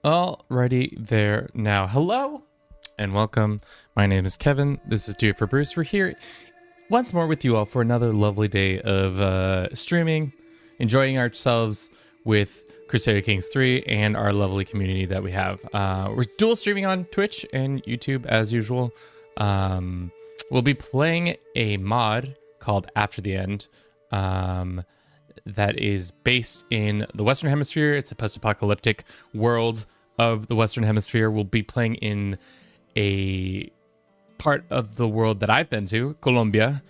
Alrighty there now. Hello and welcome. My name is Kevin. This is Do It for Bruce. We're here once more with you all for another lovely day of streaming, enjoying ourselves with Crusader Kings 3 and our lovely community that we have. We're dual streaming on Twitch and YouTube as usual. We'll be playing a mod called After the End. That is based in the Western Hemisphere. It's a post-apocalyptic world of the Western Hemisphere. We'll be playing in a part of the world that I've been to, Colombia,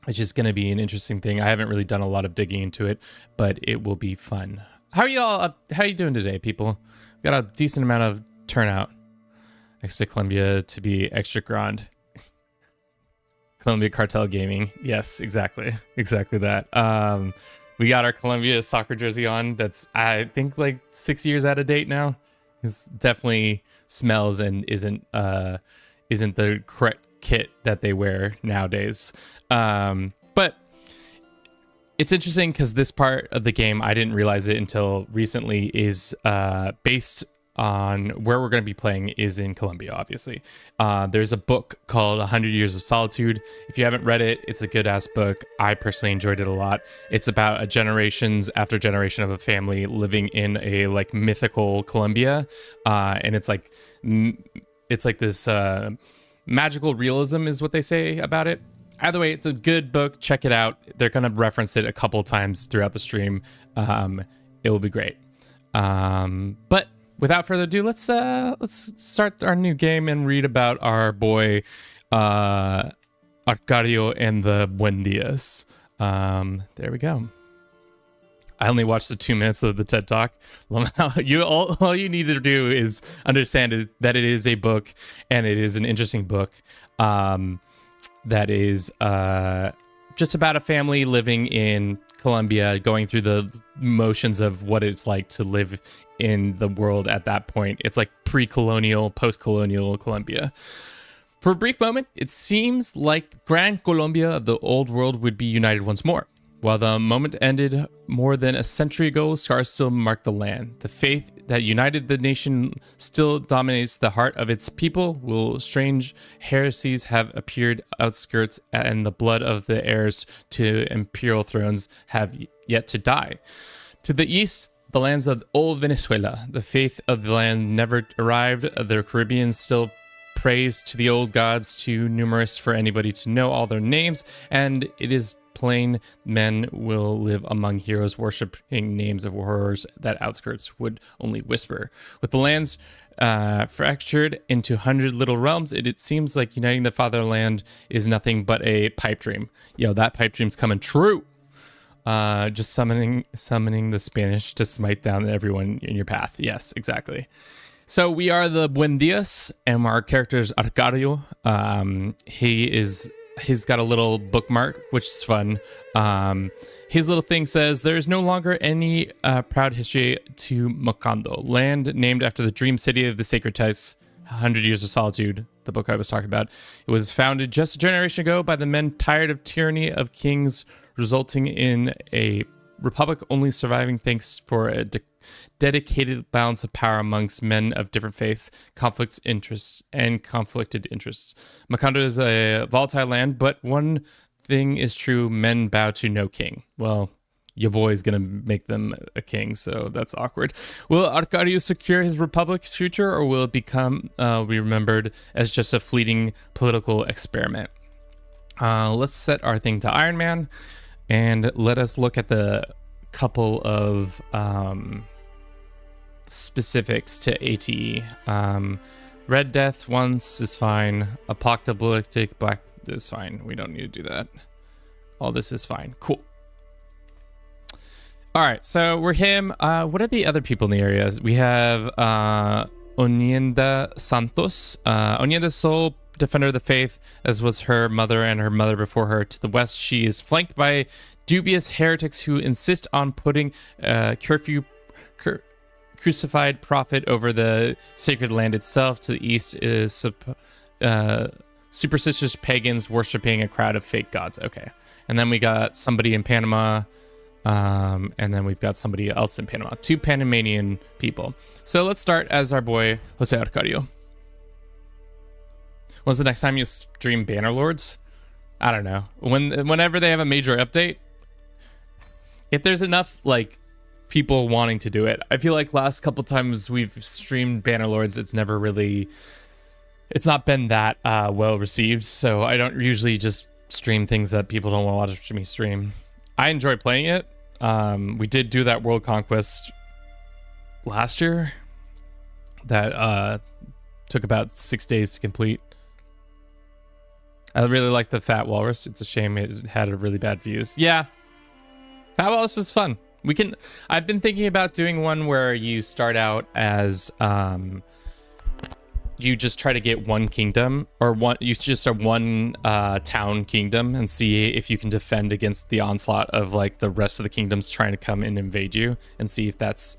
which is going to be an interesting thing. I haven't really done a lot of digging into it, but it will be fun. How are you all? How are you doing today, people? We've got a decent amount of turnout. I expect Colombia to be extra grand. Colombia Cartel Gaming. Yes, exactly that. We got our Colombia soccer jersey on. That's, I think, like 6 years out of date now. It definitely smells and isn't the correct kit that they wear nowadays. But it's interesting because this part of the game, I didn't realize it until recently, is based on where we're going to be playing is in Colombia, obviously. There's a book called 100 Years of Solitude. If you haven't read it, it's a good-ass book. I personally enjoyed it a lot. It's about a generations after generation of a family living in a like mythical Colombia. And it's like this magical realism is what they say about it. Either way, it's a good book. Check it out. They're going to reference it a couple times throughout the stream. It will be great. But without further ado, let's start our new game and read about our boy Arcadio and the Buendias. There we go. I only watched the 2 minutes of the TED Talk. All you need to do is understand that it is a book, and it is an interesting book that is just about a family living in Colombia, going through the motions of what it's like to live in the world at that point. It's like pre-colonial, post-colonial Colombia. For a brief moment, it seems like Gran Colombia of the old world would be united once more. While the moment ended more than a century ago, scars still mark the land. The faith that united the nation still dominates the heart of its people. Will strange heresies have appeared outskirts, and the blood of the heirs to imperial thrones have yet to die. To the east, the lands of old Venezuela. The faith of the land never arrived. The Caribbean still prays to the old gods, too numerous for anybody to know all their names, and it is plain men will live among heroes worshipping names of horrors that outskirts would only whisper. With the lands fractured into 100 little realms, it seems like uniting the fatherland is nothing but a pipe dream. Yo, that pipe dream's coming true. Just summoning the Spanish to smite down everyone in your path. Yes, exactly. So we are the Buendias, and our character is Arcadio. He's got a little bookmark, which is fun. His little thing says, there is no longer any proud history to Macondo, land named after the dream city of the sacred texts, 100 Years of Solitude, the book I was talking about. It was founded just a generation ago by the men tired of tyranny of kings, resulting in a republic only surviving thanks for a dedicated balance of power amongst men of different faiths, conflicted interests. Macondo is a volatile land, but one thing is true: men bow to no king. Well, your boy is gonna make them a king, so that's awkward. Will Arcadio secure his republic's future, or will it become be remembered as just a fleeting political experiment? Let's set our thing to Iron Man, and let us look at the couple of specifics to ATE. Red Death once is fine. Apocalyptic Black is fine. We don't need to do that. All this is fine. Cool. All right, so we're him. What are the other people in the areas? We have Onienda Santos. Onienda is sole defender of the faith, as was her mother and her mother before her. To the west, she is flanked by dubious heretics who insist on putting crucified prophet over the sacred land itself. To the east is superstitious pagans worshiping a crowd of fake gods. Okay. And then we got somebody in Panama And then we've got somebody else in Panama. 2 Panamanian people. So let's start as our boy, Jose Arcadio. When's the next time you stream Bannerlords? I don't know. Whenever they have a major update. If there's enough, like, people wanting to do it. I feel like last couple times we've streamed Bannerlords, it's not been that well received. So I don't usually just stream things that people don't want to watch me stream. I enjoy playing it. We did do that World Conquest last year that took about 6 days to complete. I really like the Fat Walrus. It's a shame it had a really bad views. Yeah, Fat Walrus was fun. I've been thinking about doing one where you start out as you just try to get one kingdom, or you just are one town kingdom, and see if you can defend against the onslaught of like the rest of the kingdoms trying to come and invade you, and see if that's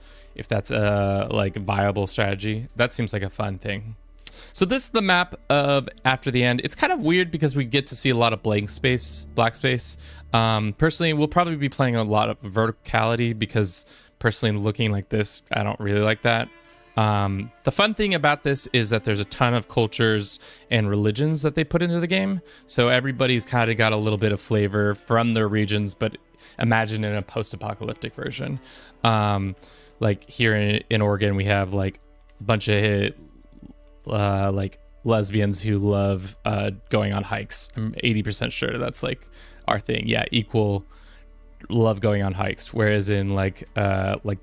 a like viable strategy. That seems like a fun thing. So this is the map of After the End. It's kind of weird because we get to see a lot of black space. Personally, we'll probably be playing a lot of verticality because personally looking like this, I don't really like that. The fun thing about this is that there's a ton of cultures and religions that they put into the game. So everybody's kind of got a little bit of flavor from their regions, but imagine in a post-apocalyptic version. Like here in Oregon, we have like a bunch of like lesbians who love going on hikes. I'm 80% sure that's like our thing. Yeah, equal love going on hikes. Whereas in like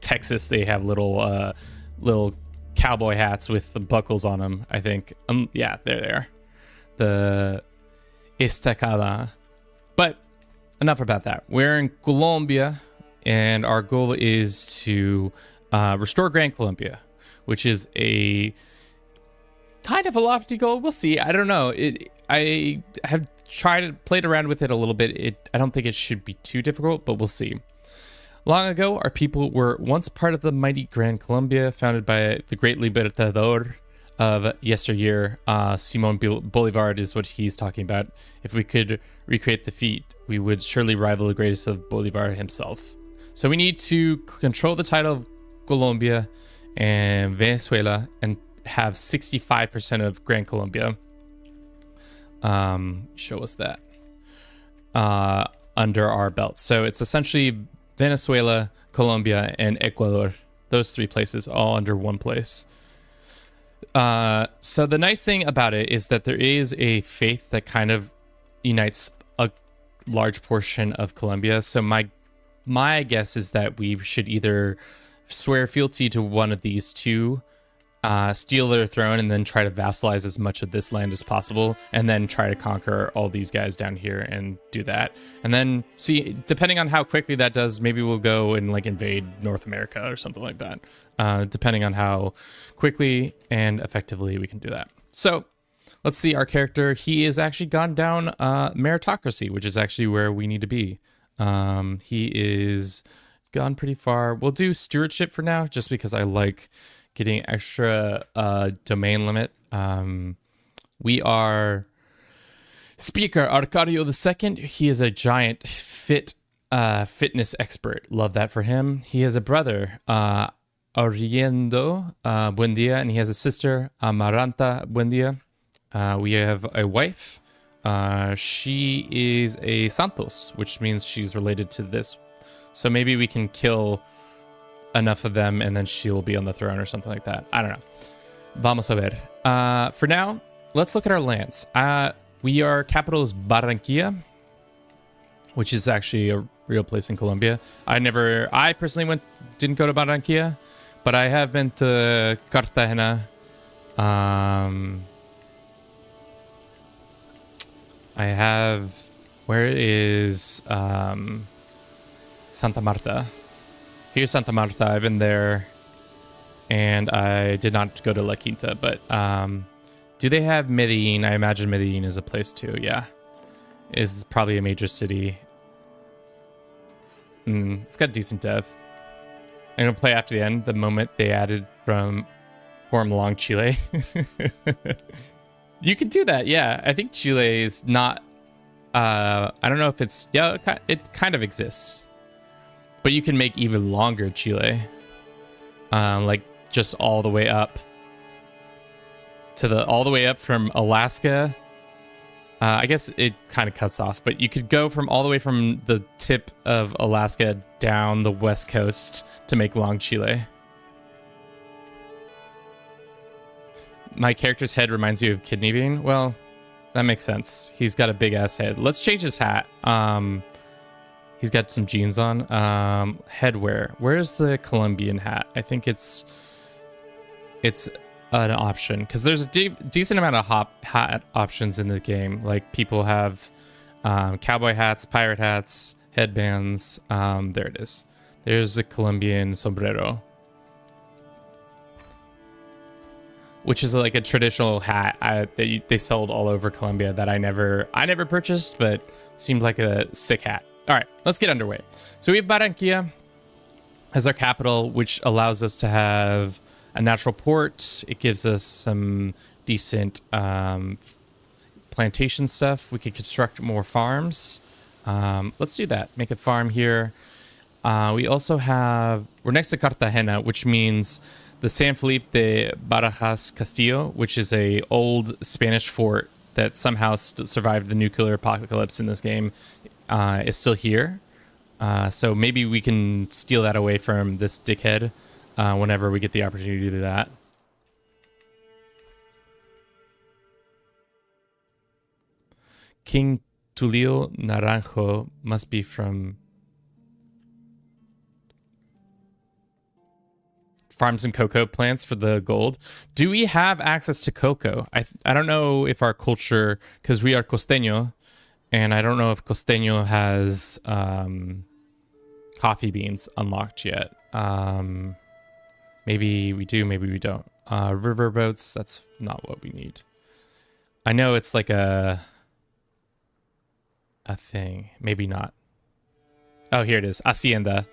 Texas, they have little cowboy hats with the buckles on them, I think. Yeah, there they are. The estacada. But enough about that. We're in Colombia, and our goal is to restore Gran Colombia, which is a kind of a lofty goal. We'll see. I don't know. I have played around with it a little bit. I don't think it should be too difficult, but we'll see. Long ago, our people were once part of the mighty Gran Colombia, founded by the great libertador of yesteryear. Simon Bolivar is what he's talking about. If we could recreate the feat, we would surely rival the greatest of Bolivar himself. So we need to control the title of Colombia and Venezuela and have 65% of Gran Colombia. Show us that under our belt. So it's essentially Venezuela, Colombia, and Ecuador. Those 3 places all under one place. So the nice thing about it is that there is a faith that kind of unites a large portion of Colombia. So my guess is that we should either swear fealty to one of these 2, steal their throne, and then try to vassalize as much of this land as possible, and then try to conquer all these guys down here and do that. And then see, depending on how quickly that does, maybe we'll go and like invade North America or something like that, depending on how quickly and effectively we can do that. So let's see our character. He is actually gone down meritocracy, which is actually where we need to be. He is gone pretty far. We'll do stewardship for now, just because I like getting extra domain limit. We are Speaker Arcadio II. He is a giant fitness expert. Love that for him. He has a brother, Arriendo Buendia, and he has a sister, Amaranta Buendia. We have a wife. She is a Santos, which means she's related to this. So maybe we can kill enough of them and then she'll be on the throne or something like that. I don't know. Vamos a ver. For now, let's look at our lands. Our capital is Barranquilla, which is actually a real place in Colombia. I personally didn't go to Barranquilla, but I have been to Cartagena. Where is Santa Marta? Here's Santa Marta. I've been there, and I did not go to La Quinta, but do they have Medellin? I imagine Medellin is a place too. Yeah, it's probably a major city. It's got decent dev. I'm gonna play After the End the moment they added form along Chile. You could do that, yeah. I think Chile is not. I don't know if it's it kind of exists. But you can make even longer Chile. Like just all the way up to all the way up from Alaska. I guess it kind of cuts off, but you could go from all the way from the tip of Alaska down the west coast to make long Chile. My character's head reminds you of Kidney Bean. Well, that makes sense. He's got a big ass head. Let's change his hat. He's got some jeans on. Headwear. Where's the Colombian hat? I think it's an option because there's a decent amount of hat options in the game. Like people have cowboy hats, pirate hats, headbands. There it is. There's the Colombian sombrero, which is like a traditional hat that they sold all over Colombia that I never purchased, but seemed like a sick hat. All right, let's get underway. So we have Barranquilla as our capital, which allows us to have a natural port. It gives us some decent plantation stuff. We could construct more farms. Let's do that. Make a farm here. We also we're next to Cartagena, which means the San Felipe de Barajas Castillo, which is a old Spanish fort that somehow survived the nuclear apocalypse in this game, is still here. So maybe we can steal that away from this dickhead whenever we get the opportunity to do that. King Tulio Naranjo must be from farms and cocoa plants for the gold. Do we have access to cocoa? I don't know if our culture, because we are costeño, and I don't know if costeño has coffee beans unlocked yet. Maybe we do, maybe we don't. River boats, that's not what we need. I know it's like a thing. Maybe not. Oh, here it is. Hacienda.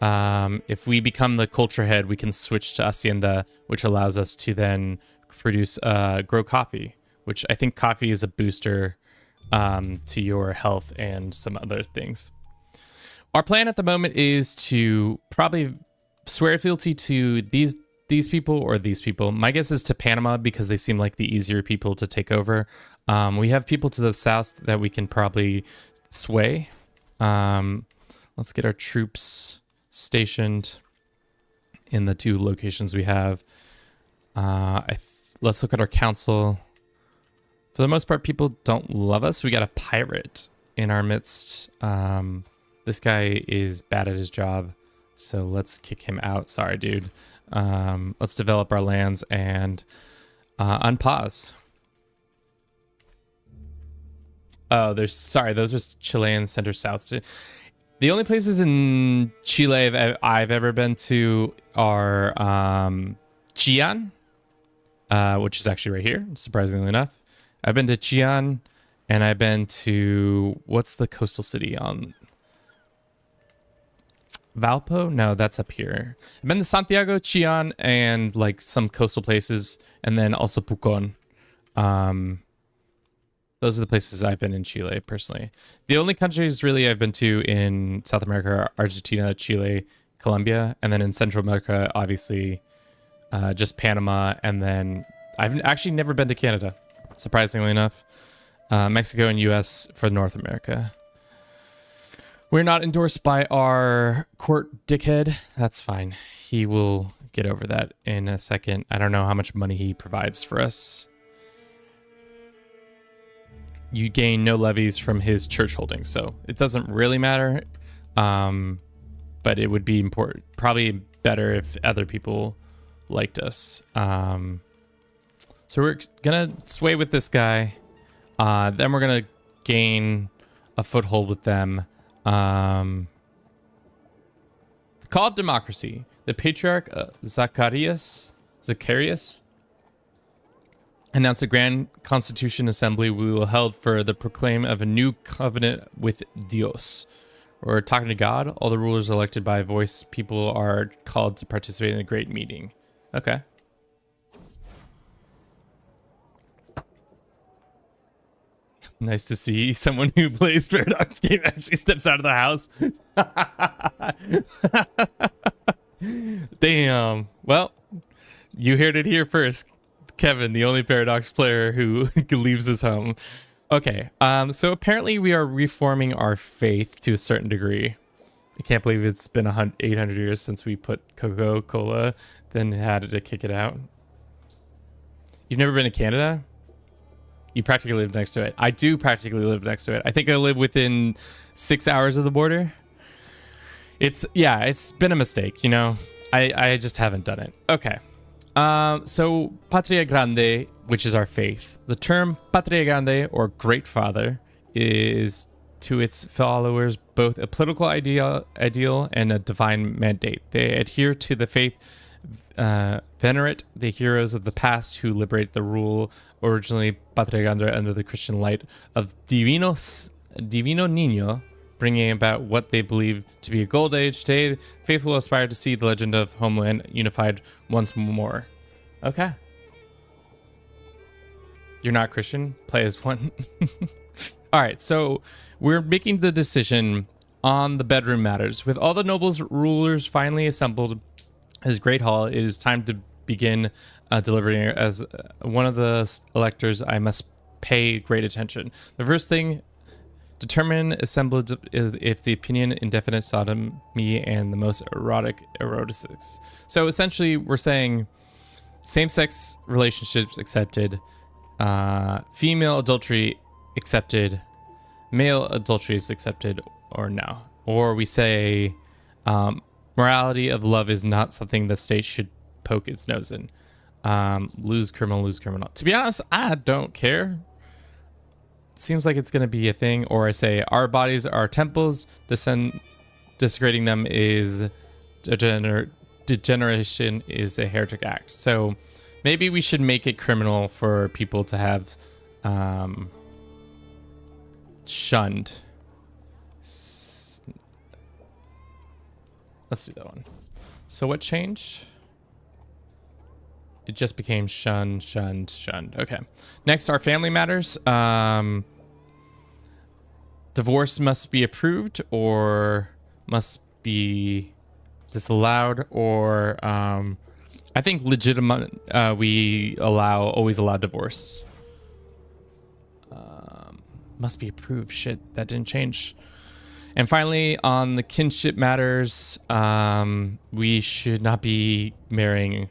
If we become the culture head, we can switch to Hacienda, which allows us to then produce, grow coffee, which I think coffee is a booster to your health and some other things. Our plan at the moment is to probably swear fealty to these people or these people. My guess is to Panama because they seem like the easier people to take over. We have people to the south that we can probably sway. Let's get our troops stationed in the two locations we have. Let's look at our council. For the most part, people don't love us. We got a pirate in our midst. This guy is bad at his job, so let's kick him out. Sorry, dude. Let's develop our lands and unpause. Oh, those are Chilean center south. The only places in Chile I've ever been to are Chillán, which is actually right here, surprisingly enough. I've been to Chillán, and I've been to, what's the coastal city on? Valpo? No, that's up here. I've been to Santiago, Chillán, and like some coastal places, and then also Pucón. Those are the places I've been in Chile, personally. The only countries really I've been to in South America are Argentina, Chile, Colombia, and then in Central America, obviously, just Panama, and then I've actually never been to Canada, surprisingly enough. Mexico and US for North America. We're not endorsed by our court dickhead. That's fine. He will get over that in a second. I don't know how much money he provides for us. You gain no levies from his church holdings, so it doesn't really matter. But it would be important, probably better if other people liked us. So we're gonna sway with this guy. Then we're gonna gain a foothold with them. The Call of Democracy. The Patriarch Zacharias announced a grand constitution assembly we will held for the proclaim of a new covenant with Dios. We're talking to God. All the rulers elected by voice. People are called to participate in a great meeting. Okay. Nice to see someone who plays Paradox game actually steps out of the house. Damn. Well, you heard it here first. Kevin, the only Paradox player who leaves his home. Okay, so apparently we are reforming our faith to a certain degree. I can't believe it's been 800 years since we put Coca-Cola, then had to kick it out. You've never been to Canada? You practically live next to it. I do practically live next to it. I think I live within 6 hours of the border. It's been a mistake, you know? I just haven't done it. Okay. So Patria Grande, which is our faith. The term Patria Grande, or Great Father, is to its followers both a political ideal and a divine mandate. They adhere to the faith, venerate the heroes of the past who liberate the rule, originally Patria Grande under the Christian light of Divino Niño, bringing about what they believe to be a gold age. Today, faithful aspire to see the legend of homeland unified once more. Okay. You're not Christian? Play as one. All right, so we're making the decision on the bedroom matters. With all the nobles rulers finally assembled as Great Hall, it is time to begin deliberating. As one of the electors, I must pay great attention. The first thing, determine assembled if the opinion indefinite sodomy and the most erotics. So essentially, we're saying same-sex relationships accepted, female adultery accepted, male adultery is accepted, or no. Or we say morality of love is not something the state should poke its nose in. Lose criminal. To be honest, I don't care. Seems like it's going to be a thing. Or I say our bodies are temples, desecrating them is degeneration is a heretic act. So maybe we should make it criminal for people to have shunned. Let's do that one. So what changed? It just became shunned. Okay. Next, our family matters. Divorce must be approved or must be disallowed, or I think legitimate. We always allow divorce. Must be approved. Shit, that didn't change. And finally, on the kinship matters, we should not be marrying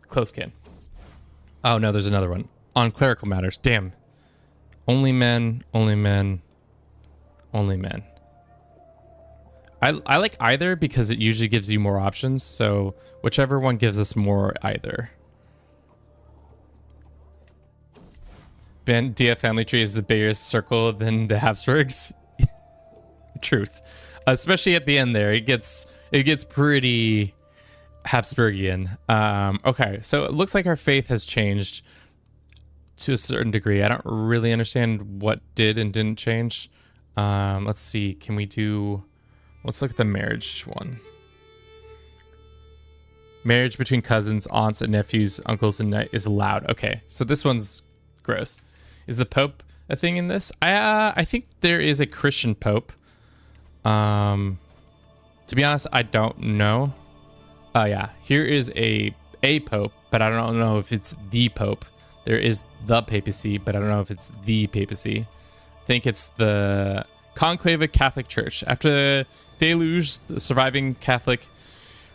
close kin. Oh no, there's another one. On clerical matters. Damn. Only men. I like either because it usually gives you more options. So whichever one gives us more either. Dia family tree is the biggest circle than the Habsburgs. Truth. Especially at the end there. It gets pretty Habsburgian. Okay, so it looks like our faith has changed to a certain degree. I don't really understand what did and didn't change. Let's see. Let's look at the marriage one. Marriage between cousins, aunts, and nephews, uncles, and is allowed. Okay, so this one's gross. Is the Pope a thing in this? I think there is a Christian Pope. To be honest, I don't know. Oh yeah, here is a Pope, but I don't know if it's the Pope. There is the papacy, but I don't know if it's the papacy. I think it's the Conclave of Catholic Church. After the deluge, the surviving Catholic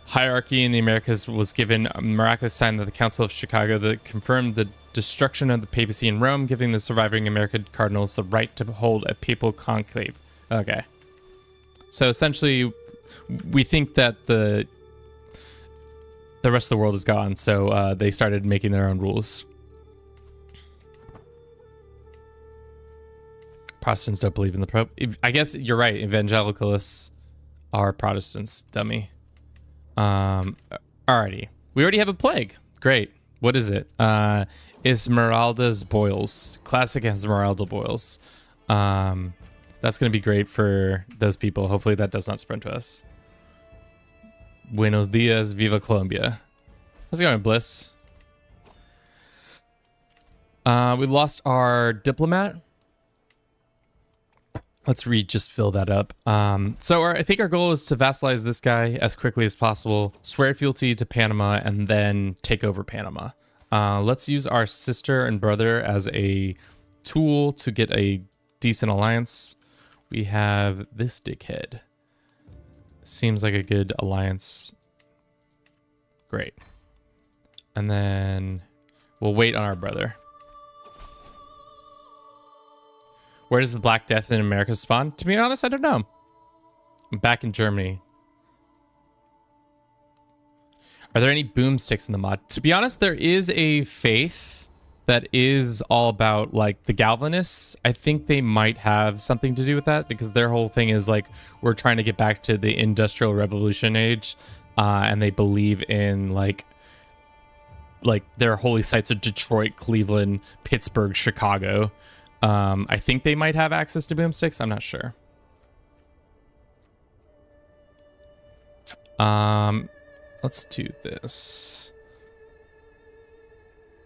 hierarchy in the Americas was given a miraculous sign that the Council of Chicago that confirmed the destruction of the papacy in Rome, giving the surviving American cardinals the right to hold a papal conclave. Okay. So essentially, we think that the rest of the world is gone, so they started making their own rules. Protestants don't believe in the Pope. I guess you're right. Evangelicalists are Protestants, dummy. Alrighty. We already have a plague. Great. What is it? Esmeralda's boils. Classic Esmeralda boils. That's going to be great for those people. Hopefully that does not spread to us. Buenos dias, viva Colombia. How's it going, Bliss? We lost our diplomat. Let's just fill that up. So I think our goal is to vassalize this guy as quickly as possible, swear fealty to Panama, and then take over Panama. Let's use our sister and brother as a tool to get a decent alliance. We have this dickhead. Seems like a good alliance. Great. And then we'll wait on our brother. Where does the Black Death in America spawn? To be honest, I don't know. I'm back in Germany. Are there any boomsticks in the mod? To be honest, there is a faith that is all about like the Galvanists. I think they might have something to do with that because their whole thing is like we're trying to get back to the Industrial Revolution age, and they believe in like their holy sites of Detroit, Cleveland, Pittsburgh, Chicago. I think they might have access to boomsticks. I'm not sure. Let's do this.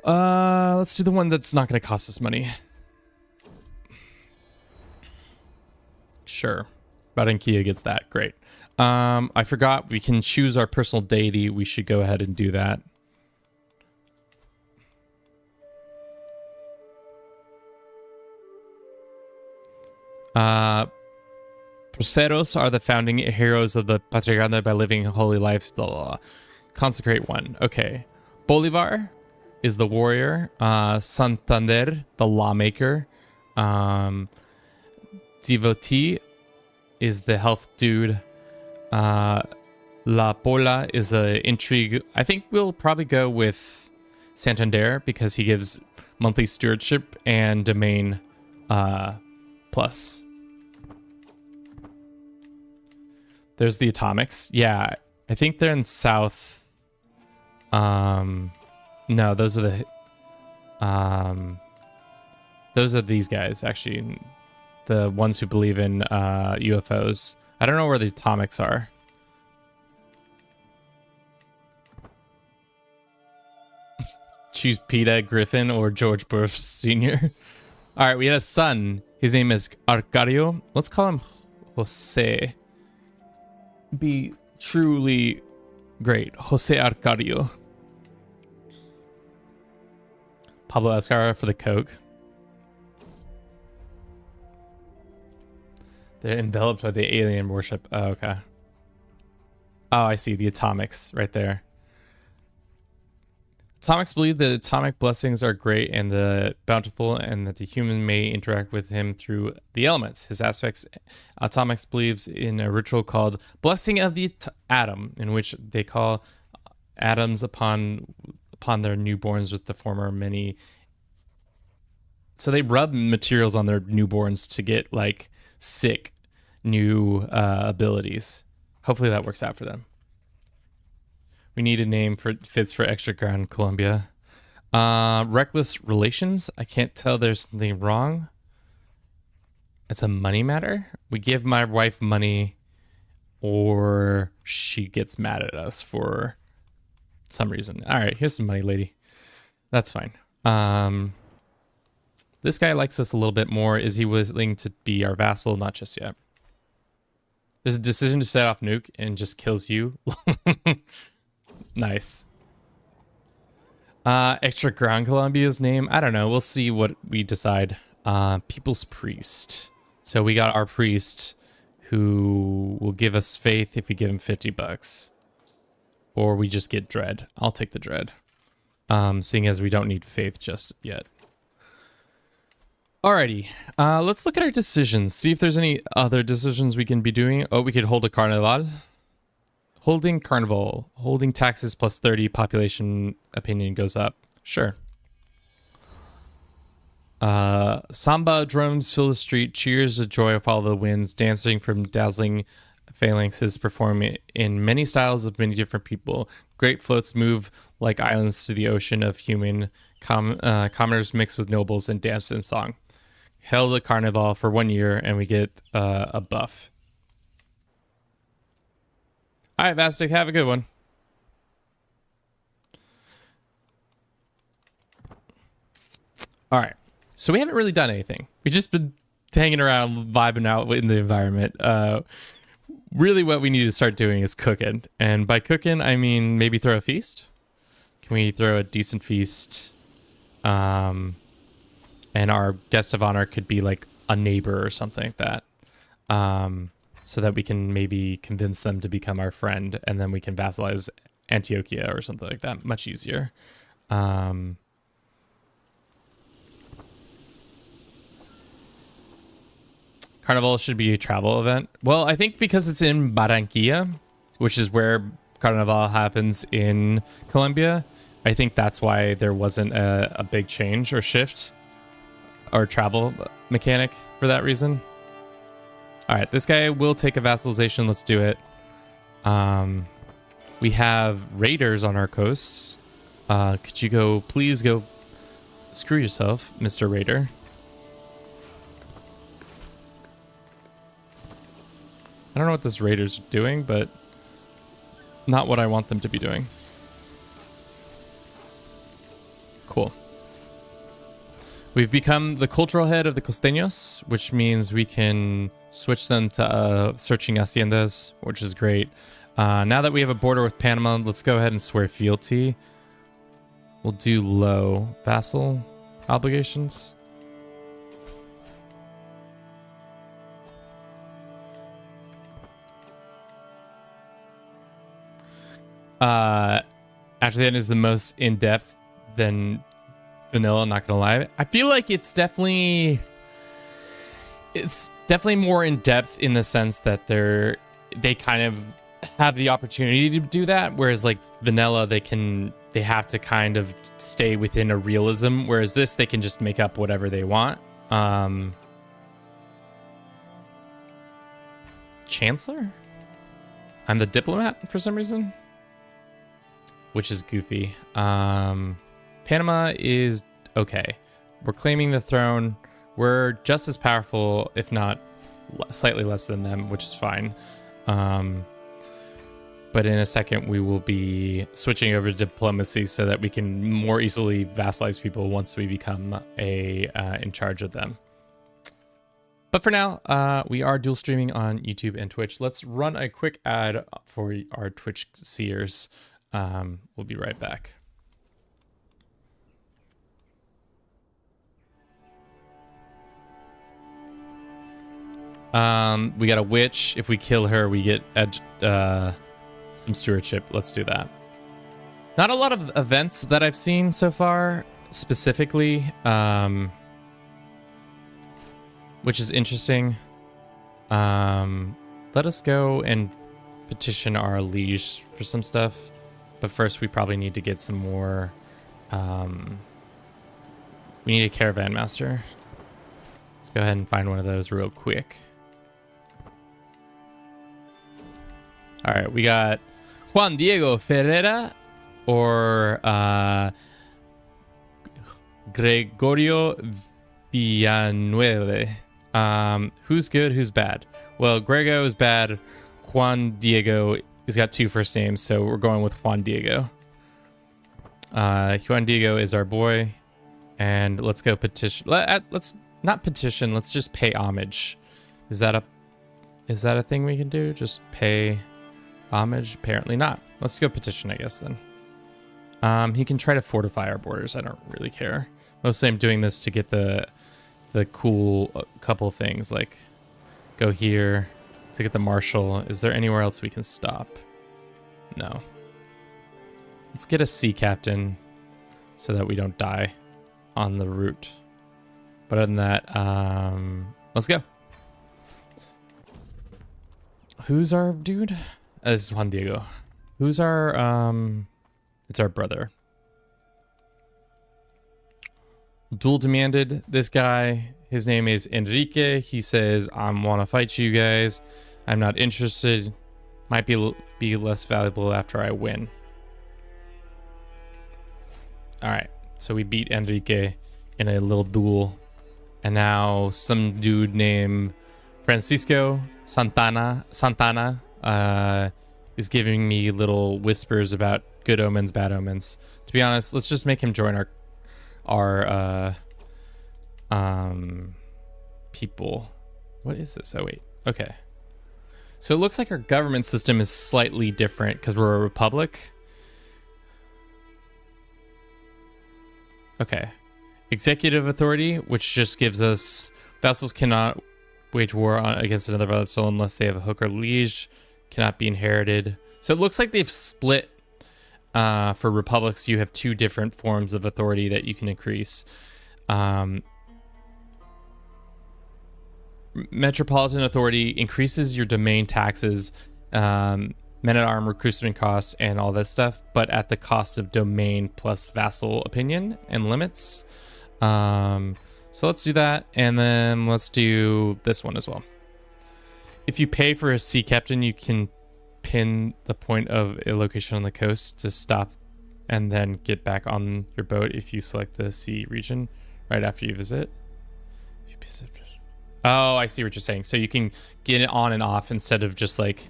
Let's do the one that's not going to cost us money. Sure. Barranquilla gets that. Great. I forgot we can choose our personal deity. We should go ahead and do that. Crusaderos are the founding heroes of the Patria Grande by living holy lives. Consecrate one. Okay. Bolivar is the warrior. Santander, the lawmaker. Devotee is the health dude. La Pola is a intrigue. I think we'll probably go with Santander because he gives monthly stewardship and domain plus. There's the atomics. Yeah, I think they're in south. No, those are these guys, actually. The ones who believe in UFOs. I don't know where the atomics are. Choose Peter Griffin or George Bush Sr. All right, we had a son. His name is Arcadio. Let's call him Jose. Be truly great. Jose Arcadio. Pablo Escobar for the Coke. They're enveloped by the alien worship. Oh, okay. Oh, I see. The atomics right there. Atomics believe that atomic blessings are great and the bountiful, and that the human may interact with him through the elements. His aspects, Atomics believes in a ritual called Blessing of the Atom, in which they call atoms upon their newborns with the former many. So they rub materials on their newborns to get like sick new abilities. Hopefully that works out for them. We need a name for fits for extra ground Colombia. Reckless relations. I can't tell there's something wrong. It's a money matter. We give my wife money or she gets mad at us for some reason. All right, here's some money, lady. That's fine. This guy likes us a little bit more. Is he willing to be our vassal? Not just yet. There's a decision to set off nuke and just kills you. Nice. Extra ground Colombia's name. I don't know. We'll see what we decide. People's priest. So we got our priest who will give us faith if we give him $50. Or we just get dread. I'll take the dread. Seeing as we don't need faith just yet. Alrighty. Let's look at our decisions. See if there's any other decisions we can be doing. Oh, we could hold a carnival. Holding carnival. Holding taxes plus 30. Population opinion goes up. Sure. Samba drums fill the street. Cheers of joy follow the winds. Dancing from dazzling phalanxes perform in many styles of many different people. Great floats move like islands to the ocean of human. Commoners mix with nobles and dance in song. Held a carnival for 1 year and we get a buff. All right, Vastic, have a good one. All right, so we haven't really done anything. We've just been hanging around, vibing out in the environment. Really what we need to start doing is cooking. And by cooking, I mean maybe throw a feast. Can we throw a decent feast? And our guest of honor could be like a neighbor or something like that. So that we can maybe convince them to become our friend, and then we can vassalize Antioquia or something like that. Much easier. Carnival should be a travel event. Well, I think because it's in Barranquilla, which is where Carnival happens in Colombia, I think that's why there wasn't a big change or shift or travel mechanic for that reason. All right, this guy will take a vassalization. Let's do it. We have raiders on our coasts. Could you please go screw yourself, Mr. Raider. I don't know what this raider's doing, but not what I want them to be doing. Cool. We've become the cultural head of the Costeños, which means we can switch them to searching haciendas, which is great. Now that we have a border with Panama, let's go ahead and swear fealty. We'll do low vassal obligations. After that is the most in-depth than vanilla, not gonna lie. I feel like it's definitely more in-depth in the sense that they kind of have the opportunity to do that, whereas like vanilla they have to kind of stay within a realism, whereas this they can just make up whatever they want. Chancellor? I'm the diplomat for some reason, which is goofy. Panama is okay. We're claiming the throne. We're just as powerful, if not slightly less than them, which is fine. But in a second, we will be switching over to diplomacy so that we can more easily vassalize people once we become in charge of them. But for now, we are dual streaming on YouTube and Twitch. Let's run a quick ad for our Twitch seers. We'll be right back. We got a witch. If we kill her, we get some stewardship. Let's do that. Not a lot of events that I've seen so far, specifically, which is interesting. Let us go and petition our liege for some stuff. But first, we probably need to get some more. We need a caravan master. Let's go ahead and find one of those real quick. All right, we got Juan Diego Ferreira or Gregorio Villanueva. Who's good? Who's bad? Well, Grego is bad. Juan Diego. He's got two first names, so we're going with Juan Diego. Juan Diego is our boy, and let's go petition. Let's not petition. Let's just pay homage. Is that a thing we can do? Just pay homage? Apparently not. Let's go petition, I guess then. He can try to fortify our borders. I don't really care. Mostly, I'm doing this to get the cool couple things, like go here. To get the marshal. Is there anywhere else we can stop? No. Let's get a sea captain so that we don't die on the route. But other than that, let's go. Who's our dude? This is Juan Diego. Who's our, it's our brother. Duel demanded. This guy, his name is Enrique. He says, I want to fight you guys. I'm not interested. Might be less valuable after I win. All right. So we beat Enrique in a little duel. And now some dude named Francisco Santana is giving me little whispers about good omens, bad omens. To be honest, let's just make him join our people. What is this? Oh, wait. Okay. So it looks like our government system is slightly different because we're a republic. Okay. Executive authority, which just gives us vassals cannot wage war against another vassal unless they have a hook or liege, cannot be inherited. So it looks like they've split. For republics, you have two different forms of authority that you can increase. Metropolitan authority increases your domain taxes, men-at-arm recruitment costs, and all that stuff, but at the cost of domain plus vassal opinion and limits. So let's do that, and then let's do this one as well. If you pay for a sea captain, you can pin the point of a location on the coast to stop and then get back on your boat if you select the sea region right after you visit. Oh, I see what you're saying. So you can get it on and off instead of just like,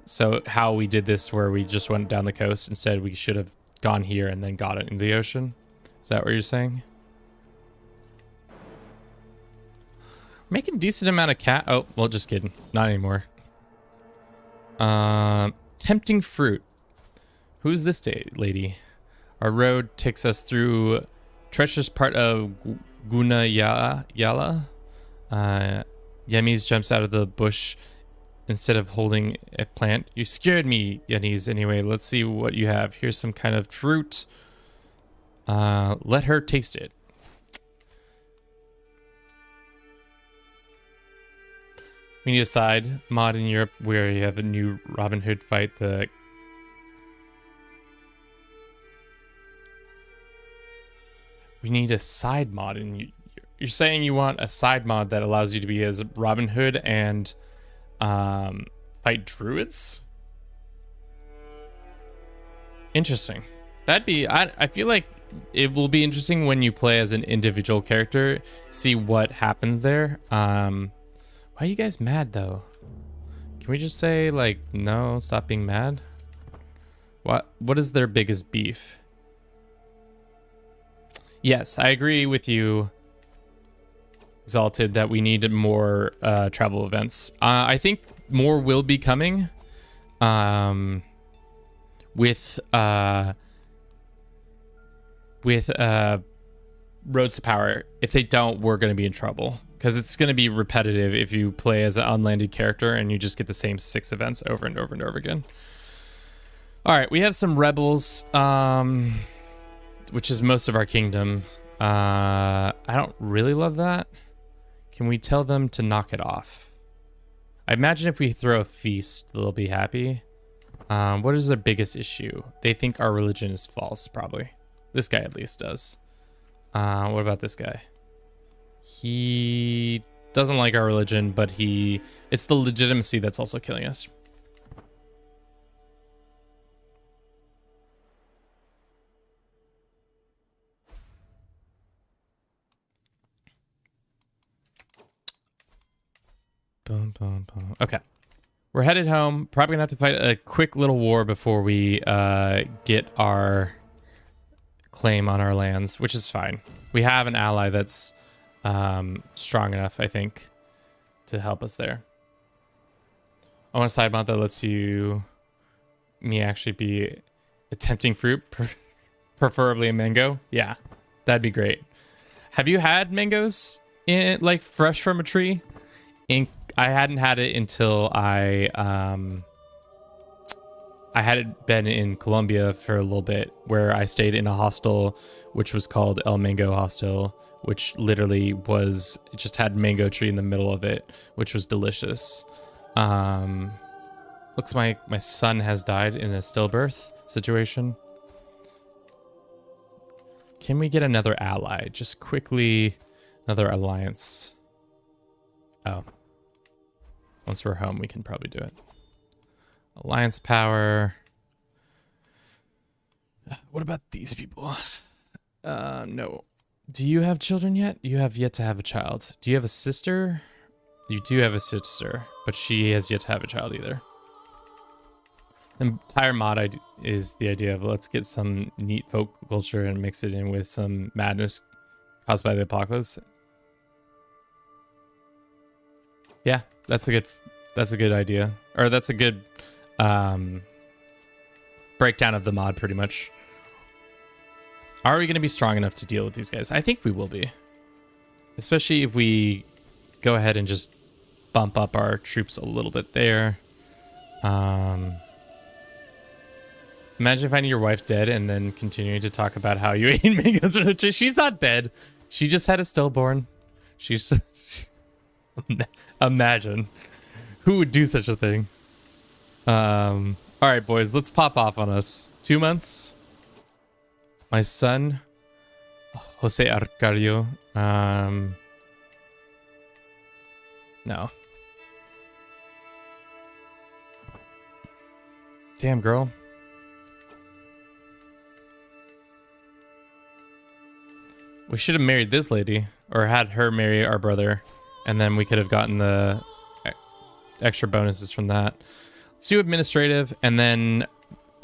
so how we did this where we just went down the coast. Instead, we should have gone here and then got it in the ocean. Is that what you're saying? Making decent amount of cat. Oh, well, just kidding. Not anymore. Tempting fruit. Who's this lady? Our road takes us through treacherous part of Gunayala. Yemis jumps out of the bush instead of holding a plant. You scared me, Yenis. Anyway, let's see what you have. Here's some kind of fruit. Let her taste it. We need a side mod in Europe where you have a new Robin Hood fight. We need a side mod in. You're saying you want a side mod that allows you to be as Robin Hood and fight druids? Interesting. That'd be. I feel like it will be interesting when you play as an individual character. See what happens there. Why are you guys mad though? Can we just say like, no, stop being mad? What is their biggest beef? Yes, I agree with you, Exalted, that we need more travel events. I think more will be coming with Roads to Power. If they don't, we're going to be in trouble. Because it's going to be repetitive if you play as an unlanded character and you just get the same 6 events over and over and over again. All right, we have some rebels, which is most of our kingdom. I don't really love that. Can we tell them to knock it off? I imagine if we throw a feast, they'll be happy. What is their biggest issue? They think our religion is false, probably. This guy at least does. What about this guy? He doesn't like our religion, but it's the legitimacy that's also killing us. Boom, boom, boom. Okay. We're headed home. Probably gonna have to fight a quick little war before we get our claim on our lands, which is fine. We have an ally that's strong enough, I think, to help us there. I want a side mod that lets me actually be a tempting fruit, preferably a mango. Yeah, that'd be great. Have you had mangoes like fresh from a tree? I hadn't had it until I had been in Colombia for a little bit, where I stayed in a hostel which was called El Mango Hostel, which literally just had mango tree in the middle of it, which was delicious. Looks like my son has died in a stillbirth situation. Can we get another ally? Just quickly, another alliance. Oh. Once we're home, we can probably do it. Alliance power. What about these people? No. Do you have children yet? You have yet to have a child. Do you have a sister? You do have a sister, but she has yet to have a child either. The entire mod is the idea of let's get some neat folk culture and mix it in with some madness caused by the apocalypse. Yeah, that's a good idea. Or that's a good breakdown of the mod, pretty much. Are we going to be strong enough to deal with these guys? I think we will be. Especially if we go ahead and just bump up our troops a little bit there. Imagine finding your wife dead and then continuing to talk about how you ate mangoes for the tree. She's not dead. She just had a stillborn. She's... Imagine. Who would do such a thing? All right, boys. Let's pop off on us. 2 months. My son, Jose Arcadio. No. Damn, girl. We should have married this lady, or had her marry our brother, and then we could have gotten the extra bonuses from that. Let's do administrative, and then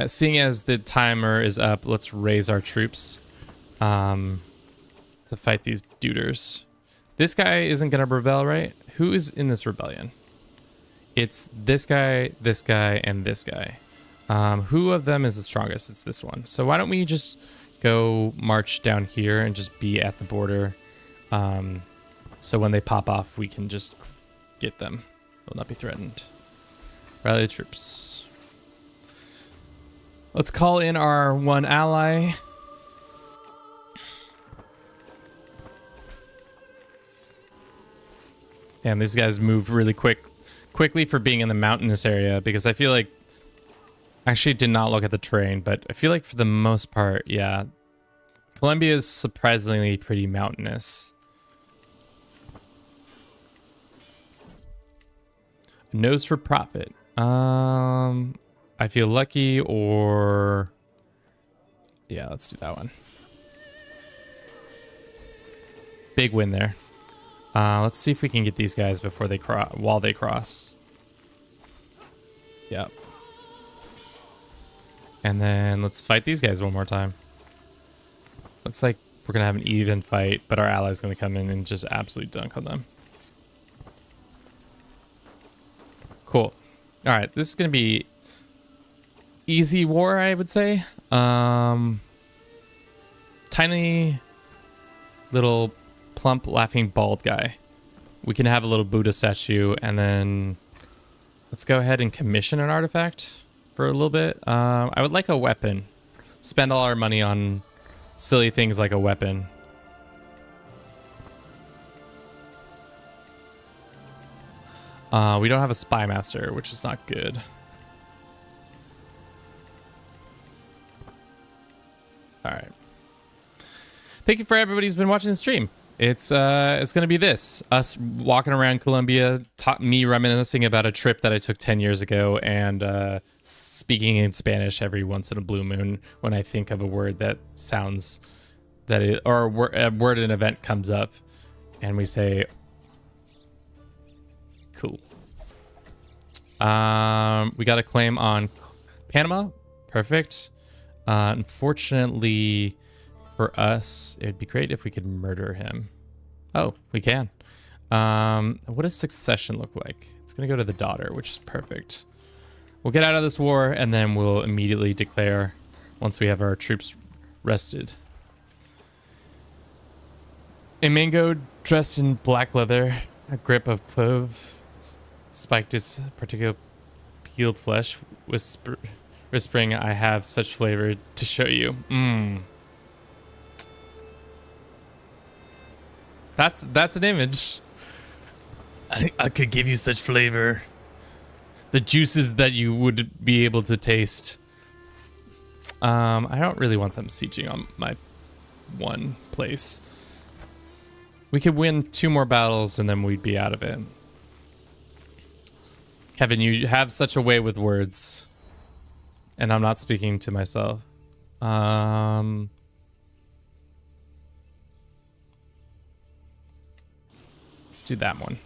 seeing as the timer is up, let's raise our troops to fight these duders. This guy isn't gonna rebel, right? Who is in this rebellion? It's this guy, and this guy. Who of them is the strongest? It's this one. So why don't we just go march down here and just be at the border, so when they pop off we can just get them. Will not be threatened. Rally the troops. Let's call in our one ally. Damn, these guys move really quickly for being in the mountainous area, because I feel like, actually did not look at the terrain, but I feel like for the most part, yeah, Colombia is surprisingly pretty mountainous. Nose for profit. I feel lucky, or yeah, let's do that one. Big win there. Let's see if we can get these guys before they while they cross. Yep. And then let's fight these guys one more time. Looks like we're gonna have an even fight, but our ally's gonna come in and just absolutely dunk on them. Cool. All right, this is gonna be easy war, I would say. Tiny little plump laughing bald guy. We can have a little Buddha statue, and then let's go ahead and commission an artifact for a little bit. I would like a weapon. Spend all our money on silly things like a weapon. We don't have a spy master, which is not good. All right. Thank you for everybody who's been watching the stream. It's gonna be this, us walking around Colombia, me reminiscing about a trip that I took 10 years ago, and speaking in Spanish every once in a blue moon when I think of a word that sounds or a word an event comes up, and we say cool. We got a claim on Panama. Perfect. Unfortunately for us, it'd be great if we could murder him. Oh, we can. What does succession look like? It's gonna go to the daughter, which is perfect. We'll get out of this war, and then we'll immediately declare once we have our troops rested. A mango dressed in black leather, a grip of cloves, spiked its particular peeled flesh, whispering, "I have such flavor to show you." That's an image. I could give you such flavor. The juices that you would be able to taste. I don't really want them sieging on my one place. We could win 2 more battles and then we'd be out of it. Kevin, you have such a way with words. And I'm not speaking to myself. Let's do that one.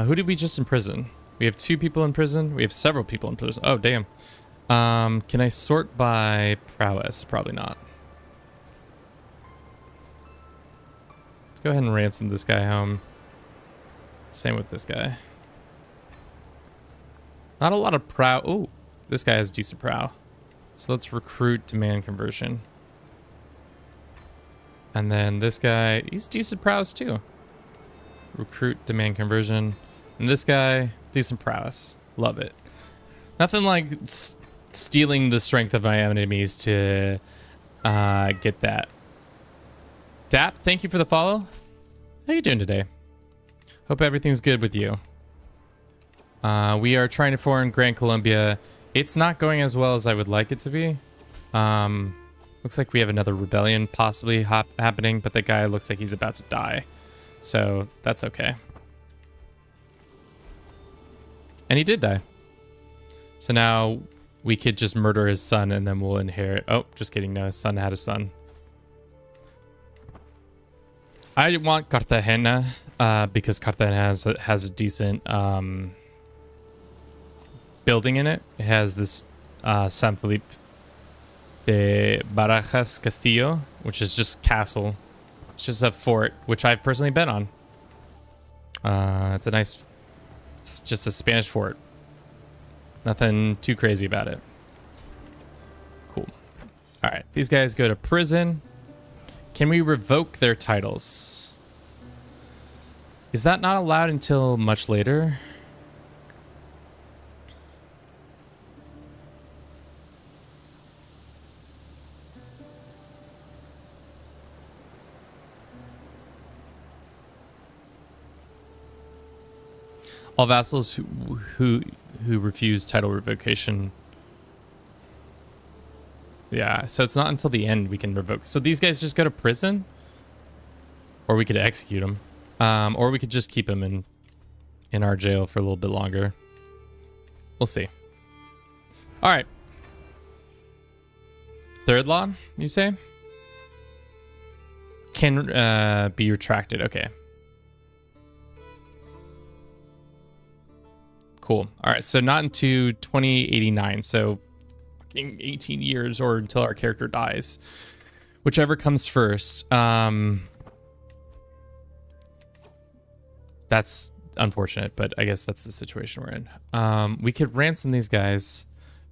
Who did we just imprison? We have 2 people in prison. We have several people in prison. Oh, damn. Can I sort by prowess? Probably not. go ahead and ransom this guy home. Same with this guy. Not a lot of prow. Oh, this guy has decent prow. So let's recruit demand conversion. And then this guy, he's decent prowess too. Recruit demand conversion. And this guy, decent prowess. Love it. Nothing like stealing the strength of my enemies to get that. Dap, thank you for the follow. How you doing today? Hope everything's good with you. We are trying to form Grand Colombia. It's not going as well as I would like it to be. Looks like we have another rebellion possibly happening, but the guy looks like he's about to die. So that's okay. And he did die. So now we could just murder his son and then we'll inherit. Oh, just kidding. No, his son had a son. I want Cartagena because Cartagena has a decent building in it. It has this San Felipe de Barajas Castillo, which is just castle. It's just a fort, which I've personally been on. It's a nice, it's just a Spanish fort. Nothing too crazy about it. Cool. All right, these guys go to prison. Can we revoke their titles? Is that not allowed until much later? All vassals who refuse title revocation. Yeah, so it's not until the end we can revoke. So these guys just go to prison, or we could execute them, or we could just keep them in our jail for a little bit longer. We'll see. All right. Third law, you say? Can be retracted. Okay. Cool. All right, so not into 2089, so 18 years or until our character dies. Whichever comes first. That's unfortunate, but I guess that's the situation we're in. We could ransom these guys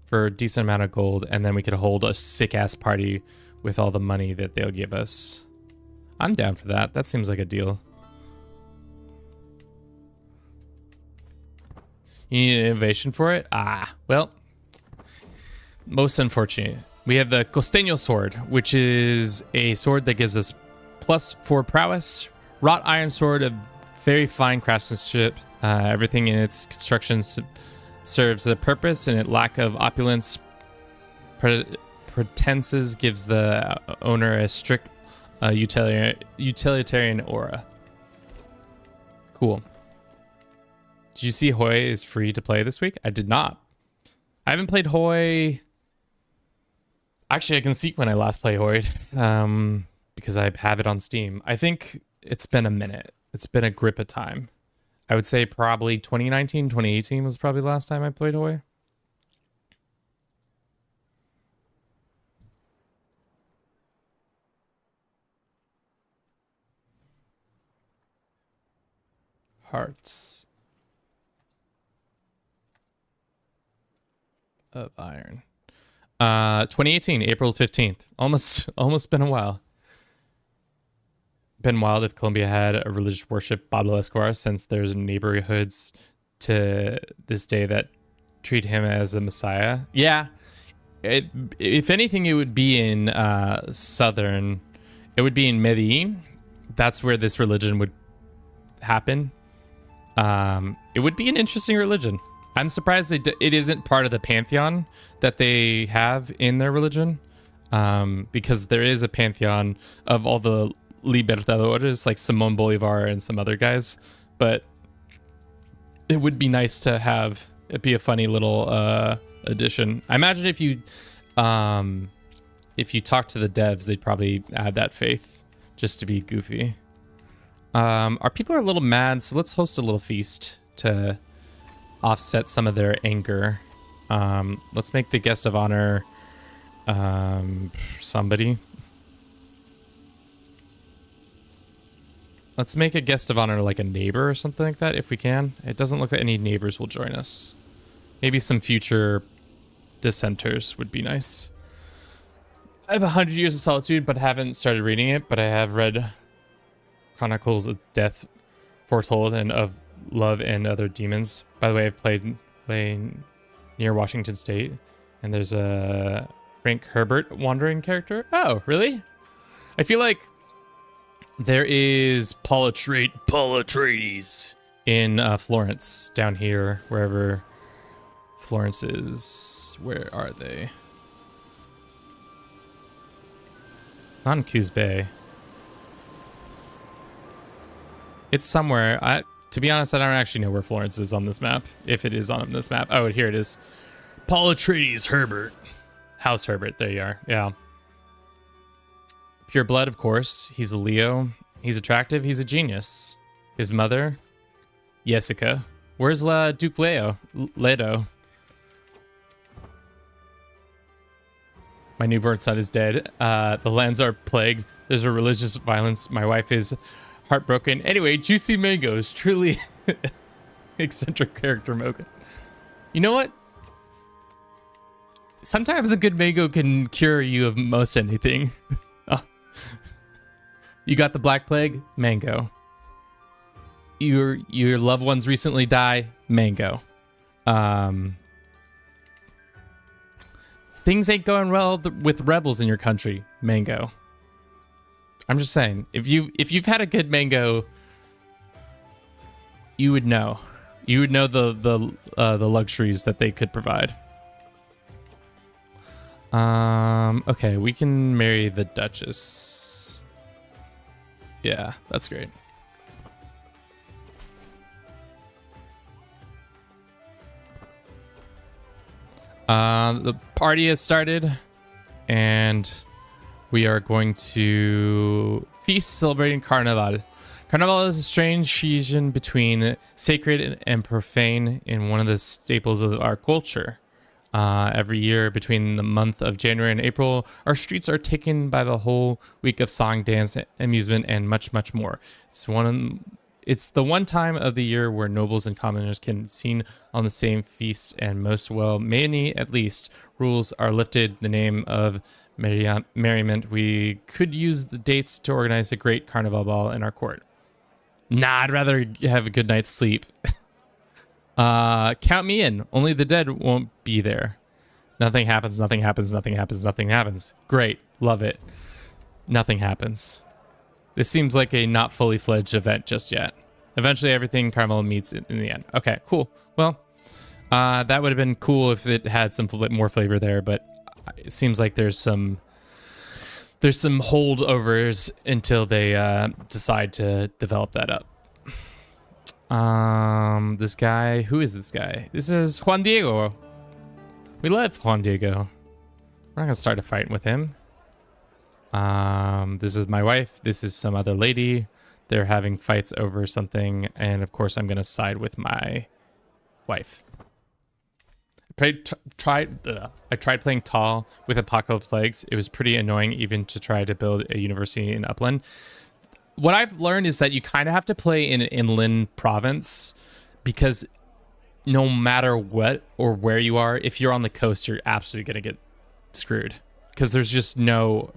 for a decent amount of gold, and then we could hold a sick-ass party with all the money that they'll give us. I'm down for that. That seems like a deal. You need an innovation for it? Ah, well, most unfortunate. We have the Costeño sword, which is a sword that gives us +4 prowess. Wrought iron sword of very fine craftsmanship. Everything in its construction serves a purpose, and its lack of opulence pretenses gives the owner a strict utilitarian aura. Cool. Did you see Hoi is free to play this week? I did not. I haven't played Hoi. Actually, I can see when I last played Hoi because I have it on Steam. I think it's been a minute. It's been a grip of time. I would say probably 2019, 2018 was probably the last time I played Hoi. Hearts of Iron. 2018, April 15th. Almost been a while. Been wild if Colombia had a religious worship Pablo Escobar, since there's neighborhoods to this day that treat him as a messiah. Yeah. If anything, it would be in southern. It would be in Medellin. That's where this religion would happen. It would be an interesting religion. I'm surprised it isn't part of the pantheon that they have in their religion, because there is a pantheon of all the libertadores, like Simón Bolivar and some other guys, but it would be nice to have it be a funny little addition. I imagine if you talk to the devs, they'd probably add that faith just to be goofy. Our people are a little mad, so let's host a little feast to offset some of their anger. Let's make the guest of honor somebody. Let's make a guest of honor like a neighbor or something like that if we can. It doesn't look like any neighbors will join us. Maybe some future dissenters would be nice. I have 100 Years of Solitude, but haven't started reading it. But I have read Chronicles of Death Foretold and of Love and Other Demons. By the way, I've played near Washington State, and there's a Frank Herbert wandering character. Oh, really? I feel like there is Paul Atreides in Florence, down here, wherever Florence is. Where are they? Not in Coos Bay. It's somewhere. To be honest, I don't actually know where Florence is on this map. If it is on this map. Oh, here it is. Paul Atreides Herbert. House Herbert. There you are. Yeah. Pure blood, of course. He's a Leo. He's attractive. He's a genius. His mother, Jessica. Where's Duke Leto? My newborn son is dead. The lands are plagued. There's a religious violence. My wife is heartbroken. Anyway, Juicy Mangoes. Truly eccentric character moment. You know what? Sometimes a good mango can cure you of most anything. You got the Black Plague? Mango. Your loved ones recently die? Mango. Things ain't going well with rebels in your country? Mango. I'm just saying, if you've had a good mango, you would know. You would know the luxuries that they could provide. Okay, we can marry the Duchess. Yeah, that's great. The party has started, and we are going to feast celebrating Carnival. Carnival is a strange fusion between sacred and profane in one of the staples of our culture. Every year between the month of January and April, our streets are taken by the whole week of song, dance, amusement, and much, much more. It's the one time of the year where nobles and commoners can be seen on the same feast, and many at least, rules are lifted in the name of merriment. We could use the dates to organize a great carnival ball in our court. Nah, I'd rather have a good night's sleep. Count me in. Only the dead won't be there. Nothing happens, nothing happens, nothing happens, nothing happens. Great. Love it. Nothing happens. This seems like a not fully fledged event just yet. Eventually everything Carmel meets in the end. Okay, cool. Well, that would have been cool if it had some more flavor there, but it seems like there's some holdovers until they decide to develop that up. This guy, who is this guy? This is Juan Diego. We love Juan Diego. We're not gonna start a fight with him. This is my wife. This is some other lady. They're having fights over something, and of course I'm gonna side with my wife. I tried playing Tall with Apocalypse Plagues. It was pretty annoying even to try to build a university in Upland. What I've learned is that you kind of have to play in an inland province, because no matter what or where you are, if you're on the coast, you're absolutely going to get screwed, because there's just no...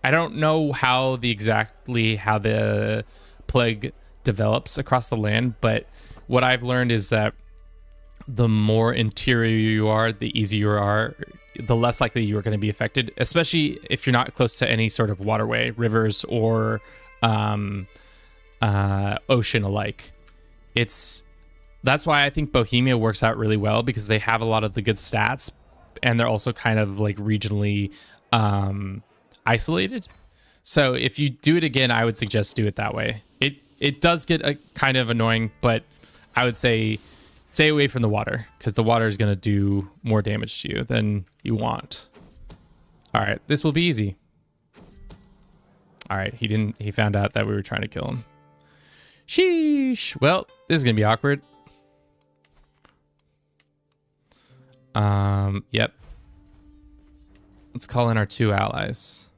I don't know how the plague develops across the land, but what I've learned is that the more interior you are, the easier you are, the less likely you are going to be affected, especially if you're not close to any sort of waterway, rivers, or ocean alike. That's why I think Bohemia works out really well, because they have a lot of the good stats, and they're also kind of like regionally isolated. So if you do it again, I would suggest do it that way. It does get a kind of annoying, but I would say stay away from the water, because the water is going to do more damage to you than you want. All right, this will be easy. All right, he found out that we were trying to kill him. Sheesh. Well, this is going to be awkward. Yep. Let's call in our 2 allies.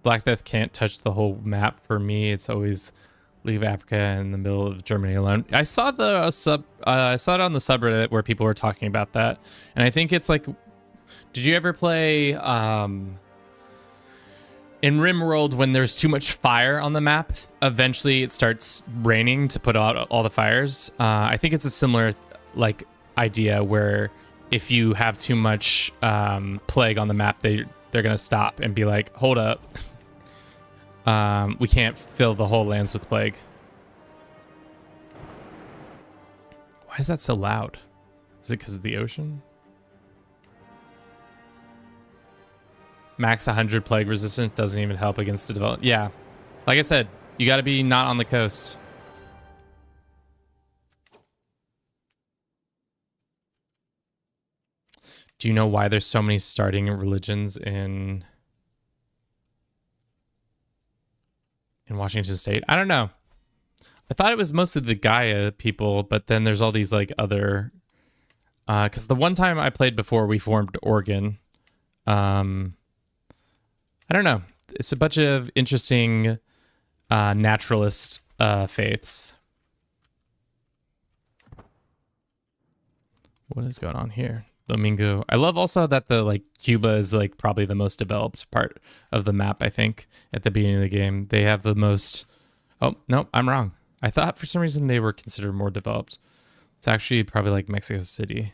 Black Death can't touch the whole map for me. It's always leave Africa in the middle of Germany alone. I saw the I saw it on the subreddit where people were talking about that, and I think it's like, did you ever play in RimWorld when there's too much fire on the map? Eventually, it starts raining to put out all the fires. I think it's a similar like idea where if you have too much plague on the map, they're gonna stop and be like, hold up. We can't fill the whole lands with plague. Why is that so loud? Is it because of the ocean? Max 100 plague resistance doesn't even help against the development. Yeah, like I said, you got to be not on the coast. Do you know why there's so many starting religions in Washington State? I don't know. I thought it was mostly the Gaia people, but then there's all these like other. Because the one time I played before, we formed Oregon. I don't know. It's a bunch of interesting naturalist faiths. What is going on here? Domingo. I love also that the like Cuba is like probably the most developed part of the map. I think at the beginning of the game they have the most. Oh no, I'm wrong. I thought for some reason they were considered more developed. It's actually probably like Mexico City.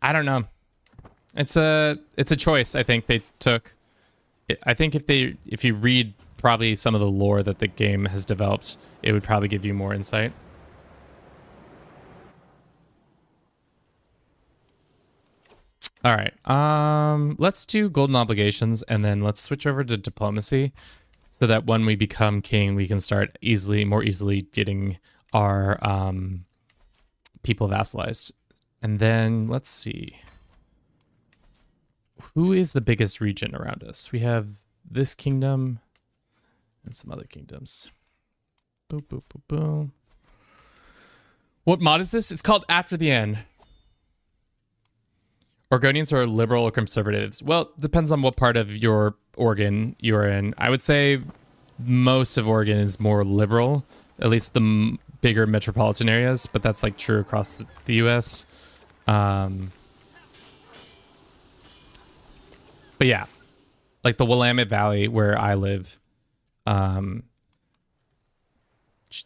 I don't know. It's a choice I think they took. I think if you read probably some of the lore that the game has developed, it would probably give you more insight. All right. Let's do golden obligations and then let's switch over to diplomacy so that when we become king, we can start more easily getting our people vassalized. And then let's see. Who is the biggest region around us? We have this kingdom and some other kingdoms. Boop, boop, boop, boom. What mod is this? It's called After the End. Oregonians are liberal or conservatives. Well, depends on what part of your Oregon you're in. I would say most of Oregon is more liberal, at least the bigger metropolitan areas, but that's like true across the U.S. But yeah, like the Willamette Valley where I live.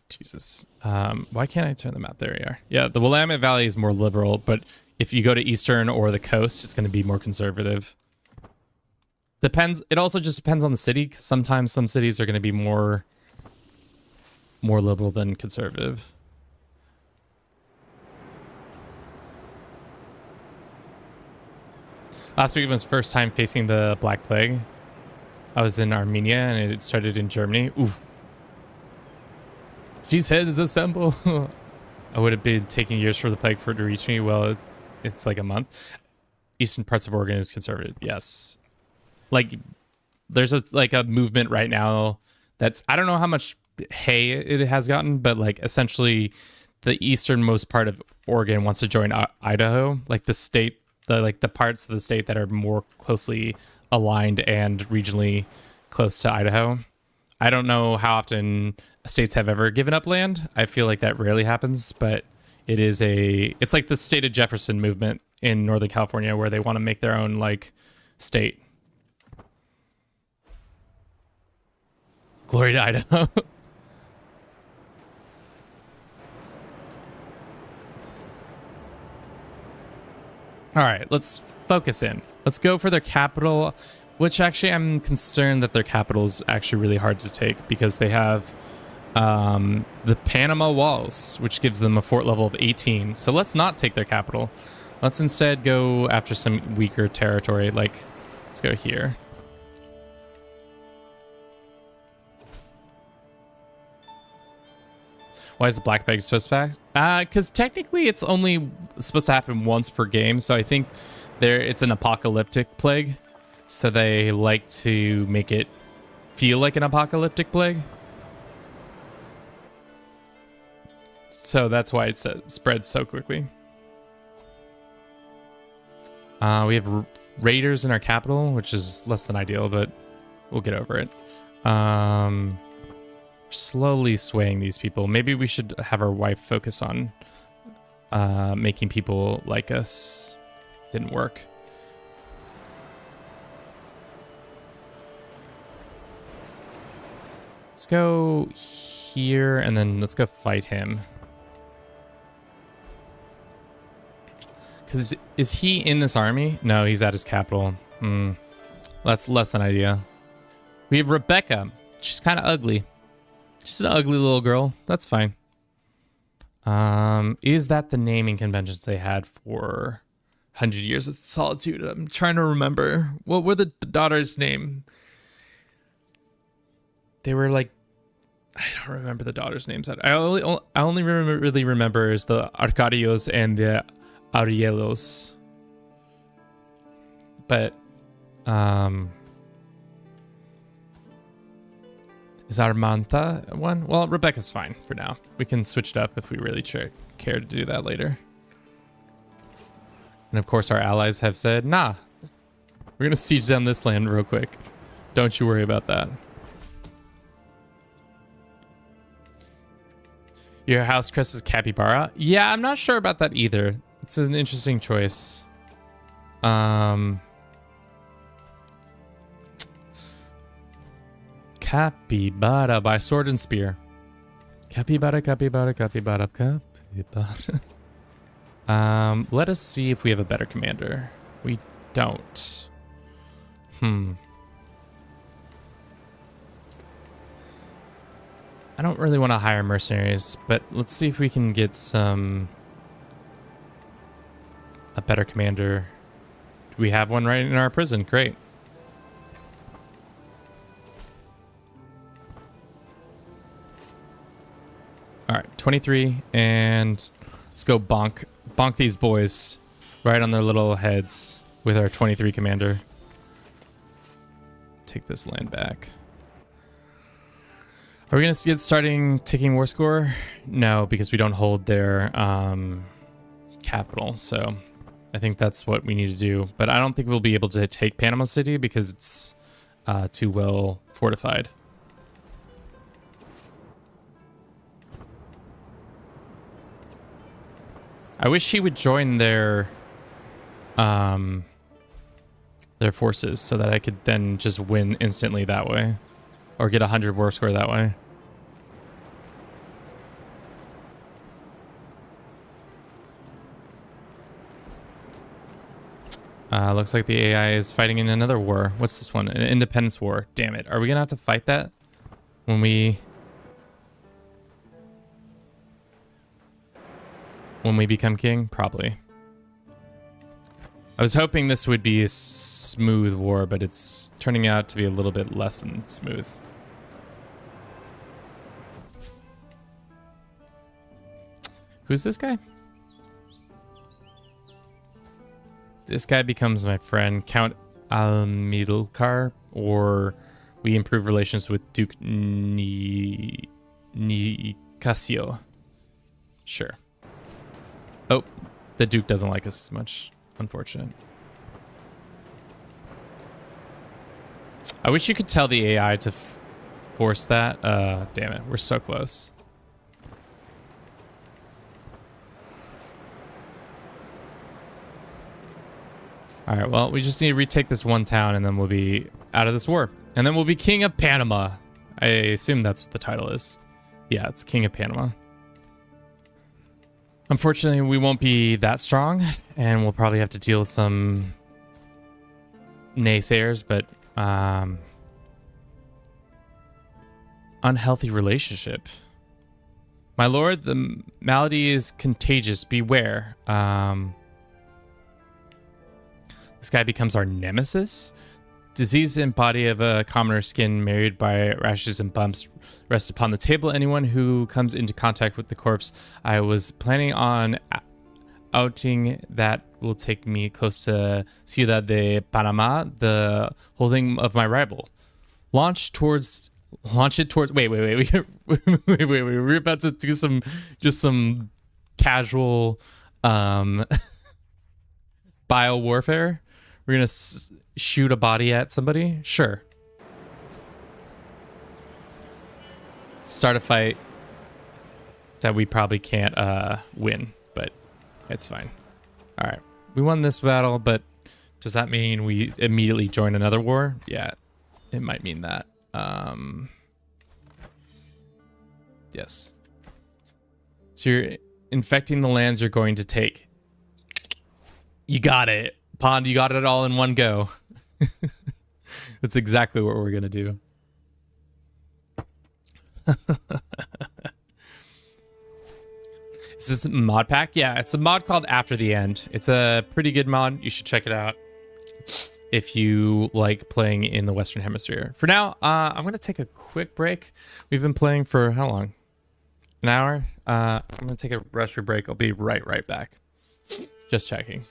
Jesus. Why can't I turn the map? There we are. Yeah, the Willamette Valley is more liberal, but if you go to Eastern or the coast, it's going to be more conservative. Depends. It also just depends on the city, because sometimes some cities are going to be more liberal than conservative. Last week was first time facing the Black Plague. I was in Armenia and it started in Germany. Oof. G's heads assemble. I would have been taking years for the plague for it to reach me. Well, it's like a month. Eastern parts of Oregon is conservative. Yes. Like there's a movement right now that's, I don't know how much hay it has gotten, but like essentially the easternmost part of Oregon wants to join Idaho, like the state, the parts of the state that are more closely aligned and regionally close to Idaho. I don't know how often states have ever given up land. I feel like that rarely happens, but it's like the state of Jefferson movement in Northern California where they want to make their own like state. Glory to Idaho. All right, let's focus in. Let's go for their capital, which actually I'm concerned that their capital is actually really hard to take because they have the Panama Walls, which gives them a fort level of 18. So let's not take their capital. Let's instead go after some weaker territory. Like, let's go here. Why is the Black Plague supposed to pass? Because technically it's only supposed to happen once per game. So I think it's an apocalyptic plague. So they like to make it feel like an apocalyptic plague. So that's why it spreads so quickly. We have raiders in our capital, which is less than ideal, but we'll get over it. Slowly swaying these people. Maybe we should have our wife focus on making people like us. Didn't work. Let's go here and then let's go fight him. Because is he in this army? No, he's at his capital. That's less than ideal. We have Rebecca. She's kind of ugly. She's an ugly little girl. That's fine. Is that the naming conventions they had for 100 Years of Solitude? I'm trying to remember. What were the daughters' name? They were like, I don't remember the daughters' names. I only really remember is the Arcadios and the Arielos. But is Armanta one? Well, Rebecca's fine for now. We can switch it up if we really care to do that later. And of course, our allies have said, nah, we're going to siege down this land real quick. Don't you worry about that. Your house crest is capybara? Yeah, I'm not sure about that either. It's an interesting choice. Capybara by Sword and Spear. Capybara, capybara, capybara, capybara. Let us see if we have a better commander. We don't. I don't really want to hire mercenaries, but let's see if we can get a better commander. Do we have one right in our prison? Great. All right, 23, and let's go bonk these boys right on their little heads with our 23 commander. Take this land back. Are we gonna get starting ticking war score? No, because we don't hold their capital. So I think that's what we need to do. But I don't think we'll be able to take Panama City because it's too well fortified. I wish he would join their forces so that I could then just win instantly that way. Or get 100 war score that way. Looks like the AI is fighting in another war. What's this one? An independence war. Damn it. Are we gonna have to fight that when we become king? Probably. I was hoping this would be a smooth war, but it's turning out to be a little bit less than smooth. Who's this guy? This guy becomes my friend, Count Almidalcar, or we improve relations with Duke Nicasio. Sure. Oh, the Duke doesn't like us as much. Unfortunate. I wish you could tell the AI to force that. Damn it, we're so close. All right, well, we just need to retake this one town and then we'll be out of this war. And then we'll be King of Panama. I assume that's what the title is. Yeah, it's King of Panama. Unfortunately, we won't be that strong and we'll probably have to deal with some naysayers, but unhealthy relationship. My lord, the malady is contagious. Beware. This guy becomes our nemesis. Disease in body of a commoner, skin marred by rashes and bumps rest upon the table. Anyone who comes into contact with the corpse I was planning on outing that will take me close to Ciudad de Panama, the holding of my rival. Launch towards Launch it towards. Wait. We're about to do some casual bio warfare. We're gonna shoot a body at somebody. Sure. Start a fight that we probably can't win, but it's fine. All right, we won this battle, but does that mean we immediately join another war? Yeah, it might mean that. Yes. So you're infecting the lands you're going to take. You got it. Pond, you got it all in one go. That's exactly what we're going to do. Is this a mod pack? Yeah, it's a mod called After the End. It's a pretty good mod. You should check it out if you like playing in the Western Hemisphere. For now, I'm going to take a quick break. We've been playing for how long? An hour? I'm going to take a restroom break. I'll be right back. Just checking.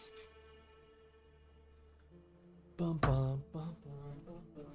Bum, bum, bum, bum, bum, bum.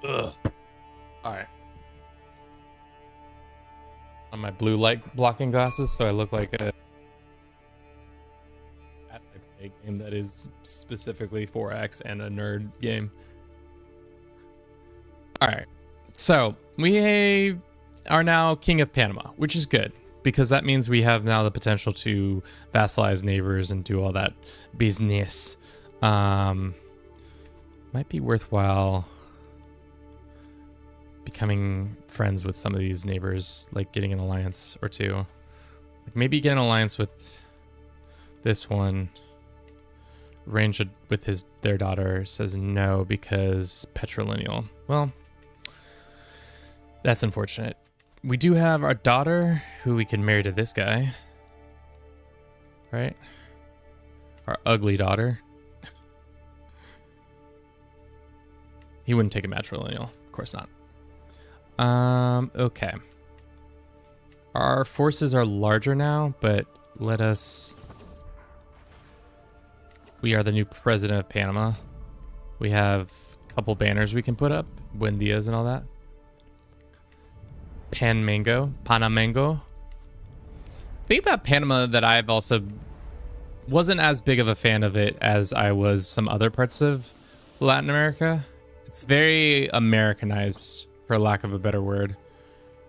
Ugh. All right. On my blue light blocking glasses, so I look like a game that is specifically 4X and a nerd game. All right. So we are now King of Panama, which is good because that means we have now the potential to vassalize neighbors and do all that business. Might be worthwhile becoming friends with some of these neighbors, like getting an alliance or two. Like maybe get an alliance with this one. Arrange it with their daughter. Says no because patrilineal. Well, that's unfortunate. We do have our daughter who we can marry to this guy. Right? Our ugly daughter. He wouldn't take a matrilineal. Of course not. Okay. Our forces are larger now, but let us... We are the new president of Panama. We have a couple banners we can put up. Buen dias and all that. Panamango. Thing about Panama that I've also wasn't as big of a fan of it as I was some other parts of Latin America. It's very Americanized, for lack of a better word.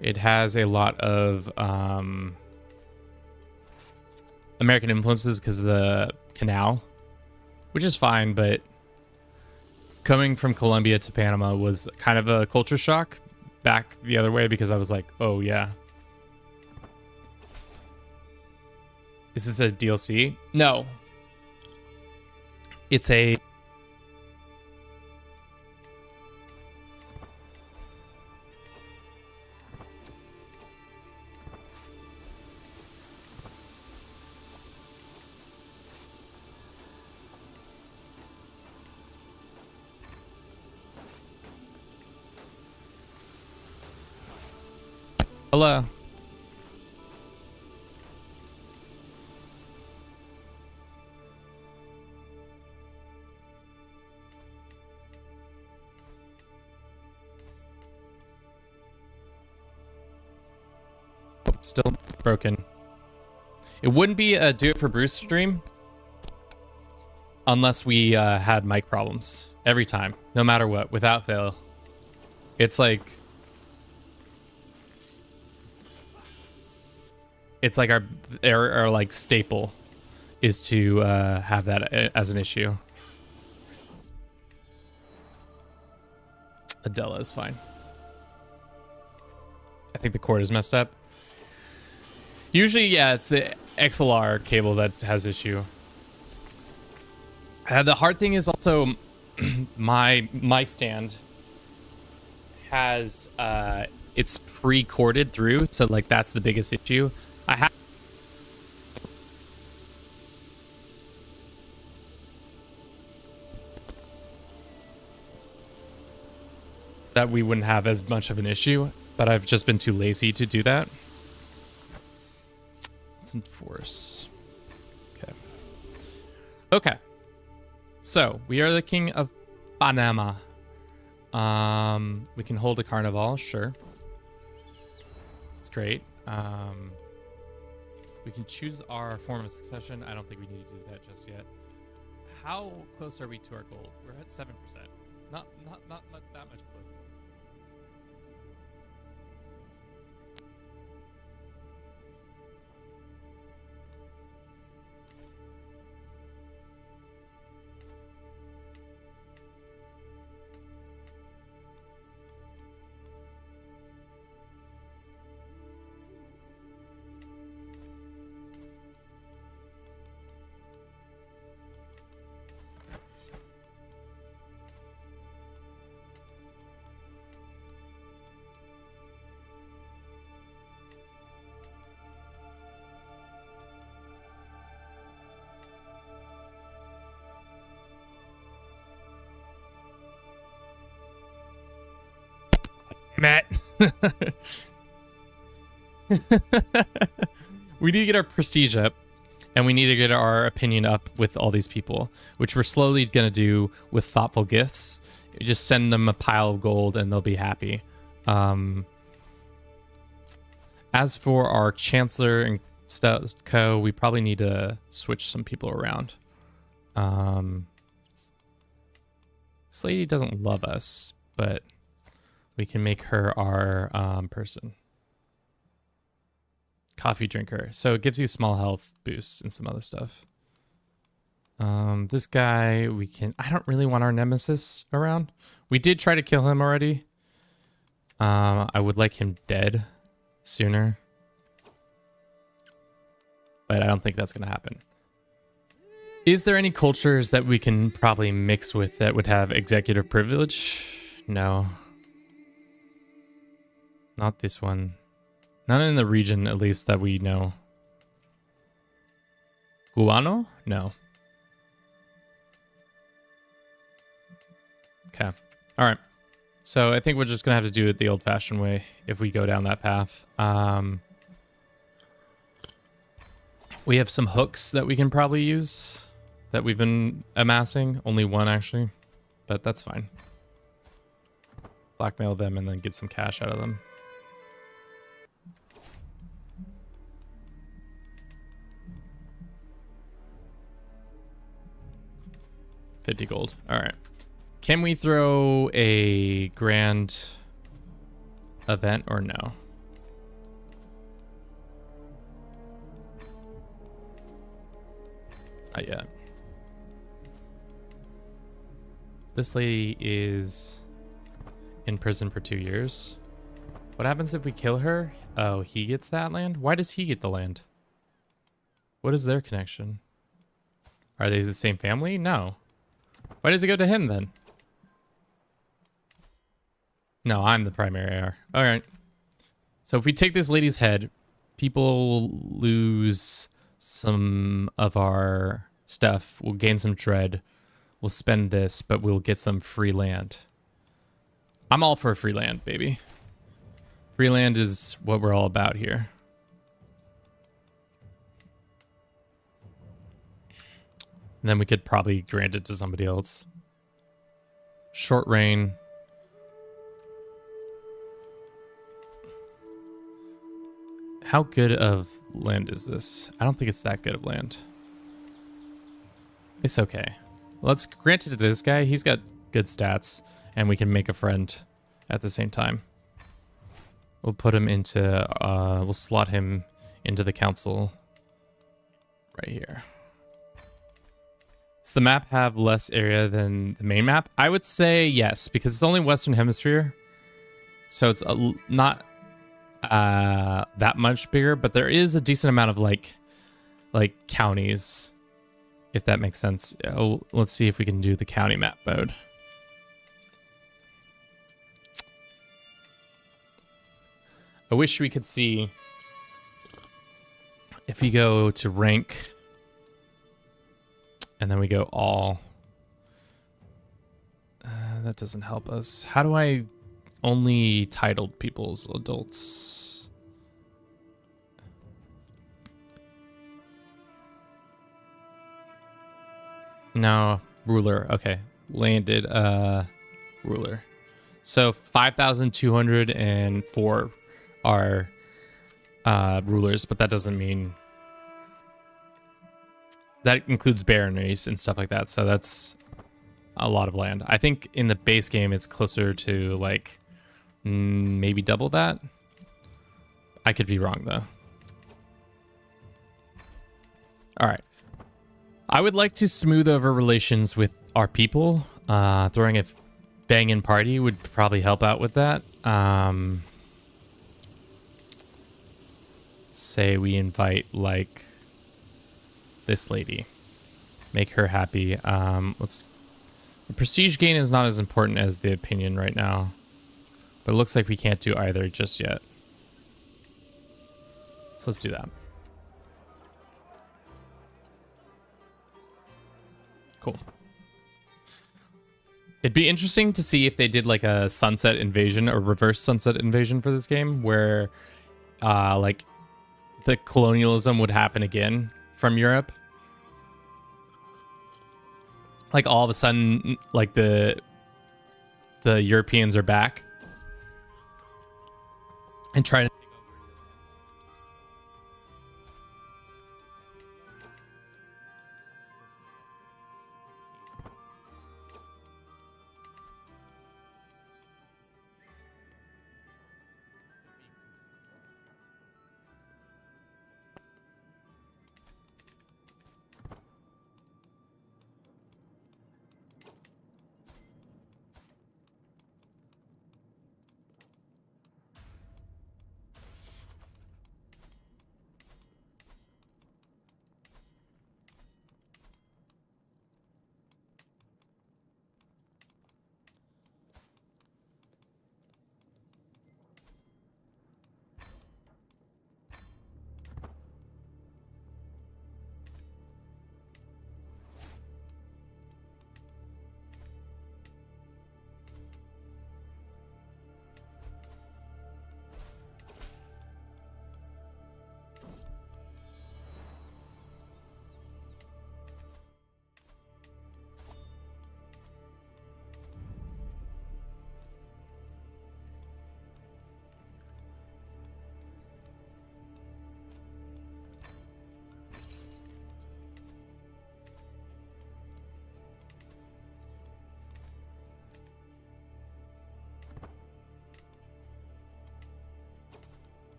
It has a lot of American influences because of the canal, which is fine, but coming from Colombia to Panama was kind of a culture shock back the other way because I was like, oh yeah. Is this a DLC? No. It's a... Hello. Still broken. It wouldn't be a Do It For Bruce stream unless we had mic problems every time, no matter what, without fail. It's like our like staple is to have that as an issue. Adela is fine. I think the cord is messed up. Usually, yeah, it's the XLR cable that has issue. The hard thing is also my mic stand has it's pre-corded through, so like that's the biggest issue. I have that we wouldn't have as much of an issue, but I've just been too lazy to do that. Let's enforce. Okay. So we are the king of Panama. We can hold a carnival, sure. It's great. We can choose our form of succession. I don't think we need to do that just yet. How close are we to our goal? We're at 7%. Not that much closer. Matt. We need to get our prestige up, and we need to get our opinion up with all these people, which we're slowly going to do with thoughtful gifts. Just send them a pile of gold and they'll be happy. As for our chancellor and co, we probably need to switch some people around. This lady doesn't love us, but we can make her our person. Coffee drinker. So it gives you small health boosts and some other stuff. This guy, we can... I don't really want our nemesis around. We did try to kill him already. I would like him dead sooner. But I don't think that's going to happen. Is there any cultures that we can probably mix with that would have executive privilege? No. Not this one. None in the region, at least, that we know. Guano? No. Okay. All right. So I think we're just going to have to do it the old-fashioned way if we go down that path. We have some hooks that we can probably use that we've been amassing. Only one, actually. But that's fine. Blackmail them and then get some cash out of them. $50 gold. All right. Can we throw a grand event or no? Not yet. This lady is in prison for 2 years. What happens if we kill her? Oh, he gets that land? Why does he get the land? What is their connection? Are they the same family? No. Why does it go to him then? No, I'm the primary heir. All right. So if we take this lady's head, people will lose some of our stuff. We'll gain some dread. We'll spend this, but we'll get some free land. I'm all for free land, baby. Free land is what we're all about here. And then we could probably grant it to somebody else. Short reign. How good of land is this? I don't think it's that good of land. It's okay. Let's grant it to this guy. He's got good stats, and we can make a friend at the same time. We'll put him into, we'll slot him into the council right here. Does the map have less area than the main map? I would say yes, because it's only Western Hemisphere. So it's not that much bigger, but there is a decent amount of like counties, if that makes sense. Oh, let's see if we can do the county map mode. I wish we could see if we go to rank and then we go all. That doesn't help us. How do I only titled people's adults? No, ruler. Okay. Landed ruler. So 5,204 are rulers, but that doesn't mean that includes baronies and stuff like that. So that's a lot of land. I think in the base game it's closer to like maybe double that. I could be wrong though. All right. I would like to smooth over relations with our people. Throwing a bang-in party would probably help out with that. Say we invite like this lady. Make her happy. The prestige gain is not as important as the opinion right now. But it looks like we can't do either just yet. So let's do that. Cool. It'd be interesting to see if they did like a sunset invasion or reverse sunset invasion for this game where like the colonialism would happen again from Europe. Like all of a sudden like the Europeans are back and trying to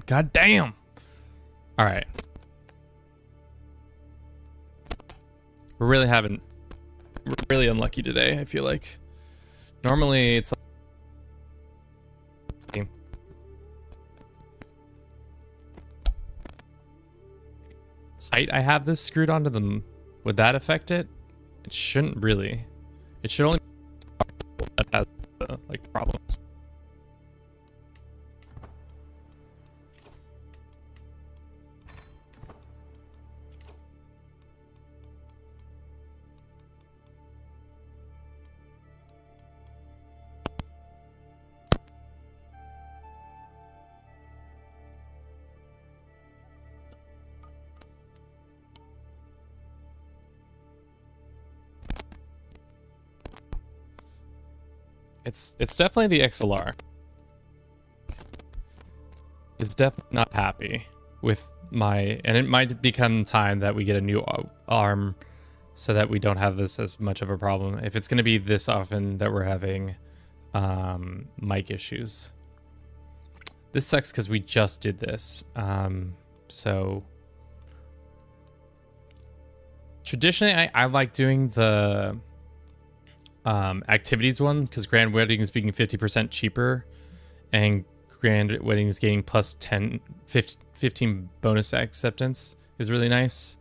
God damn. All right. We're really unlucky today, I feel like. Normally it's tight. I have this screwed onto them. Would that affect it? It shouldn't really. It should only be that has like problems. It's definitely the XLR. It's definitely not happy with my, and it might become time that we get a new arm so that we don't have this as much of a problem. If it's going to be this often that we're having mic issues. This sucks because we just did this. So traditionally I like doing the activities one because Grand Wedding is being 50% cheaper and Grand Wedding is getting plus 15 bonus acceptance is really nice.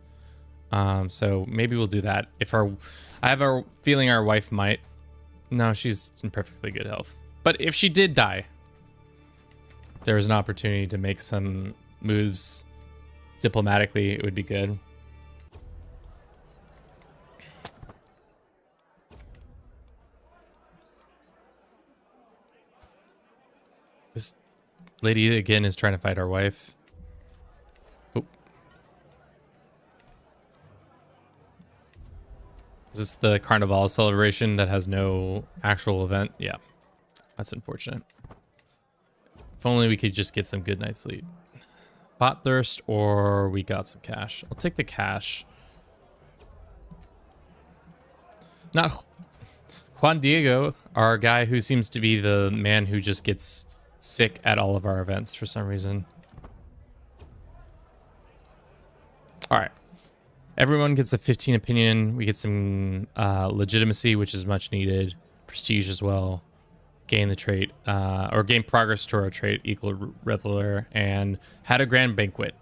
So maybe we'll do that. I have a feeling our wife might. No, she's in perfectly good health. But if she did die, there was an opportunity to make some moves diplomatically. It would be good. This lady again is trying to fight our wife. Oh. Is this the Carnival celebration that has no actual event? Yeah, that's unfortunate. If only we could just get some good night's sleep. Fought thirst or we got some cash. I'll take the cash. Not Juan Diego, our guy who seems to be the man who just gets sick at all of our events for some reason. All right. Everyone gets a 15 opinion. We get some legitimacy, which is much needed. Prestige as well. Gain the trait, or gain progress to our trait, equal reveler, and had a grand banquet.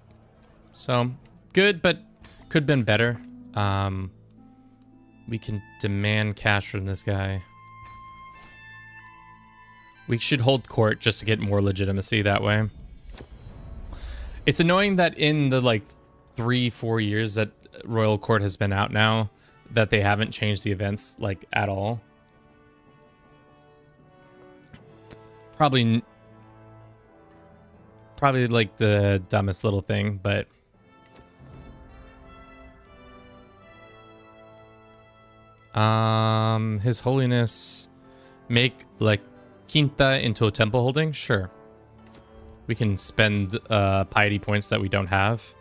So good, but could have been better. We can demand cash from this guy. We should hold court just to get more legitimacy that way. It's annoying that in the like 3-4 years that Royal Court has been out now, that they haven't changed the events like at all. Probably like the dumbest little thing, but His Holiness make like Quinta into a temple holding? Sure. We can spend piety points that we don't have.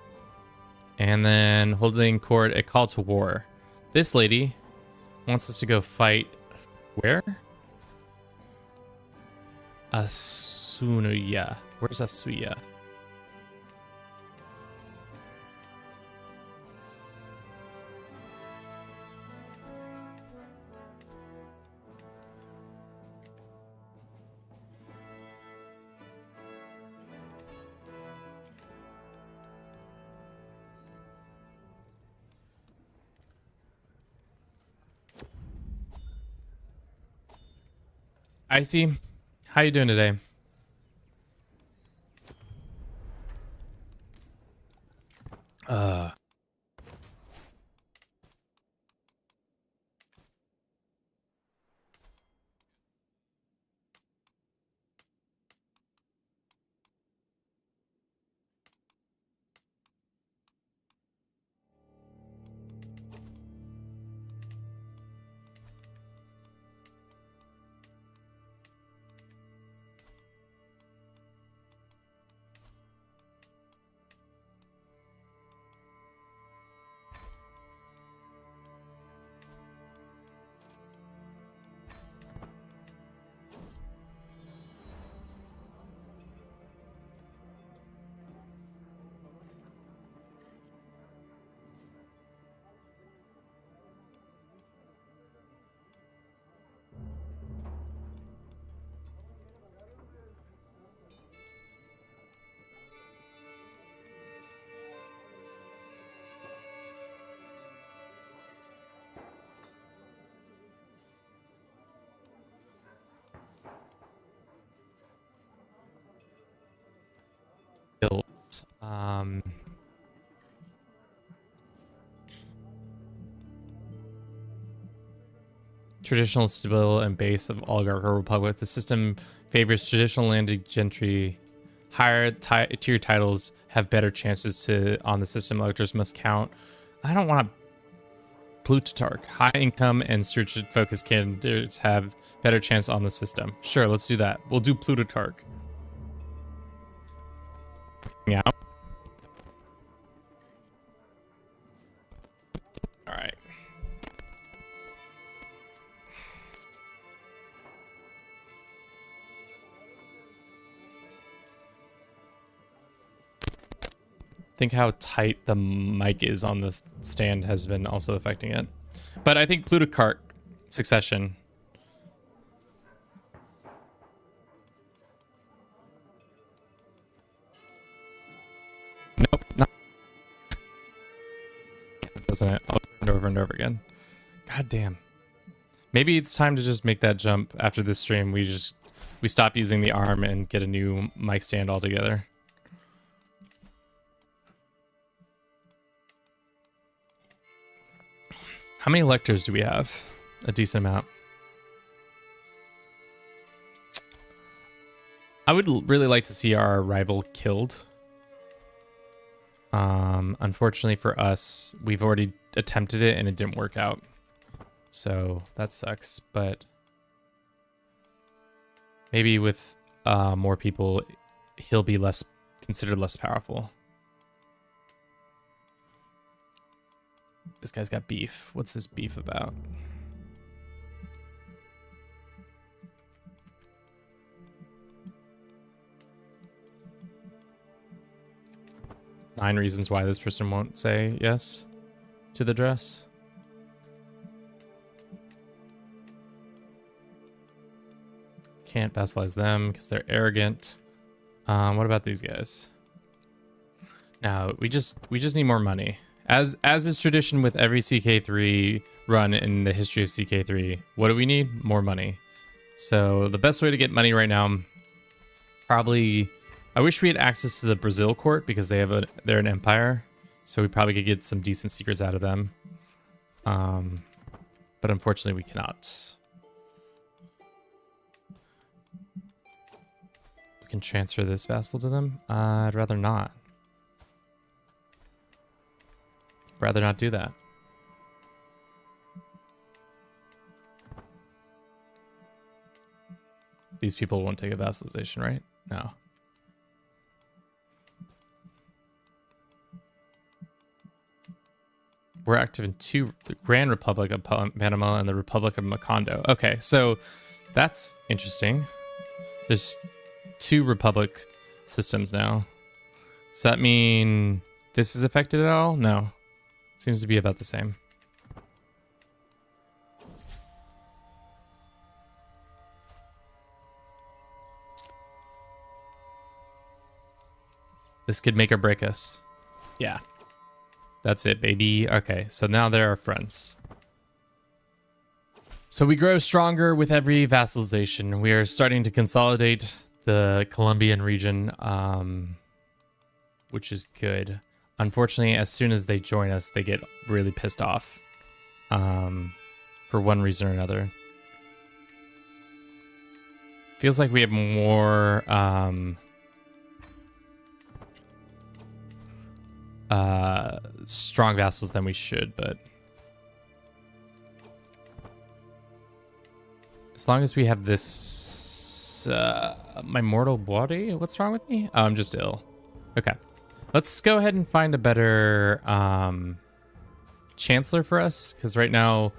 And then holding court a call to war. This lady wants us to go fight where? Asunuya. Where's Asuya? I see. How you doing today? traditional stable and base of oligarchical republic. The system favors traditional landed gentry. Higher tier titles have better chances to on the system. Electors must count. I don't want Plutarch. High income and stringent focused candidates have better chance on the system. Sure, let's do that. We'll do Plutarch. Yeah. All right. Think how tight the mic is on the stand has been also affecting it. But I think Plutarch succession. Nope, not. Doesn't it? Over and over again. God damn. Maybe it's time to just make that jump after this stream. We stop using the arm and get a new mic stand altogether. How many electors do we have? A decent amount. I would really like to see our rival killed. Unfortunately for us, we've already attempted it and it didn't work out. So that sucks, but maybe with more people, he'll be considered less powerful. This guy's got beef. What's this beef about? Nine reasons why this person won't say yes to the dress. Can't vassalize them because they're arrogant. What about these guys? Now we just need more money. As is tradition with every CK3 run in the history of CK3, what do we need? More money. So the best way to get money right now, probably, I wish we had access to the Brazil court because they're an empire, so we probably could get some decent secrets out of them. But unfortunately we cannot. We can transfer this vassal to them. I'd rather not. Rather not do that. These people won't take a vassalization, right? No. We're active in the Grand Republic of Panama and the Republic of Macondo. Okay, so that's interesting. There's 2 republic systems now. Does that mean this is affected at all? No. Seems to be about the same. This could make or break us. Yeah. That's it, baby. Okay, so now they're our friends. So we grow stronger with every vassalization. We are starting to consolidate the Colombian region, which is good. Unfortunately, as soon as they join us, they get really pissed off for one reason or another. Feels like we have more strong vassals than we should, but as long as we have this, my mortal body, what's wrong with me? Oh, I'm just ill. Okay. Let's go ahead and find a better chancellor for us, because right now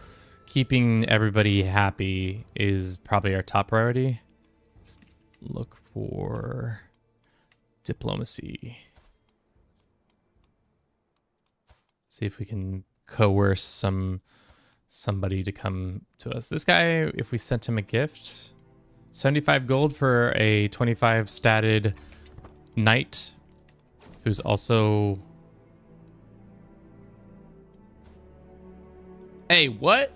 keeping everybody happy is probably our top priority. Let's look for diplomacy. See if we can coerce somebody to come to us. This guy, if we sent him a gift, 75 gold for a 25 statted knight. Who's also... Hey, what?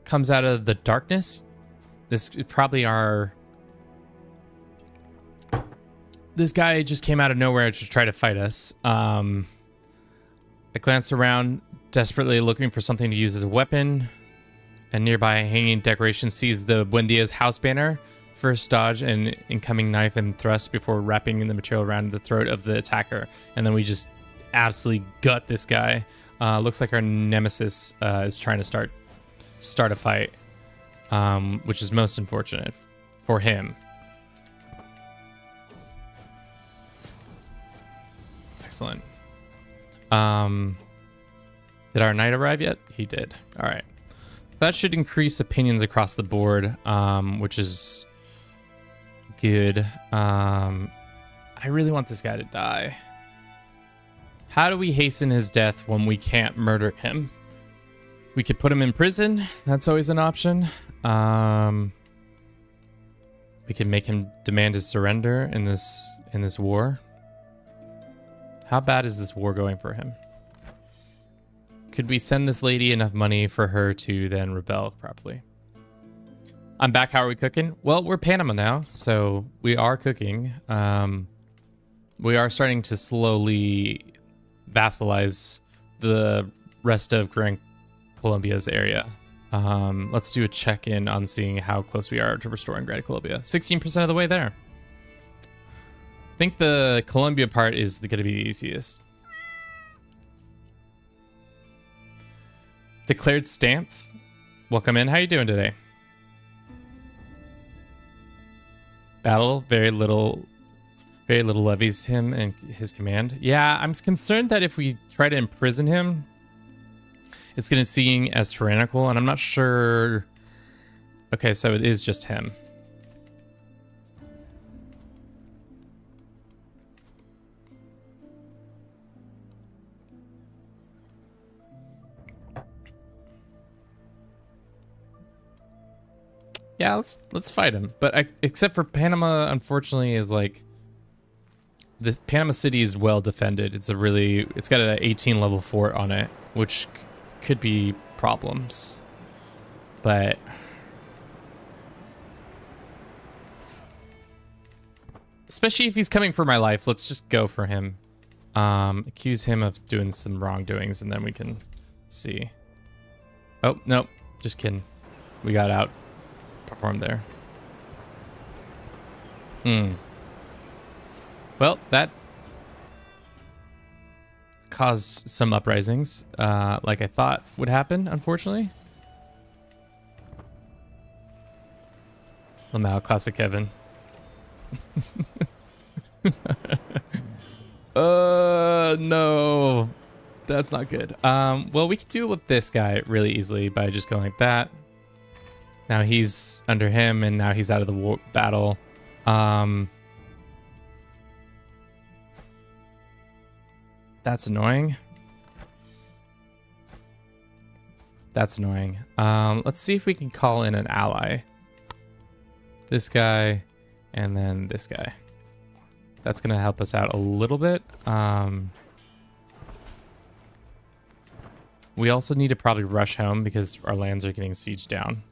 Comes out of the darkness. This is probably our... This guy just came out of nowhere to try to fight us. I glanced around, desperately looking for something to use as a weapon. A nearby hanging decoration sees the Buendia's house banner. First dodge an incoming knife and thrust before wrapping the material around the throat of the attacker. And then we just absolutely gut this guy. Looks like our nemesis is trying to start a fight, which is most unfortunate for him. Excellent. Did our knight arrive yet? He did. All right. That should increase opinions across the board, which is good. I really want this guy to die. How do we hasten his death when we can't murder him? We could put him in prison. That's always an option. We can make him demand his surrender in this war. How bad is this war going for him? Could we send this lady enough money for her to then rebel properly? I'm back. How are we cooking? Well, we're Panama now, so we are cooking. We are starting to slowly vassalize the rest of Gran Colombia's area. Let's do a check-in on seeing how close we are to restoring Gran Colombia. 16% of the way there. I think the Colombia part is going to be the easiest. Declared stamp. Welcome in. How you doing today? Battle. Very little levies him and his command. Yeah, I'm concerned that if we try to imprison him, it's going to seem as tyrannical, and I'm not sure. Okay, so it is just him. Yeah, let's fight him. But except for Panama, unfortunately, is like the Panama City is well defended. It's got an 18 level fort on it, which could be problems. But especially if he's coming for my life, let's just go for him. Accuse him of doing some wrongdoings, and then we can see. Oh, nope. Just kidding. We got out. Performed there. Well, that caused some uprisings, like I thought would happen, unfortunately. Lamau, classic Kevin. No. That's not good. Well, we could deal with this guy really easily by just going like that. Now he's under him, and now he's out of the battle. That's annoying. That's annoying. Let's see if we can call in an ally. This guy, and then this guy. That's going to help us out a little bit. We also need to probably rush home because our lands are getting sieged down.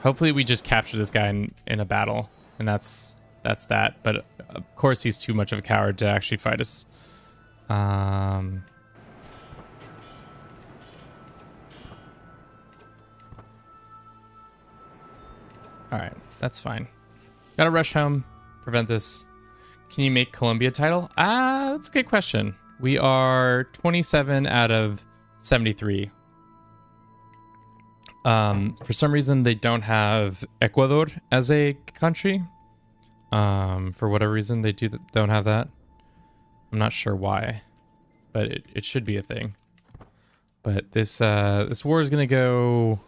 Hopefully we just capture this guy in a battle, and that's that. But of course he's too much of a coward to actually fight us. All right, that's fine. Gotta rush home, prevent this. Can you make Colombia title? That's a good question. We are 27 out of 73. For some reason, they don't have Ecuador as a country. For whatever reason, they don't have that. I'm not sure why, but it should be a thing. But this war is gonna go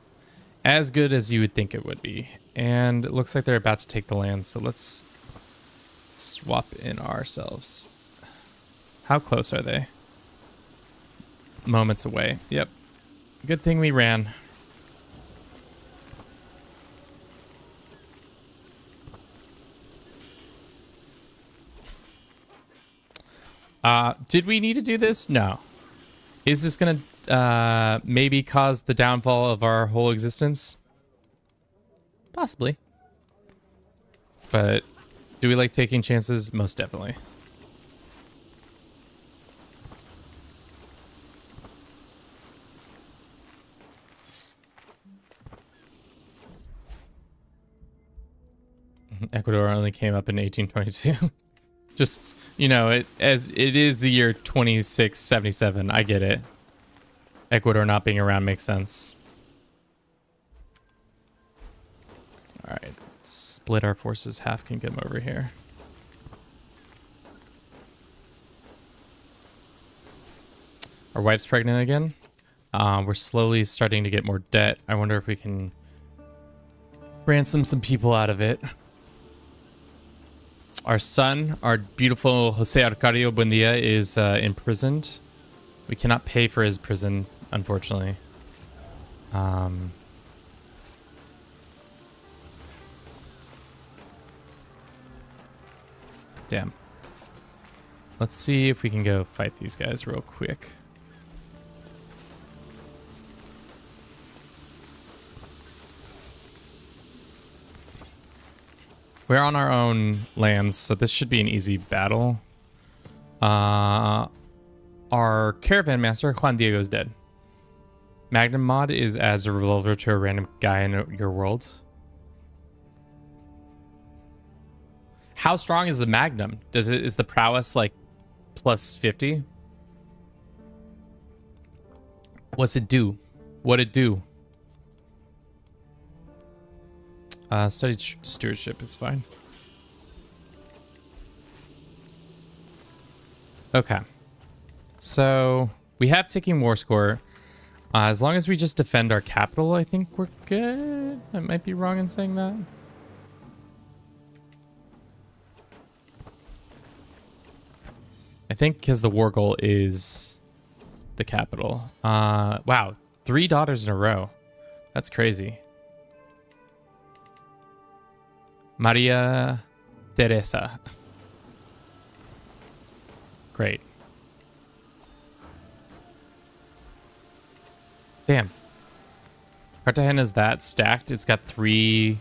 as good as you would think it would be, and it looks like they're about to take the land. So let's swap in ourselves. How close are they? Moments away. Yep. Good thing we ran. Did we need to do this? No. Is this going to maybe cause the downfall of our whole existence? Possibly. But do we like taking chances? Most definitely. Ecuador only came up in 1822. Just, you know, it is the year 2677. I get it. Ecuador not being around makes sense. All right, let's split our forces. Half can come over here. Our wife's pregnant again. We're slowly starting to get more debt. I wonder if we can ransom some people out of it. Our son, our beautiful Jose Arcadio Buendia, is imprisoned. We cannot pay for his prison, unfortunately. Damn. Let's see if we can go fight these guys real quick. We're on our own lands, so this should be an easy battle. Our caravan master, Juan Diego, is dead. Magnum mod adds a revolver to a random guy in your world. How strong is the Magnum? Is the prowess like plus 50? What's it do? What'd it do? Studied stewardship is fine. Okay. So we have ticking war score. As long as we just defend our capital, I think we're good. I might be wrong in saying that. I think because the war goal is the capital. Wow. 3 daughters in a row. That's crazy. Maria Teresa. Great. Damn. Cartagena's that stacked. It's got 3.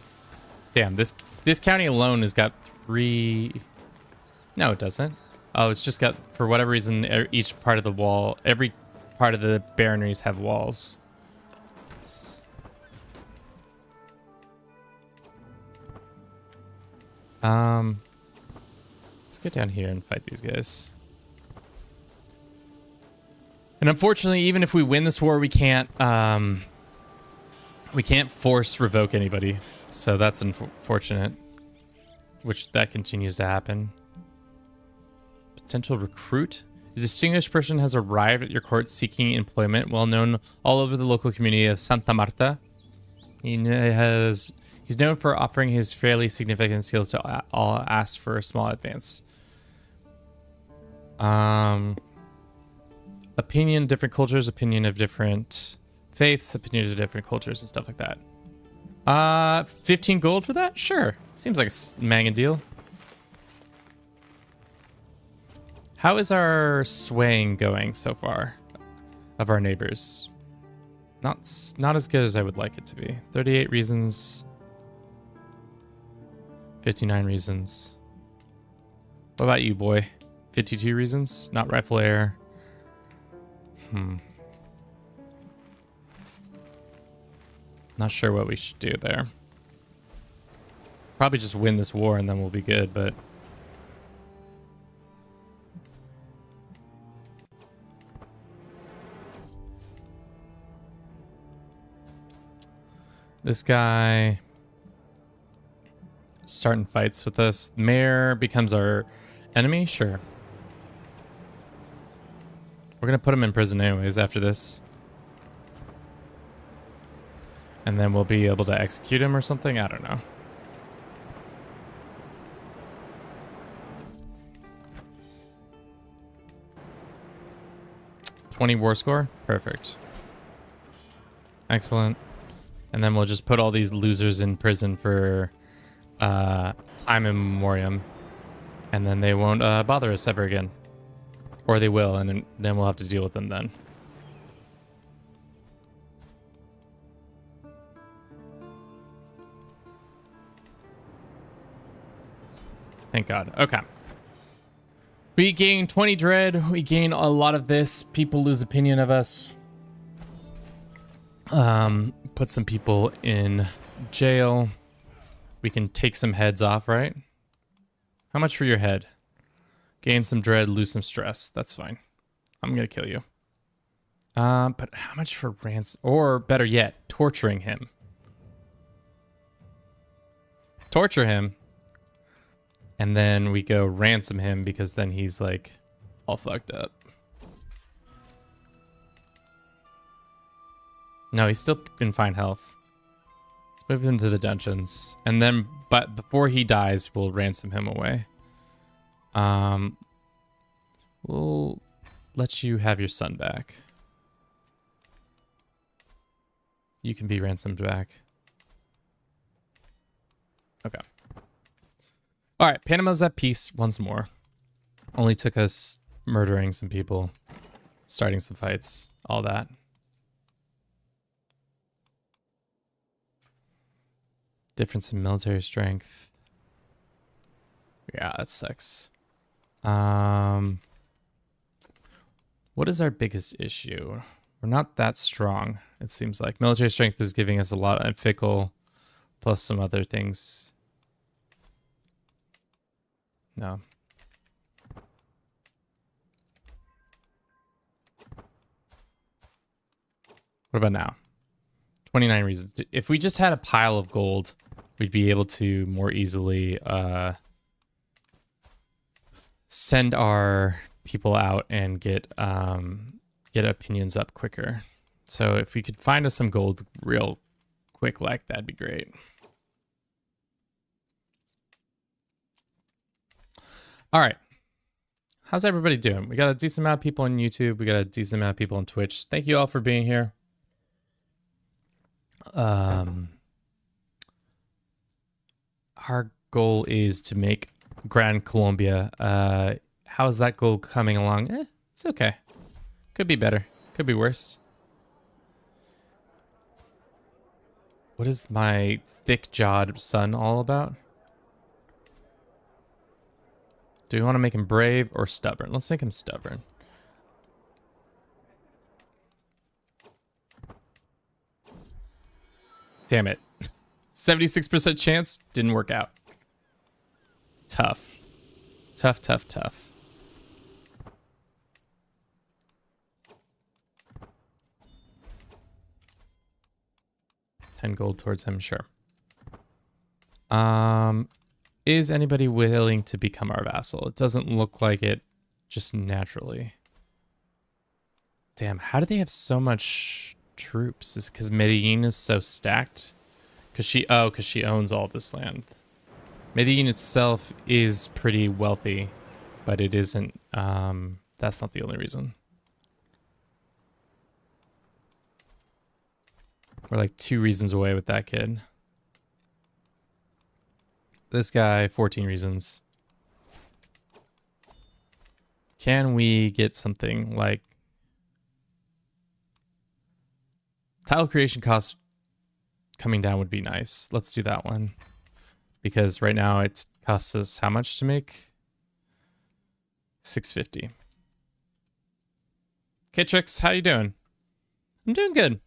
Damn, this county alone has got 3. No, it doesn't. Oh, it's just got, for whatever reason, each part of the wall, every part of the baronies have walls. Let's get down here and fight these guys. And unfortunately, even if we win this war, we can't force revoke anybody. So that's unfortunate. Which that continues to happen. Potential recruit. A distinguished person has arrived at your court seeking employment, well known all over the local community of Santa Marta. He's known for offering his fairly significant skills to all ask for a small advance. Opinion, different cultures, opinion of different faiths, opinions of different cultures and stuff like that. 15 gold for that? Sure. Seems like a manga deal. How is our swaying going so far of our neighbors? Not as good as I would like it to be. 38 reasons. 59 reasons. What about you, boy? 52 reasons? Not rifle air. Not sure what we should do there. Probably just win this war and then we'll be good, but... This guy starting fights with us. Mayor becomes our enemy? Sure. We're going to put him in prison anyways after this. And then we'll be able to execute him or something? I don't know. $20 war score? Perfect. Excellent. And then we'll just put all these losers in prison for time immemorium. And then they won't bother us ever again. Or they will, and then we'll have to deal with them then. Thank God. Okay. We gain 20 dread. We gain a lot of this. People lose opinion of us. Put some people in jail. We can take some heads off, right? How much for your head? Gain some dread, lose some stress. That's fine. I'm gonna kill you. But how much for ransom? Or better yet, torturing him. Torture him. And then we go ransom him because then he's like all fucked up. No, he's still in fine health. Let's move him to the dungeons. And then, but before he dies, we'll ransom him away. We'll let you have your son back. You can be ransomed back. Okay. All right, Panama's at peace once more. Only took us murdering some people, starting some fights, all that. Difference in military strength. Yeah, that sucks. What is our biggest issue? We're not that strong, it seems like. Military strength is giving us a lot of fickle, plus some other things. No. What about now? 29 reasons. If we just had a pile of gold, we'd be able to more easily send our people out and get opinions up quicker. So if we could find us some gold real quick like that'd be great. All right. How's everybody doing? We got a decent amount of people on YouTube. We got a decent amount of people on Twitch. Thank you all for being here. Our goal is to make Grand Colombia. How is that goal coming along? It's okay. Could be better. Could be worse. What is my thick-jawed son all about? Do we want to make him brave or stubborn? Let's make him stubborn. Damn it. 76% chance. Didn't work out. Tough. Tough, tough, tough. $10 towards him, sure. Is anybody willing to become our vassal? It doesn't look like it just naturally. Damn, how do they have so much troops? Is it because Medellin is so stacked? Because she owns all this land. Medellin itself is pretty wealthy, but it isn't, that's not the only reason. We're like 2 reasons away with that kid. This guy, 14 reasons. Can we get something like tile creation costs coming down would be nice. Let's do that one. Because right now it costs us how much to make? 650. Okay, Trix, how you doing? I'm doing good.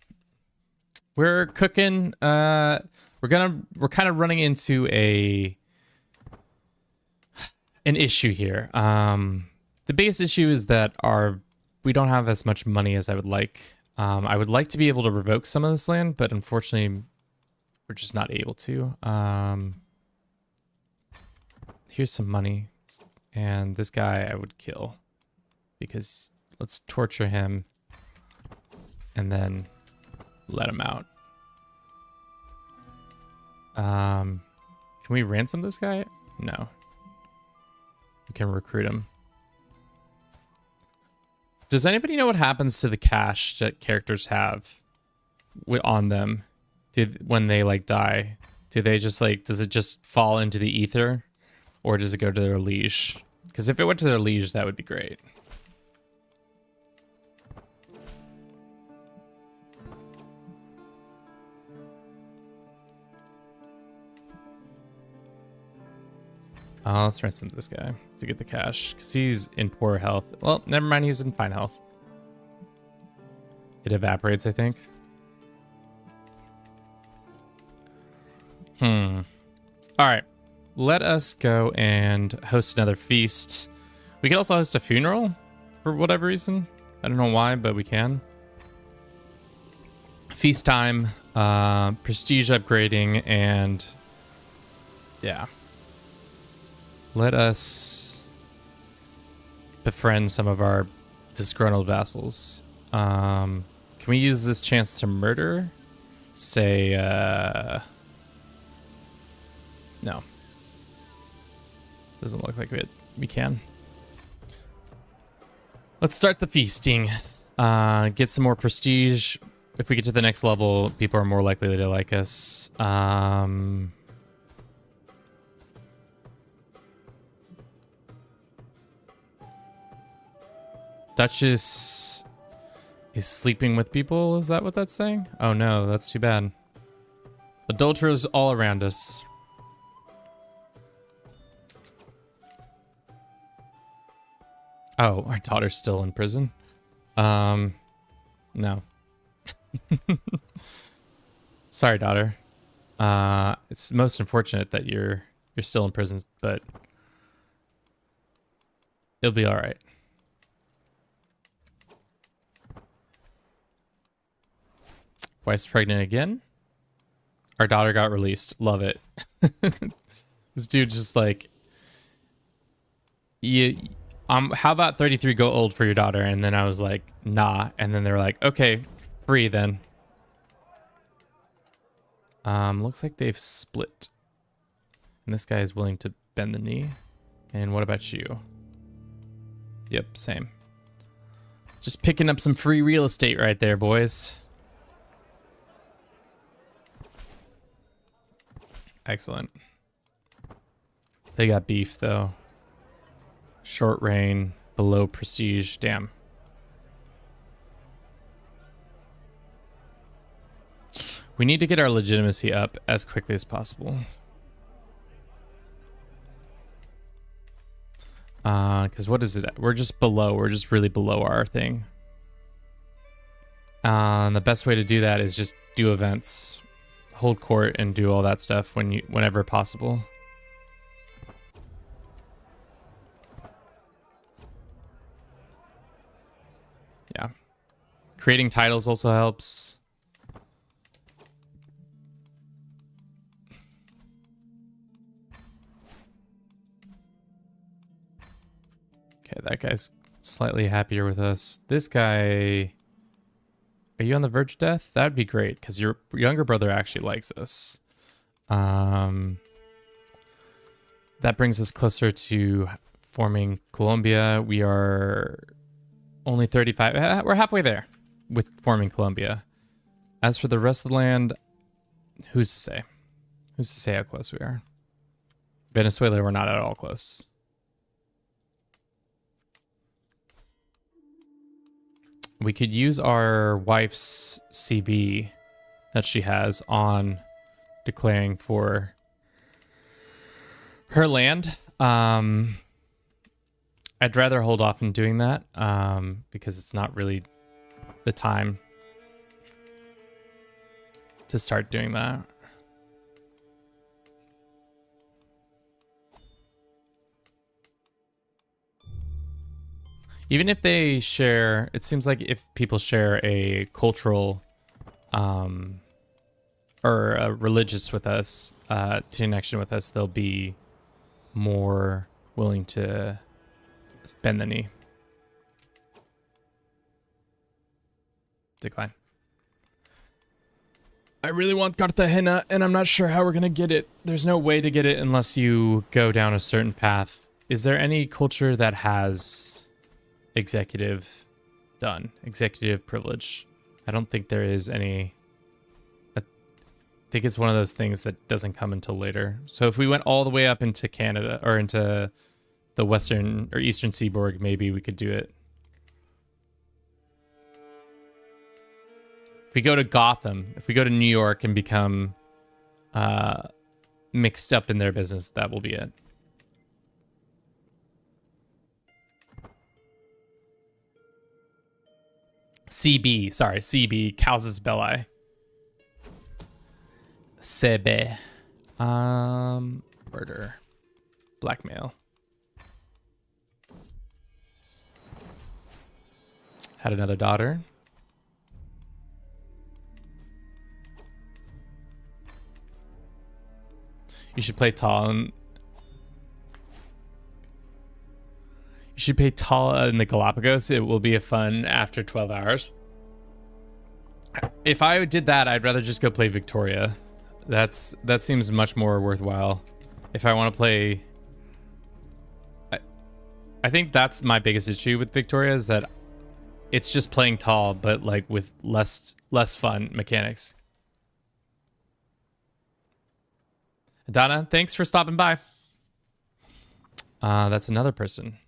We're cooking. We're kind of running into an issue here. The biggest issue is that we don't have as much money as I would like. I would like to be able to revoke some of this land, but unfortunately, we're just not able to. Here's some money, and this guy I would kill because let's torture him and then let him out. Can we ransom this guy? No. We can recruit him. Does anybody know what happens to the cash that characters have on them when they like die? Do they just like, does it just fall into the ether or does it go to their liege? Because if it went to their liege, that would be great. Let's ransom this guy to get the cash because he's in poor health. Well, never mind. He's in fine health. It evaporates, I think. All right. Let us go and host another feast. We could also host a funeral for whatever reason. I don't know why, but we can. Feast time, prestige upgrading, and yeah. Let us befriend some of our disgruntled vassals. Can we use this chance to murder? Say, no. Doesn't look like we can. Let's start the feasting. Get some more prestige. If we get to the next level, people are more likely to like us. Duchess is sleeping with people. Is that what that's saying? Oh no, that's too bad. Adulterers all around us. Oh, our daughter's still in prison. No. Sorry, daughter. It's most unfortunate that you're still in prison, but it'll be all right. Wife's pregnant again. Our daughter got released. Love it. This dude just like, how about 33 go old for your daughter? And then I was like, nah. And then they're like, okay, free then. Looks like they've split. And this guy is willing to bend the knee. And what about you? Yep, same. Just picking up some free real estate right there, boys. Excellent. They got beef, though. Short reign, below prestige. Damn. We need to get our legitimacy up as quickly as possible. Because what is it? We're just below. We're just really below our thing. And the best way to do that is just do events. Hold court and do all that stuff whenever possible. Yeah. Creating titles also helps. Okay, that guy's slightly happier with us. This guy... Are you on the verge of death? That'd be great, because your younger brother actually likes us. That brings us closer to forming Colombia. We are only 35. We're halfway there with forming Colombia. As for the rest of the land, who's to say? Who's to say how close we are? Venezuela, we're not at all close. We could use our wife's CB that she has on declaring for her land. I'd rather hold off on doing that because it's not really the time to start doing that. Even if they share, it seems like if people share a cultural or a religious with us, connection with us, they'll be more willing to bend the knee. Decline. I really want Cartagena, and I'm not sure how we're going to get it. There's no way to get it unless you go down a certain path. Is there any culture that has executive privilege? I don't think there is any. I think it's one of those things that doesn't come until later. So if we went all the way up into Canada or into the western or eastern seaboard, maybe we could do it. If we go to Gotham, if we go to New York and become mixed up in their business, that will be it. CB, sorry, CB, Casus Belli. CB. Murder. Blackmail. Had another daughter. You should play tall and... You should play tall in the Galapagos. It will be a fun after 12 hours. If I did that, I'd rather just go play Victoria. That seems much more worthwhile. If I want to play... I think that's my biggest issue with Victoria, is that it's just playing tall, but like with less fun mechanics. Donna, thanks for stopping by. That's another person.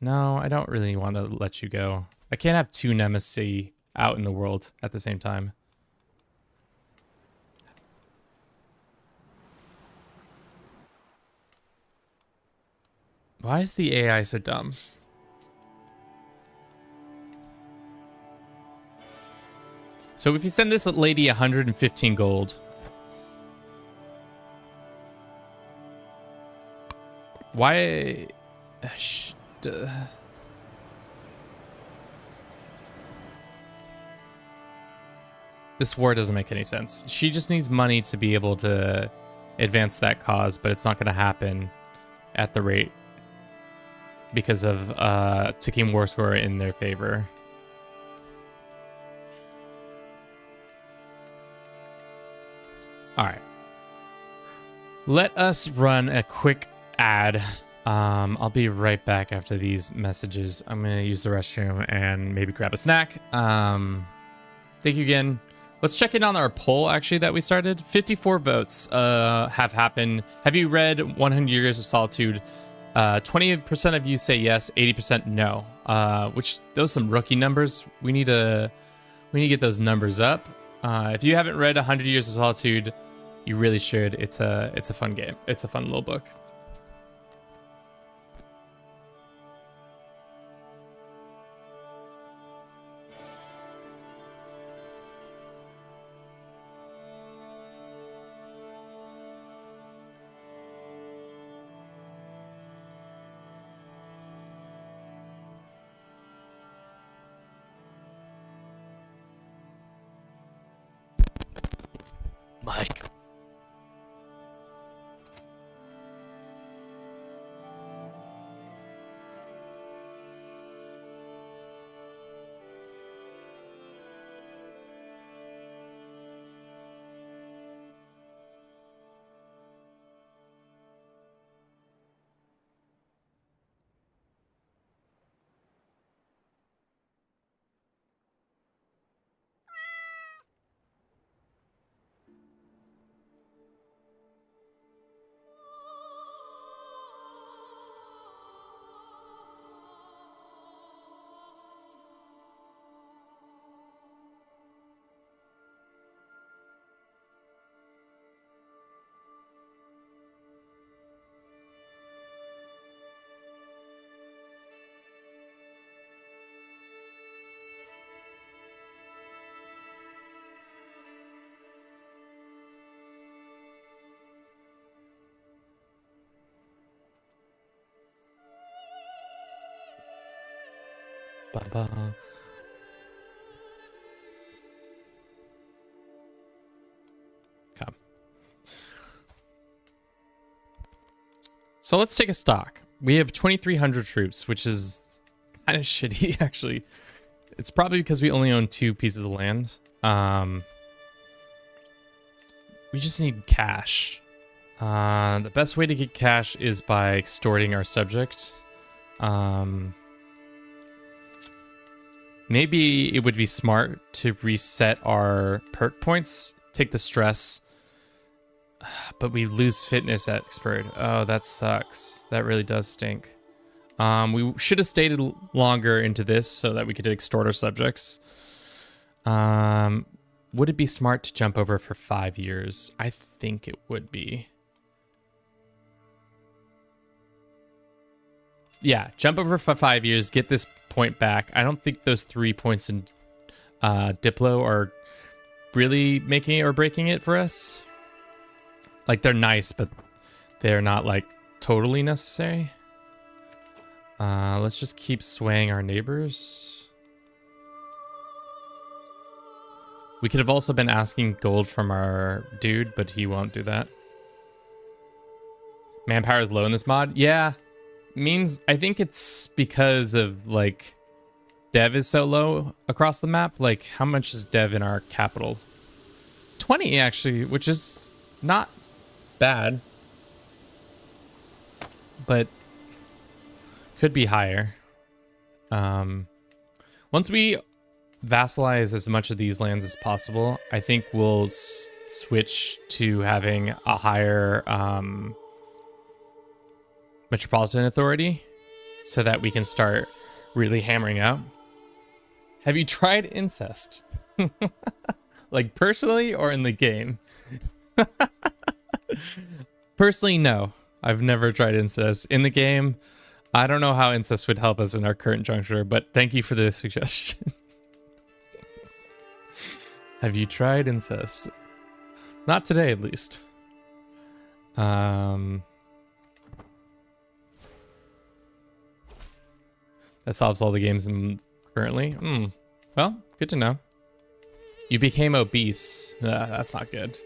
No, I don't really want to let you go. I can't have two nemesis out in the world at the same time. Why is the AI so dumb? So if you send this lady 115 gold... Why... This war doesn't make any sense. She just needs money to be able to advance that cause, but it's not going to happen at the rate because of ticking war score in their favor. All right. Let us run a quick ad. I'll be right back after these messages. I'm going to use the restroom and maybe grab a snack. Thank you again. Let's check in on our poll, actually, that we started. 54 votes have happened. Have you read 100 Years of Solitude? 20% of you say yes, 80% no. Which those are some rookie numbers. We need to get those numbers up. If you haven't read 100 Years of Solitude, you really should. It's a fun game. It's a fun little book. Mike. Ba-ba. Come. So let's take a stock. We have 2,300 troops, which is kind of shitty, actually. It's probably because we only own 2 pieces of land. We just need cash. The best way to get cash is by extorting our subjects. Maybe it would be smart to reset our perk points, take the stress, but we lose fitness at expert. Oh, that sucks. That really does stink. We should have stayed longer into this so that we could extort our subjects. Would it be smart to jump over for 5 years? I think it would be. Yeah, jump over for 5 years, get this point back. I don't think those 3 points in Diplo are really making it or breaking it for us. Like, they're nice, but they're not like totally necessary. Let's just keep swaying our neighbors. We could have also been asking gold from our dude, but he won't do that. Manpower is low in this mod. Yeah, means I think it's because of like dev is so low across the map. Like, how much is dev in our capital? 20 actually, which is not bad, but could be higher. Once we vassalize as much of these lands as possible, I think we'll switch to having a higher metropolitan authority so that we can start really hammering out. Have you tried incest? Like personally or in the game? Personally, no. I've never tried incest. In the game, I don't know how incest would help us in our current juncture, but thank you for the suggestion. Have you tried incest? Not today, at least. That solves all the games currently. Well, good to know. You became obese. That's not good.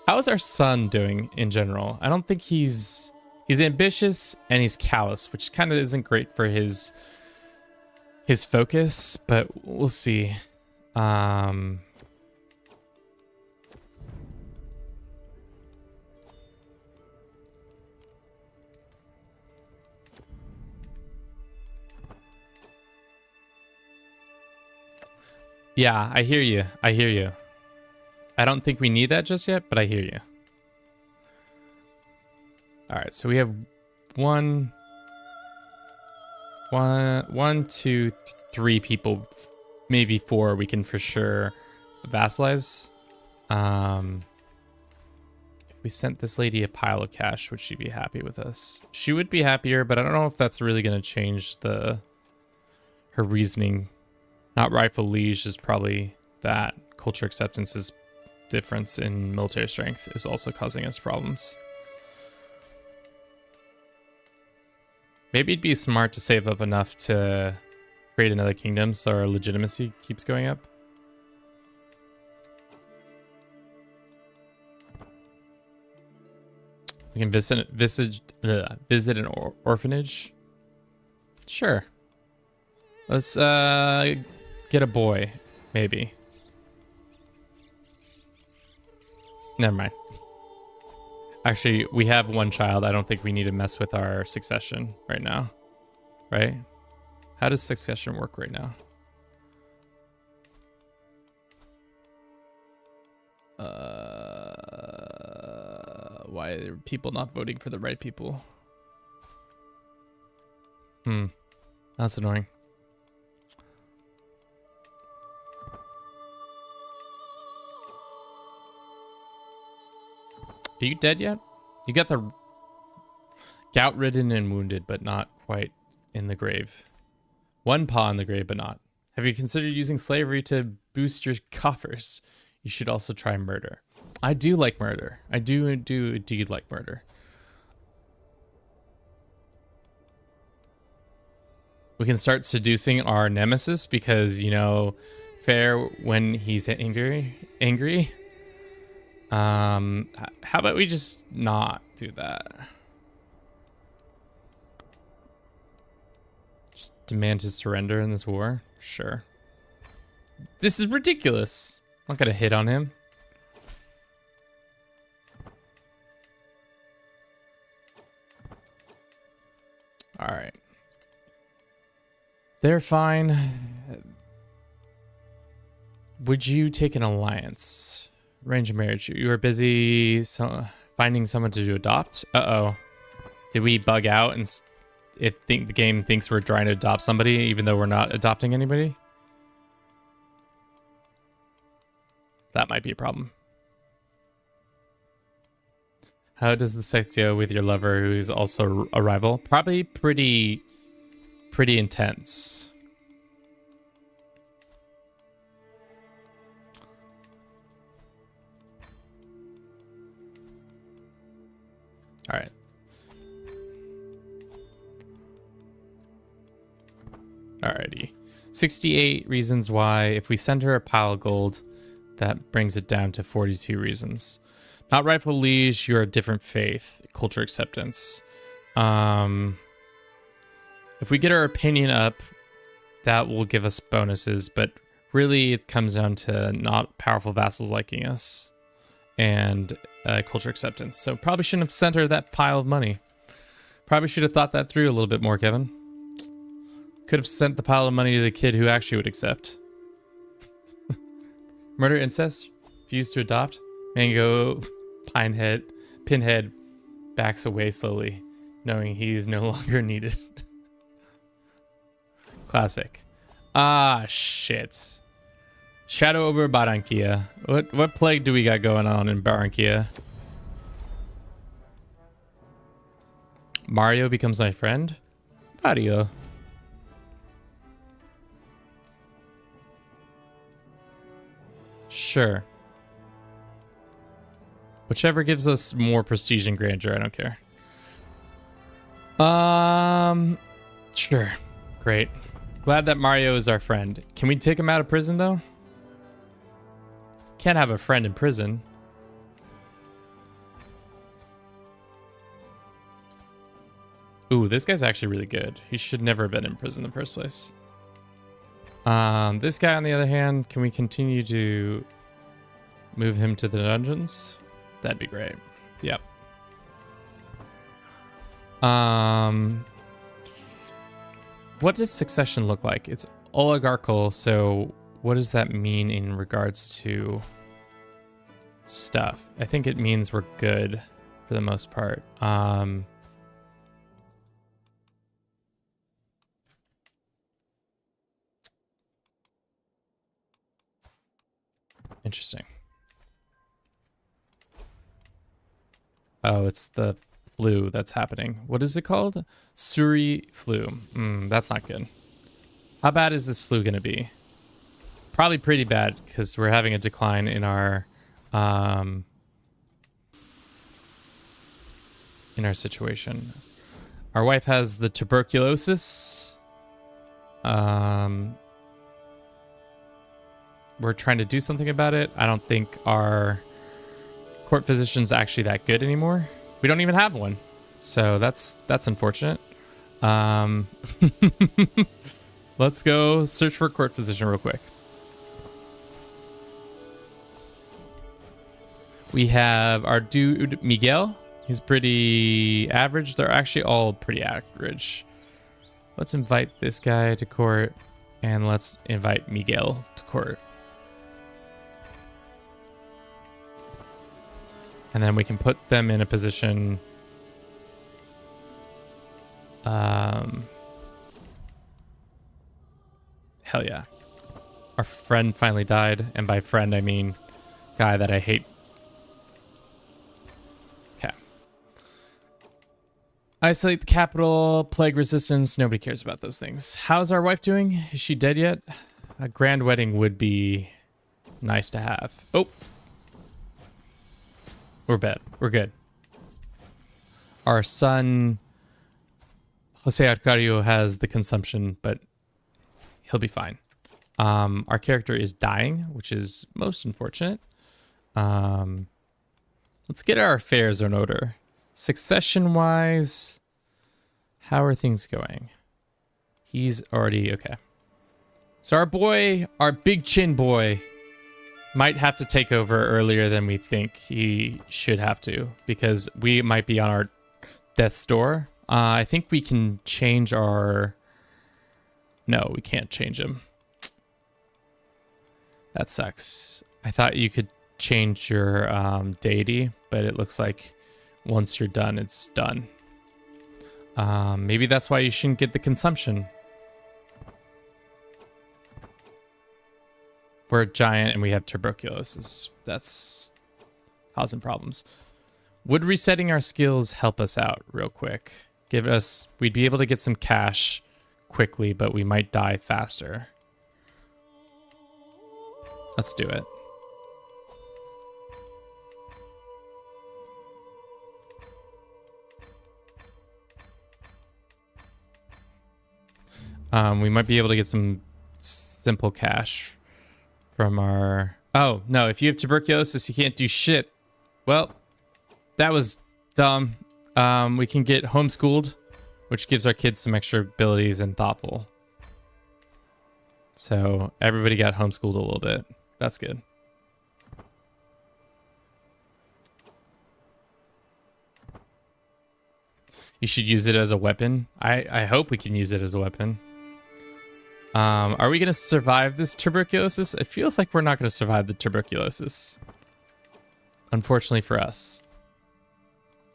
How is our son doing in general? I don't think he's ambitious and he's callous, which kind of isn't great for his focus, but we'll see. Yeah, I hear you. I hear you. I don't think we need that just yet, but I hear you. All right, so we have one, two, three people, maybe four we can for sure vassalize. If we sent this lady a pile of cash, would she be happy with us? She would be happier, but I don't know if that's really going to change her reasoning. Not rightful liege is probably that. Culture acceptance's difference in military strength is also causing us problems. Maybe it'd be smart to save up enough to create another kingdom so our legitimacy keeps going up. We can visit an orphanage. Sure. Let's get a boy, maybe. Never mind. Actually, we have one child. I don't think we need to mess with our succession right now. Right? How does succession work right now? Why are people not voting for the right people? That's annoying. Are you dead yet? You got the gout-ridden and wounded, but not quite in the grave. One paw in the grave, but not. Have you considered using slavery to boost your coffers? You should also try murder. I do like murder. I do indeed like murder. We can start seducing our nemesis because, you know, fair when he's angry. How about we just not do that? Just demand his surrender in this war? Sure. This is ridiculous. I'm not gonna hit on him. All right. They're fine. Would you take an alliance? Arrange a marriage. You are busy finding someone to adopt? Uh-oh. Did we bug out and the game thinks we're trying to adopt somebody even though we're not adopting anybody? That might be a problem. How does the sex go with your lover who is also a rival? Probably pretty intense. All right. Alrighty. 68 reasons why. If we send her a pile of gold, that brings it down to 42 reasons. Not rightful liege, you're a different faith. Culture acceptance. If we get our opinion up, that will give us bonuses, but really it comes down to not powerful vassals liking us and culture acceptance. So probably shouldn't have sent her that pile of money. Probably should have thought that through a little bit more, Kevin. Could have sent the pile of money to the kid who actually would accept. Murder, incest, refuse to adopt. Mango, Pinhead backs away slowly, knowing he's no longer needed. Classic. Ah, shit. Shadow over Barranquilla. What plague do we got going on in Barranquilla? Mario becomes my friend? Mario. Sure. Whichever gives us more prestige and grandeur, I don't care. Sure. Great. Glad that Mario is our friend. Can we take him out of prison, though? Can't have a friend in prison. Ooh, this guy's actually really good. He should never have been in prison in the first place. This guy, on the other hand, can we continue to move him to the dungeons? That'd be great. Yep. What does succession look like? It's oligarchical, so what does that mean in regards to stuff? I think it means we're good for the most part. Interesting. Oh, it's the flu that's happening. What is it called? Suri flu. That's not good. How bad is this flu going to be? It's probably pretty bad because we're having a decline in our situation. Our wife has the tuberculosis. We're trying to do something about it. I don't think our court physician's actually that good anymore. We don't even have one. So that's unfortunate. Let's go search for a court physician real quick. We have our dude Miguel. He's pretty average. They're actually all pretty average. Let's invite this guy to court, and let's invite Miguel to court. And then we can put them in a position. Hell yeah. Our friend finally died. And by friend, I mean guy that I hate. Okay. Isolate the capital, plague resistance. Nobody cares about those things. How's our wife doing? Is she dead yet? A grand wedding would be nice to have. Oh. We're bad. We're good. Our son, Jose Arcadio, has the consumption, but he'll be fine. Our character is dying, which is most unfortunate. Let's get our affairs in order. Succession-wise, how are things going? He's already... okay. So our boy, our big chin boy, might have to take over earlier than we think he should have to, because we might be on our death's door. I think we can change our... no, we can't change him. That sucks. I thought you could change your deity, but it looks like once you're done, it's done. Maybe that's why you shouldn't get the consumption. We're a giant and we have tuberculosis. That's causing problems. Would resetting our skills help us out real quick? We'd be able to get some cash quickly, but we might die faster. Let's do it. We might be able to get some simple cash from our... Oh, no, if you have tuberculosis, you can't do shit. Well, that was dumb. We can get homeschooled, which gives our kids some extra abilities and thoughtful. So everybody got homeschooled a little bit. That's good. You should use it as a weapon. I hope we can use it as a weapon. Are we going to survive this tuberculosis? It feels like we're not going to survive the tuberculosis. Unfortunately for us.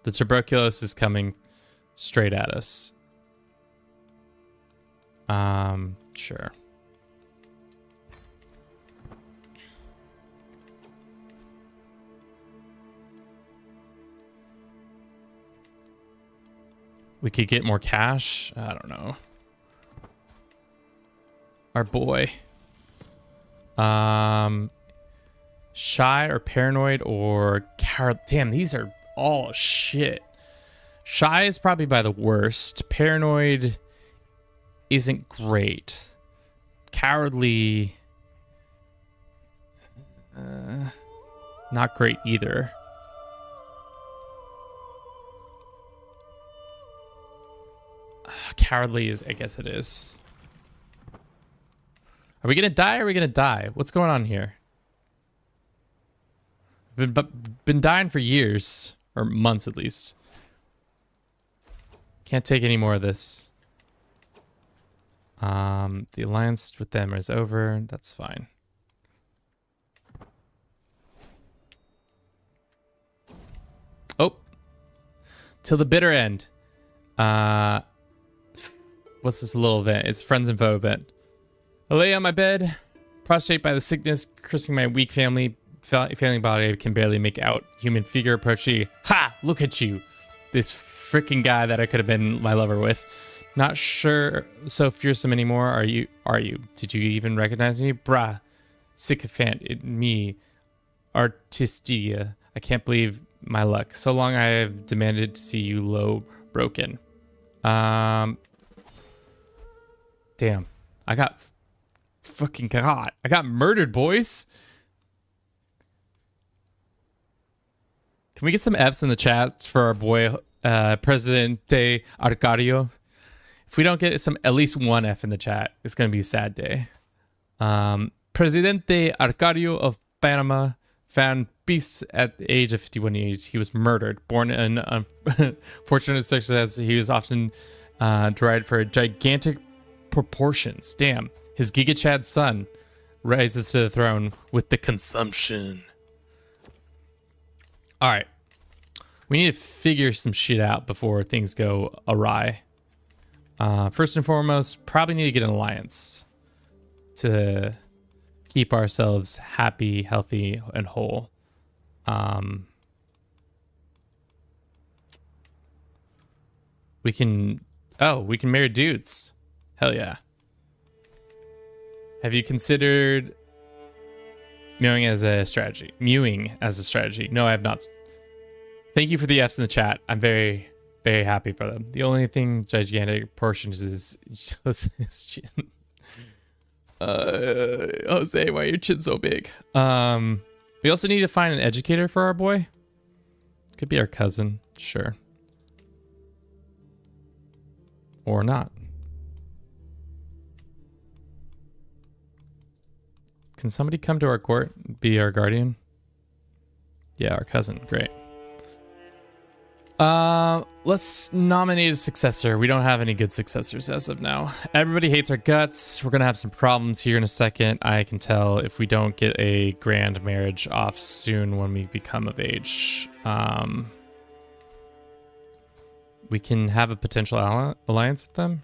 The tuberculosis is coming straight at us. Sure. We could get more cash. I don't know. Our boy. Shy or paranoid or coward. Damn, these are all shit. Shy is probably by the worst. Paranoid isn't great. Cowardly. Not great either. Cowardly is, I guess it is. Are we gonna die or are we gonna die? What's going on here? Been dying for years, or months at least. Can't take any more of this. The alliance with them is over. That's fine. Oh, till the bitter end. What's this little event? It's friends and foe event. I lay on my bed, prostrate by the sickness, cursing my weak failing body. I can barely make out human figure approach me. Ha! Look at you. This freaking guy that I could have been my lover with. Not sure so fearsome anymore. Are you? Did you even recognize me? Brah. Sycophant. Me. Artistia. I can't believe my luck. So long I have demanded to see you low broken. Damn. I got murdered, boys. Can we get some F's in the chats for our boy, Presidente Arcadio? If we don't get at least one F in the chat, it's going to be a sad day. Presidente Arcadio of Panama found peace at the age of 51 years. He was murdered. Born in unfortunate circumstances, he was often derided for gigantic proportions. Damn. His Giga Chad son rises to the throne with the consumption. All right. We need to figure some shit out before things go awry. First and foremost, probably need to get an alliance to keep ourselves happy, healthy, and whole. We can marry dudes. Hell yeah. Have you considered mewing as a strategy? No, I have not. Thank you for the F's in the chat. I'm very, very happy for them. The only thing gigantic portions is Jose's chin. Jose, why are your chin so big? We also need to find an educator for our boy. Could be our cousin, sure. Or not. Can somebody come to our court, be our guardian? Yeah, our cousin, great. Let's nominate a successor. We don't have any good successors as of now. Everybody hates our guts. We're gonna have some problems here in a second. I can tell if we don't get a grand marriage off soon when we become of age. We can have a potential alliance with them.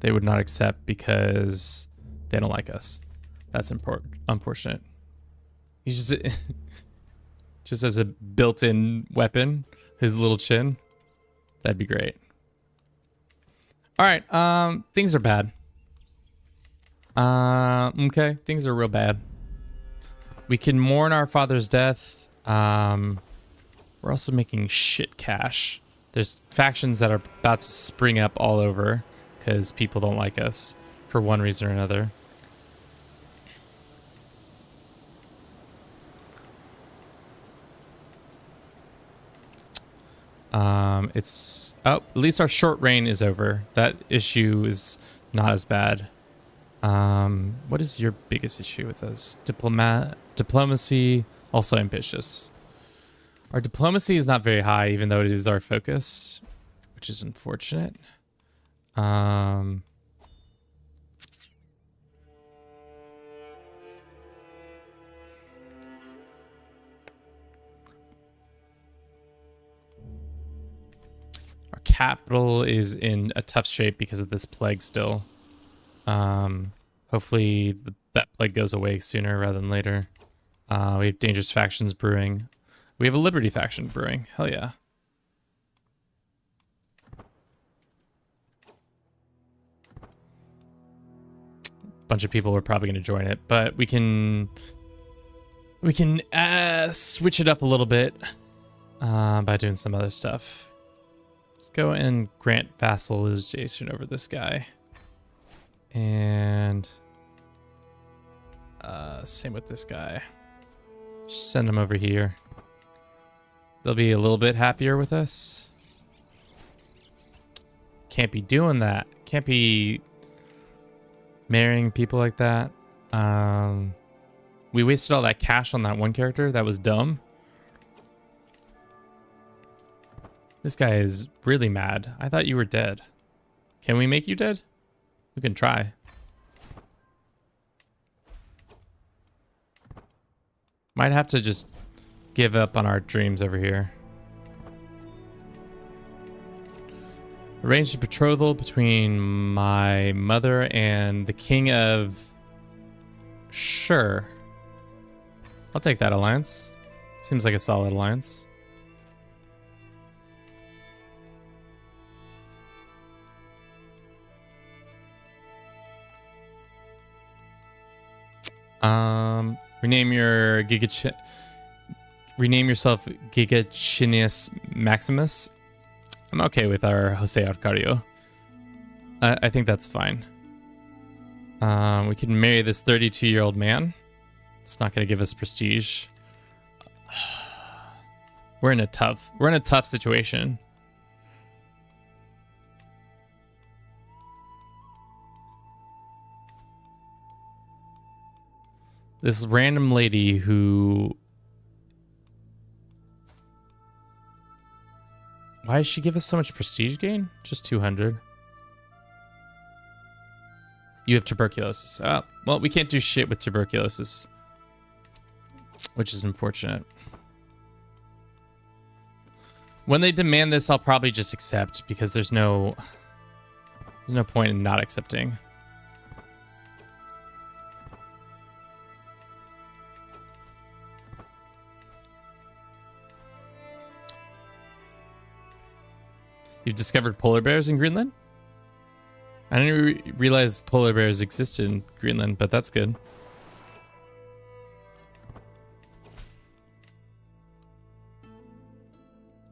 They would not accept because they don't like us. That's unfortunate. He's just as a built-in weapon, his little chin. That'd be great. All right, things are bad. Okay, things are real bad. We can mourn our father's death. We're also making shit cash. There's factions that are about to spring up all over because people don't like us for one reason or another. At least our short reign is over. That issue is not as bad. What is your biggest issue with us? Diplomacy, also ambitious. Our diplomacy is not very high, even though it is our focus, which is unfortunate. Our capital is in a tough shape because of this plague still. Hopefully that plague goes away sooner rather than later. We have dangerous factions brewing. We have a Liberty faction brewing. Hell yeah. Bunch of people are probably going to join it, but we can switch it up a little bit by doing some other stuff. Let's go and grant vassalization over this guy. And same with this guy. Just send him over here. They'll be a little bit happier with us. Can't be doing that. Can't be marrying people like that. We wasted all that cash on that one character. That was dumb. This guy is really mad. I thought you were dead. Can we make you dead? We can try. Might have to just give up on our dreams over here. Arranged a betrothal between my mother and the king of... Sure. I'll take that alliance. Seems like a solid alliance. Rename yourself Gigachinius Maximus. I'm okay with our Jose Arcadio. I think that's fine. We can marry this 32-year-old man. It's not going to give us prestige. We're in a tough situation. This random lady who... Why does she give us so much prestige gain? Just 200. You have tuberculosis. Oh, well, we can't do shit with tuberculosis, which is unfortunate. When they demand this, I'll probably just accept because there's no point in not accepting. You've discovered polar bears in Greenland? I didn't realize polar bears existed in Greenland, but that's good.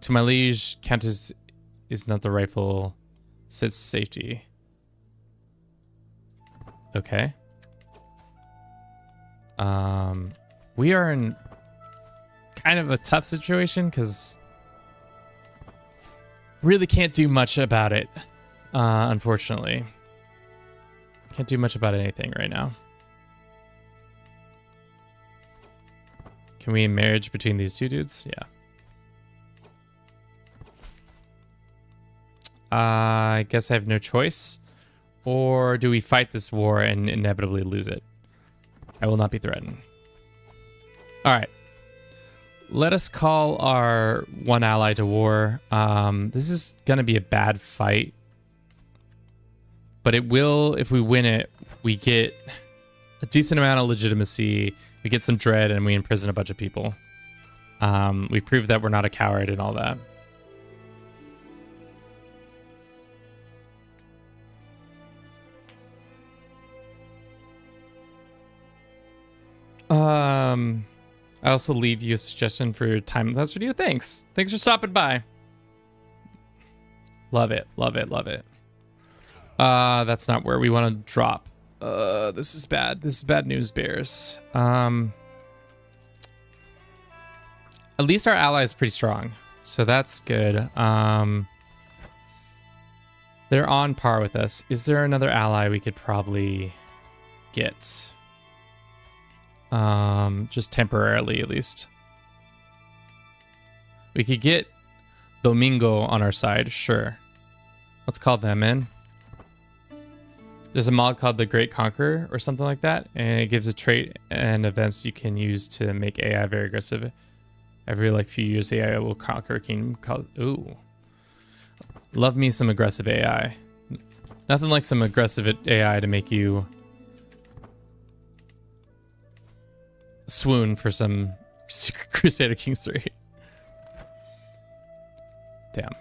To my liege, Countess is not the rightful safety. Okay. We are in kind of a tough situation because really can't do much about it, unfortunately. Can't do much about anything right now. Can we marriage between these two dudes? Yeah. I guess I have no choice. Or do we fight this war and inevitably lose it? I will not be threatened. All right. Let us call our one ally to war. This is going to be a bad fight. But it will, if we win it, we get a decent amount of legitimacy. We get some dread and we imprison a bunch of people. We proved that we're not a coward and all that. I also leave you a suggestion for your time lapse video. Thanks for stopping by. Love it, love it, love it. That's not where we want to drop. This is bad. This is bad news, bears. At least our ally is pretty strong, so that's good. They're on par with us. Is there another ally we could probably get? Just temporarily, at least. We could get Domingo on our side, sure. Let's call them in. There's a mod called the Great Conqueror or something like that, and it gives a trait and events you can use to make AI very aggressive. Every like few years, AI will conquer a kingdom. Ooh, love me some aggressive AI. Nothing like some aggressive AI to make you swoon for some Crusader Kings 3. Damn.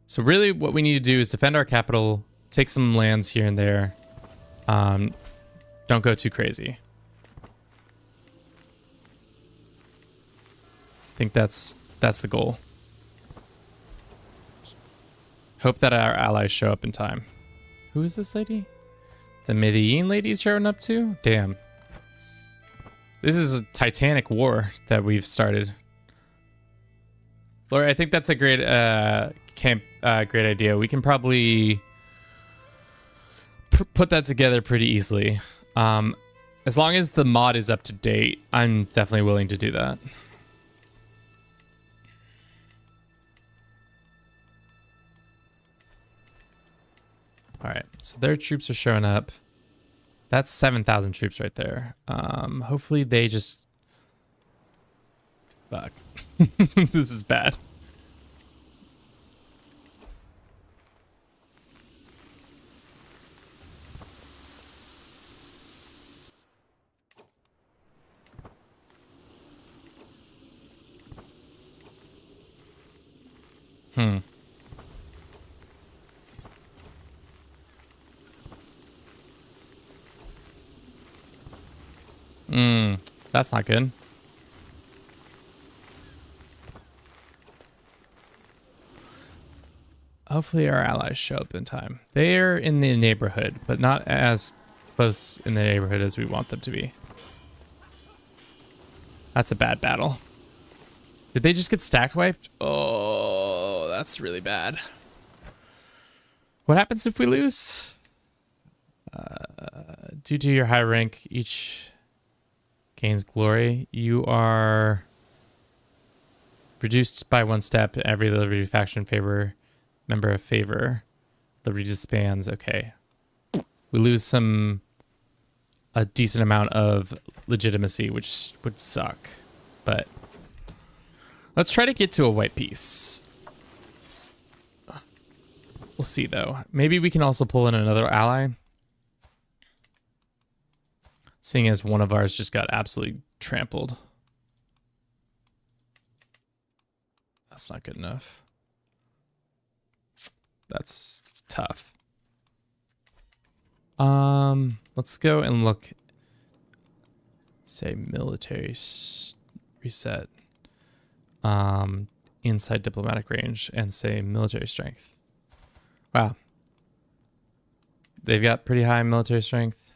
So really what we need to do is defend our capital, take some lands here and there. Don't go too crazy. I think that's the goal. Hope that our allies show up in time. Who is this lady? The Medellin lady's showing up too? Damn. This is a titanic war that we've started. Laura, I think that's a great great idea. We can probably put that together pretty easily. As long as the mod is up to date, I'm definitely willing to do that. All right, so their troops are showing up. That's 7,000 troops right there. Hopefully they just... Fuck. This is bad. That's not good. Hopefully our allies show up in time. They're in the neighborhood, but not as close in the neighborhood as we want them to be. That's a bad battle. Did they just get stack wiped? Oh, that's really bad. What happens if we lose? Due to your high rank, each gains glory. You are reduced by 1 step. Every Liberty faction member of favor. Liberty disbands. Okay. We lose a decent amount of legitimacy, which would suck. But let's try to get to a white piece. We'll see though. Maybe we can also pull in another ally. Seeing as one of ours just got absolutely trampled. That's not good enough. That's tough. Let's go and look. Say military reset. Inside diplomatic range and say military strength. Wow. They've got pretty high military strength.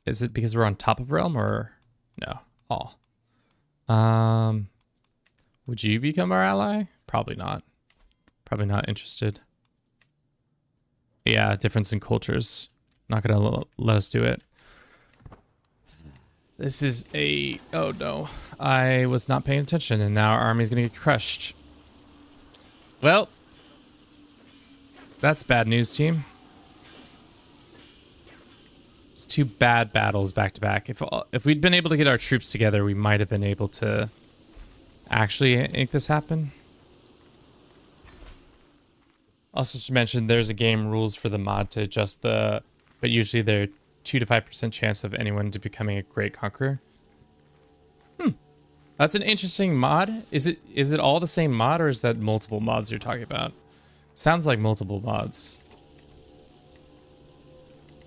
Is it because we're on top of realm or no? All. Would you become our ally? Probably not. Probably not interested. Yeah, difference in cultures. Not gonna let us do it. This is a... Oh no. I was not paying attention and now our army's gonna get crushed. Well, that's bad news, team. It's 2 bad battles back to back. If we'd been able to get our troops together, we might have been able to actually make this happen. Also to mention, there's a game rules for the mod to adjust but usually they're 2 to 5% chance of anyone to becoming a Great Conqueror. That's an interesting mod. Is it all the same mod or is that multiple mods you're talking about? Sounds like multiple mods.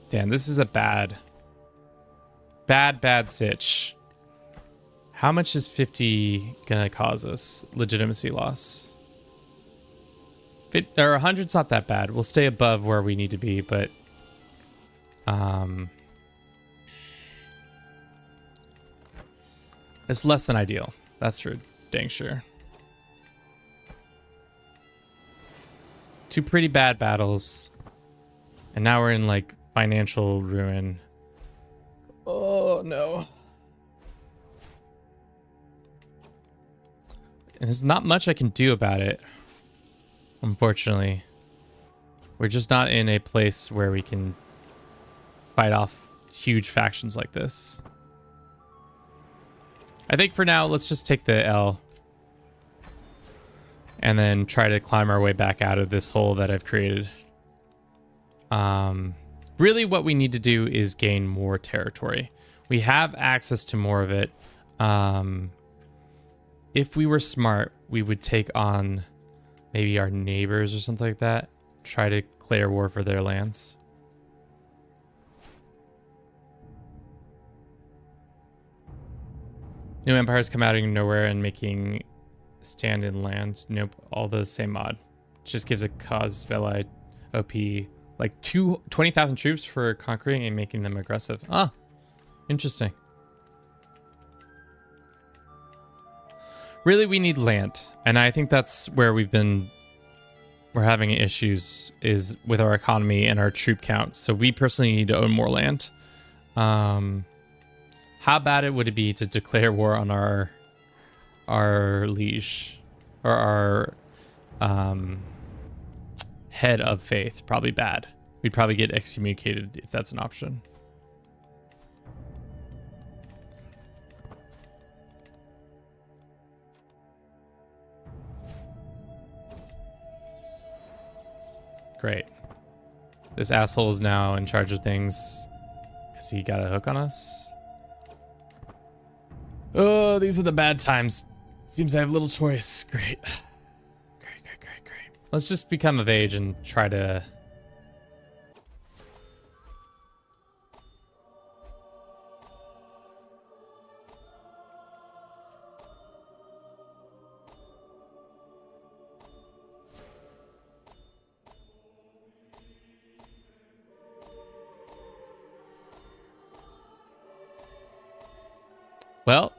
Damn, this is a bad sitch. How much is 50 gonna cause us? Legitimacy loss. Or 100's not that bad. We'll stay above where we need to be, but it's less than ideal. That's for dang sure. 2 pretty bad battles, and now we're in like financial ruin. Oh no. And there's not much I can do about it. Unfortunately, we're just not in a place where we can fight off huge factions like this. I think for now, let's just take the L and then try to climb our way back out of this hole that I've created. Really what we need to do is gain more territory. We have access to more of it. If we were smart, we would take on maybe our neighbors or something like that. Try to declare war for their lands. New empires come out of nowhere and making stand in land. Nope, all the same mod. Just gives a cause belli OP like 20,000 troops for conquering and making them aggressive. Ah, interesting. Really, we need land, and I think that's where we're having issues is with our economy and our troop counts. So we personally need to own more land. How bad would it be to declare war on our liege or our head of faith? Probably bad. We'd probably get excommunicated if that's an option. Great. This asshole is now in charge of things because he got a hook on us. Oh, these are the bad times. Seems I have little choice. Great. Great. Let's just become of age and try to... Well,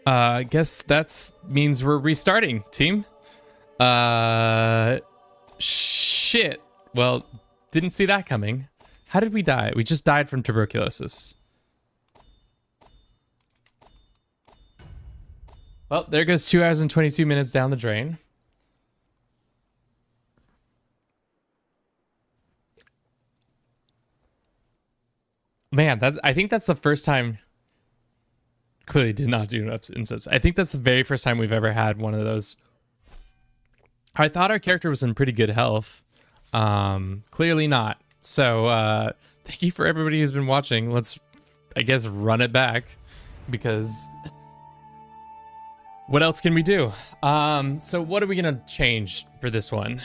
I guess that means we're restarting, team. Shit. Well, didn't see that coming. How did we die? We just died from tuberculosis. Well, there goes 2 hours and 22 minutes down the drain. Man, I think that's the first time. Clearly did not do enough insips. I think that's the very first time we've ever had one of those. I thought our character was in pretty good health. Clearly not. So thank you for everybody who's been watching. Let's, I guess, run it back because what else can we do? So what are we gonna change for this one?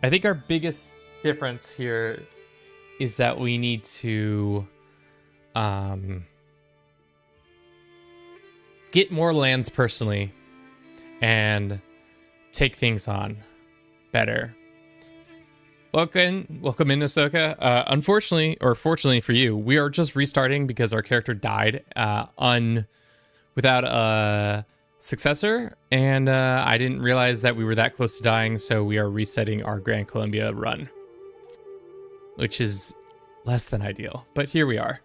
I think our biggest difference here is that we need to get more lands personally and take things on better. Welcome in, Ahsoka. Unfortunately, or fortunately for you, we are just restarting because our character died without a successor, and I didn't realize that we were that close to dying, so we are resetting our Grand Colombia run, which is less than ideal, but here we are.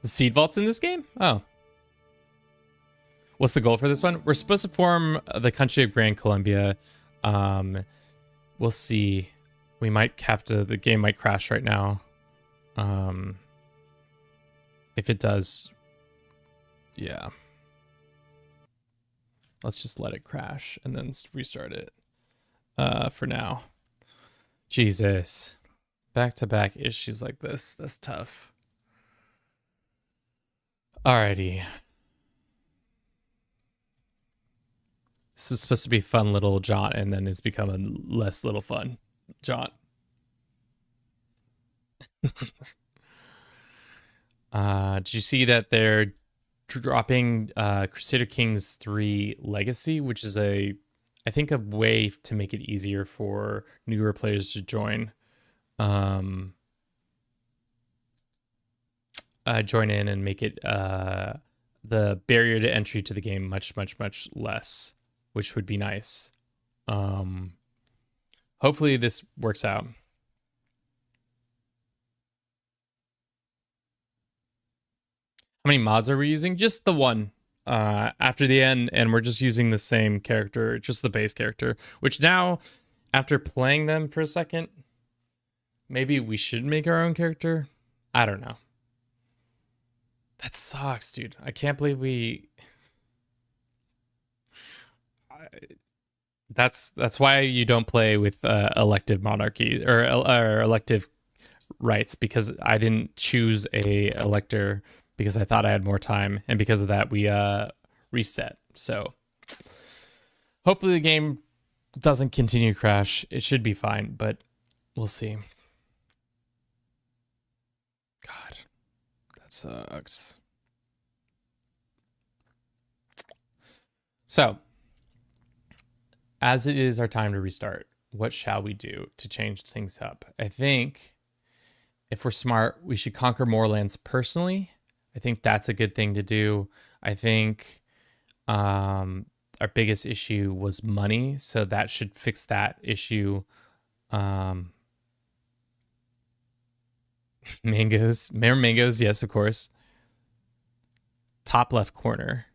The seed vault's in this game? Oh. What's the goal for this one? We're supposed to form the country of Grand Colombia. We'll see. We might have to, the game might crash right now. If it does, yeah. Let's just let it crash and then restart it for now. Jesus. Back-to-back issues like this. That's tough. Alrighty. This was supposed to be fun little jaunt, and then it's become a less little fun jaunt. Did you see that they're dropping Crusader Kings 3 Legacy, which is I think a way to make it easier for newer players to join. Join in and make it the barrier to entry to the game much less, which would be nice. Hopefully this works out. How many mods are we using? Just the one after the end, and we're just using the same character, just the base character, which now, after playing them for a second, maybe we should make our own character. I don't know. That sucks, dude. I can't believe we... That's why you don't play with elective monarchy or elective rights, because I didn't choose a elector because I thought I had more time, and because of that we reset. So hopefully the game doesn't continue to crash. It should be fine, but we'll see. God, that sucks. So, as it is our time to restart, what shall we do to change things up? I think if we're smart, we should conquer more lands personally. I think that's a good thing to do. I think our biggest issue was money, so that should fix that issue. Mangoes. Remember mangoes? Yes, of course. Top left corner.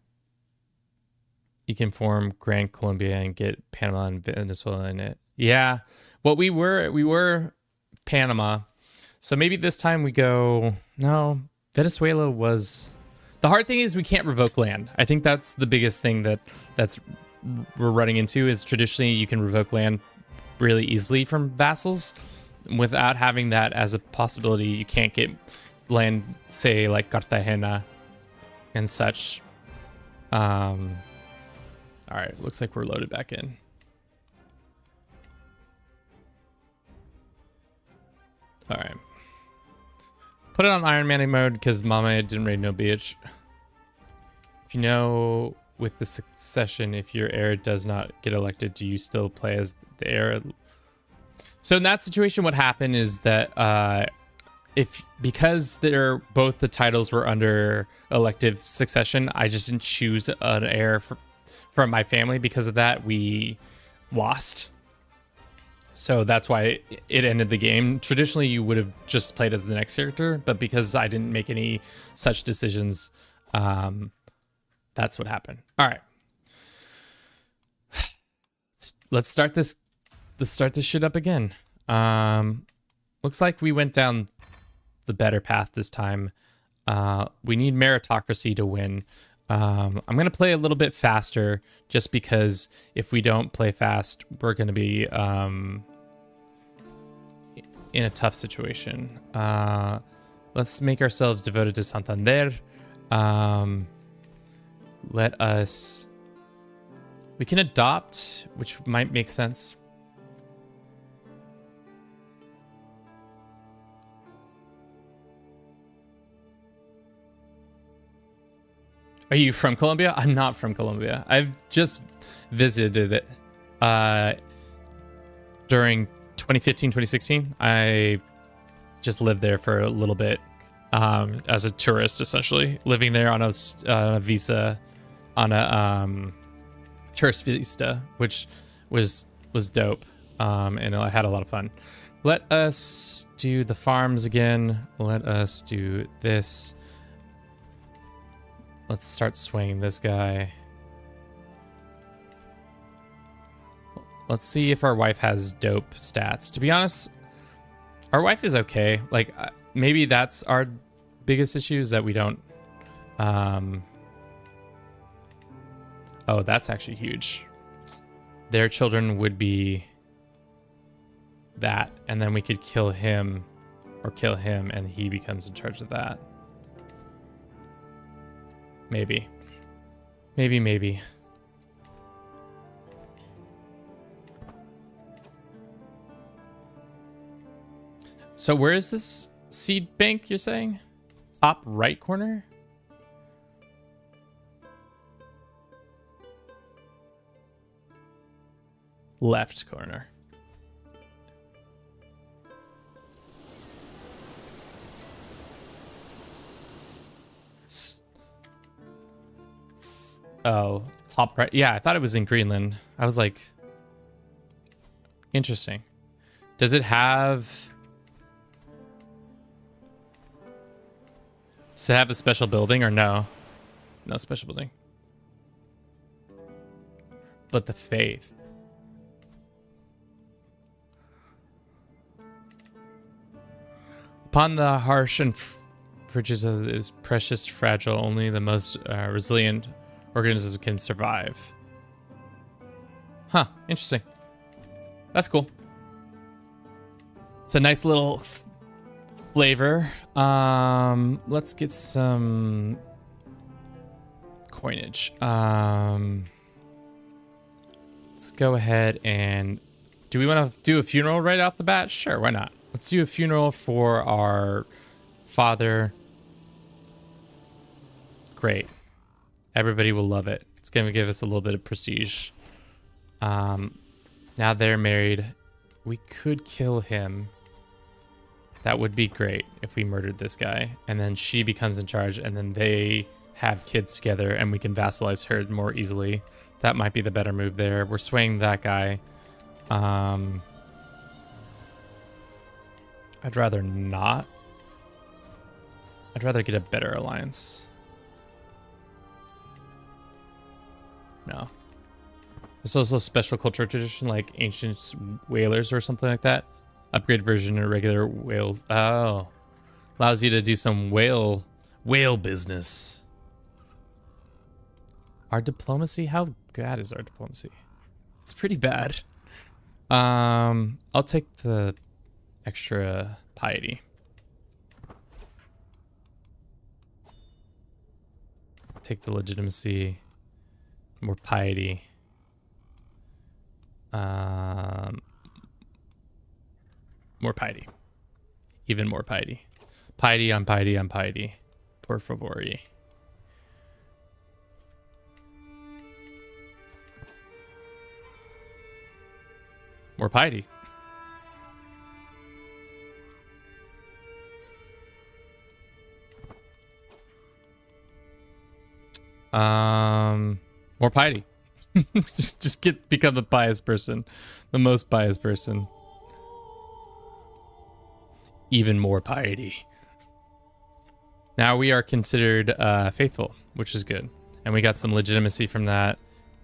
You can form Grand Colombia and get Panama and Venezuela in it. Yeah. Well, we were Panama. So maybe this time we go, no, Venezuela was... The hard thing is we can't revoke land. I think that's the biggest thing that's we're running into, is traditionally you can revoke land really easily from vassals. Without having that as a possibility, you can't get land, say, like Cartagena and such. All right, looks like we're loaded back in. All right. Put it on Iron Man mode because Mama didn't raid no bitch. If you know, with the succession, if your heir does not get elected, do you still play as the heir? So in that situation, what happened is that because both the titles were under elective succession, I just didn't choose an heir from my family. Because of that, we lost. So that's why it ended the game. Traditionally, you would have just played as the next character, but because I didn't make any such decisions, that's what happened. All right, let's start this. Let's start this shit up again. Looks like we went down the better path this time. We need meritocracy to win. I'm gonna play a little bit faster, just because if we don't play fast, we're gonna be in a tough situation. Let's make ourselves devoted to Santander. We can adopt, which might make sense. Are you from Colombia? I'm not from Colombia. I've just visited it during 2015, 2016. I just lived there for a little bit as a tourist, essentially. Living there on a visa, on a tourist visa, which was dope. And I had a lot of fun. Let us do the farms again. Let us do this. Let's start swaying this guy. Let's see if our wife has dope stats. To be honest, our wife is okay. Like, maybe that's our biggest issue, is that we don't... Oh, that's actually huge. Their children would be that, and then we could kill him, or kill him, and he becomes in charge of that. Maybe. Maybe. So where is this seed bank, you're saying? Top right corner? Left corner. Oh, top right. Yeah, I thought it was in Greenland. I was like, interesting. Does it have... Does it have a special building or no? No special building. But the faith. Upon the harsh and frigid is precious, fragile, only the most resilient organisms can survive. Huh, interesting. That's cool. It's a nice little flavor. Let's get some coinage. Let's go ahead and... Do we want to do a funeral right off the bat? Sure, why not? Let's do a funeral for our father. Great. Everybody will love it. It's going to give us a little bit of prestige. Now they're married. We could kill him. That would be great if we murdered this guy. And then she becomes in charge, and then they have kids together, and we can vassalize her more easily. That might be the better move there. We're swaying that guy. I'd rather not. I'd rather get a better alliance. No. There's also a special cultural tradition like ancient whalers or something like that. Upgrade version of regular whales. Oh. Allows you to do some whale business. Our diplomacy? How bad is our diplomacy? It's pretty bad. I'll take the extra piety. Take the legitimacy. More piety. More piety. Even more piety. Piety on piety on piety. Por favor. More piety. More piety. just become the pious person. The most pious person. Even more piety. Now we are considered faithful, which is good. And we got some legitimacy from that.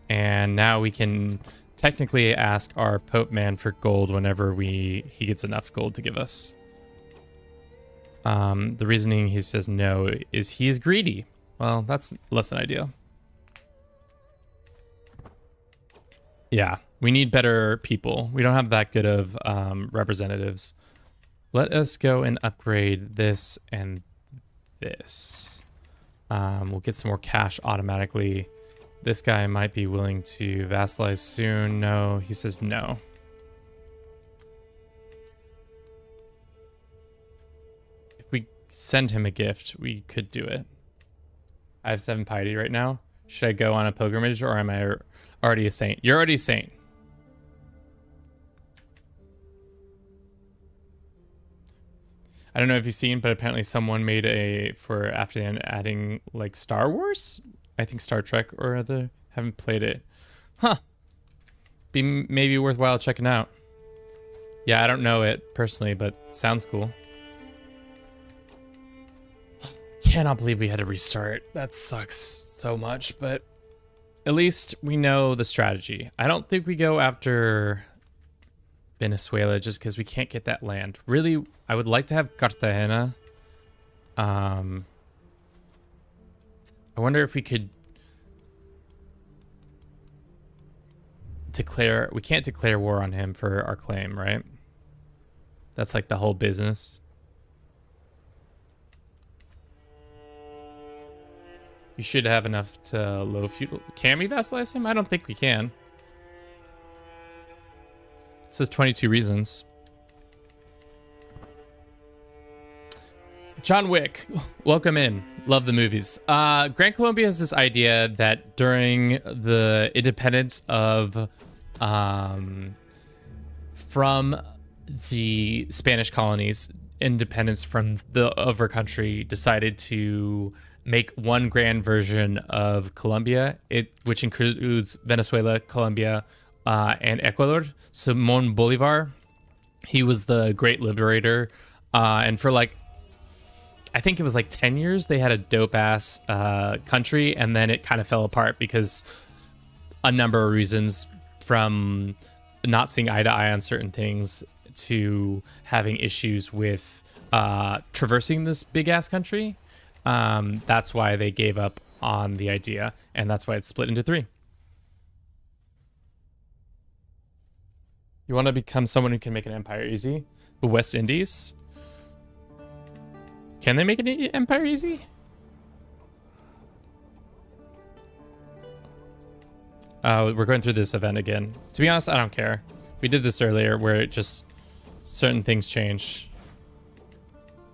And now we can technically ask our Pope man for gold whenever he gets enough gold to give us. The reasoning he says no is he is greedy. Well, that's less than ideal. Yeah, we need better people. We don't have that good of representatives. Let us go and upgrade this and this. We'll get some more cash automatically. This guy might be willing to vassalize soon. No, he says no. If we send him a gift, we could do it. I have 7 piety right now. Should I go on a pilgrimage or am I already a saint? You're already a saint. I don't know if you've seen, but apparently someone made for after adding like Star Wars? I think Star Trek or other. Haven't played it. Huh. Be maybe worthwhile checking out. Yeah, I don't know it personally, but sounds cool. Cannot believe we had to restart. That sucks so much, but at least we know the strategy. I don't think we go after Venezuela just because we can't get that land. Really, I would like to have Cartagena. I wonder if we could declare... We can't declare war on him for our claim, right? That's like the whole business. You should have enough to low feudal. Can we vassalize him? I don't think we can. It says 22 reasons. John Wick, welcome in. Love the movies. Gran Colombia has this idea that during the independence of from the Spanish colonies, independence from the other country decided to make one grand version of Colombia, which includes Venezuela, Colombia, and Ecuador. Simón Bolívar, he was the great liberator, and for like, I think it was like 10 years, they had a dope ass country, and then it kind of fell apart because a number of reasons, from not seeing eye to eye on certain things to having issues with traversing this big ass country. That's why they gave up on the idea, and that's why it's split into 3. You want to become someone who can make an empire easy? The West Indies? Can they make an empire easy? We're going through this event again. To be honest, I don't care. We did this earlier where it just, certain things changed.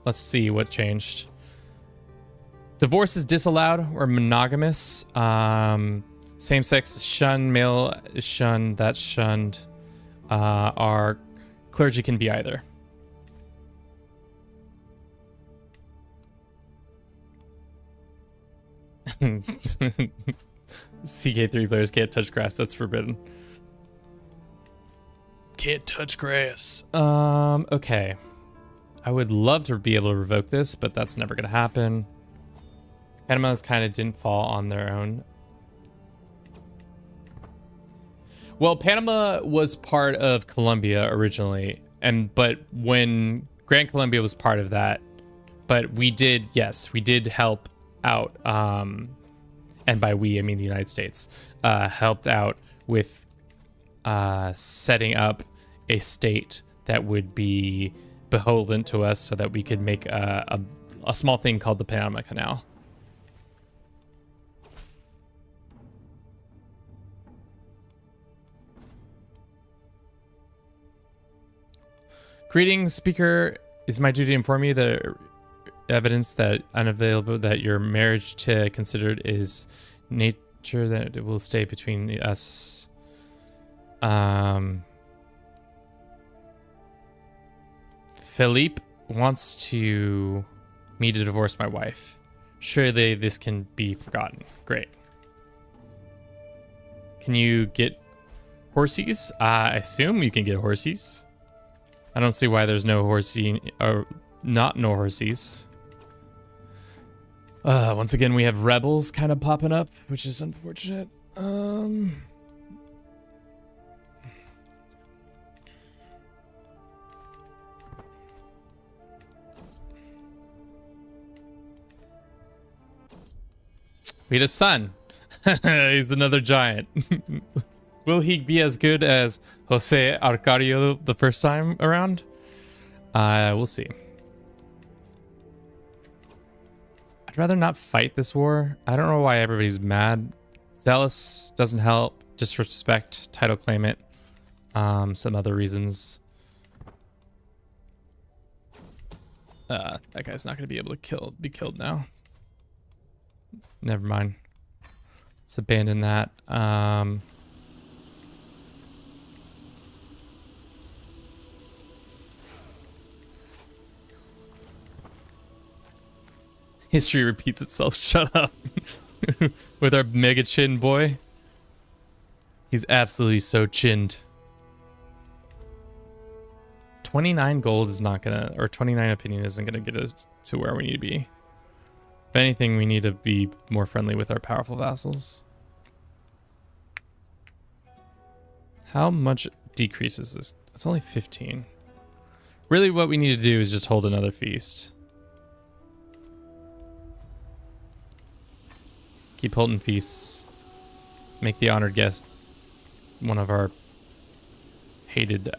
Let's see what changed. Divorce is disallowed or monogamous. Same sex is shunned, male is shunned, that's shunned. Our clergy can be either. CK3 players can't touch grass. That's forbidden. Can't touch grass. Okay. I would love to be able to revoke this, but that's never gonna happen. Panama's kind of didn't fall on their own. Well, Panama was part of Colombia originally, but when Gran Colombia was part of that, but we did help out, and by we I mean the United States, helped out with setting up a state that would be beholden to us so that we could make a small thing called the Panama Canal. Greetings, speaker. It's my duty to inform you that evidence that unavailable that your marriage to considered is nature that it will stay between us. Philippe wants me to divorce my wife. Surely this can be forgotten. Great. Can you get horsies? I assume you can get horsies. I don't see why there's no horsey or no horsies. Once again, we have rebels kind of popping up, which is unfortunate. We had a son. He's another giant. Will he be as good as Jose Arcadio the first time around? We'll see. I'd rather not fight this war. I don't know why everybody's mad. Zealous doesn't help. Disrespect, title claim it. Some other reasons. That guy's not gonna be able to be killed now. Never mind. Let's abandon that. History repeats itself. Shut up. With our mega chin boy. He's absolutely so chinned. 29 gold is not gonna, or 29 opinion isn't gonna get us to where we need to be. If anything, we need to be more friendly with our powerful vassals. How much decreases this? It's only 15. Really what we need to do is just hold another feast. Keep holding feasts. Make the honored guest one of our hated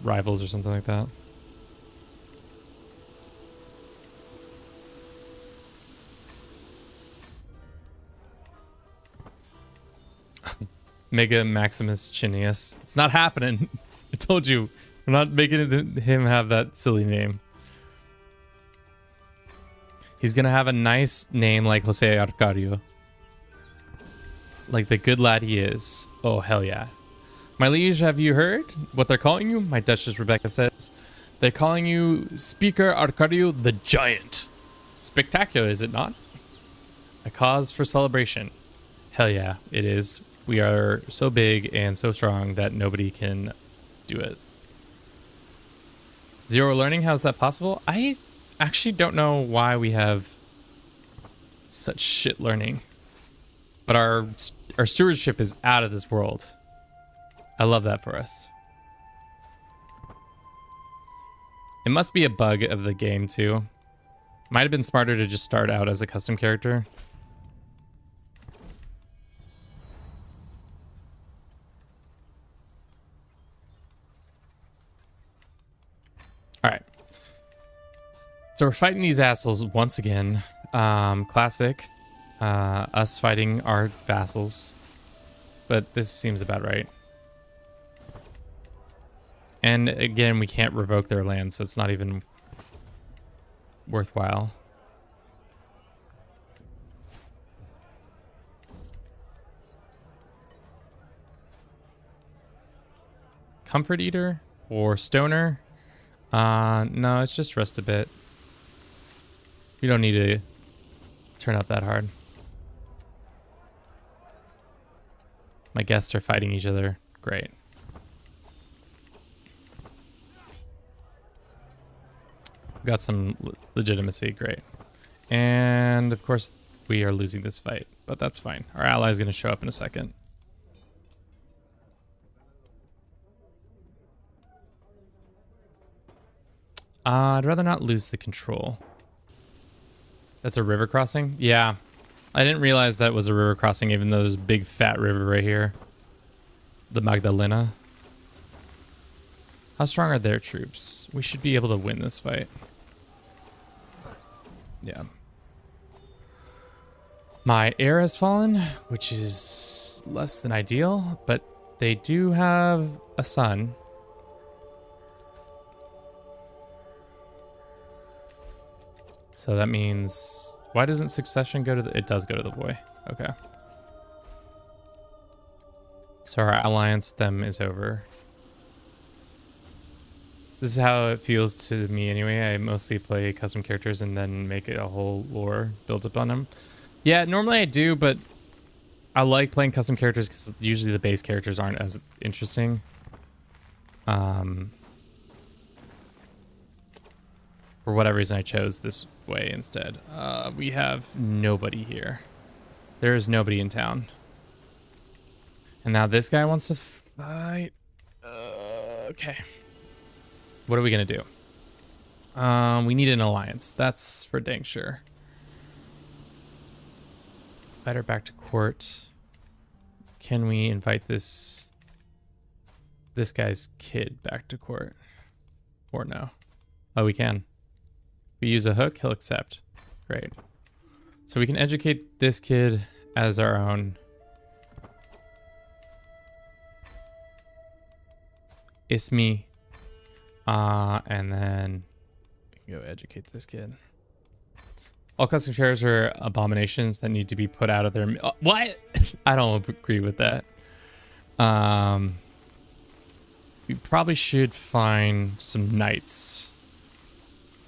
rivals or something like that. Mega Maximus Chinius. It's not happening. I told you. We're not making him have that silly name. He's gonna have a nice name like Jose Arcadio. Like the good lad he is. Oh, hell yeah. My liege, have you heard what they're calling you? My Duchess Rebecca says. They're calling you Speaker Arcadio the Giant. Spectacular, is it not? A cause for celebration. Hell yeah, it is. We are so big and so strong that nobody can do it. Zero learning, how's that possible? I actually don't know why we have such shit learning. But our stewardship is out of this world. I love that for us. It must be a bug of the game too. Might have been smarter to just start out as a custom character. All right. So we're fighting these assholes once again. Classic. Us fighting our vassals. But this seems about right. And again, we can't revoke their land, so it's not even worthwhile. Comfort Eater or Stoner? No, it's just rest a bit. We don't need to turn up that hard. My guests are fighting each other. Great. Got some legitimacy. Great. And of course, we are losing this fight, but that's fine. Our ally is going to show up in a second. I'd rather not lose the control. That's a river crossing? Yeah. I didn't realize that was a river crossing, even though there's a big fat river right here. The Magdalena. How strong are their troops? We should be able to win this fight. Yeah. My heir has fallen, which is less than ideal, but they do have a son. So that means, why doesn't succession go to the, it does go to the boy. Okay. So our alliance with them is over. This is how it feels to me anyway. I mostly play custom characters and then make it a whole lore built up on them. Yeah, normally I do, but I like playing custom characters because usually the base characters aren't as interesting. For whatever reason, I chose this way instead. We have nobody here. There is nobody in town. And now this guy wants to fight. Okay. What are we going to do? We need an alliance. That's for dang sure. Invite her back to court. Can we invite this guy's kid back to court? Or no? Oh, we can. We use a hook, he'll accept. Great. So we can educate this kid as our own. It's me. And then we can go educate this kid. All custom characters are abominations that need to be put out of their... what? I don't agree with that. We probably should find some knights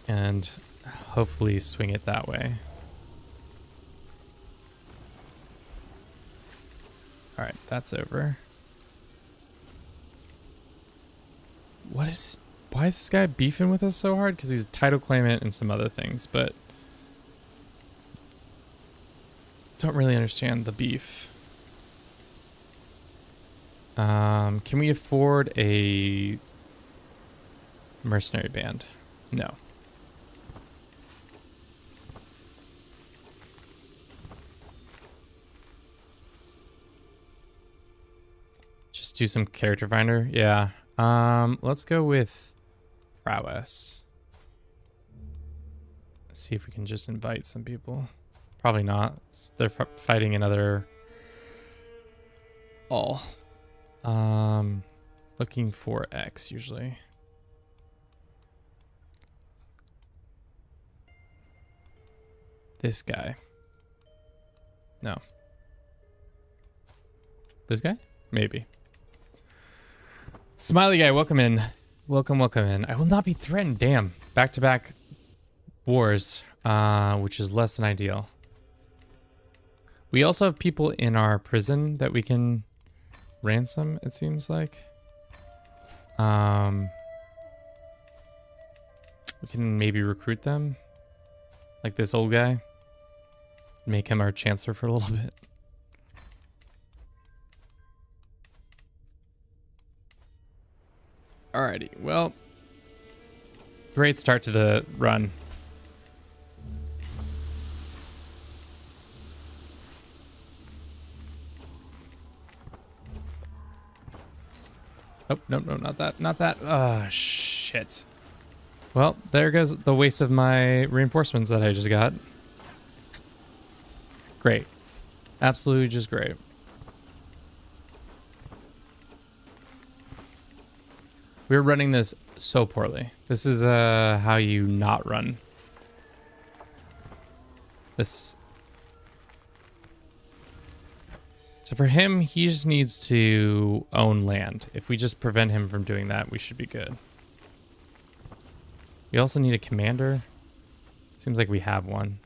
and hopefully swing it that way. All right, that's over. Why is this guy beefing with us so hard? Because he's a title claimant and some other things, but don't really understand the beef. Can we afford a mercenary band? No. Just do some character finder. Yeah. Let's go with prowess. Let's see if we can just invite some people. Probably not. They're fighting another all. Looking for X usually. this guy. No. This guy? Maybe. Smiley guy, welcome in. Welcome in. I will not be threatened. Damn. Back-to-back wars, which is less than ideal. We also have people in our prison that we can ransom, it seems like. We can maybe recruit them. Like this old guy. Make him our chancellor for a little bit. Alrighty, well, great start to the run. Oh, no, not that. Oh, shit. Well, there goes the waste of my reinforcements that I just got. Great. Absolutely just great. We're running this so poorly. This is how you not run. This. So for him, he just needs to own land. If we just prevent him from doing that, we should be good. We also need a commander. Seems like we have one.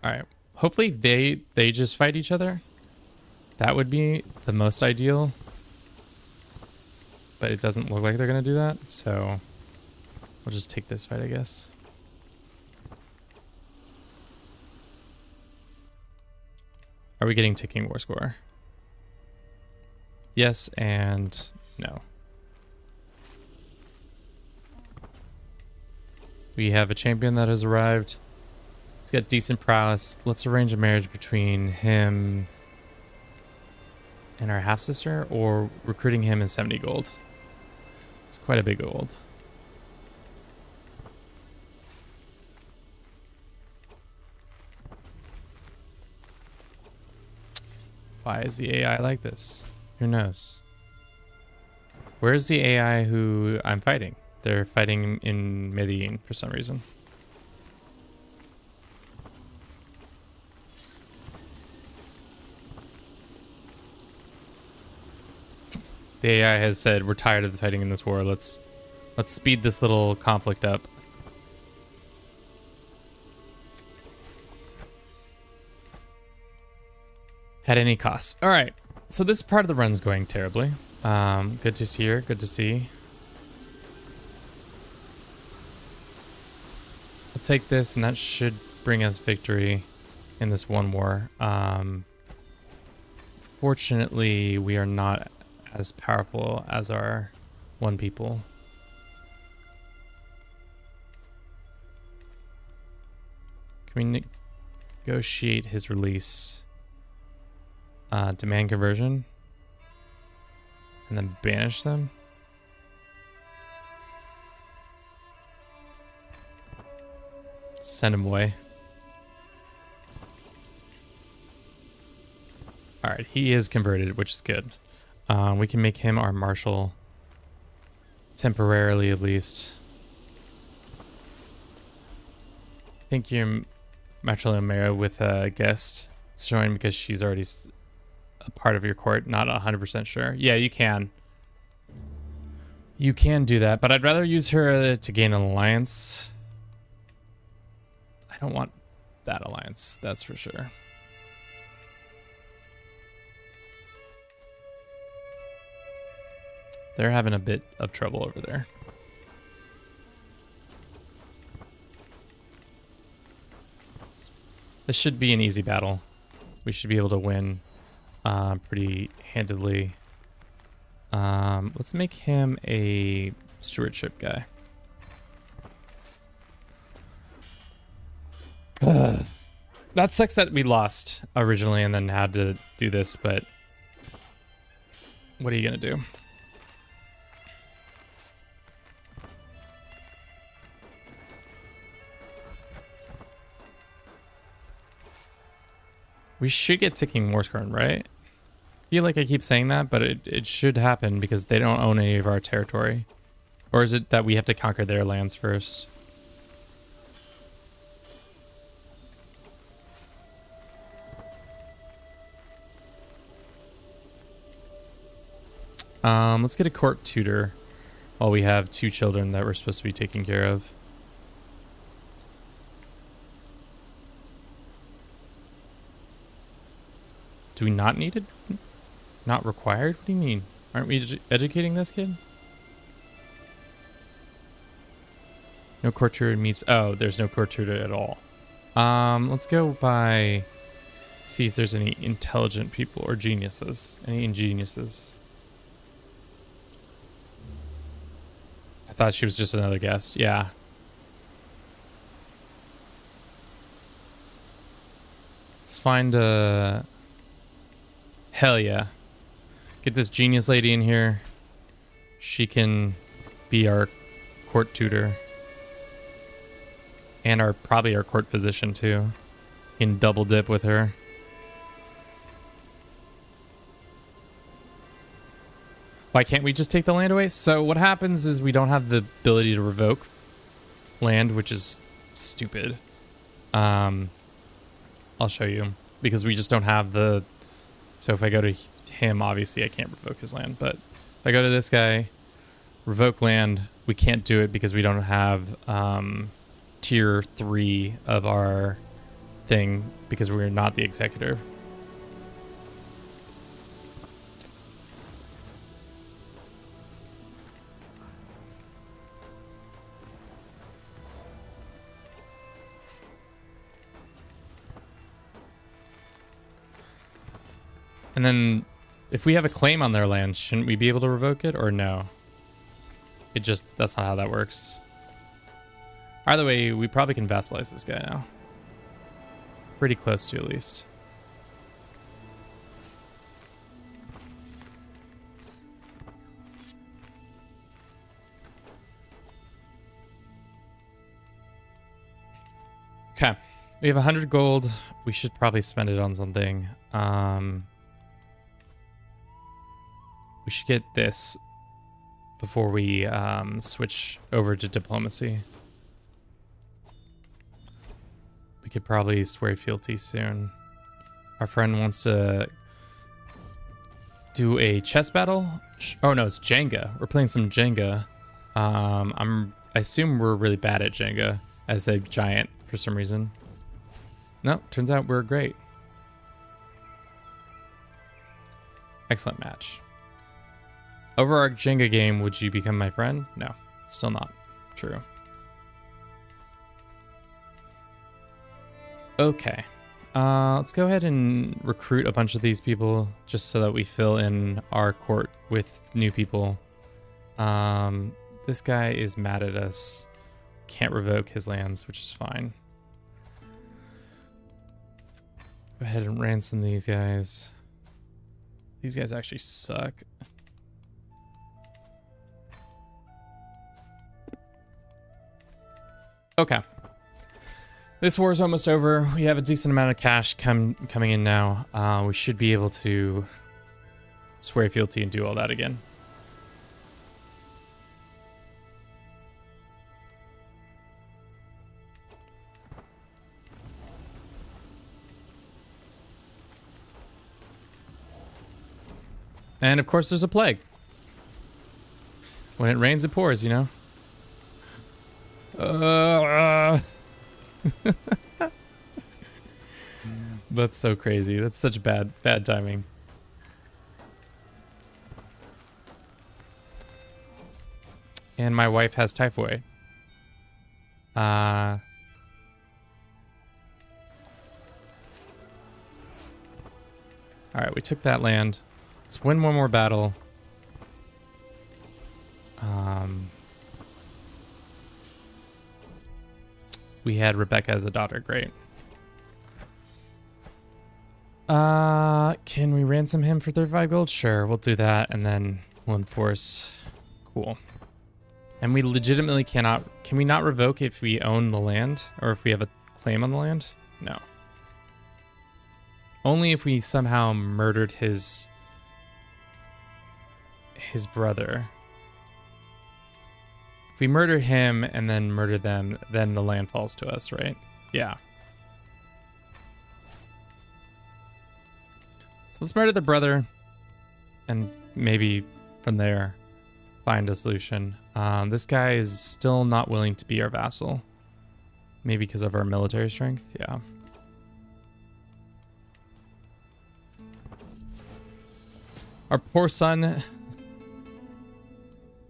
All right. Hopefully they just fight each other. That would be the most ideal. But it doesn't look like they're going to do that. So we'll just take this fight, I guess. Are we getting ticking war score? Yes and no. We have a champion that has arrived. He's got decent prowess. Let's arrange a marriage between him and our half-sister, or recruiting him is 70 gold. It's quite a big gold. Why is the AI like this? Who knows? Where's the AI who I'm fighting? They're fighting in Medellin for some reason. The AI has said, we're tired of fighting in this war. Let's speed this little conflict up. At any cost. All right. So this part of the run's going terribly. Good to hear. Good to see. I'll take this, and that should bring us victory in this one war. Fortunately, we are not as powerful as our one people. Can we negotiate his release? Demand conversion? And then banish them? Send him away. Alright, he is converted, which is good. We can make him our marshal. Temporarily, at least. Thank you, Matriliomera, with a guest to join because she's already a part of your court. Not 100% sure. Yeah, you can. You can do that, but I'd rather use her to gain an alliance. I don't want that alliance, that's for sure. They're having a bit of trouble over there. This should be an easy battle. We should be able to win pretty handedly. Let's make him a stewardship guy. That sucks that we lost originally and then had to do this, but what are you gonna do? We should get ticking war score, right? feel like I keep saying that, but it should happen because they don't own any of our territory. Or is it that we have to conquer their lands first? Let's get a court tutor while we have 2 children that we're supposed to be taking care of. Do we not need it? Not required? What do you mean? Aren't we educating this kid? No court tutor meets... Oh, there's no court tutor at all. Let's go by... See if there's any intelligent people or geniuses. Any ingeniuses. I thought she was just another guest. Yeah. Let's find a... Hell yeah. Get this genius lady in here. She can be our court tutor. And probably our court physician too. In double dip with her. Why can't we just take the land away? So what happens is we don't have the ability to revoke land, which is stupid. I'll show you. Because we just don't have the... So if I go to him, obviously I can't revoke his land. But if I go to this guy, revoke land, we can't do it because we don't have tier 3 of our thing because we're not the executor. And then if we have a claim on their land, shouldn't we be able to revoke it or no? That's not how that works. Either way, we probably can vassalize this guy now. Pretty close to, at least. Okay. We have 100 gold. We should probably spend it on something. We should get this before we switch over to diplomacy. We could probably swear fealty soon. Our friend wants to do a chess battle. Oh no, it's Jenga. We're playing some Jenga. I assume we're really bad at Jenga as a giant for some reason. No, turns out we're great. Excellent match. Over our Jenga game, would you become my friend? No, still not. True. Okay. Let's go ahead and recruit a bunch of these people just so that we fill in our court with new people. This guy is mad at us. Can't revoke his lands, which is fine. Go ahead and ransom these guys. These guys actually suck. Okay. This war is almost over. We have a decent amount of cash coming in now. We should be able to swear fealty and do all that again. And of course there's a plague. When it rains, it pours, you know? That's so crazy. That's such bad timing. And my wife has typhoid. All right, we took that land. Let's win one more battle. We had Rebecca as a daughter. Great. Can we ransom him for 35 gold? Sure, we'll do that, and then we'll enforce. Cool. And we legitimately cannot... Can we not revoke if we own the land? Or if we have a claim on the land? No. Only if we somehow murdered his his brother. If we murder him and then murder them, then the land falls to us, right? Yeah. So let's murder the brother and maybe from there find a solution. This guy is still not willing to be our vassal. Maybe because of our military strength. Yeah. Our poor son.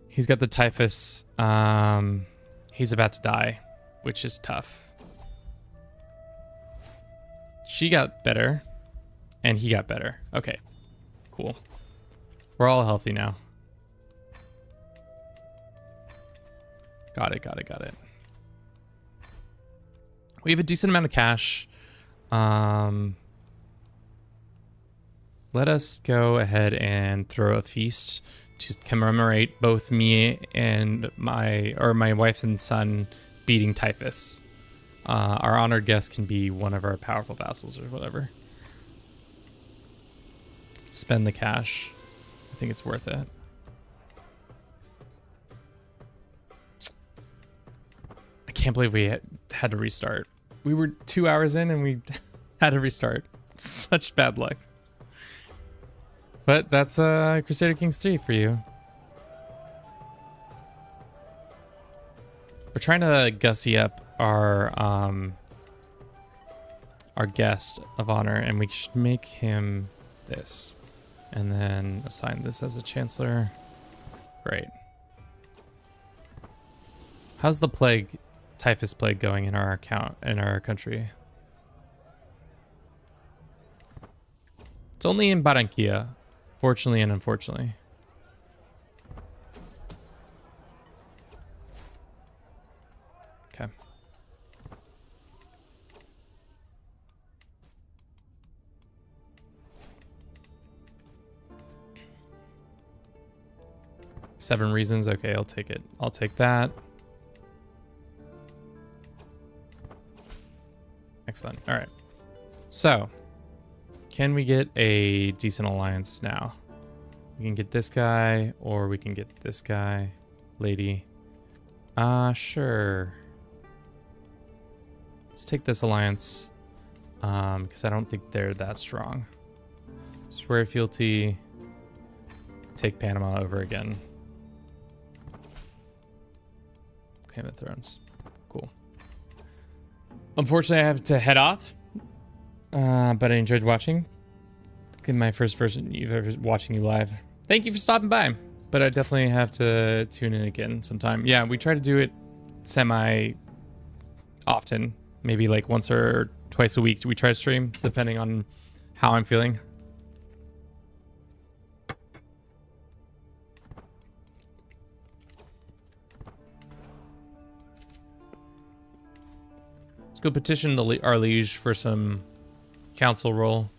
He's got the typhus. He's about to die, which is tough. She got better. And he got better. Okay. Cool. We're all healthy now. Got it, got it, got it. We have a decent amount of cash. Let us go ahead and throw a feast to commemorate both me and my wife and son beating typhus. Our honored guest can be one of our powerful vassals or whatever. Spend the cash. I think it's worth it. I can't believe we had to restart. We were 2 hours in and we had to restart. Such bad luck. But that's Crusader Kings 3 for you. We're trying to gussy up our guest of honor, and we should make him this. And then assign this as a chancellor. Great. How's the plague, typhus plague, going in our country? It's only in Barranquilla, fortunately and unfortunately. Okay. Seven reasons. Okay, I'll take it. I'll take that. Excellent. All right. So, can we get a decent alliance now? We can get this guy, or we can get this guy, lady. Sure. Let's take this alliance, because I don't think they're that strong. Swear fealty. Take Panama over again. Game of Thrones. Cool. Unfortunately, I have to head off, but I enjoyed watching. My first version you've ever watching you live. Thank you for stopping by, but I definitely have to tune in again sometime. Yeah, we try to do it semi often, maybe like once or twice a week. We try to stream depending on how I'm feeling. Let's go petition our liege for some council role.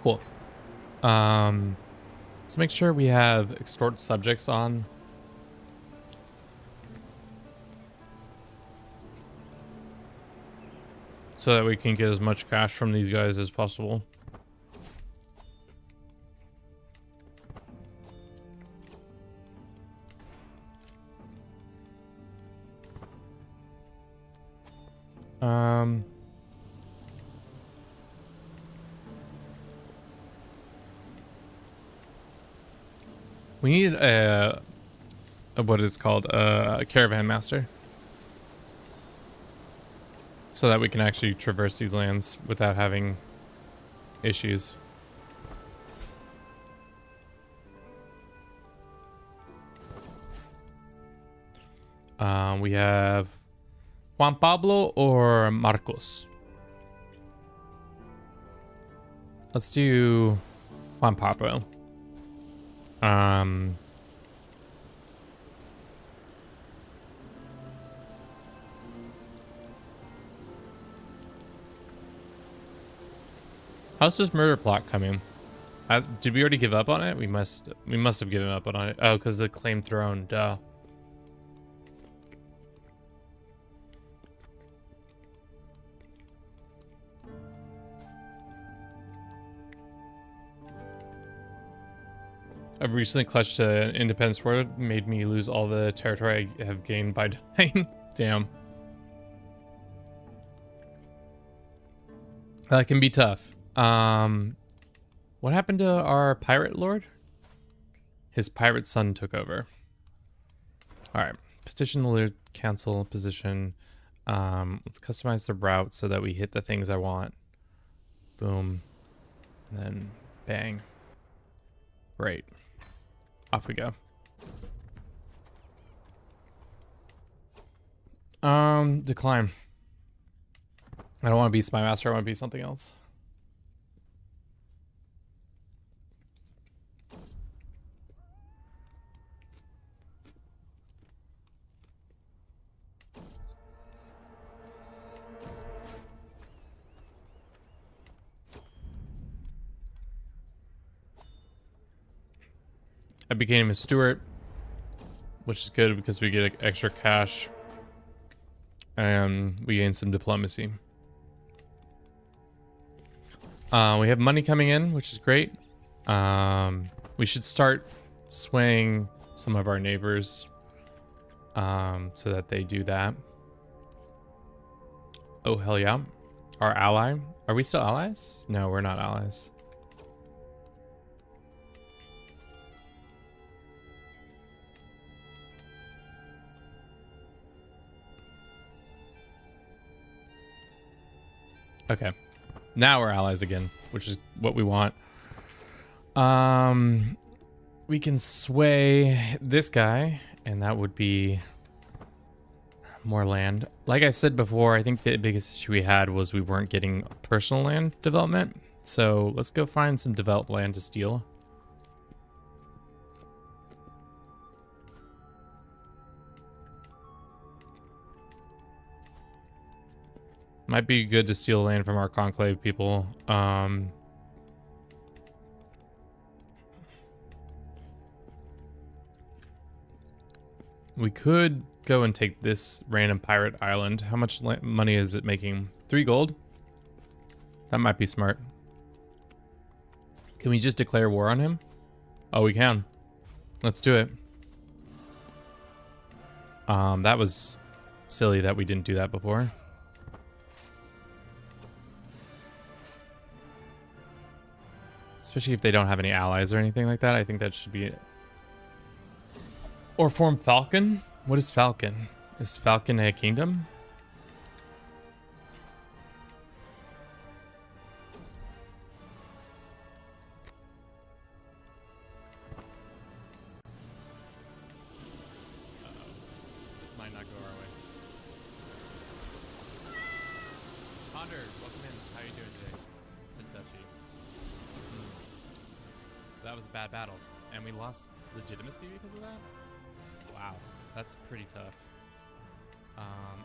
Cool. Let's make sure we have extort subjects on. So that we can get as much cash from these guys as possible. We need a what it's called, a caravan master. So that we can actually traverse these lands without having issues. We have Juan Pablo or Marcos. Let's do Juan Pablo. How's this murder plot coming? Did we already give up on it? We must have given up on it. Oh, because the claim throne. Duh. I've recently clutched an independence war, made me lose all the territory I have gained by dying. Damn. That can be tough. What happened to our pirate lord? His pirate son took over. All right, petition the Lord Council position. Let's customize the route so that we hit the things I want. Boom. And then bang. Great. Off we go. Decline. I don't want to be Spy Master, I want to be something else. I became a steward, which is good because we get extra cash and we gain some diplomacy. We have money coming in, which is great. We should start swaying some of our neighbors so that they do that. Oh, hell yeah. Our ally. Are we still allies? No, we're not allies. Okay. Now we're allies again, which is what we want. We can sway this guy, and that would be more land. Like I said before, I think the biggest issue we had was we weren't getting personal land development. So let's go find some developed land to steal. Might be good to steal land from our conclave people. We could go and take this random pirate island. How much money is it making? 3 gold? That might be smart. Can we just declare war on him? Oh, we can. Let's do it. That was silly that we didn't do that before. Especially if they don't have any allies or anything like that. I think that should be it. Or form Falcon? What is Falcon? Is Falcon a kingdom? This might not go our way. Ponder, welcome in. How are you doing today? It's a duchy. That was a bad battle. And we lost legitimacy because of that? Wow, that's pretty tough.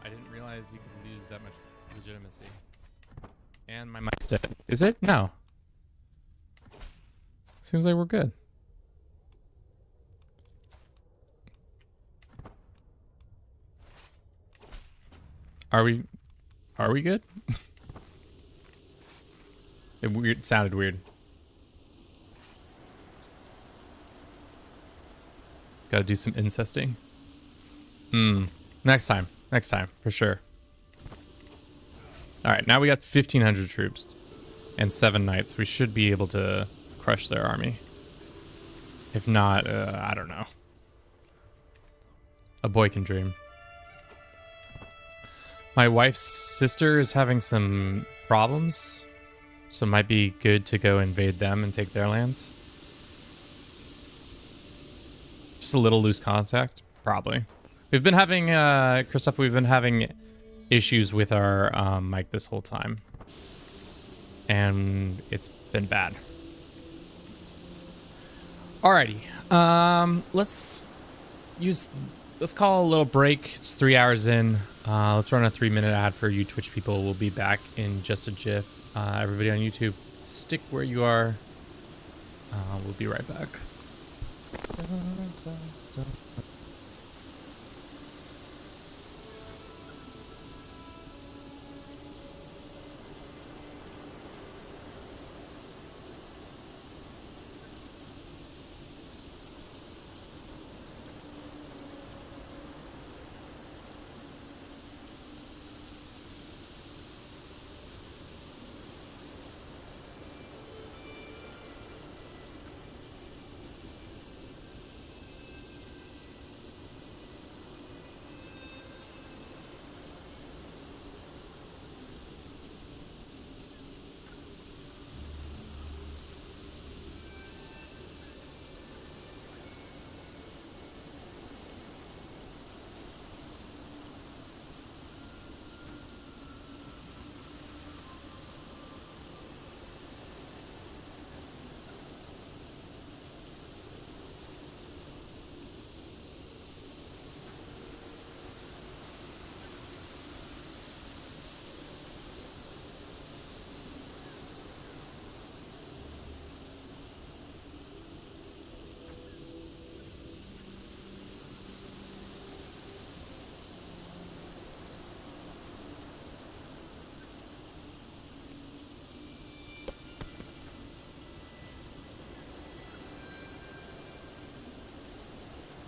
I didn't realize you could lose that much legitimacy. And my mic's dead. Is it? No. Seems like we're good. Are we good? It sounded weird. Gotta do some incesting. Next time, for sure. All right, now we got 1,500 troops and 7 knights. We should be able to crush their army. If not, I don't know. A boy can dream. My wife's sister is having some problems, so it might be good to go invade them and take their lands. Just a little loose contact, probably. We've been having, Christoph, we've been having issues with our mic this whole time. And it's been bad. Alrighty. Let's call a little break. It's 3 hours in. Let's run a 3-minute ad for you Twitch people. We'll be back in just a jiff. Everybody on YouTube, stick where you are. We'll be right back.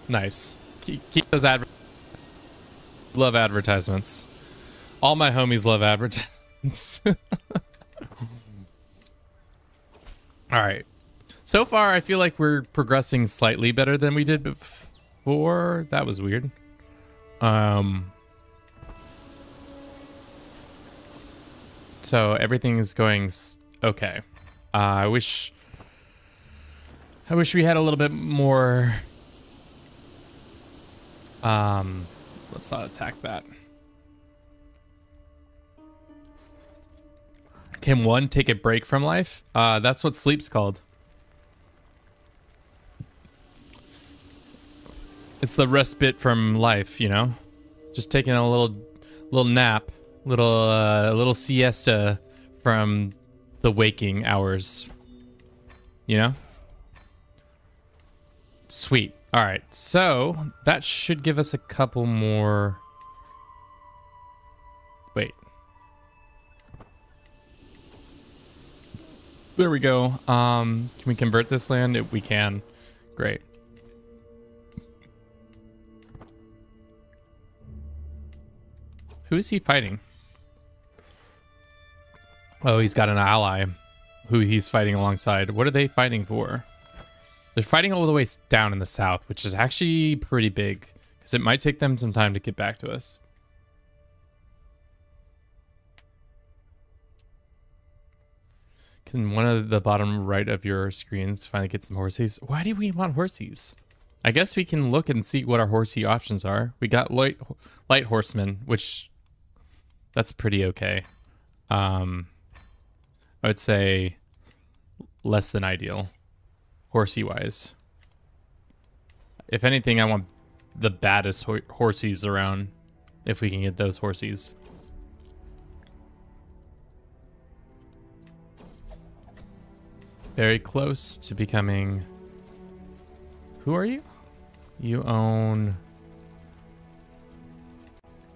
Nice. Keep those love advertisements. All my homies love advertisements. All right. So far, I feel like we're progressing slightly better than we did before. That was weird. So everything is going okay. I wish we had a little bit more. Let's not attack that. Can one take a break from life? That's what sleep's called. It's the respite from life, you know? Just taking a little nap, little siesta from the waking hours. You know? Sweet. All right, so that should give us a couple more. Wait. There we go. Can we convert this land? We can. Great. Who is he fighting? Oh, he's got an ally who he's fighting alongside. What are they fighting for? They're fighting all the way down in the south, which is actually pretty big, because it might take them some time to get back to us. Can one of the bottom right of your screens finally get some horsies? Why do we want horsies? I guess we can look and see what our horsey options are. We got light horsemen, which that's pretty okay. I would say less than ideal. Horsey wise. If anything, I want the baddest horsies around, if we can get those horsies. Very close to becoming. Who are you? You own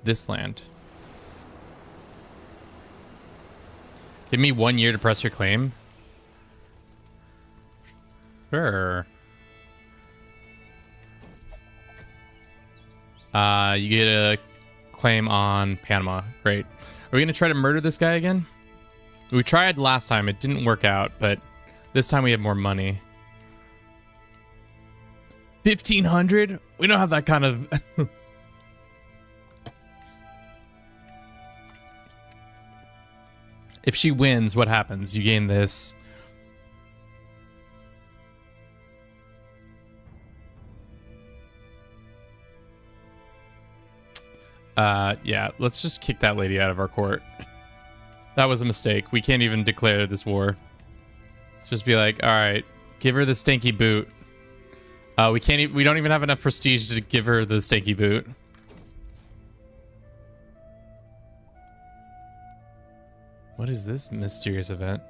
this land. Give me 1 year to press your claim. Sure. You get a claim on Panama. Great. Are we gonna try to murder this guy again? We tried last time. It didn't work out, but this time we have more money. 1,500? We don't have that kind of. If she wins, what happens? You gain this. Yeah, let's just kick that lady out of our court. That was a mistake. We can't even declare this war. Just be like, all right, give her the stinky boot. We don't even have enough prestige to give her the stinky boot. What is this mysterious event?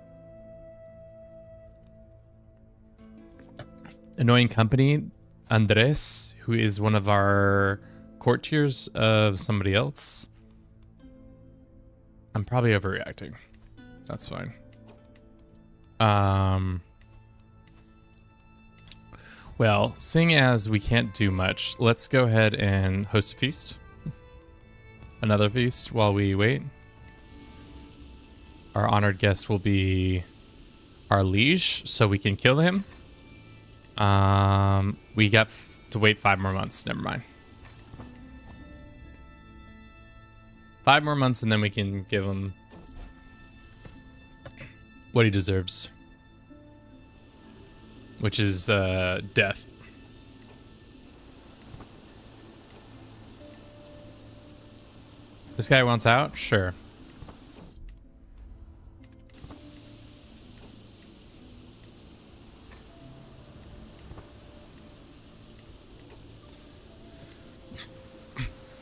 annoying company, Andres, who is one of our courtiers of somebody else. I'm probably overreacting. That's fine. Well, seeing as we can't do much, let's go ahead and host a feast. Another feast while we wait. Our honored guest will be our liege, so we can kill him. We got to wait 5 more months. Never mind. 5 more months, and then we can give him what he deserves, which is death. This guy wants out? Sure.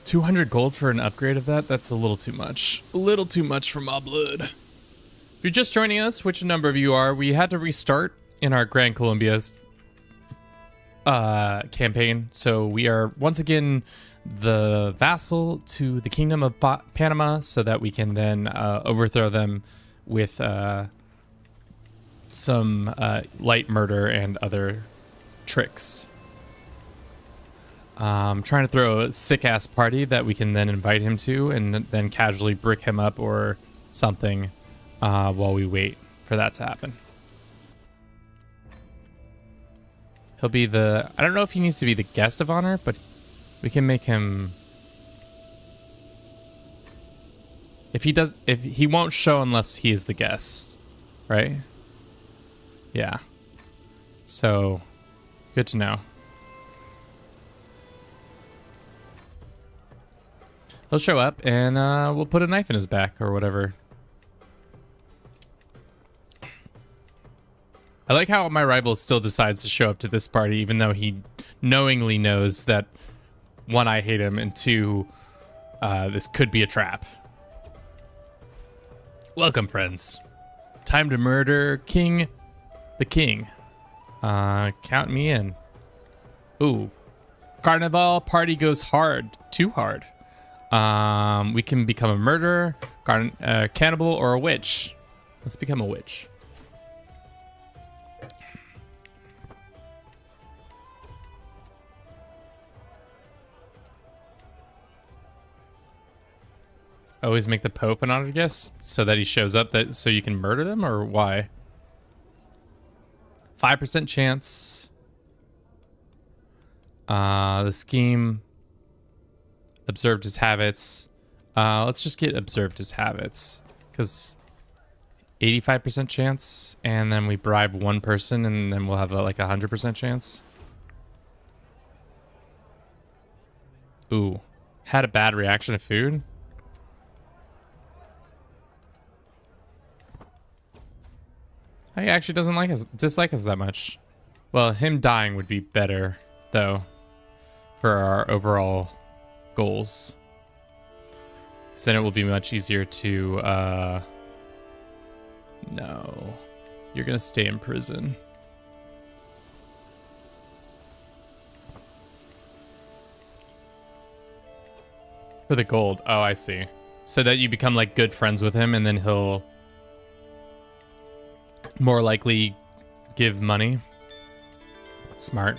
$200 gold for an upgrade of that? That's a little too much. A little too much for my blood. If you're just joining us, which a number of you are, we had to restart in our Grand Colombia campaign. So we are once again the vassal to the Kingdom of Panama, so that we can then overthrow them with some light murder and other tricks. Trying to throw a sick-ass party that we can then invite him to and then casually brick him up or something while we wait for that to happen. He'll be the... I don't know if he needs to be the guest of honor, but we can make him... If he won't show unless he is the guest, right? Yeah. So, good to know. He'll show up and we'll put a knife in his back or whatever. I like how my rival still decides to show up to this party, even though he knowingly knows that 1, I hate him, and 2, this could be a trap. Welcome, friends. Time to murder the king. Count me in. Ooh. Carnival party goes hard. Too hard. We can become a murderer, cannibal, or a witch. Let's become a witch. Always make the Pope an honored guest so that he shows up, so you can murder them, or why? 5% chance. The scheme. Observed his habits. Let's just get observed his habits, because 85% chance, and then we bribe 1 person, and then we'll have like 100% chance. Ooh, had a bad reaction to food. He actually doesn't dislike us that much. Well, him dying would be better, though, for our overall goals. So then it will be much easier to, no. You're gonna stay in prison. For the gold. Oh, I see. So that you become, like, good friends with him, and then he'll more likely give money. Smart.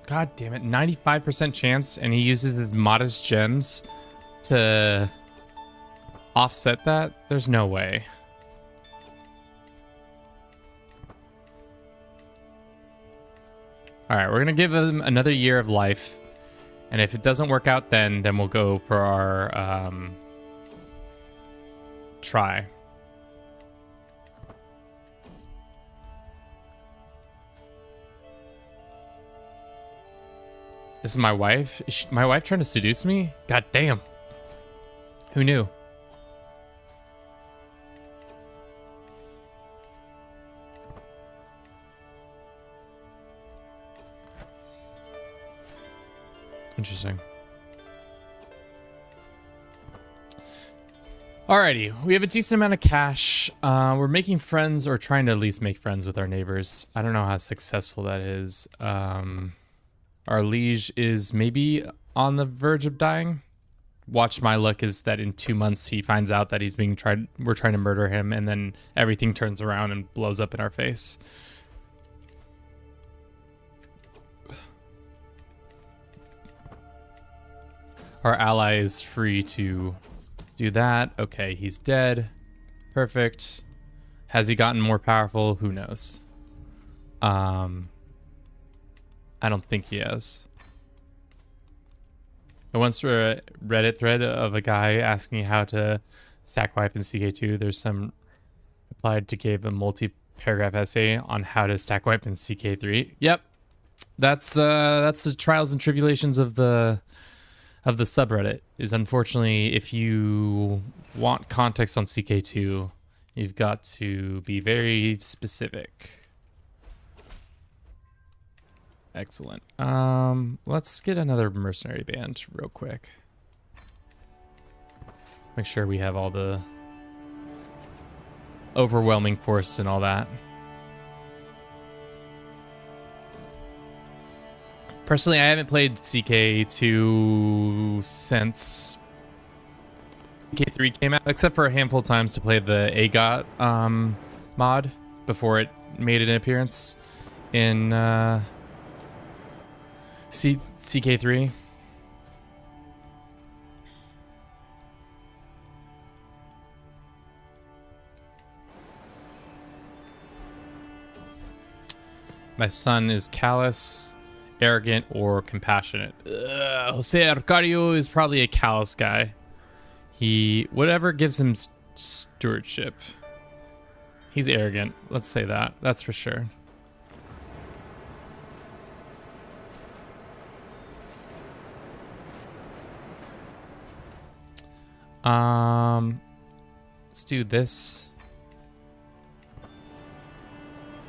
God damn it, 95% chance, and he uses his modest gems to offset that? There's no way. Alright, we're gonna give him another year of life, and if it doesn't work out then we'll go for our try. This is my wife? Is my wife trying to seduce me? God damn. Who knew? Interesting. Alrighty, we have a decent amount of cash. We're making friends, or trying to at least make friends with our neighbors. I don't know how successful that is. Our liege is maybe on the verge of dying. Watch my luck is that in 2 months he finds out that we're trying to murder him, and then everything turns around and blows up in our face. Our ally is free to do that. Okay, he's dead. Perfect. Has he gotten more powerful? Who knows? I don't think he has. I once read a Reddit thread of a guy asking how to stack wipe in CK2. There's some replied to give a multi-paragraph essay on how to stack wipe in CK3. Yep, that's the trials and tribulations of the subreddit. Is unfortunately, if you want context on CK2, you've got to be very specific. Excellent. Let's get another mercenary band real quick. Make sure we have all the overwhelming force and all that. Personally, I haven't played CK2 since CK3 came out, except for a handful of times to play the AGOT mod before it made an appearance in CK3. My son is callous, arrogant, or compassionate. Jose Arcadio is probably a callous guy. Whatever gives him stewardship. He's arrogant. Let's say that. That's for sure. Let's do this.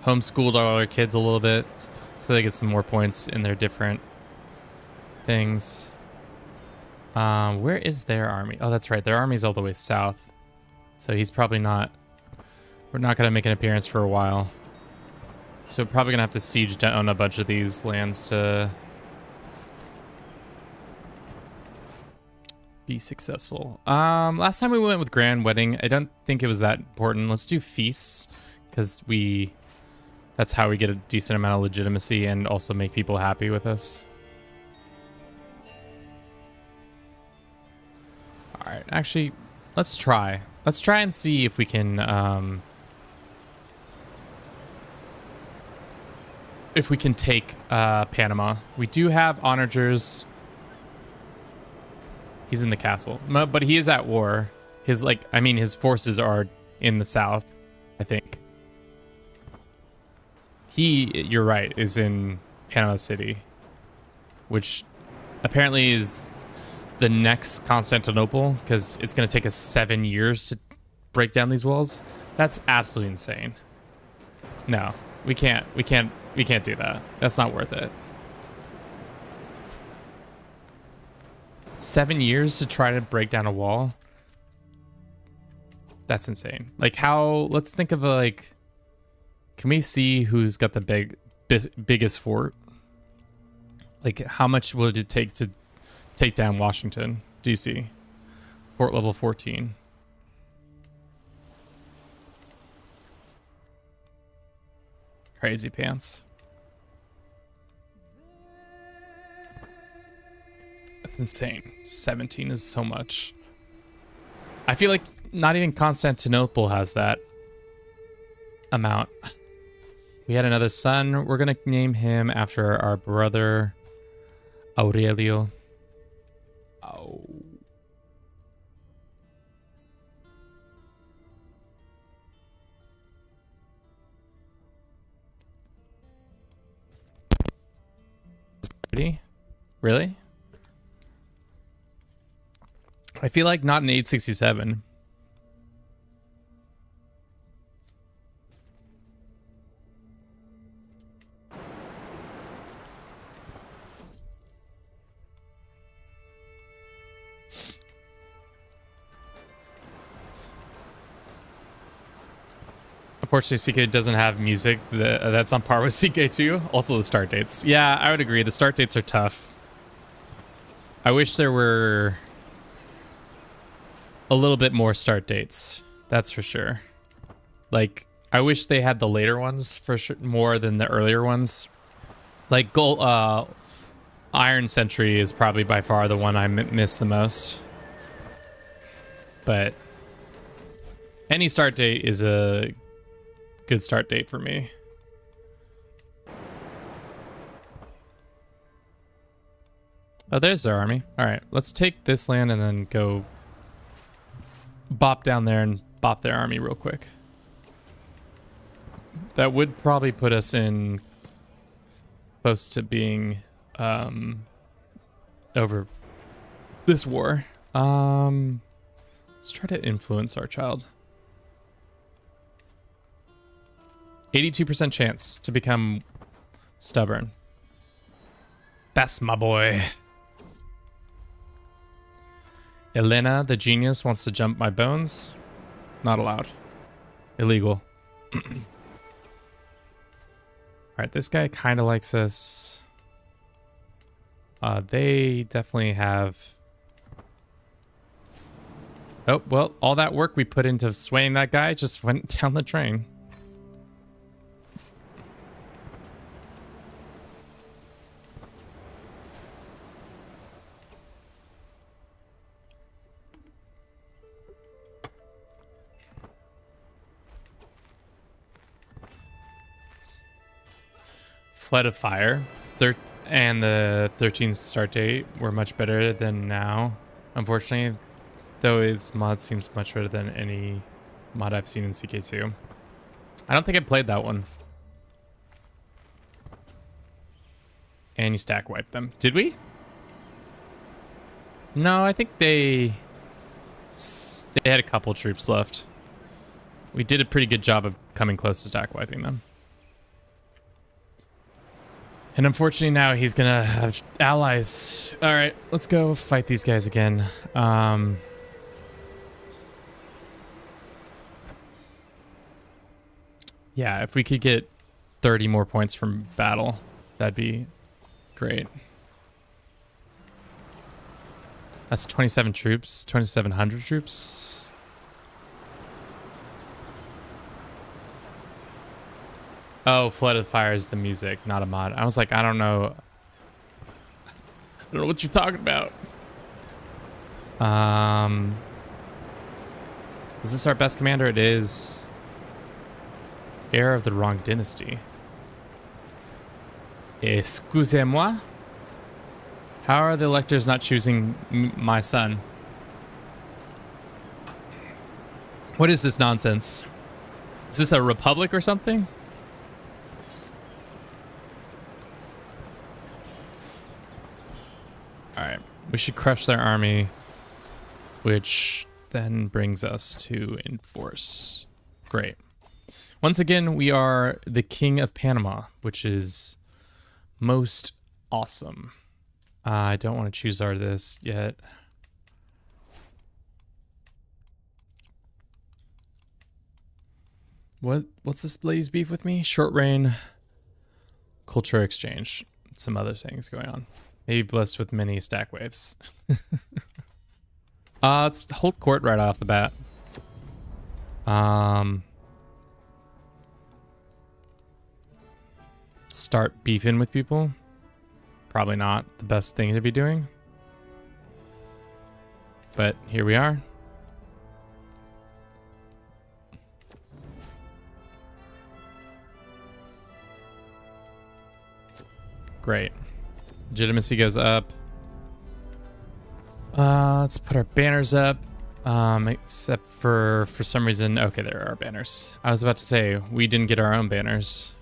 Homeschooled all our kids a little bit so they get some more points in their different things. Where is their army? Oh, that's right. Their army's all the way south. So he's probably not... We're not going to make an appearance for a while. So we're probably going to have to siege down a bunch of these lands to be successful. Last time we went with Grand Wedding, I don't think it was that important. Let's do feasts, because that's how we get a decent amount of legitimacy and also make people happy with us. All right, actually, let's try. Let's try and see if we can take Panama. We do have onagers. He's in the castle, but he is at war. His forces are in the south, I think. You're right, is in Panama City, which apparently is the next Constantinople, because it's going to take us 7 years to break down these walls. That's absolutely insane. No, we can't do that. That's not worth it. 7 years to try to break down a wall? That's insane. Like, let's think of can we see who's got the biggest fort? Like, how much would it take to take down Washington, D.C.? Fort level 14. Crazy pants. That's insane. 17 is so much. I feel like not even Constantinople has that amount. We had another son. We're going to name him after our brother, Aurelio. Oh. Really? I feel like not an 867. Unfortunately, CK doesn't have music that's on par with CK2. Also, the start dates. Yeah, I would agree. The start dates are tough. I wish there were a little bit more start dates. That's for sure. Like, I wish they had the later ones for sure more than the earlier ones. Like, Iron Sentry is probably by far the one I miss the most. But any start date is a good start date for me. Oh, there's their army. All right, let's take this land and then go bop down there and bop their army real quick. That would probably put us in close to being over this war. Let's try to influence our child. 82% chance to become stubborn. That's my boy. Elena, the genius, wants to jump my bones. Not allowed. Illegal. Alright, this guy kind of likes us. They definitely have... Oh, well, all that work we put into swaying that guy just went down the drain. Flood of Fire and the 13th start date were much better than now, unfortunately, though its mod seems much better than any mod I've seen in CK2. I don't think I played that one. And you stack wipe them. Did we? No, I think they had a couple troops left. We did a pretty good job of coming close to stack wiping them. And unfortunately now he's gonna have allies. All right, let's go fight these guys again. Yeah, if we could get 30 more points from battle, that'd be great. That's 27 troops, 2,700 troops. Oh, Flood of Fire is the music, not a mod. I was like, I don't know. I don't know what you're talking about. Is this our best commander? It is. Heir of the wrong dynasty. Excusez-moi. How are the electors not choosing my son? What is this nonsense? Is this a republic or something? Alright, we should crush their army, which then brings us to enforce. Great. Once again, we are the King of Panama, which is most awesome. I don't want to choose this yet. What's this blaze beef with me? Short reign, culture exchange, some other things going on. Maybe blessed with many stack waves. Let's hold court right off the bat. Start beefing with people. Probably not the best thing to be doing. But here we are. Great. Legitimacy goes up. Let's put our banners up. Except for some reason, okay, there are our banners. I was about to say, we didn't get our own banners.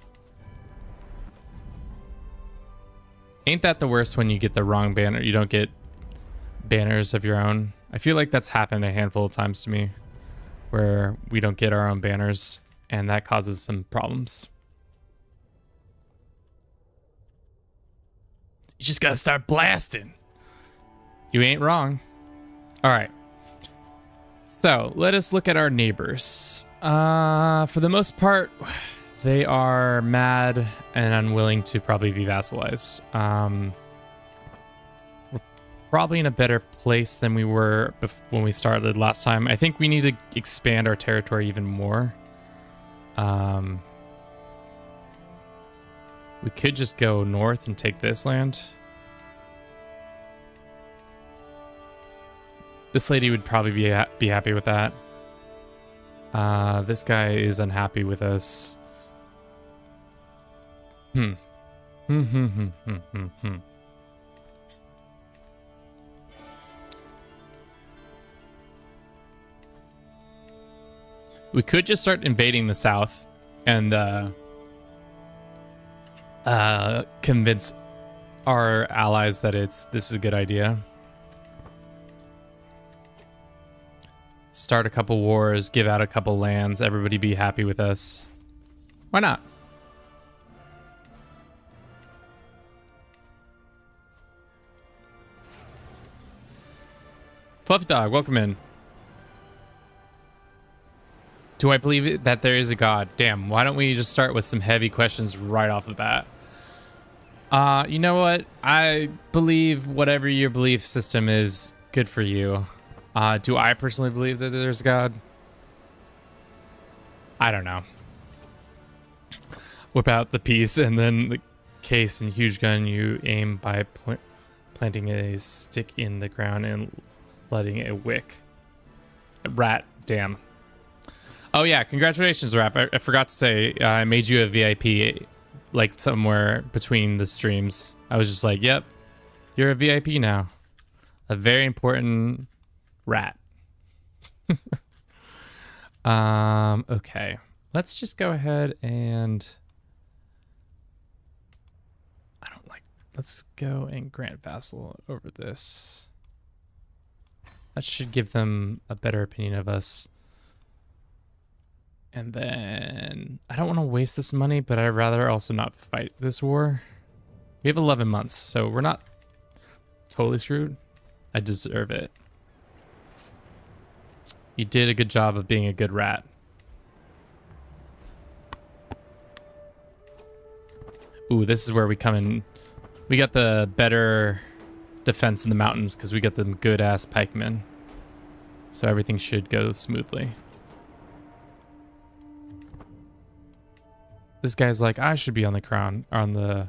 Ain't that the worst when you get the wrong banner? You don't get banners of your own. I feel like that's happened a handful of times to me, where we don't get our own banners, and that causes some problems. You just gotta start blasting. You ain't wrong. All right. So let us look at our neighbors. For the most part, they are mad and unwilling to probably be vassalized. We're probably in a better place than we were when we started last time. I think we need to expand our territory even more. We could just go north and take this land. This lady would probably be happy with that. This guy is unhappy with us. We could just start invading the south and convince our allies that this is a good idea. Start a couple wars, give out a couple lands, everybody be happy with us. Why not? Fluffy Dog, welcome in. Do I believe that there is a God? Damn, why don't we just start with some heavy questions right off the bat? You know what? I believe whatever your belief system is good for you. Do I personally believe that there's a God? I don't know. Whip out the piece and then the case and huge gun you aim by planting a stick in the ground and letting it wick. Rat, damn. Oh yeah, congratulations, Rap. I forgot to say, I made you a VIP, like somewhere between the streams. I was just like, yep, you're a VIP now. A very important rat. Okay. Let's just go ahead and... Let's go and grant vassal over this. That should give them a better opinion of us. And then I don't want to waste this money, but I'd rather also not fight this war. We have 11 months, so we're not totally screwed. I deserve it. You did a good job of being a good rat. Ooh, this is where we come in. We got the better defense in the mountains because we got them good-ass pikemen. So everything should go smoothly. This guy's like, I should be on the crown, on the...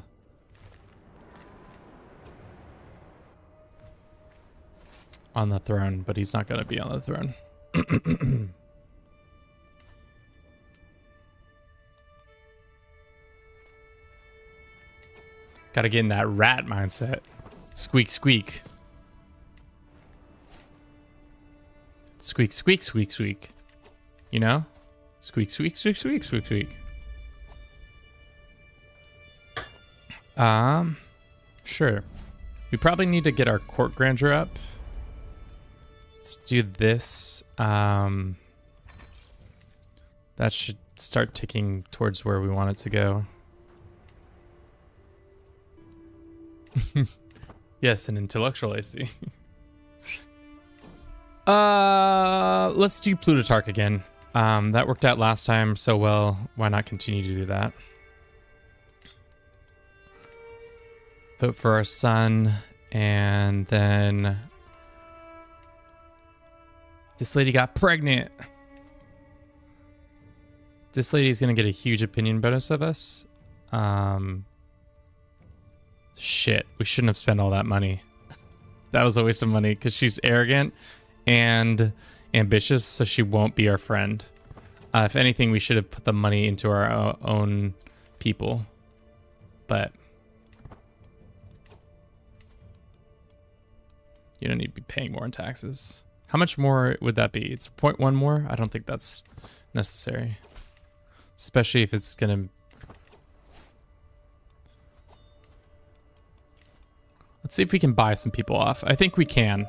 on the throne, but he's not going to be on the throne. Gotta get in that rat mindset. Squeak, squeak. Squeak, squeak, squeak, squeak. You know? Squeak, squeak, squeak, squeak, squeak, squeak. Sure. We probably need to get our court grandeur up. Let's do this. That should start ticking towards where we want it to go. Yes, an intellectual, I see. Let's do Plutarch again. That worked out last time so well. Why not continue to do that? Vote for our son, and then this lady got pregnant. This lady's gonna get a huge opinion bonus of us. Shit, we shouldn't have spent all that money. That was a waste of money because she's arrogant and ambitious, so she won't be our friend. If anything, we should have put the money into our own people. But you don't need to be paying more in taxes. How much more would that be? It's 0.1 more? I don't think that's necessary. Especially if it's gonna... Let's see if we can buy some people off. I think we can.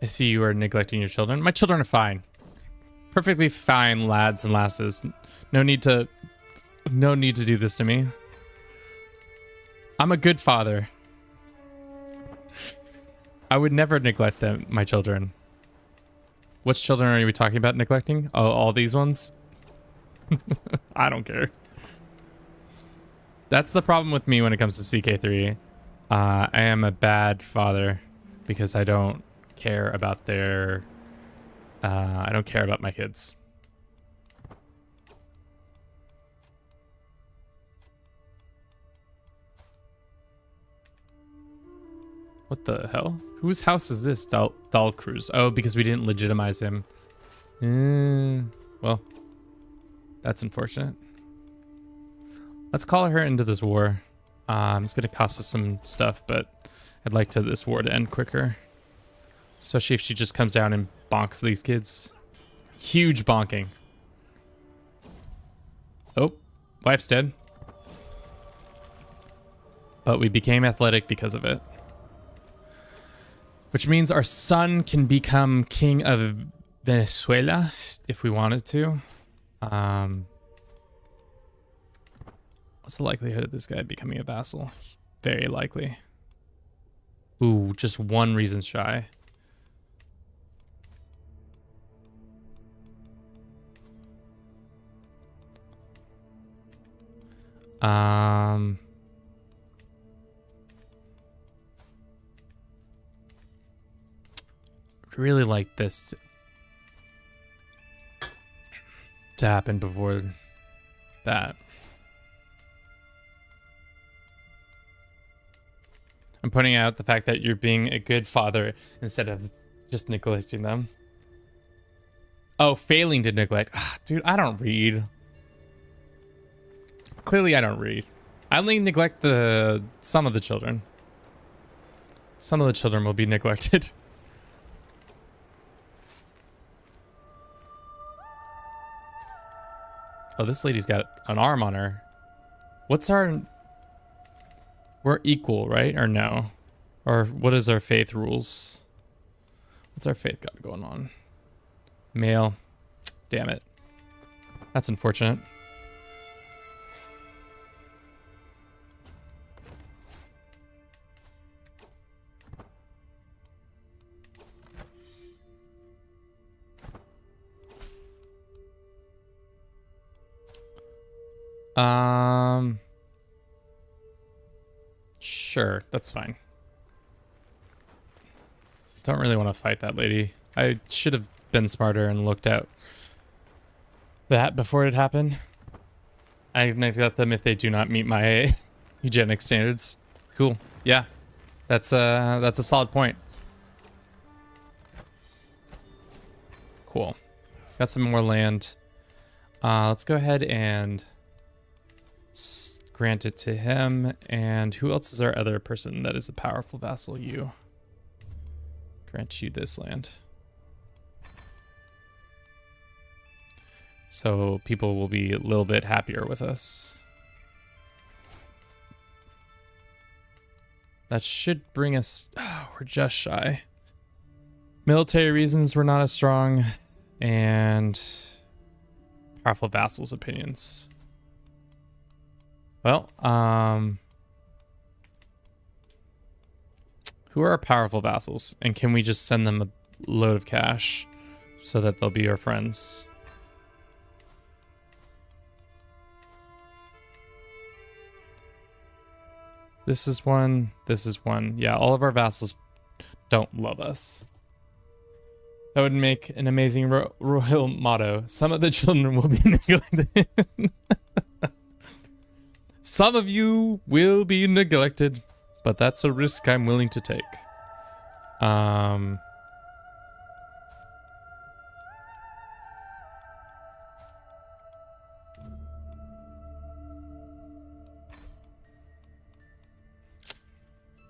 I see you are neglecting your children. My children are fine. Perfectly fine, lads and lasses. No need to do this to me. I'm a good father. I would never neglect them, my children. Which children are we talking about neglecting? Oh, all these ones? I don't care. That's the problem with me when it comes to CK3. I am a bad father because I don't care about their... I don't care about my kids. What the hell? Whose house is this? Dalcruz. Oh, because we didn't legitimize him. Well, that's unfortunate. Let's call her into this war. It's going to cost us some stuff, but I'd like this war to end quicker. Especially if she just comes down and bonks these kids. Huge bonking. Oh, wife's dead. But we became athletic because of it. Which means our son can become king of Venezuela if we wanted to. What's the likelihood of this guy becoming a vassal? Very likely. Ooh, just one reason shy. Really like this to happen before that. I'm pointing out the fact that you're being a good father instead of just neglecting them. Oh, failing to neglect. Ah, dude, I don't read. Clearly, I don't read. I only neglect some of the children. Some of the children will be neglected. Oh, this lady's got an arm on her. What's our... We're equal, right? Or no? Or what is our faith rules? What's our faith got going on? Male. Damn it. That's unfortunate. Sure, that's fine. Don't really want to fight that lady. I should have been smarter and looked at that before it happened. I neglect them if they do not meet my eugenic standards. Cool. Yeah, that's a solid point. Cool. Got some more land. Let's go ahead and grant it to him. And who else is our other person that is a powerful vassal? You. Grant you this land. So people will be a little bit happier with us. That should bring us... Oh, we're just shy. Military reasons we're not as strong. And powerful vassals' opinions. Well, who are our powerful vassals? And can we just send them a load of cash so that they'll be our friends? This is one. This is one. Yeah, all of our vassals don't love us. That would make an amazing royal motto. Some of the children will be neglected. Some of you will be neglected, but that's a risk I'm willing to take.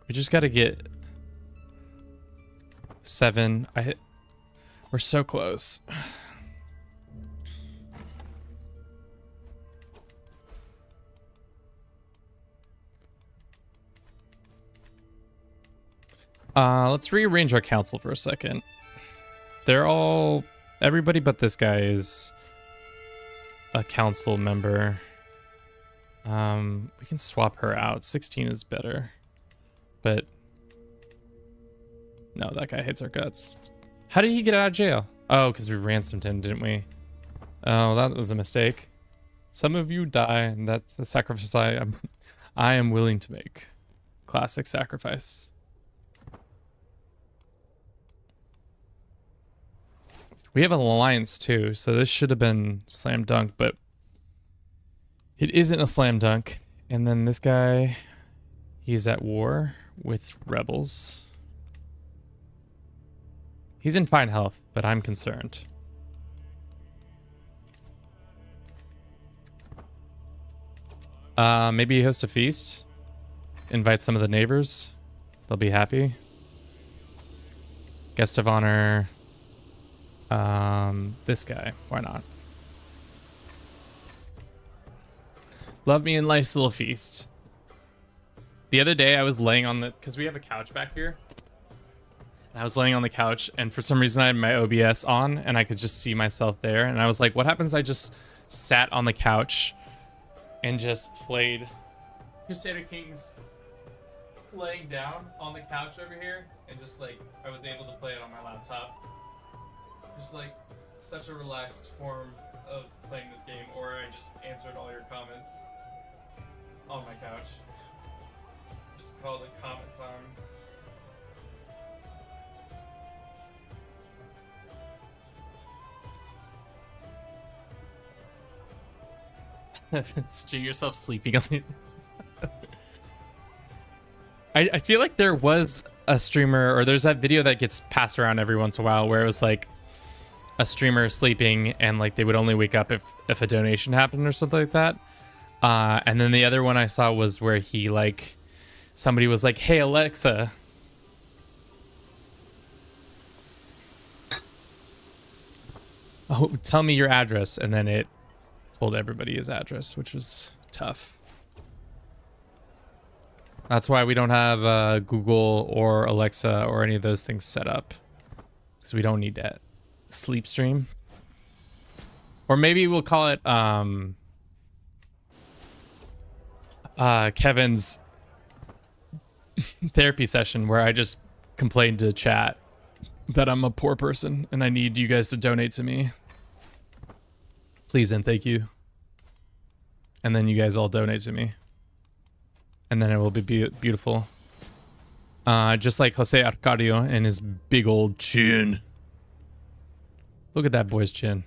We just got to get 7. We're so close. Let's rearrange our council for a second. They're all everybody but this guy is a council member. We can swap her out. 16 is better. But no, that guy hates our guts. How did he get out of jail? Oh, because we ransomed him, didn't we? Oh, that was a mistake. Some of you die, and that's a sacrifice I am willing to make. Classic sacrifice. We have an alliance too, so this should have been slam dunk, but it isn't a slam dunk. And then this guy, he's at war with rebels. He's in fine health, but I'm concerned. Maybe host a feast. Invite some of the neighbors. They'll be happy. Guest of honor. This guy. Why not? Love me a nice little feast. The other day I was laying on the... Because we have a couch back here. And I was laying on the couch, and for some reason I had my OBS on, and I could just see myself there. And I was like, what happens if I just sat on the couch and just played Crusader Kings laying down on the couch over here, and just like I was able to play it on my laptop. Just like such a relaxed form of playing this game, or I just answered all your comments on my couch. Just called it comment time. Stream yourself sleeping on it. I feel like there was a streamer, or there's that video that gets passed around every once in a while where it was like a streamer sleeping and like they would only wake up if a donation happened or something like that. And then the other one I saw was where he like, somebody was like, hey Alexa, oh, tell me your address, and then it told everybody his address, which was tough. That's why we don't have Google or Alexa or any of those things set up, because we don't need that sleep stream. Or maybe we'll call it Kevin's therapy session, where I just complain to chat that I'm a poor person and I need you guys to donate to me. Please and thank you. And then you guys all donate to me. And then it will be beautiful. Just like Jose Arcadio and his big old chin. Look at that boy's chin.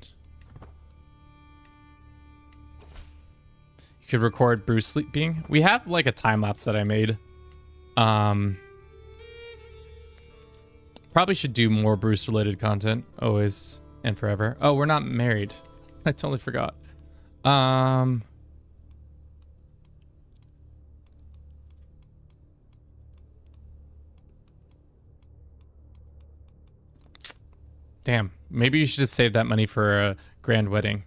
You could record Bruce sleeping. We have like a time lapse that I made. Probably should do more Bruce related content. Always and forever. Oh, we're not married. I totally forgot. Damn, maybe you should have saved that money for a grand wedding.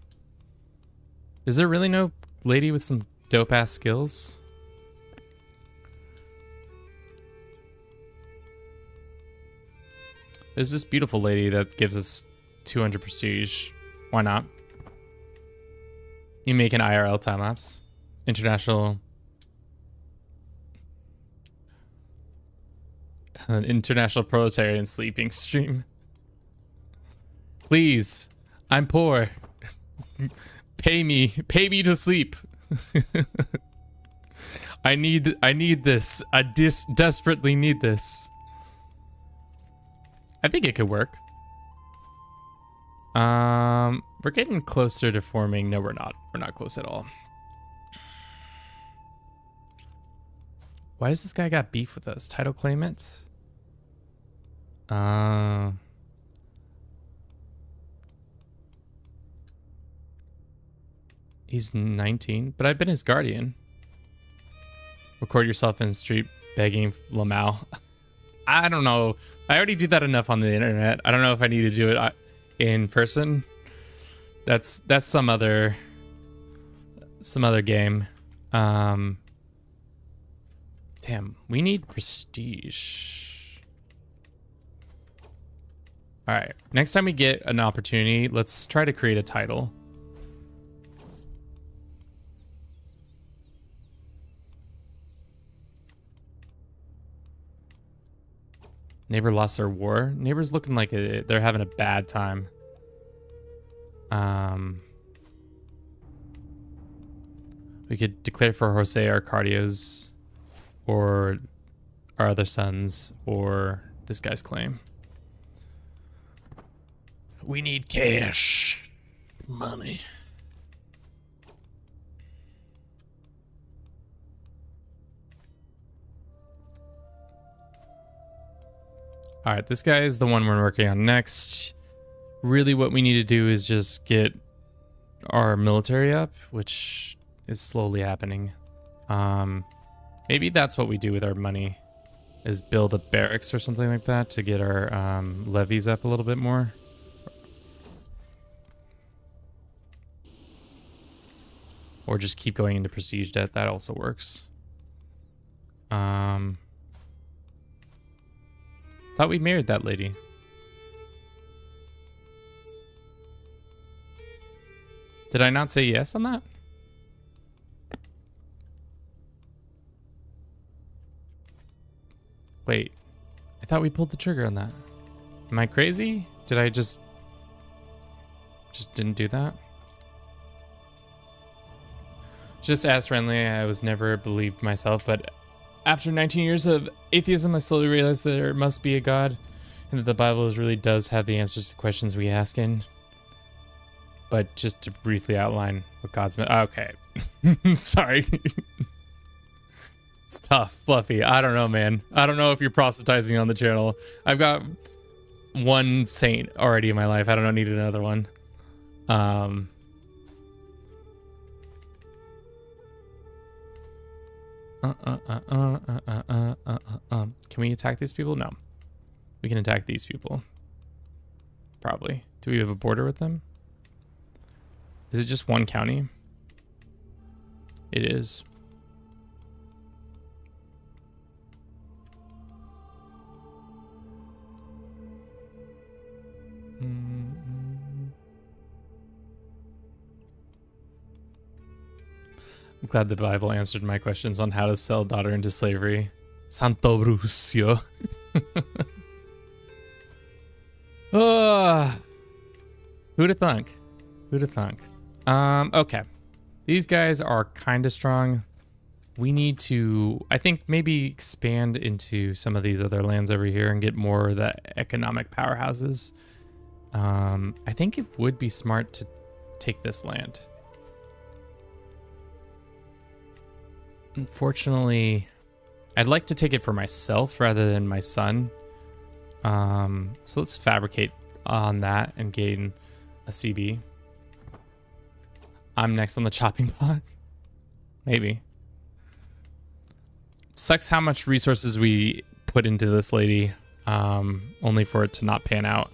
Is there really no lady with some dope ass skills? There's this beautiful lady that gives us 200 prestige. Why not? You make an IRL time lapse. International. An international proletarian sleeping stream. Please, I'm poor. Pay me to sleep. I need this. I desperately need this. I think it could work. We're getting closer to forming. No, we're not. We're not close at all. Why does this guy got beef with us? Title claimants? He's 19, but I've been his guardian. Record yourself in the street begging Lamau. I don't know. I already do that enough on the internet. I don't know if I need to do it in person. That's some other game. Damn, we need prestige. All right. Next time we get an opportunity, let's try to create a title. Neighbor lost their war. Neighbor's looking like they're having a bad time. We could declare for Jose our cardios, or our other sons, or this guy's claim. We need cash. Money. All right, this guy is the one we're working on next. Really what we need to do is just get our military up, which is slowly happening. Maybe that's what we do with our money, is build a barracks or something like that to get our levies up a little bit more. Or just keep going into prestige debt. That also works. Thought we married that lady. Did I not say yes on that? Wait, I thought we pulled the trigger on that. Am I crazy? Did I just didn't do that? Just as friendly, I was never believed myself, but after 19 years of atheism, I slowly realized that there must be a God, and that the Bible really does have the answers to questions we ask in. But just to briefly outline what God's meant. Okay. Sorry. It's tough, Fluffy. I don't know, man. I don't know if you're proselytizing on the channel. I've got one saint already in my life. I don't need another one. Can we attack these people? No. We can attack these people. Probably. Do we have a border with them? Is it just one county? It is. I'm glad the Bible answered my questions on how to sell daughter into slavery. Santo Brucio. Who'da thunk? Who'da thunk? Okay. These guys are kind of strong. We need to, I think, maybe expand into some of these other lands over here and get more of the economic powerhouses. I think it would be smart to take this land. Unfortunately, I'd like to take it for myself rather than my son. So let's fabricate on that and gain a CB. I'm next on the chopping block. Maybe. Sucks how much resources we put into this lady, only for it to not pan out.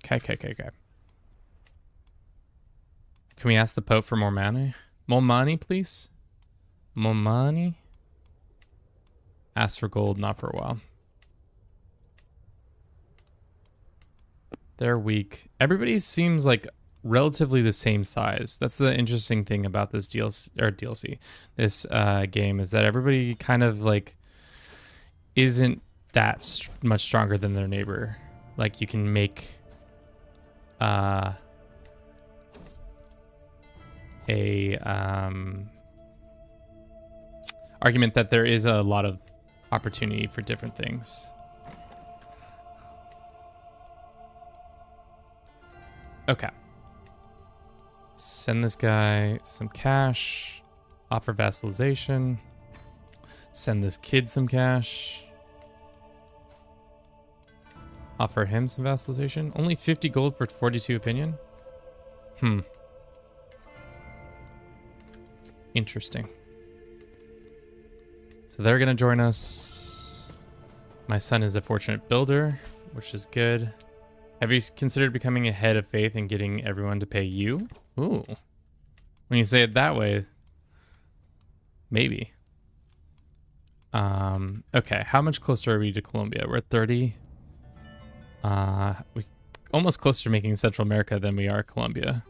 Okay. Can we ask the Pope for more money? More money, please? More money? Ask for gold, not for a while. They're weak. Everybody seems like relatively the same size. That's the interesting thing about this DLC, this game, is that everybody kind of like isn't that much stronger than their neighbor. Like you can make argument that there is a lot of opportunity for different things. Okay. Send this guy some cash. Offer vassalization. Send this kid some cash. Offer him some vassalization. Only 50 gold for 42 opinion? Interesting. So they're going to join us. My son is a fortunate builder, which is good. Have you considered becoming a head of faith and getting everyone to pay you? Ooh. When you say it that way, maybe. Okay, how much closer are we to Colombia? We're at 30. We almost closer to making Central America than we are Colombia.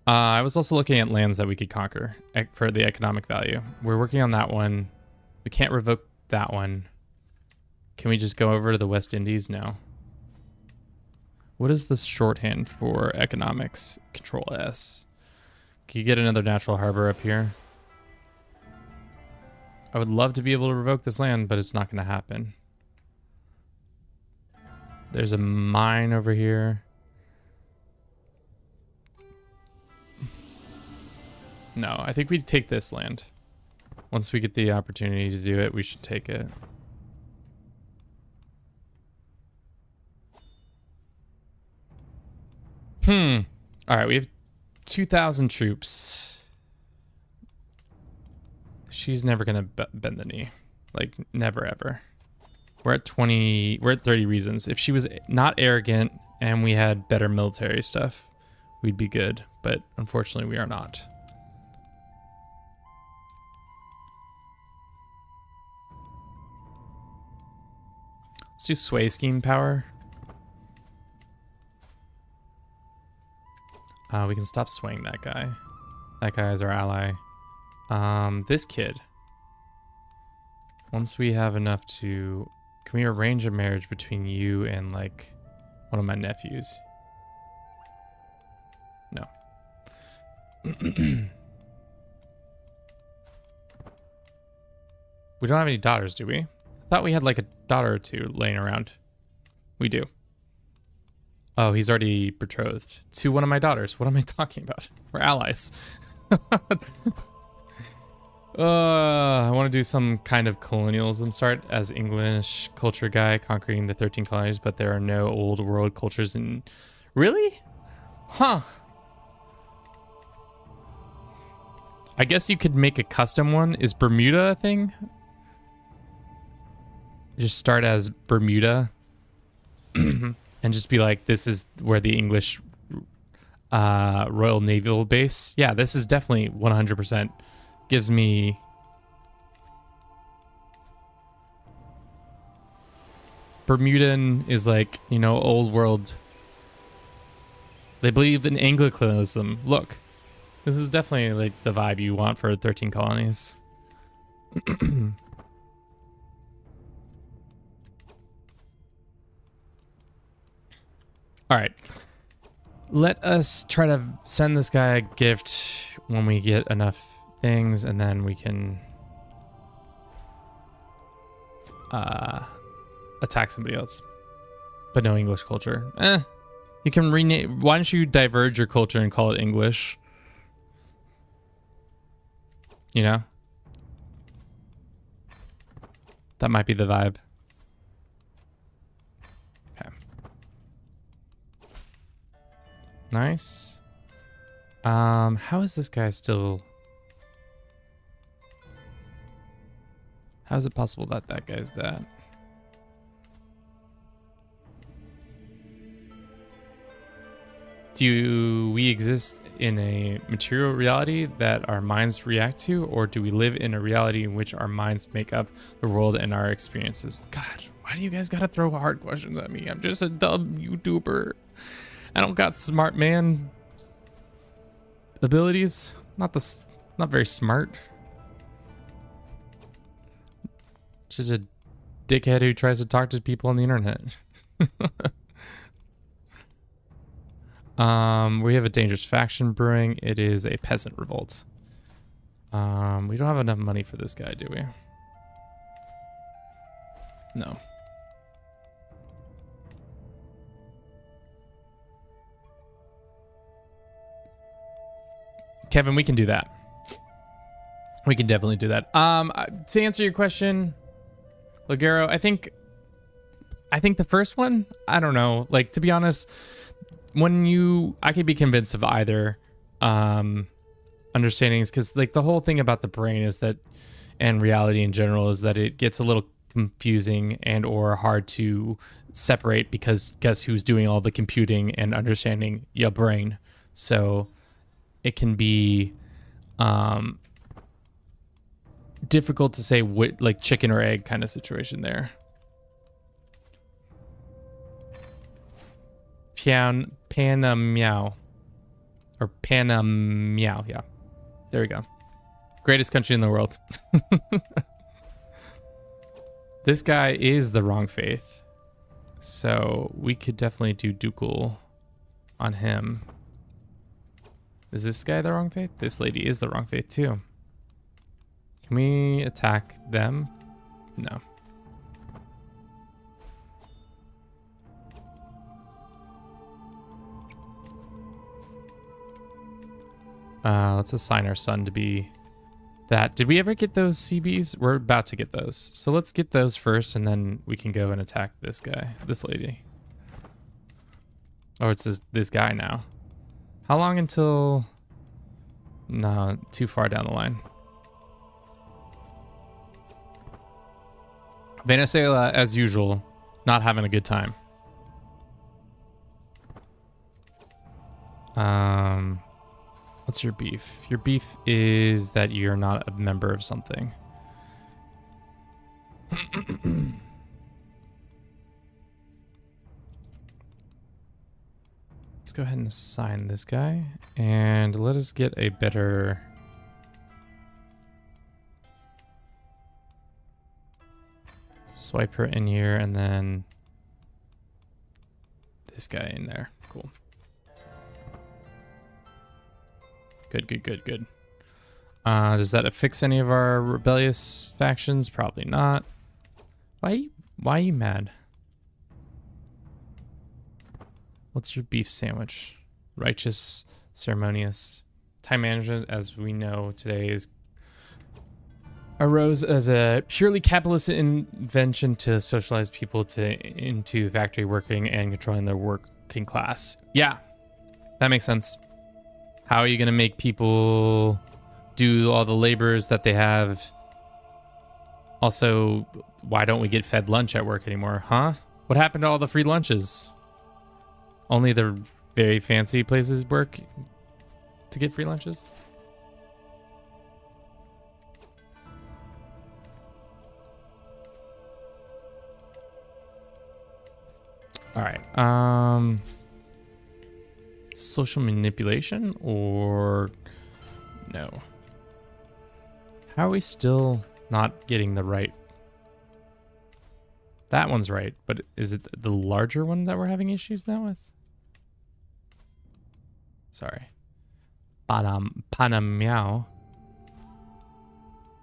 I was also looking at lands that we could conquer for the economic value. We're working on that one. We can't revoke that one. Can we just go over to the West Indies now? What is the shorthand for economics? Control S. Can you get another natural harbor up here? I would love to be able to revoke this land, but it's not going to happen. There's a mine over here. No, I think we'd take this land. Once we get the opportunity to do it, we should take it. All right, we have 2,000 troops. She's never gonna bend the knee. Like, never ever. We're at 20, we're at 30 reasons. If she was not arrogant and we had better military stuff, we'd be good. But unfortunately, we are not. Let's do sway scheme power. We can stop swaying that guy. That guy is our ally. This kid. Once we have enough to... Can we arrange a marriage between you and, like, one of my nephews? No. We don't have any daughters, do we? I thought we had, like, a daughter or two laying around. We do. Oh, he's already betrothed to one of my daughters. What am I talking about? We're allies. I want to do some kind of colonialism start as English culture guy conquering the 13 colonies, but there are no old world cultures in... Really? Huh. I guess you could make a custom one. Is Bermuda a thing? Just start as Bermuda. And just be like, this is where the English Royal Naval Base. Yeah, this is definitely 100% gives me... Bermudan is like, you know, old world. They believe in Anglicanism. Look, this is definitely like the vibe you want for 13 colonies. All right, let us try to send this guy a gift when we get enough things, and then we can attack somebody else. But no English culture. You can rename. Why don't you diverge your culture and call it English? You know? That might be the vibe. Nice. How is this guy still... How is it possible that that guy's that? Do we exist in a material reality that our minds react to, or do we live in a reality in which our minds make up the world and our experiences? God, why do you guys gotta throw hard questions at me? I'm just a dumb YouTuber. I don't got smart man abilities. Not very smart. Just a dickhead who tries to talk to people on the internet. We have a dangerous faction brewing. It is a peasant revolt. We don't have enough money for this guy, do we? No. Kevin, we can do that. We can definitely do that. To answer your question, Logero, I think the first one, I don't know. Like, to be honest, I could be convinced of either understandings, because like the whole thing about the brain is that, and reality in general, is that it gets a little confusing and or hard to separate, because guess who's doing all the computing and understanding? Your brain. So it can be difficult to say what, like chicken or egg kind of situation there. Panama or Panama, yeah. There we go. Greatest country in the world. This guy is the wrong faith, so we could definitely do ducal on him. Is this guy the wrong faith? This lady is the wrong faith too. Can we attack them? No. Let's assign our son to be that. Did we ever get those CBs? We're about to get those. So let's get those first, and then we can go and attack this guy, this lady. Oh, it's this guy now. How long until... No, too far down the line. Venezuela, as usual, not having a good time. What's your beef? Your beef is that you're not a member of something. Let's go ahead and assign this guy, and let us get a better... Swipe her in here, and then this guy in there. Cool. Good. Does that affix any of our rebellious factions? Probably not. Why are you mad? What's your beef sandwich? Righteous, ceremonious. Time management, as we know today, arose as a purely capitalist invention to socialize people into factory working and controlling their working class. Yeah, that makes sense. How are you going to make people do all the labors that they have? Also, why don't we get fed lunch at work anymore, huh? What happened to all the free lunches? Only the very fancy places work to get free lunches? All right. Social manipulation or no? How are we still not getting the right? That one's right, but is it the larger one that we're having issues now with? Sorry. Panamiao.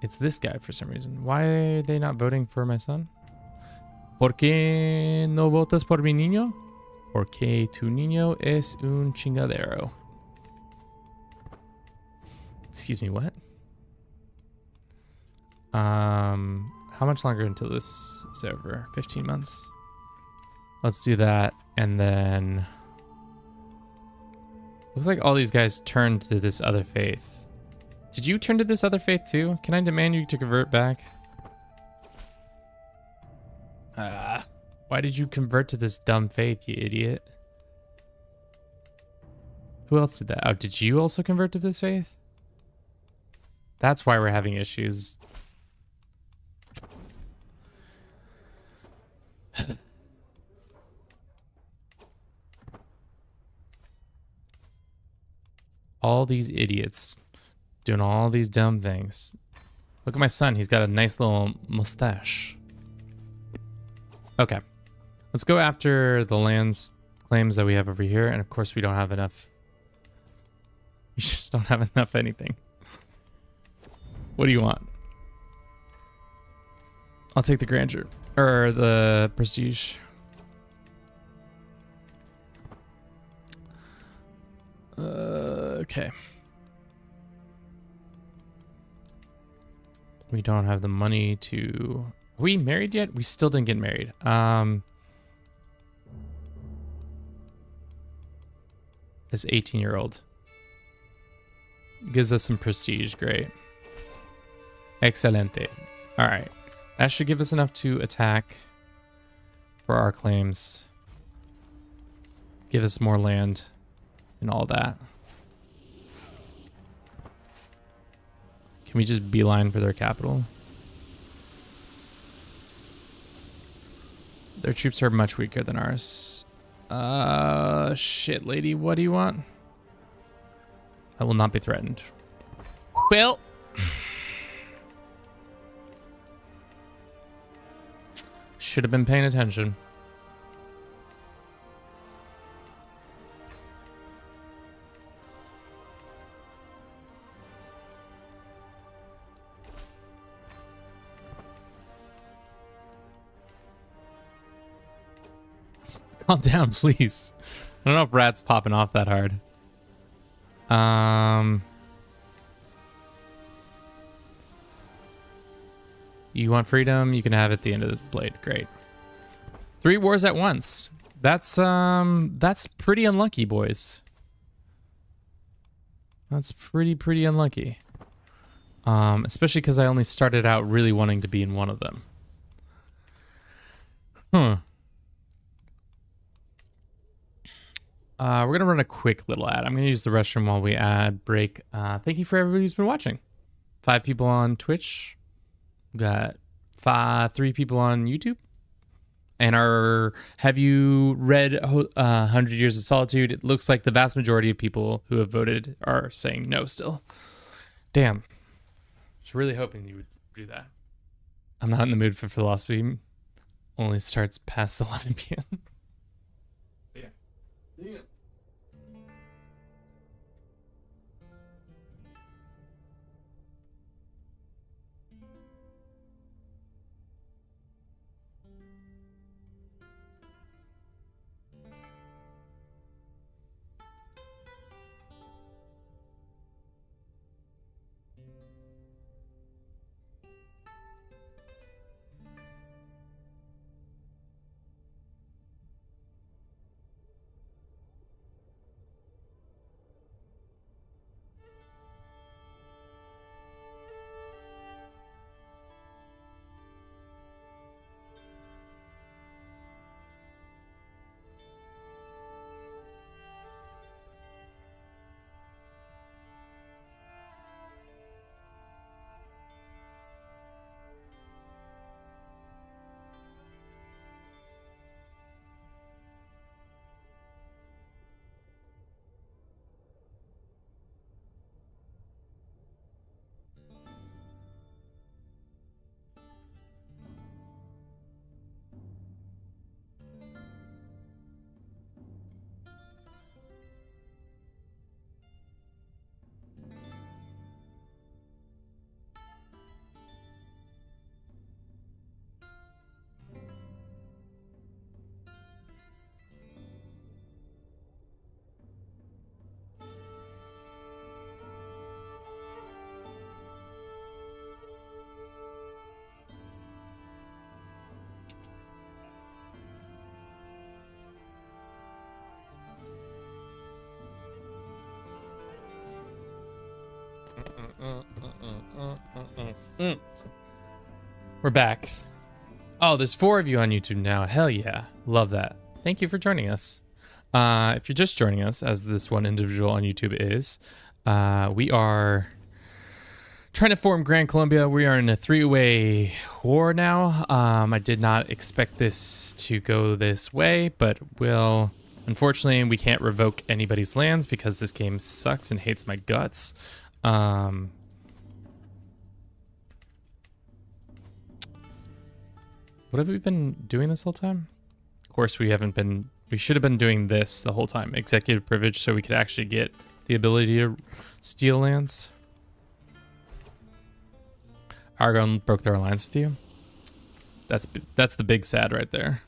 It's this guy for some reason. Why are they not voting for my son? ¿Por qué no votas por mi niño? Porque tu niño es un chingadero. Excuse me, what? How much longer until this is over? 15 months. Let's do that, and then... Looks like all these guys turned to this other faith. Did you turn to this other faith too? Can I demand you to convert back? Why did you convert to this dumb faith, you idiot? Who else did that? Oh, did you also convert to this faith? That's why we're having issues. All these idiots doing all these dumb things. Look at my son. He's got a nice little mustache. Okay. Let's go after the lands claims that we have over here. And of course, we don't have enough. We just don't have enough anything. What do you want? I'll take the grandeur. Or the prestige. Okay. We don't have the money to... Are we married yet? We still didn't get married. This 18-year-old. Gives us some prestige. Great. Excelente. All right. That should give us enough to attack for our claims. Give us more land and all that. Can we just beeline for their capital? Their troops are much weaker than ours. Shit, lady, what do you want? I will not be threatened. Well. Should have been paying attention. Calm down, please. I don't know if Rat's popping off that hard. You want freedom? You can have it at the end of the blade. Great. 3 wars at once. That's pretty unlucky, boys. That's pretty unlucky. Especially because I only started out really wanting to be in one of them. We're going to run a quick little ad. I'm going to use the restroom while we ad break. Thank you for everybody who's been watching. 5 people on Twitch. We got 3 people on YouTube. And have you read 100 Years of Solitude? It looks like the vast majority of people who have voted are saying no still. Damn. I was really hoping you would do that. I'm not in the mood for philosophy. Only starts past 11 p.m. Yeah. We're back. Oh, there's 4 of you on YouTube now. Hell yeah. Love that. Thank you for joining us. If you're just joining us, as this one individual on YouTube is, we are trying to form Grand Colombia. We are in a 3-way war now. I did not expect this to go this way, but unfortunately, we can't revoke anybody's lands because this game sucks and hates my guts. What have we been doing this whole time? Of course, we should have been doing this the whole time. Executive privilege, so we could actually get the ability to steal lands. Argon broke their alliance with you. That's the big sad right there.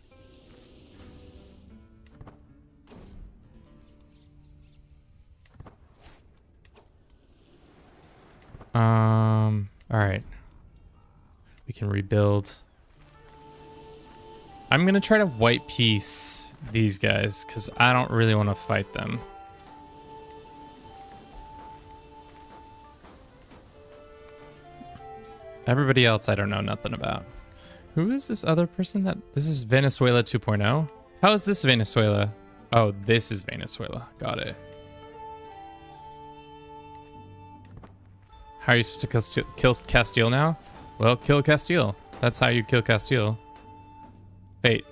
All right. We can rebuild. I'm going to try to white piece these guys because I don't really want to fight them. Everybody else I don't know nothing about. Who is this other person that... This is Venezuela 2.0? How is this Venezuela? Oh, this is Venezuela. Got it. How are you supposed to kill Castile now? Well, kill Castile. That's how you kill Castile. Wait.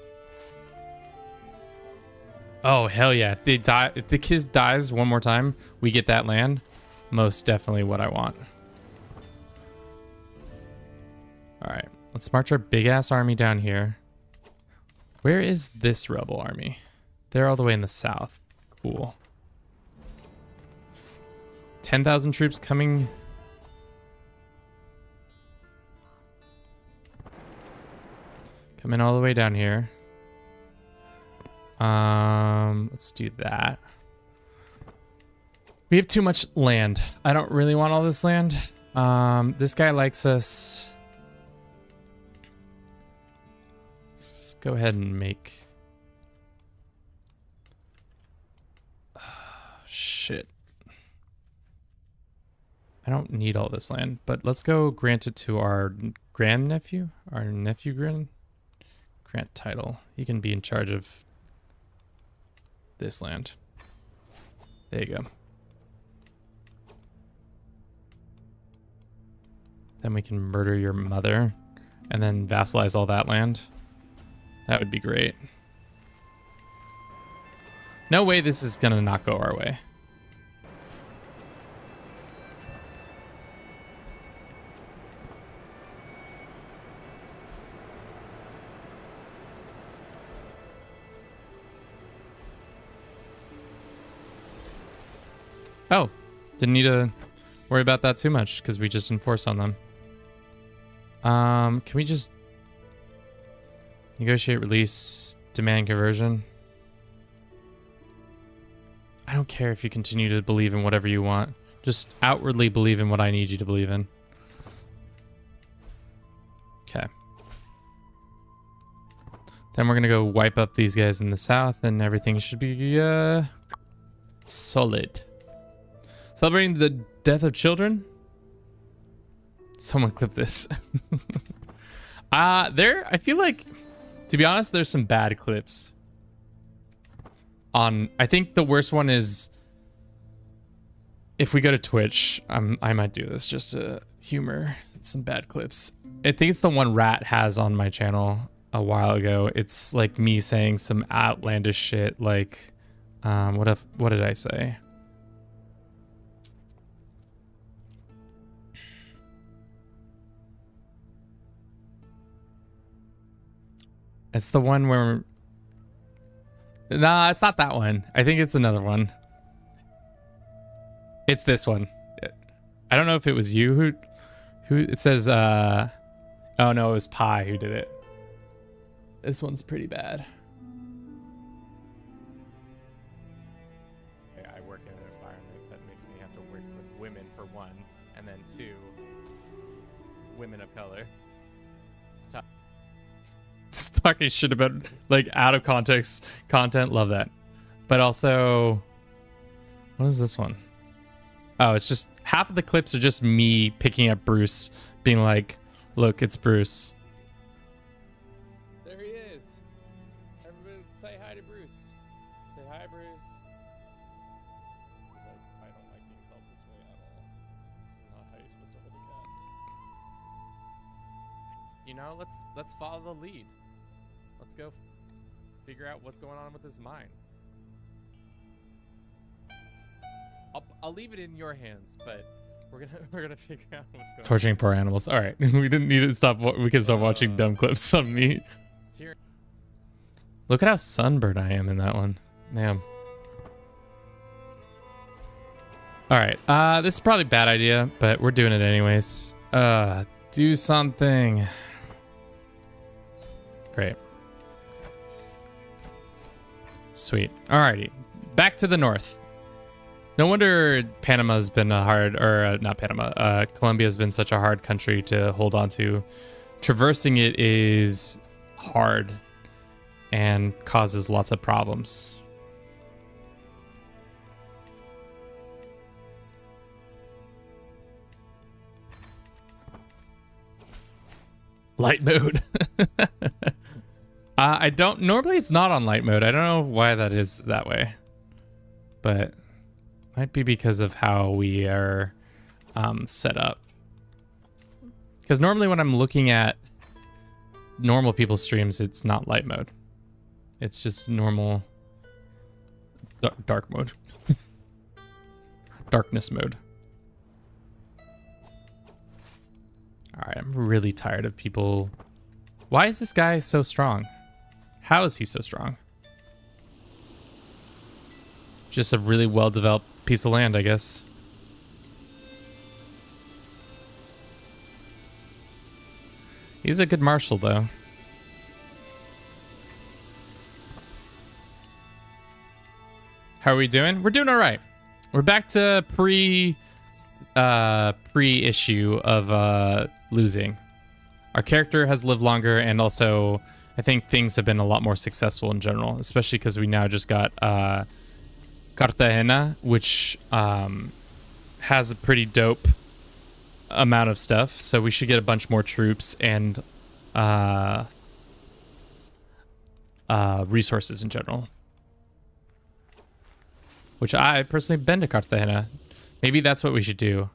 Oh, hell yeah. If they die, if the kid dies one more time, we get that land. Most definitely what I want. All right. Let's march our big-ass army down here. Where is this rebel army? They're all the way in the south. Cool. 10,000 troops coming... Coming all the way down here. Let's do that. We have too much land. I don't really want all this land. This guy likes us. Let's go ahead and make... shit. I don't need all this land, but let's go grant it to our grandnephew. Our nephew grant title. He can be in charge of this land. There you go. Then we can murder your mother and then vassalize all that land. That would be great. No way this is gonna not go our way. Oh, didn't need to worry about that too much because we just enforce on them. Can we just negotiate release, demand conversion? I don't care if you continue to believe in whatever you want. Just outwardly believe in what I need you to believe in. Okay. Then we're gonna go wipe up these guys in the south and everything should be solid. Celebrating the death of children? Someone clip this. I feel like, to be honest, there's some bad clips. I think the worst one is, if we go to Twitch, I might do this just to humor some bad clips. I think it's the one Rat has on my channel a while ago. It's like me saying some outlandish shit like, what did I say? It's the one where... Nah, it's not that one. I think it's another one. It's this one. I don't know if it was you who it says, oh no, it was Pi who did it. This one's pretty bad. I work in an environment that makes me have to work with women for one, and then two, women of color. It's tough. Just talking shit about like out of context content, love that. But also, what is this one? Oh, it's just half of the clips are just me picking up Bruce, being like, look, it's Bruce. There he is. Everybody say hi to Bruce. Say hi, Bruce. He's like, I don't like being called this way at all. This is not how you're supposed to hold a cat. You know, let's follow the lead. Let's go figure out what's going on with his mind. I'll leave it in your hands, but we're gonna figure out what's going on. Torturing poor animals. All right, we didn't need to stop. We can stop watching dumb clips on me. Look at how sunburned I am in that one, man. All right, this is probably a bad idea, but we're doing it anyways. Do something. Great. Sweet. Alrighty. Back to the north. No wonder Panama's been a hard, or not Panama, Colombia's been such a hard country to hold on to. Traversing it is hard and causes lots of problems. Light mode. I don't, normally it's not on light mode. I don't know why that is that way, but might be because of how we are set up. Because normally when I'm looking at normal people's streams, it's not light mode. It's just normal dark mode. Darkness mode. All right, I'm really tired of people. Why is this guy so strong? How is he so strong? Just a really well-developed piece of land, I guess. He's a good marshal, though. How are we doing? We're doing all right. We're back to pre-issue of losing. Our character has lived longer, and also I think things have been a lot more successful in general, especially because we now just got Cartagena, which has a pretty dope amount of stuff. So we should get a bunch more troops and resources in general. Which I personally been to Cartagena. Maybe that's what we should do.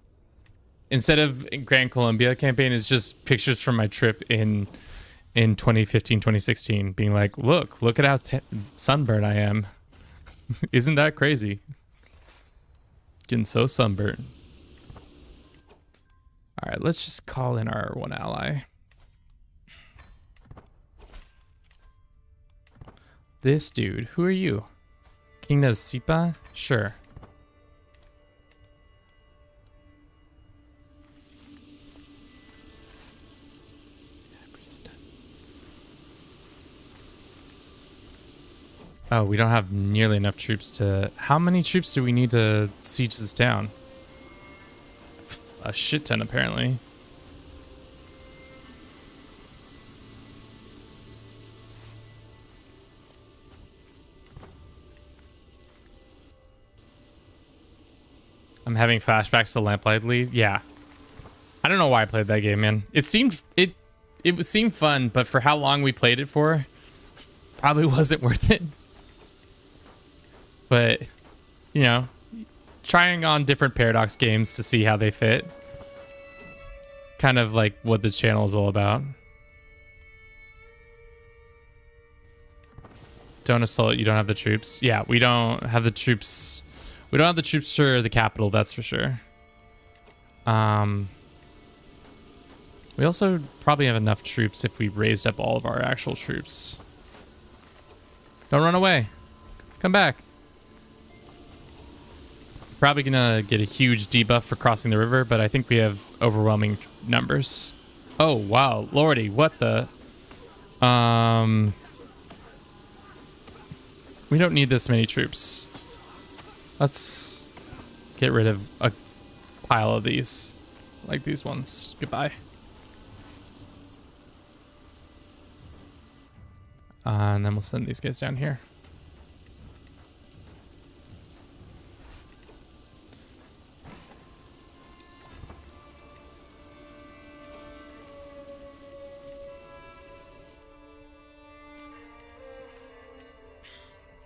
Instead of Grand Colombia campaign, it's just pictures from my trip in 2015, 2016, being like, look at how sunburned I am. Isn't that crazy? Getting so sunburned. All right, let's just call in our one ally. This dude, who are you? King Nazipa? Sure. Oh, we don't have nearly enough troops to... How many troops do we need to siege this down? A shit ton, apparently. I'm having flashbacks to Lamplight Lead. Yeah. I don't know why I played that game, man. It seemed fun, but for how long we played it for, probably wasn't worth it. But, you know, trying on different Paradox games to see how they fit. Kind of like what the channel is all about. Don't assault, you don't have the troops. Yeah, we don't have the troops. We don't have the troops for the capital, that's for sure. We also probably have enough troops if we raised up all of our actual troops. Don't run away. Come back. Probably gonna get a huge debuff for crossing the river, but I think we have overwhelming numbers. Oh, wow. Lordy, what the... We don't need this many troops. Let's get rid of a pile of these. Like these ones. Goodbye. And then we'll send these guys down here.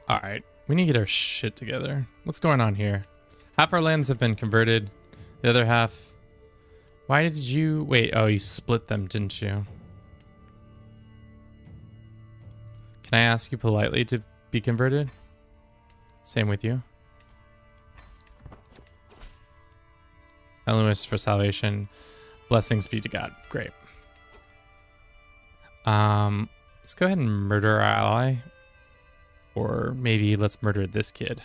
All right, we need to get our shit together. What's going on here? Half our lands have been converted. The other half... Why did you... Wait, oh, you split them, didn't you? Can I ask you politely to be converted? Same with you. Elois for salvation. Blessings be to God. Great. Let's go ahead and murder our ally. Or maybe let's murder this kid.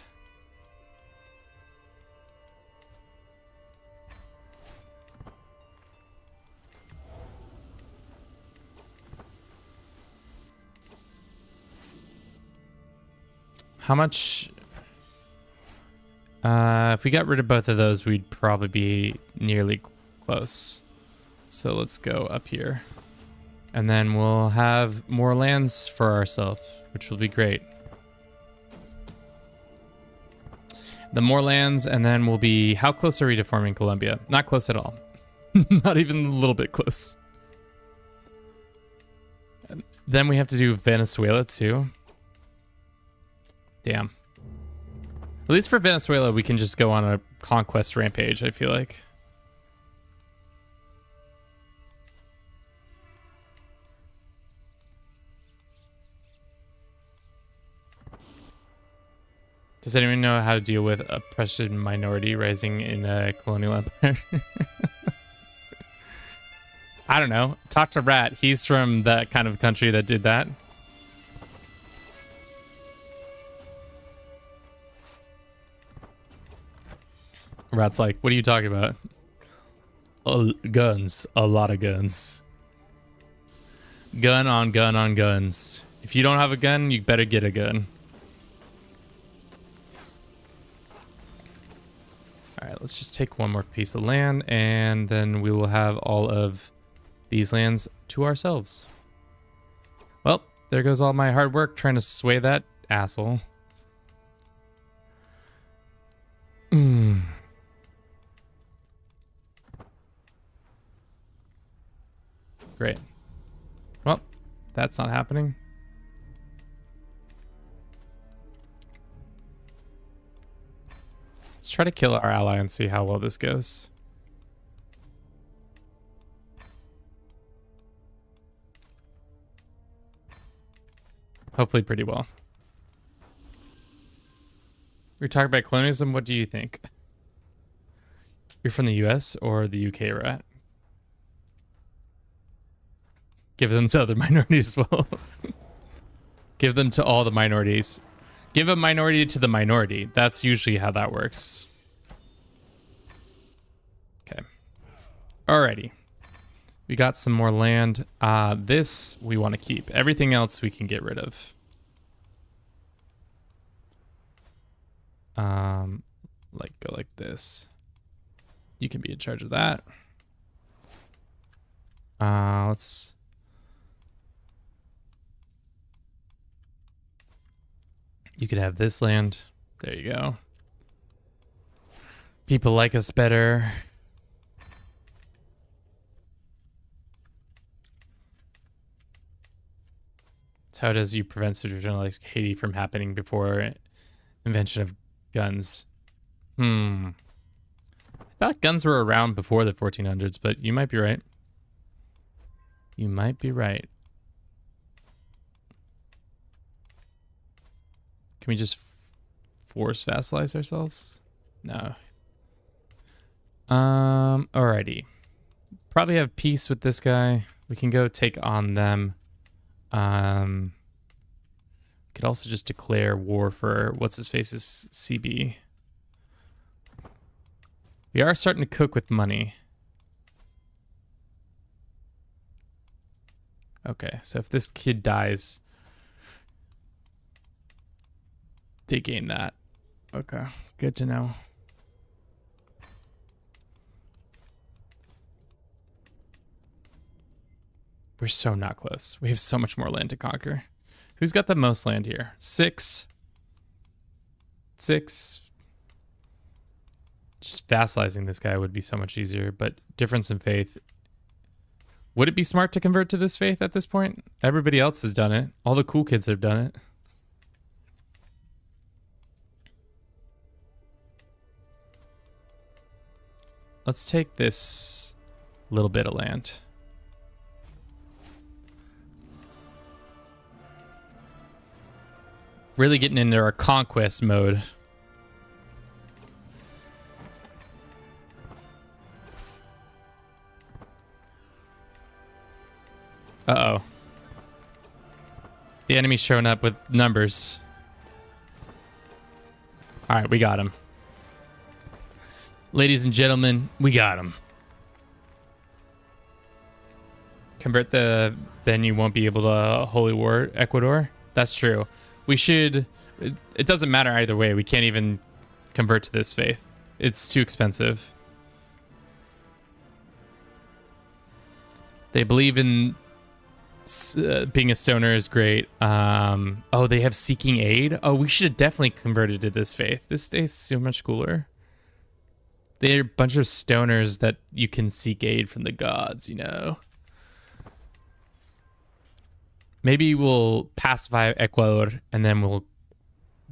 How much? If we got rid of both of those, we'd probably be nearly close. So let's go up here. And then we'll have more lands for ourselves, which will be great. The more lands, and then we'll be... How close are we to forming Colombia? Not close at all. Not even a little bit close. Then we have to do Venezuela too. Damn. At least for Venezuela, we can just go on a conquest rampage, I feel like. Does anyone know how to deal with oppression minority rising in a colonial empire? I don't know. Talk to Rat. He's from that kind of country that did that. Rat's like, what are you talking about? Guns. A lot of guns. Gun on gun on guns. If you don't have a gun, you better get a gun. Alright, let's just take one more piece of land, and then we will have all of these lands to ourselves. Well, there goes all my hard work trying to sway that asshole. Great. Well, that's not happening. Let's try to kill our ally and see how well this goes. Hopefully pretty well. We're talking about colonialism. What do you think? You're from the US or the UK, Rat? Give them to other minorities as well. Give them to all the minorities. Give a minority to the minority. That's usually how that works. Okay. Alrighty. We got some more land. This we want to keep. Everything else we can get rid of. Like go like this. You can be in charge of that. Let's... You could have this land. There you go. People like us better. That's how does you prevent situations like Haiti from happening before invention of guns. I thought guns were around before the 1400s, but you might be right. You might be right. Can we just force vassalize ourselves? No. Alrighty. Probably have peace with this guy. We can go take on them. Could also just declare war for what's his face's CB. We are starting to cook with money. Okay, so if this kid dies, they gain that. Okay, good to know. We're so not close. We have so much more land to conquer. Who's got the most land here? 6. 6. Just vassalizing this guy would be so much easier, but difference in faith. Would it be smart to convert to this faith at this point? Everybody else has done it. All the cool kids have done it. Let's take this little bit of land. Really getting into our conquest mode. Uh-oh. The enemy's showing up with numbers. All right, we got him. Ladies and gentlemen, we got him. Convert then you won't be able to holy war Ecuador. That's true. We should... It doesn't matter either way. We can't even convert to this faith. It's too expensive. They believe in... being a stoner is great. Oh, they have seeking aid. Oh, we should have definitely converted to this faith. This is so much cooler. They're a bunch of stoners that you can seek aid from the gods, you know. Maybe we'll pacify Ecuador and then we'll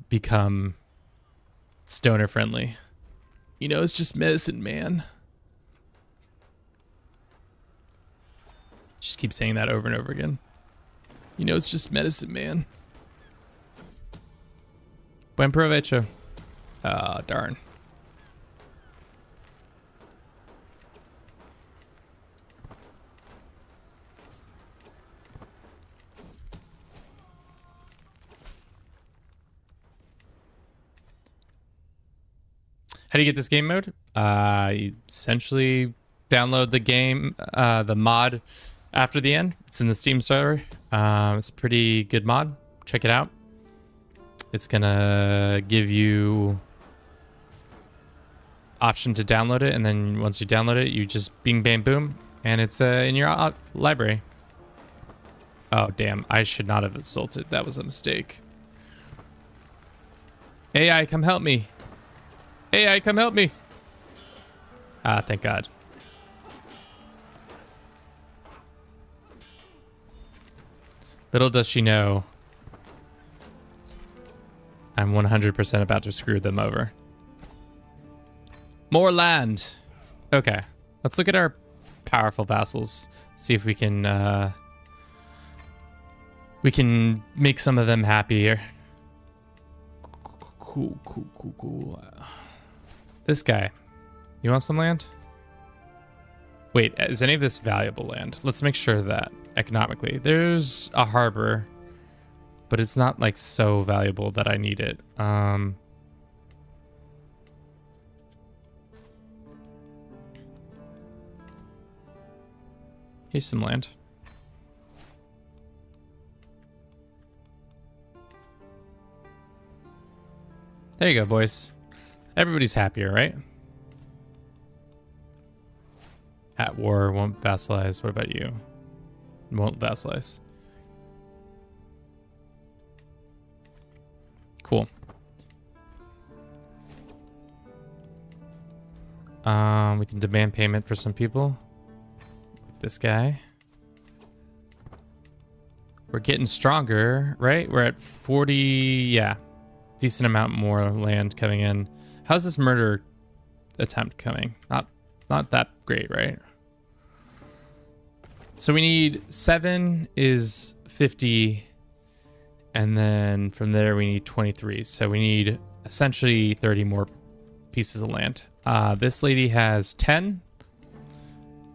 become stoner friendly. You know, it's just medicine, man. Just keep saying that over and over again. You know, it's just medicine, man. Buen provecho. Ah, darn. How do you get this game mode? You essentially download the game, the mod after the end. It's in the Steam server. It's a pretty good mod. Check it out. It's gonna give you option to download it, and then once you download it, you just bing, bam, boom, and it's in your library. Oh, damn. I should not have installed it. That was a mistake. AI, come help me. AI, come help me. Ah, thank God. Little does she know, I'm 100% about to screw them over. More land. Okay, let's look at our powerful vassals. See if we can make some of them happier. Cool. This guy, you want some land? Wait, is any of this valuable land? Let's make sure that economically. There's a harbor, but it's not like so valuable that I need it. Here's some land. There you go, boys. Everybody's happier, right? At war, won't vassalize. What about you? Won't vassalize. Cool. We can demand payment for some people. This guy. We're getting stronger, right? We're at 40, yeah. Decent amount more land coming in. How's this murder attempt coming? Not that great, right? So we need 7 is 50, and then from there we need 23. So we need essentially 30 more pieces of land. This lady has 10,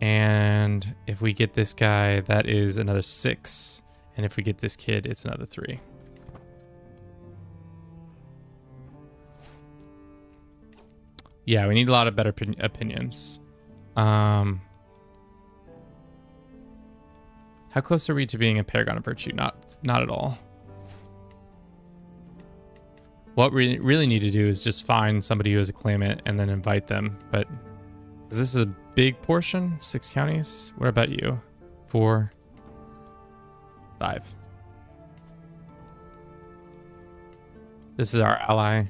and if we get this guy, that is another 6, and if we get this kid, it's another 3. Yeah, we need a lot of better opinions. How close are we to being a paragon of virtue? Not at all. What we really need to do is just find somebody who is a claimant and then invite them. But is this a big portion? 6 counties? What about you? 4, 5. This is our ally.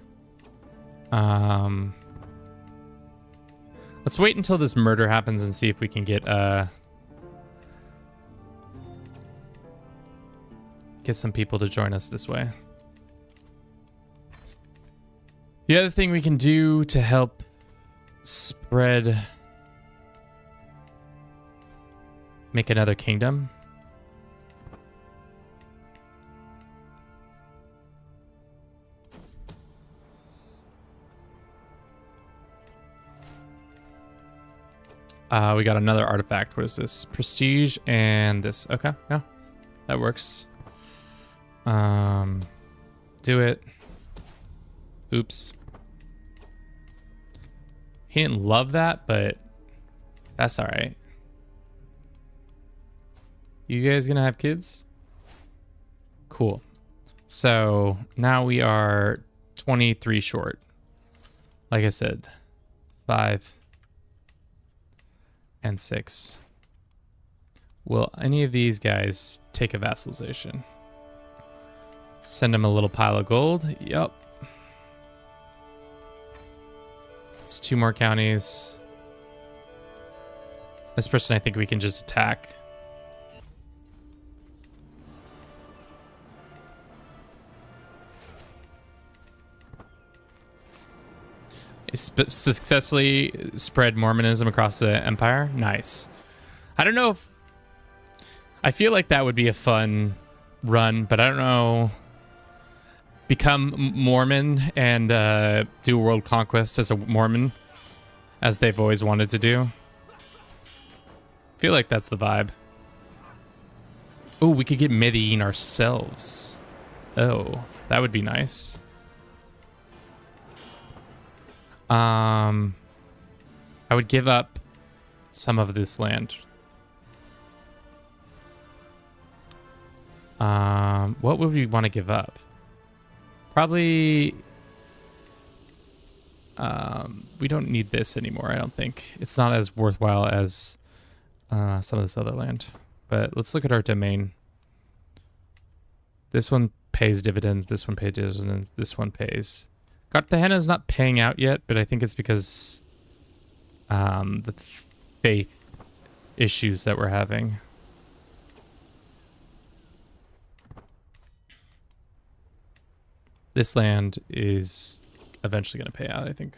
Let's wait until this murder happens and see if we can get some people to join us this way. The other thing we can do to help spread, make another kingdom. We got another artifact. What is this? Prestige and this. Okay, yeah, that works. Do it. Oops. He didn't love that, but that's all right. You guys gonna have kids? Cool. So now we are 23 short. Like I said, 5 and 6. Will any of these guys take a vassalization? Send him a little pile of gold. Yup. It's 2 more counties. This person I think we can just attack. successfully spread Mormonism across the empire. Nice. I don't know if... I feel like that would be a fun run, but I don't know... Become Mormon and do world conquest as a Mormon, as they've always wanted to do. I feel like that's the vibe. Oh, we could get Medellin ourselves. Oh, that would be nice. I would give up some of this land. What would we want to give up? Probably, we don't need this anymore, I don't think. It's not as worthwhile as some of this other land. But let's look at our domain. This one pays dividends, this one pays dividends, this one pays. Cartagena is not paying out yet, but I think it's because the faith issues that we're having. This land is eventually going to pay out, I think.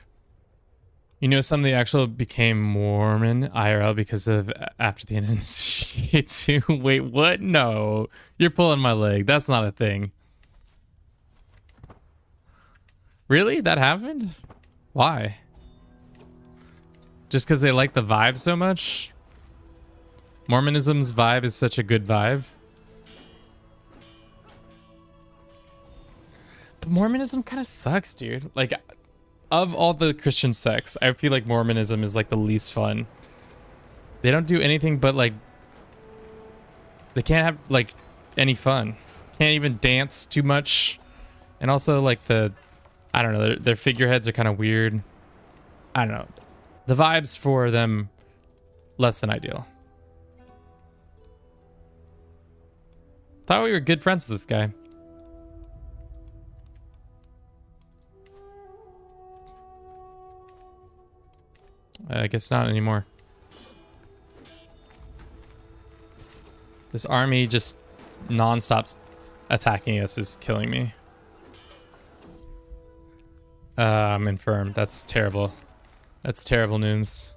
You know, some of the actual became Mormon IRL because of after the initiate. Wait, what? No, you're pulling my leg. That's not a thing. Really? That happened? Why? Just because they like the vibe so much? Mormonism's vibe is such a good vibe. But Mormonism kind of sucks, dude. Like, of all the Christian sects, I feel like Mormonism is like the least fun. They don't do anything but like, they can't have like any fun. Can't even dance too much. And also like I don't know, their figureheads are kind of weird. I don't know. The vibes for them, less than ideal. Thought we were good friends with this guy. I guess not anymore. This army just non-stop attacking us is killing me. I'm infirm. That's terrible. That's terrible news.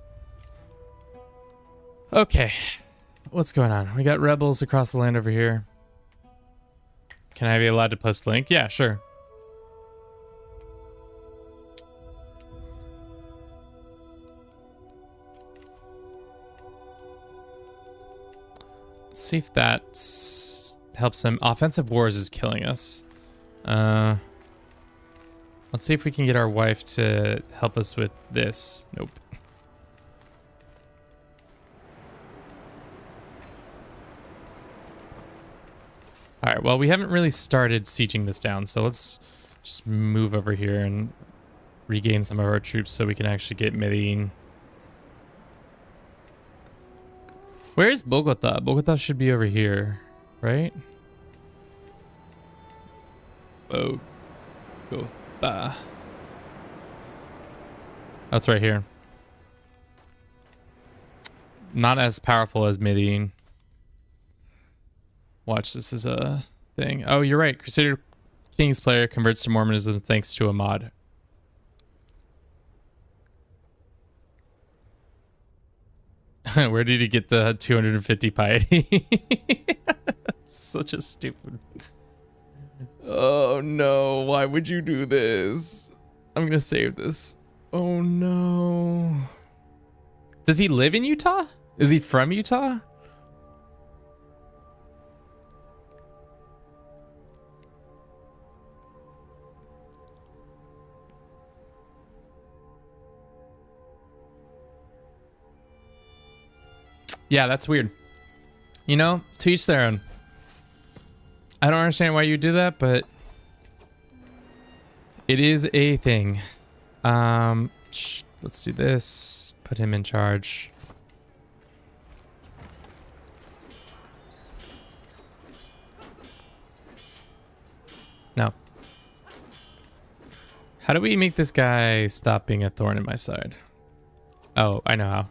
Okay. What's going on? We got rebels across the land over here. Can I be allowed to post link? Yeah, sure. Let's see if that helps them. Offensive wars is killing us. Let's see if we can get our wife to help us with this. Nope. All right, well, we haven't really started sieging this down, so let's just move over here and regain some of our troops so we can actually get Medellin. Where is Bogota? Bogota should be over here, right? Bogota. Oh, it's right here. Not as powerful as Medellin. Watch, this is a thing. Oh, you're right. Crusader Kings player converts to Mormonism thanks to a mod. Where did he get the 250 piety? Such a stupid... Oh no, why would you do this? I'm gonna save this. Oh no. Does he live in Utah? Is he from Utah? Yeah, that's weird. You know, to each their own. I don't understand why you do that, but it is a thing. Let's do this. Put him in charge. No. How do we make this guy stop being a thorn in my side? Oh, I know how.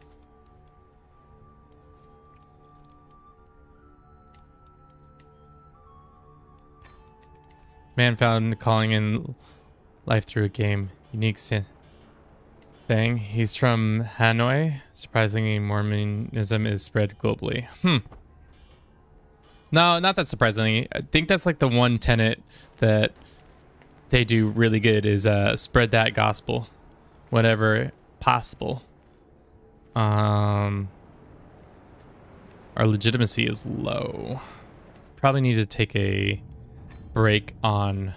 Man found calling in life through a game. Unique sin. Saying he's from Hanoi. Surprisingly, Mormonism is spread globally. No, not that surprisingly. I think that's like the one tenet that they do really good is spread that gospel whenever possible. Our legitimacy is low. Probably need to take a break on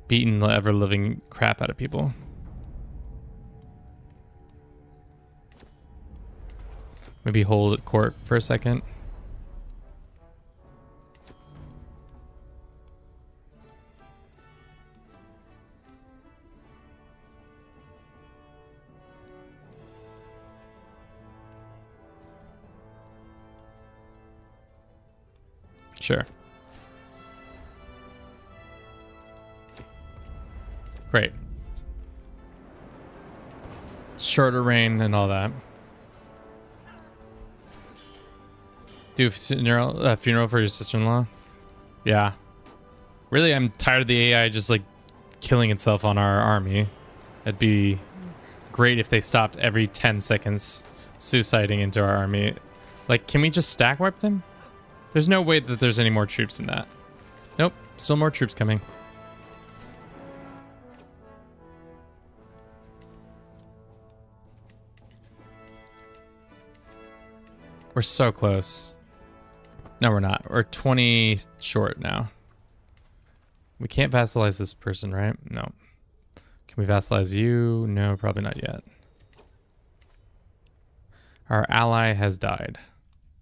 beating the ever-living crap out of people. Maybe hold at court for a second. Sure. Great. Shorter reign and all that. Do a funeral for your sister-in-law? Yeah. Really, I'm tired of the AI just like killing itself on our army. It'd be great if they stopped every 10 seconds suiciding into our army. Like, can we just stack wipe them? There's no way that there's any more troops in that. Nope, still more troops coming. We're so close. No, we're not. We're 20 short now. We can't vassalize this person, right? No. Can we vassalize you? No, probably not yet. Our ally has died,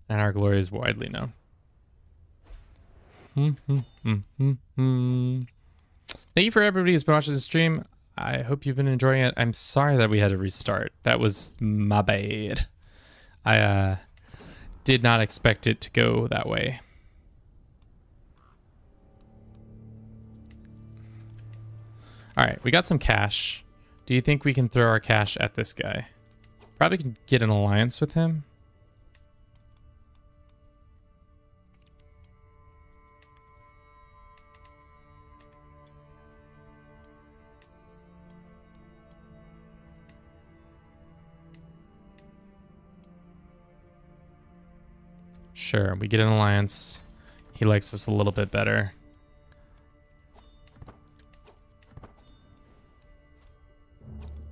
and our glory is widely known. Thank you for everybody who's been watching the stream. I hope you've been enjoying it. I'm sorry that we had to restart. That was my bad. I did not expect it to go that way. All right, we got some cash. Do you think we can throw our cash at this guy? Probably can get an alliance with him. Sure, we get an alliance. He likes us a little bit better.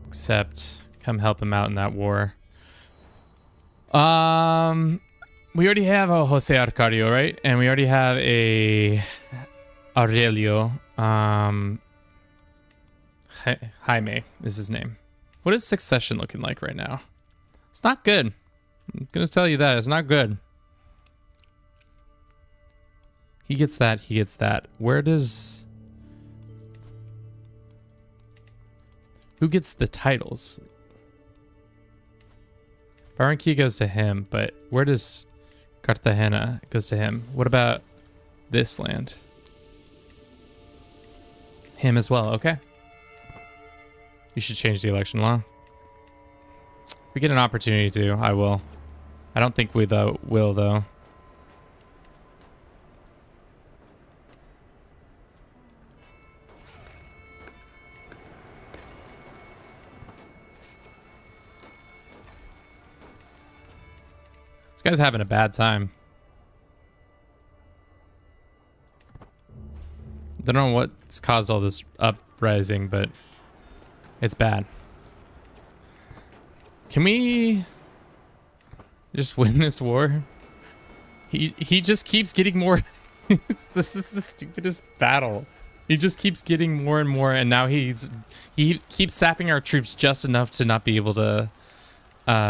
Except, come help him out in that war. We already have a Jose Arcadio, right? And we already have a Aurelio. Jaime is his name. What is succession looking like right now? It's not good. I'm gonna tell you that. It's not good. He gets that, he gets that. Where does... Who gets the titles? Barranquilla goes to him, but where does Cartagena goes to him? What about this land? Him as well, okay. You should change the election law. If we get an opportunity to, I will. I don't think we will, though. This guy's having a bad time. Don't know what's caused all this uprising, but it's bad. Can we just win this war? He just keeps getting more. This is the stupidest battle. He just keeps getting more and more, and now he keeps sapping our troops just enough to not be able to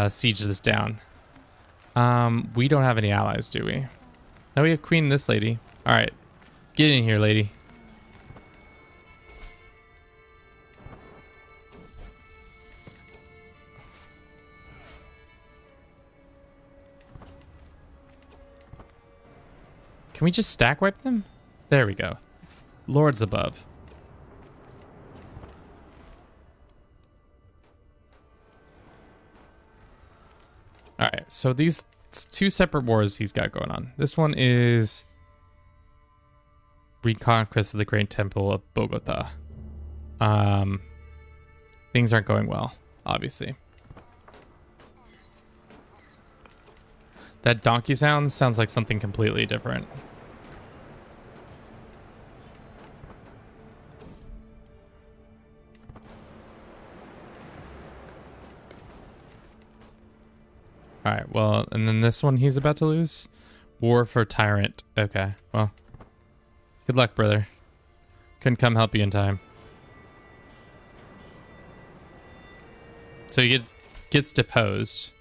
siege this down. We don't have any allies, do we? No, we have Queen this lady. All right, get in here, lady. Can we just stack wipe them? There we go. Lords above. All right, so these two separate wars he's got going on. This one is Reconquest of the Great Temple of Bogota. I Things aren't going well, obviously. That donkey sounds like something completely different. All right, well, and then this one he's about to lose. War for Tyrant. Okay, well, good luck, brother. Couldn't come help you in time. So he gets deposed.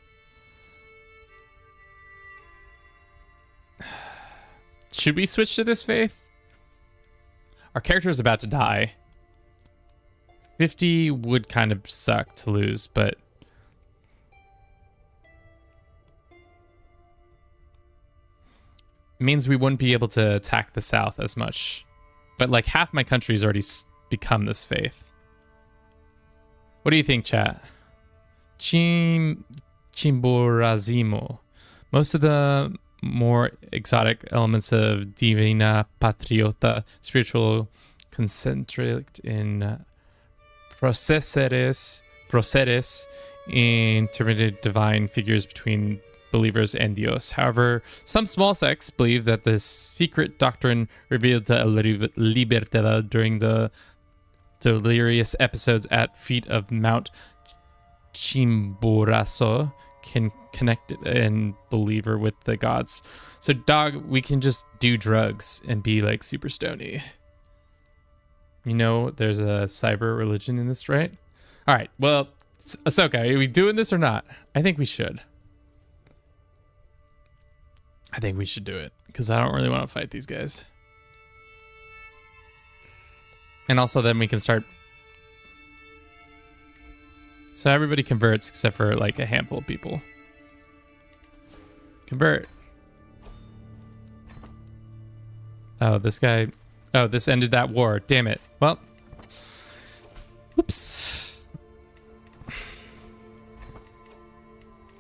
Should we switch to this faith? Our character is about to die. 50 would kind of suck to lose, but means we wouldn't be able to attack the south as much. But like half my country's already become this faith. What do you think, chat? Chimborazzimo. Most of the more exotic elements of Divina Patriota, spiritual concentrate in procedes, intermittent divine figures between believers and Dios. However, some small sects believe that the secret doctrine revealed to Libertad during the delirious episodes at feet of Mount Chimborazo can connect a believer with the gods. So, dog, we can just do drugs and be like super stony. You know, there's a cyber religion in this, right? All right, well, Ahsoka, are we doing this or not? I think we should. I think we should do it because I don't really want to fight these guys. And also then we can start. So everybody converts except for like a handful of people. Convert. Oh, this guy. Oh, this ended that war. Damn it. Well. Whoops.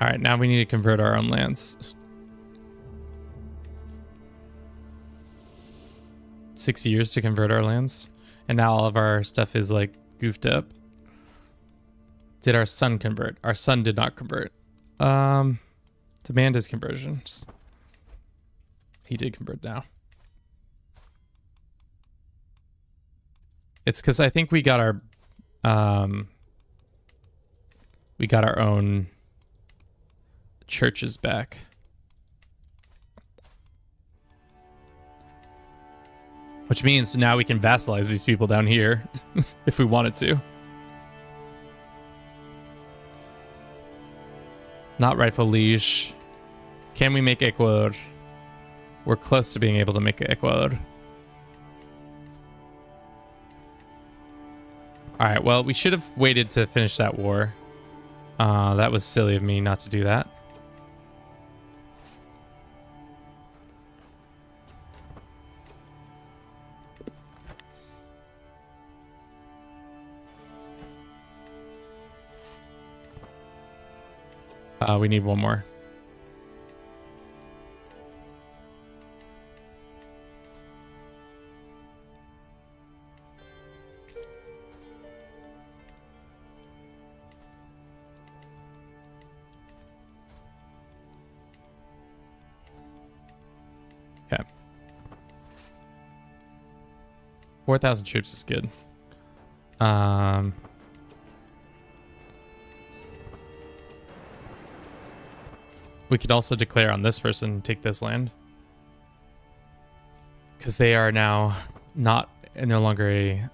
All right, now we need to convert our own lands. 6 years to convert our lands. And now all of our stuff is like goofed up. Did our son convert? Our son did not convert. Demand his conversions. He did convert now. It's because I think we got our own churches back. Which means now we can vassalize these people down here if we wanted to. Not rightful liege. Can we make Ecuador? We're close to being able to make Ecuador. All right, well, we should have waited to finish that war. That was silly of me not to do that. We need one more. Okay. 4,000 troops is good. We could also declare on this person, take this land. Because they are now no longer a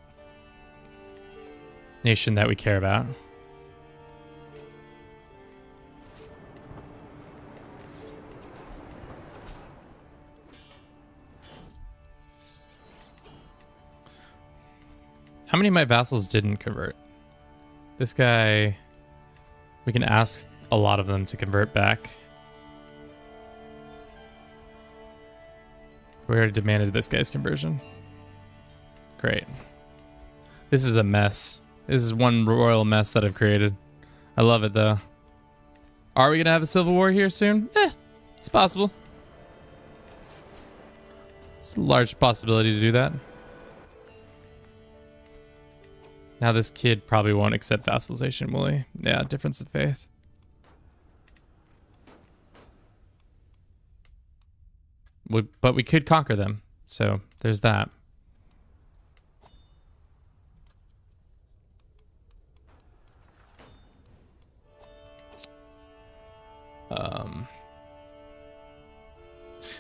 nation that we care about. How many of my vassals didn't convert? This guy, we can ask a lot of them to convert back. We already demanded this guy's conversion. Great. This is a mess. This is one royal mess that I've created. I love it though. Are we gonna have a civil war here soon? It's possible. It's a large possibility to do that. Now this kid probably won't accept vassalization, will he? Yeah, difference of faith. But we could conquer them, so there's that.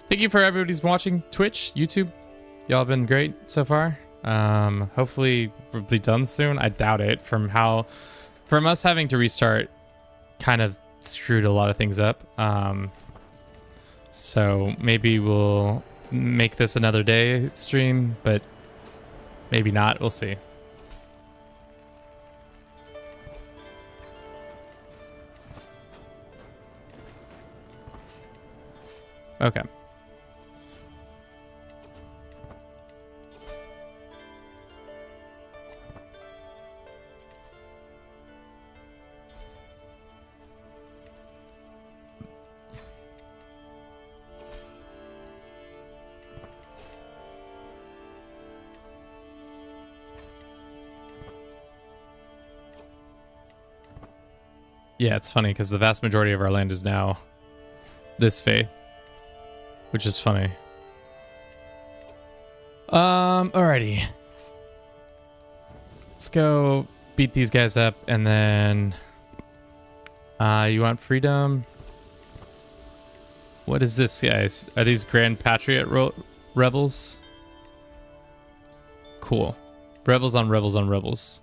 Thank you for everybody's watching Twitch, YouTube. Y'all have been great so far. Hopefully we'll be done soon. I doubt it. From us having to restart kind of screwed a lot of things up. So maybe we'll make this another day stream, but maybe not. We'll see. Okay. Yeah, it's funny because the vast majority of our land is now this faith, which is funny. Alrighty. Let's go beat these guys up, and then you want freedom? What is this, guys? Are these Grand Patriot rebels? Cool. Rebels on rebels on rebels.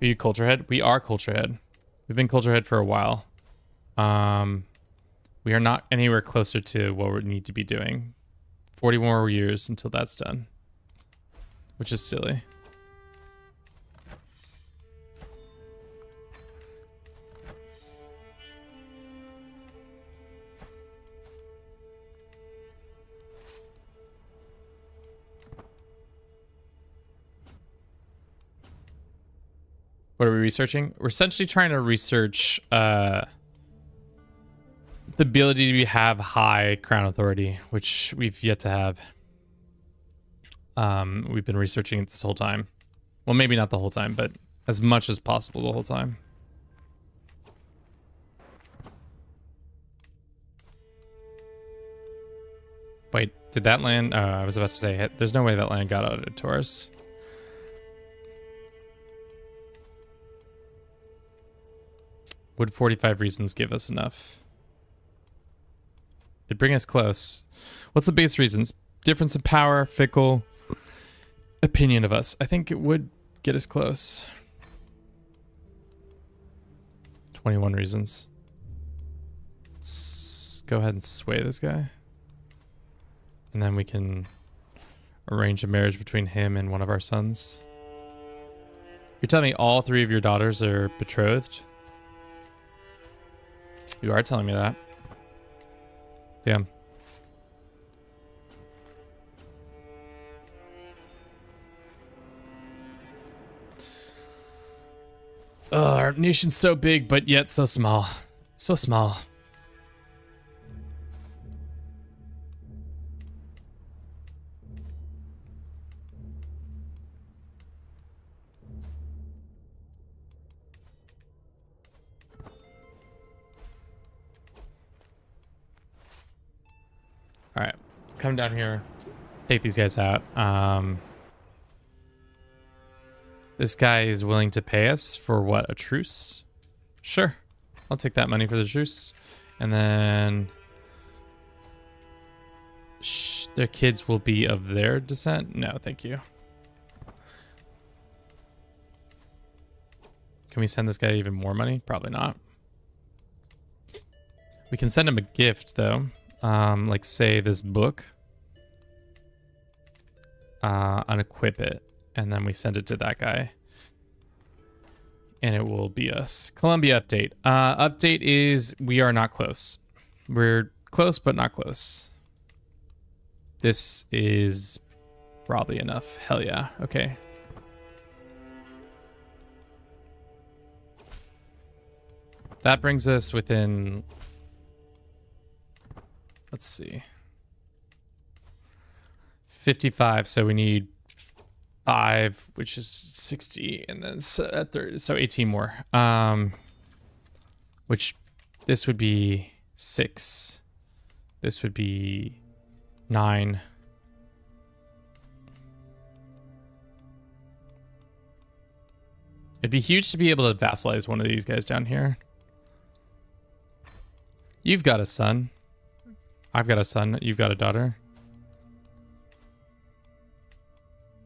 Are you culture head? We are culture head. We've been culture head for a while. We are not anywhere closer to what we need to be doing. 40 more years until that's done, which is silly. What are we researching? We're essentially trying to research the ability to have high crown authority, which we've yet to have. We've been researching it this whole time. Well, maybe not the whole time, but as much as possible the whole time. Wait, did that land? I was about to say, there's no way that land got out of Taurus. Would 45 reasons give us enough? It'd bring us close. What's the base reasons? Difference in power, fickle, opinion of us. I think it would get us close. 21 reasons. Let's go ahead and sway this guy. And then we can arrange a marriage between him and one of our sons. You're telling me all 3 of your daughters are betrothed? You are telling me that. Damn. Our nation's so big, but yet so small. So small. All right, come down here, take these guys out. This guy is willing to pay us for what, a truce? Sure, I'll take that money for the truce. And then their kids will be of their descent? No, thank you. Can we send this guy even more money? Probably not. We can send him a gift though. Like say this book, unequip it, and then we send it to that guy, and it will be us. Colombia update. Update is we are not close. We're close, but not close. This is probably enough. Hell yeah. Okay. That brings us within, let's see, 55, so we need 5, which is 60, and then 30, so 18 more. Which this would be 6. This would be 9. It'd be huge to be able to vassalize one of these guys down here. You've got a son. I've got a son. You've got a daughter.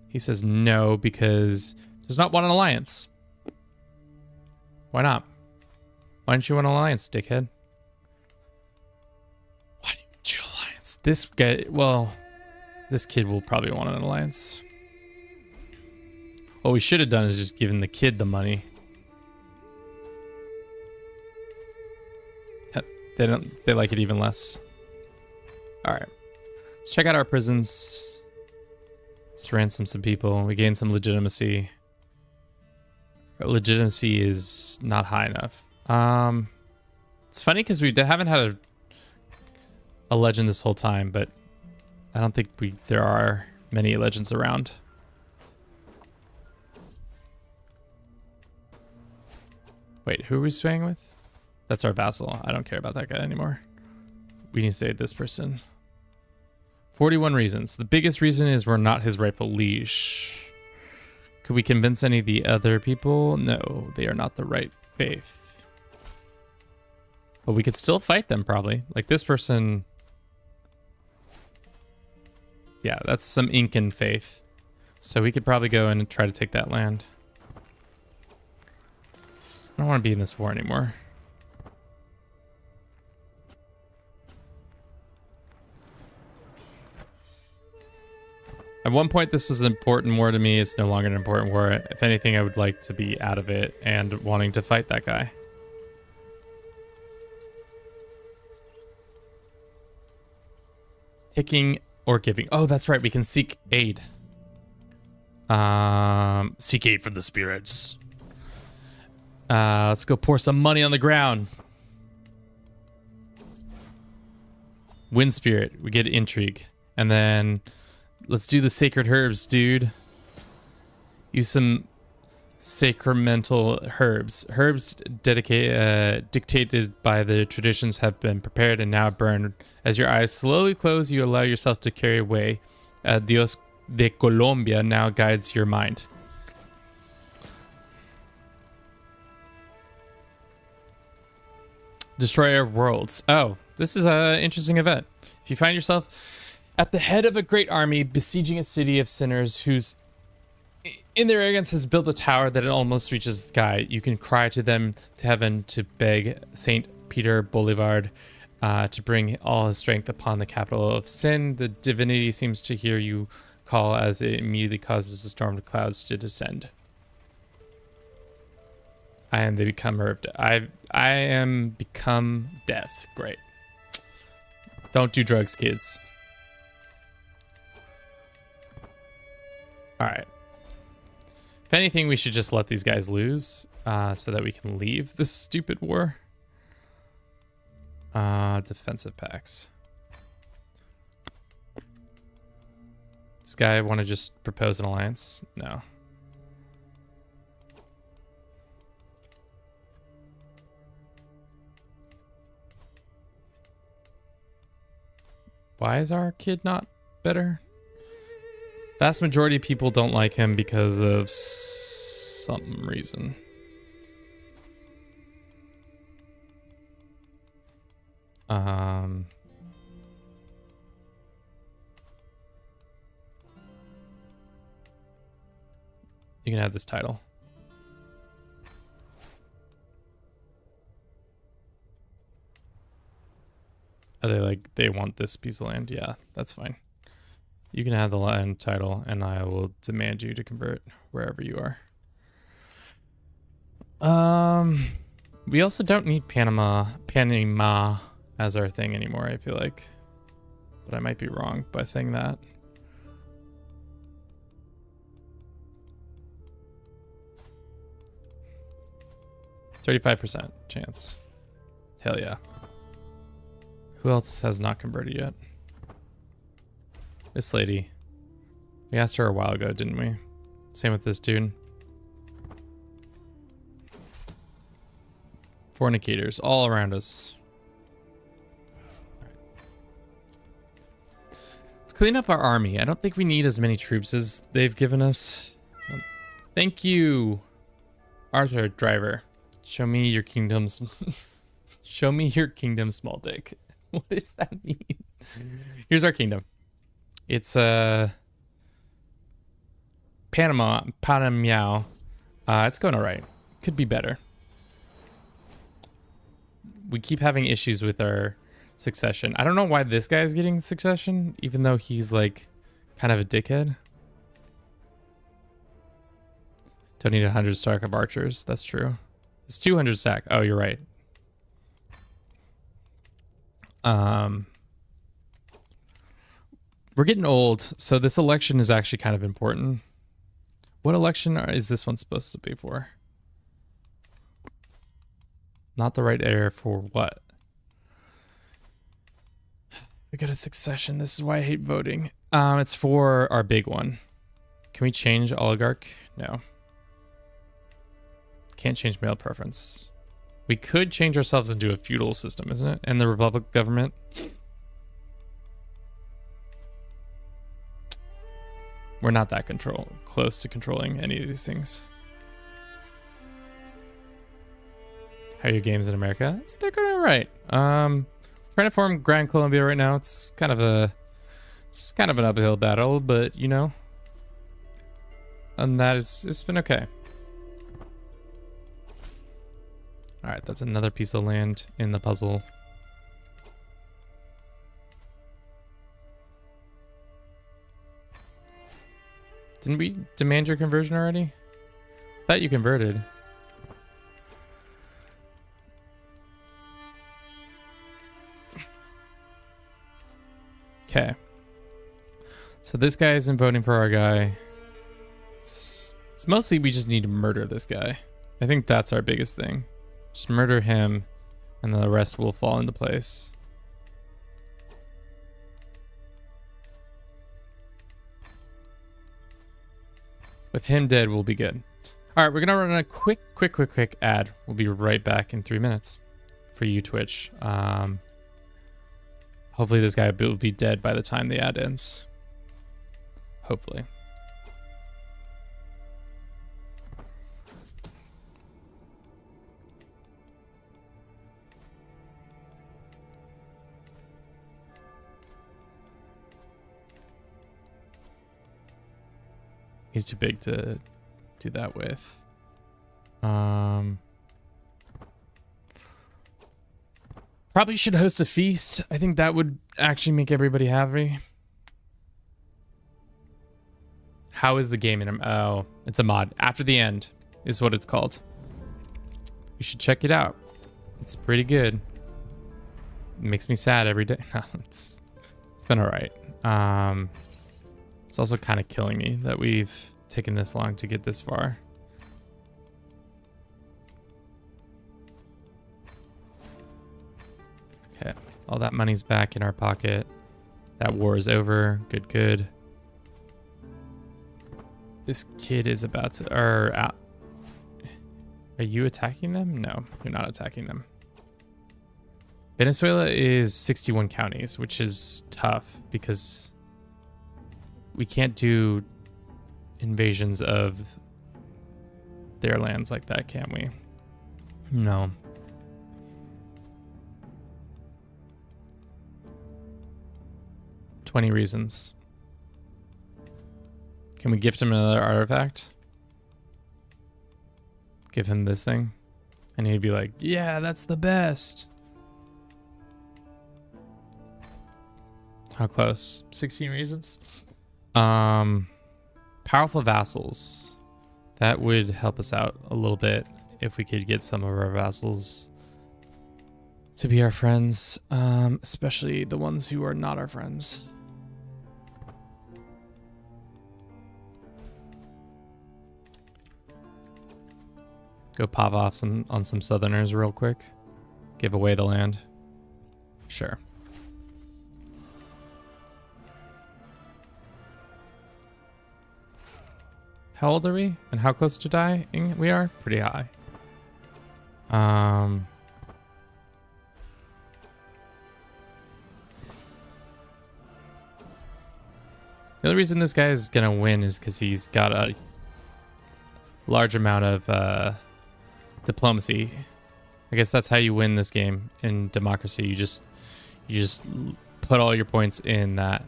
He says no because does not want an alliance. Why not? Why don't you want an alliance, dickhead? Why don't you alliance? This guy, well, this kid will probably want an alliance. What we should have done is just given the kid the money. They like it even less. All right, let's check out our prisons. Let's ransom some people. We gain some legitimacy. Legitimacy is not high enough. It's funny because we haven't had a legend this whole time, but I don't think there are many legends around. Wait, who are we swaying with? That's our vassal. I don't care about that guy anymore. We need to save this person. 41 reasons. The biggest reason is we're not his rightful liege. Could we convince any of the other people? No, they are not the right faith. But we could still fight them probably. Like this person. Yeah, that's some Incan faith. So we could probably go in and try to take that land. I don't want to be in this war anymore. At one point, this was an important war to me. It's no longer an important war. If anything, I would like to be out of it and wanting to fight that guy. Taking or giving. Oh, that's right. We can seek aid. Seek aid from the spirits. Let's go pour some money on the ground. Wind spirit. We get intrigue. And then let's do the sacred herbs, dude. Use some sacramental herbs. Herbs dictated by the traditions have been prepared and now burned. As your eyes slowly close, you allow yourself to carry away. Dios de Colombia now guides your mind. Destroyer of worlds. Oh, this is an interesting event. If you find yourself at the head of a great army besieging a city of sinners whose in their arrogance has built a tower that it almost reaches the sky, you can cry to them to heaven to beg Saint Peter Bolivard to bring all his strength upon the capital of sin. The divinity seems to hear you call as it immediately causes the storm of clouds to descend. I am the becomer of I am become death. Great. Don't do drugs, kids. All right. If anything, we should just let these guys lose so that we can leave this stupid war. Defensive pacts. This guy want to just propose an alliance? No. Why is our kid not better? Vast majority of people don't like him because of some reason. You can have this title. Are they like, they want this piece of land? Yeah, that's fine. You can have the land title, and I will demand you to convert wherever you are. We also don't need Panama as our thing anymore, I feel like. But I might be wrong by saying that. %35 chance. Hell yeah. Who else has not converted yet? This lady. We asked her a while ago, didn't we? Same with this dude. Fornicators all around us. Let's clean up our army. I don't think we need as many troops as they've given us. Thank you, Arthur Driver. Show me your kingdom's. Show me your kingdom, small dick. What does that mean? Here's our kingdom. It's Panama. It's going all right. Could be better. We keep having issues with our succession. I don't know why this guy is getting succession, even though he's like kind of a dickhead. Don't need 100 stack of archers. That's true. It's 200 stack. Oh, you're right. We're getting old, so this election is actually kind of important. What election is this one supposed to be for? Not the right heir for what? We got a succession. This is why I hate voting. It's for our big one. Can we change oligarch? No. Can't change male preference. We could change ourselves into a feudal system, isn't it? And the republic government. We're not that close to controlling any of these things. How are your games in America? They're going all right. Trying to form Grand Colombia right now. It's kind of an uphill battle, but you know, on that it's been okay. All right, that's another piece of land in the puzzle. Didn't we demand your conversion already? I thought you converted. Okay. So this guy isn't voting for our guy. It's mostly we just need to murder this guy. I think that's our biggest thing. Just murder him, and then the rest will fall into place. With him dead, we'll be good. All right, we're gonna run a quick ad. We'll be right back in 3 minutes for you, Twitch. Hopefully this guy will be dead by the time the ad ends. Hopefully. He's too big to do that with. Probably should host a feast. I think that would actually make everybody happy. How is the game in? Oh, it's a mod. After the end is what it's called. You should check it out. It's pretty good. It makes me sad every day. No, it's been all right. It's also kind of killing me that we've taken this long to get this far. Okay, all that money's back in our pocket. That war is over. Good, good. This kid is about to, are you attacking them? No, you're not attacking them. Venezuela is 61 counties, which is tough because we can't do invasions of their lands like that, can we? No. "20 reasons. Can we gift him another artifact? Give him this thing? And he'd be like, yeah, that's the best. How close? 16 reasons? Powerful vassals. That would help us out a little bit if we could get some of our vassals to be our friends, especially the ones who are not our friends. Go pop off on some southerners real quick. Give away the land. Sure. How old are we? And how close to dying we are? Pretty high. The only reason this guy is gonna win is because he's got a large amount of diplomacy. I guess that's how you win this game in democracy. You just put all your points in that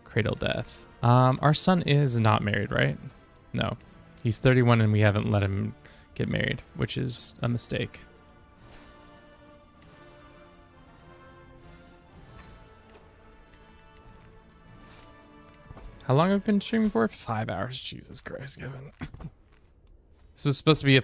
cradle death. Our son is not married, right? No, he's 31 and we haven't let him get married, which is a mistake. How long have I been streaming for? 5 hours. Jesus Christ, Kevin. This was supposed to be a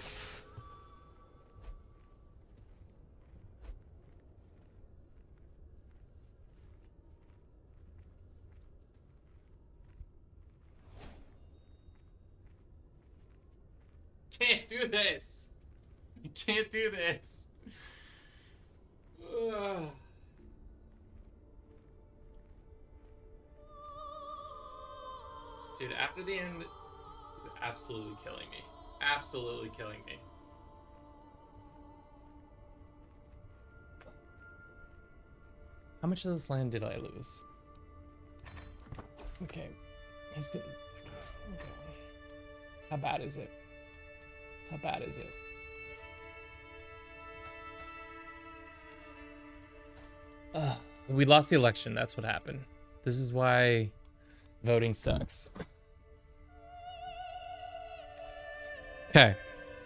Can't do this. You can't do this. Ugh. Dude, after the end, it's absolutely killing me. Absolutely killing me. How much of this land did I lose? Okay. He's gonna... Okay. How bad is it? How bad is it? We lost the election. That's what happened. This is why voting sucks. Okay.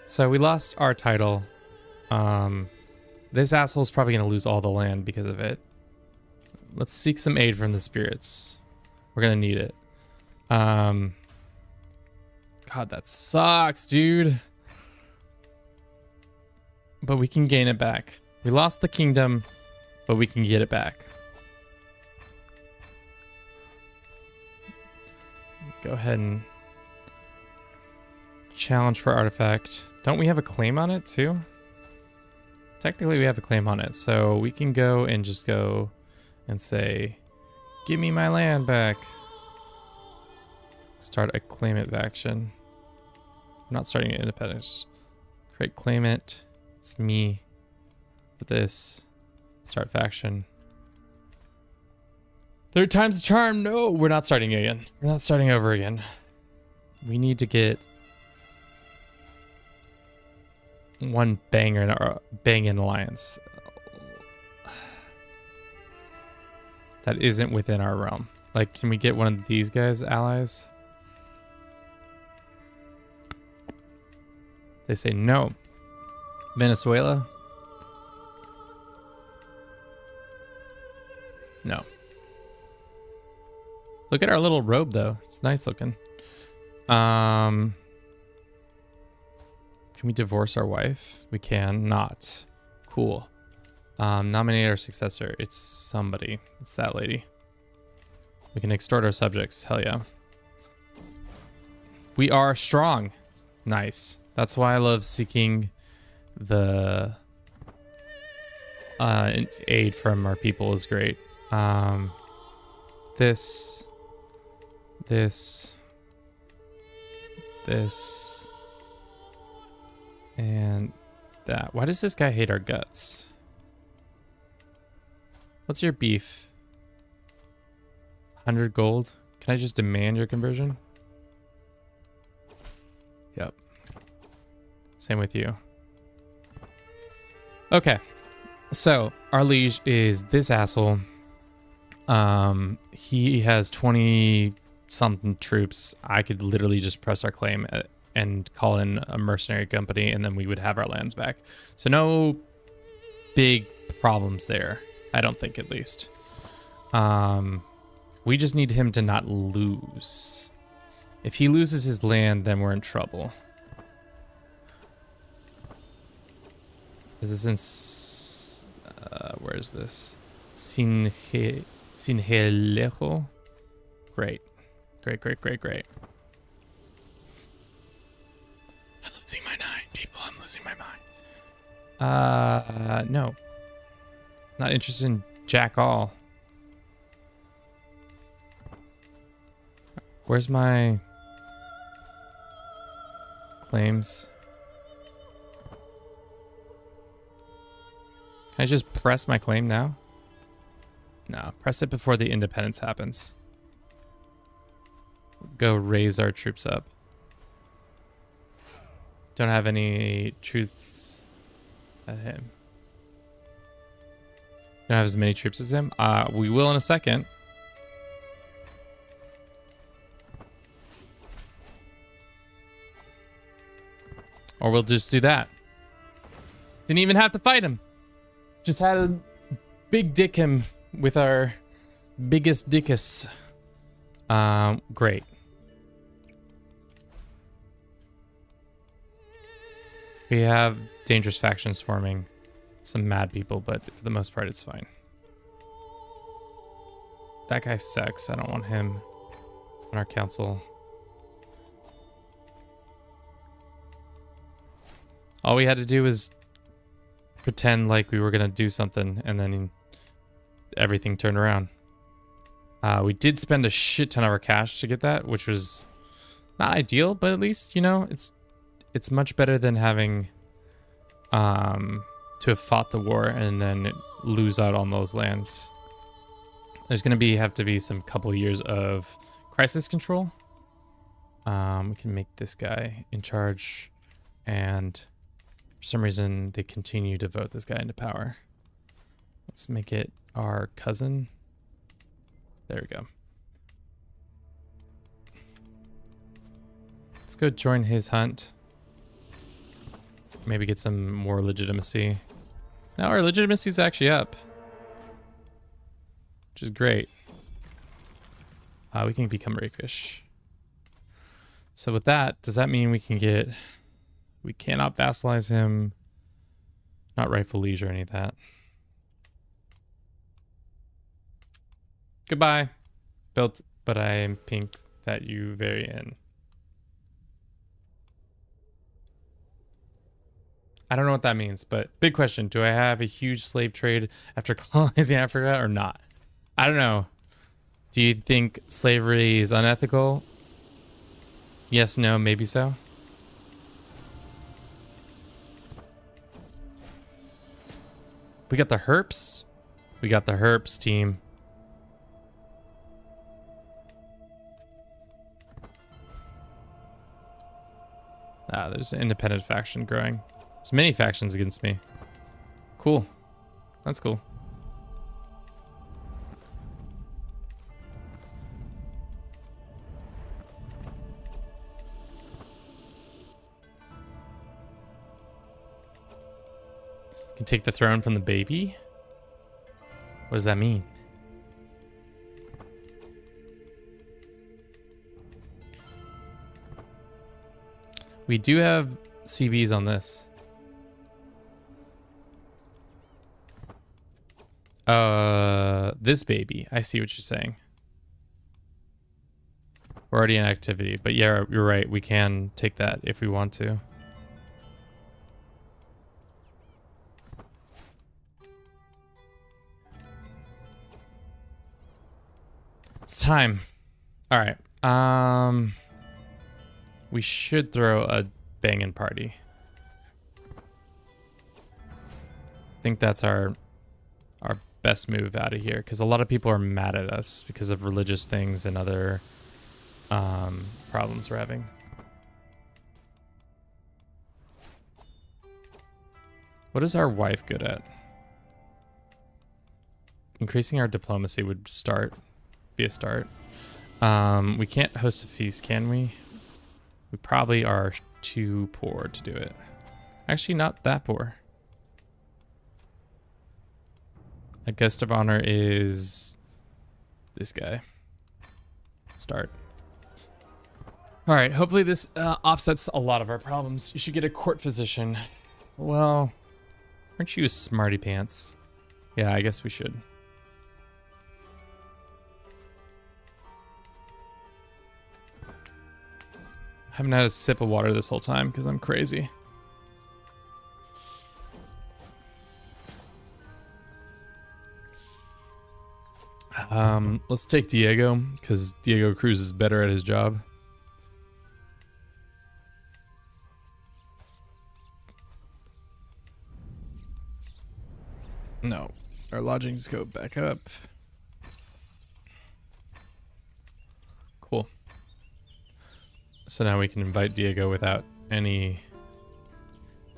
So we lost our title. This asshole's probably going to lose all the land because of it. Let's seek some aid from the spirits. We're going to need it. God, that sucks, dude. But we can gain it back. We lost the kingdom, but we can get it back. Go ahead and challenge for artifact. Don't we have a claim on it too? Technically we have a claim on it, so we can go and just go and say, give me my land back. Start a claimant faction. I'm not starting an independence. Create claimant. It's me. With this. Start faction. Third time's the charm. No, we're not starting again. We're not starting over again. We need to get one banger in our banging alliance. That isn't within our realm. Like, can we get one of these guys allies? They say no. Venezuela? No. Look at our little robe though. It's nice looking. Can we divorce our wife? We can not. Cool. Nominate our successor. It's somebody. It's that lady. We can extort our subjects. Hell yeah. We are strong. Nice. That's why I love seeking the aid from our people is great. This, and that. Why does this guy hate our guts? What's your beef? 100 gold? Can I just demand your conversion? Yep. Same with you. Okay. So, our liege is this asshole. He has 20 something troops. I could literally just press our claim and call in a mercenary company and then we would have our lands back. So no big problems there. I don't think, at least. We just need him to not lose. If he loses his land, then we're in trouble. Is this in... where is this? Sinjelejo? Great. Great, great, great, great. I'm losing my mind, people. I'm losing my mind. No. Not interested in jack all. Where's my... claims. Can I just press my claim now? No, press it before the independence happens. Go raise our troops up. Don't have any truths at him. Don't have as many troops as him. We will in a second. Or we'll just do that. Didn't even have to fight him. Just had to big dick him with our biggest dickus. Great. We have dangerous factions forming. Some mad people, but for the most part, it's fine. That guy sucks. I don't want him on our council. All we had to do was pretend like we were going to do something, and then everything turned around. We did spend a shit ton of our cash to get that, which was not ideal, but at least, you know, it's much better than having to have fought the war and then lose out on those lands. There's going to have to be some couple years of crisis control. We can make this guy in charge, and for some reason they continue to vote this guy into power. Let's make it our cousin. There we go. Let's go join his hunt. Maybe get some more legitimacy. Now our legitimacy is actually up, which is great. We can become rakish. So with that, does that mean we can get... We cannot vassalize him. Not rightful liege or any of that. Goodbye. Built, but I am pink that you very in. I don't know what that means, but big question. Do I have a huge slave trade after colonizing Africa or not? I don't know. Do you think slavery is unethical? Yes, no, maybe so. We got the herps. We got the herps, team. There's an independent faction growing. There's many factions against me. Cool. That's cool. Can take the throne from the baby? What does that mean? We do have CBs on this. This baby. I see what you're saying. We're already in activity, but yeah, you're right. We can take that if we want to. It's time. All right. We should throw a banging party. I think that's our best move out of here, because a lot of people are mad at us because of religious things and other problems we're having. What is our wife good at? Increasing our diplomacy would be a start. We can't host a feast, can we? We probably are too poor to do it. Actually, not that poor. A guest of honor is this guy. Start. All right, hopefully this offsets a lot of our problems. You should get a court physician. Well, aren't you a smarty pants? Yeah, I guess we should. I haven't had a sip of water this whole time because I'm crazy. Let's take Diego, because Diego Cruz is better at his job. No, our lodgings go back up. Cool. So now we can invite Diego without any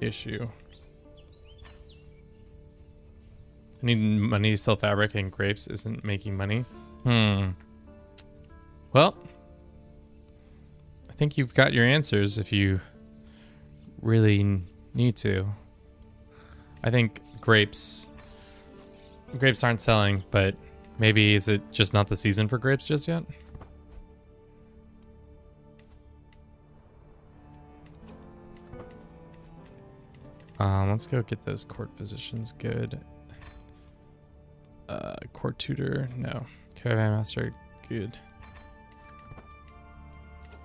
issue. I need money to sell fabric and grapes isn't making money. Well, I think you've got your answers if you really need to. I think grapes aren't selling, but maybe is it just not the season for grapes just yet? Let's go get those court physicians. Good. Court tutor, no. Caravan master, good.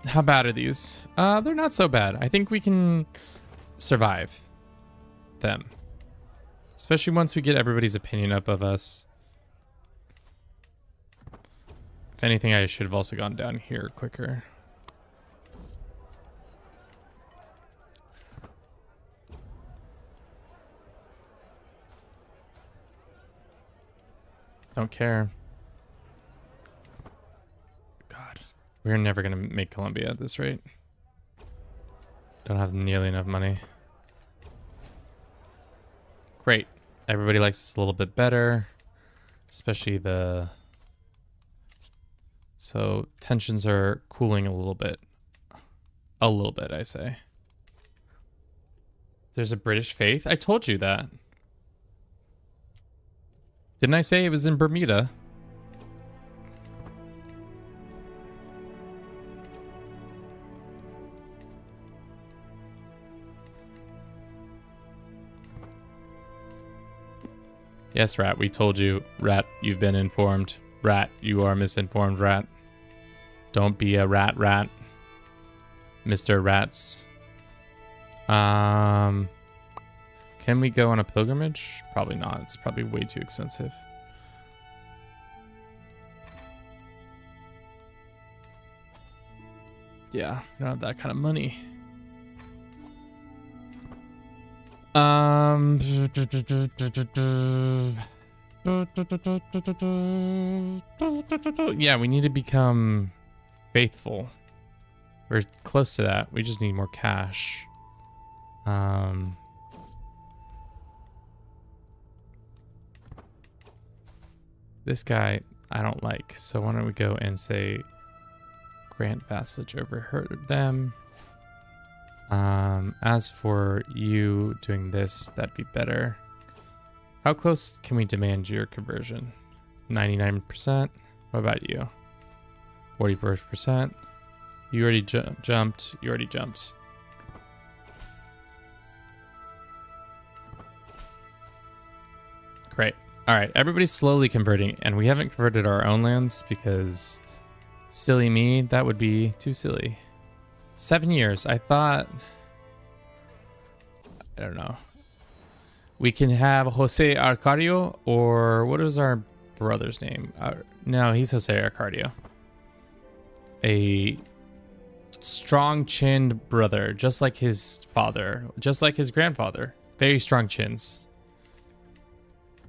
How bad are these? They're not so bad. I think we can survive them. Especially once we get everybody's opinion up of us. If anything, I should have also gone down here quicker. Don't care. God, we're never gonna make Colombia at this rate. Don't have nearly enough money. Great. Everybody likes this a little bit better, especially the... So tensions are cooling a little bit. A little bit, I say. There's a British faith? I told you that. Didn't I say it was in Bermuda? Yes, Rat, we told you. Rat, you've been informed. Rat, you are misinformed, Rat. Don't be a rat, Mr. Rats. Can we go on a pilgrimage? Probably not. It's probably way too expensive. Yeah, we don't have that kind of money. Yeah, we need to become faithful. We're close to that. We just need more cash. This guy I don't like, so why don't we go and say grant vassalage over them. As for you doing this, that'd be better. How close can we demand your conversion? 99%? What about you? 40%? You already jumped. You already jumped. Great. All right, everybody's slowly converting, and we haven't converted our own lands because silly me, that would be too silly. 7 years. I thought, I don't know. We can have Jose Arcadio, or what is our brother's name? No, he's Jose Arcadio. A strong-chinned brother, just like his father, just like his grandfather. Very strong chins.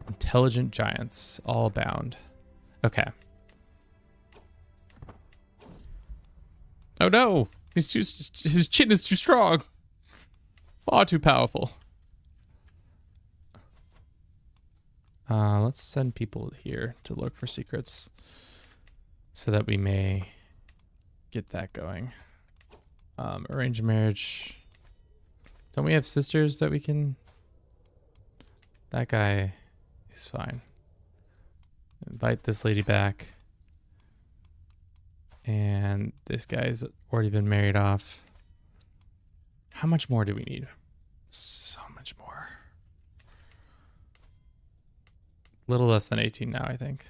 Intelligent giants, all bound. Okay. Oh no! His chin is too strong. Far too powerful. Let's send people here to look for secrets so that we may get that going. Arrange marriage. Don't we have sisters that we can... That guy is fine. Invite this lady back. And this guy's already been married off. How much more do we need? So much more. Little less than 18 now, I think.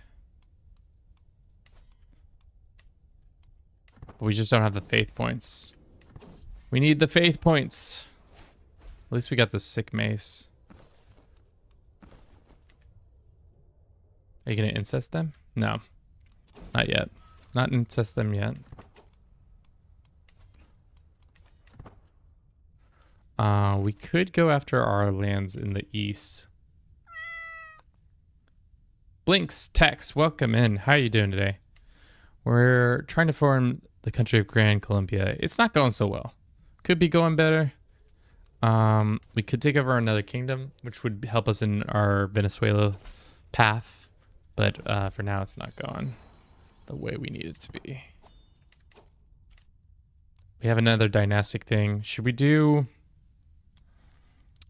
But we just don't have the faith points. We need the faith points. At least we got the sick mace. Are you going to incest them? No. Not yet. Not incest them yet. We could go after our lands in the east. Blinks, Tex, welcome in. How are you doing today? We're trying to form the country of Grand Colombia. It's not going so well. Could be going better. We could take over another kingdom, which would help us in our Venezuela path. But for now, it's not going the way we need it to be. We have another dynastic thing. Should we do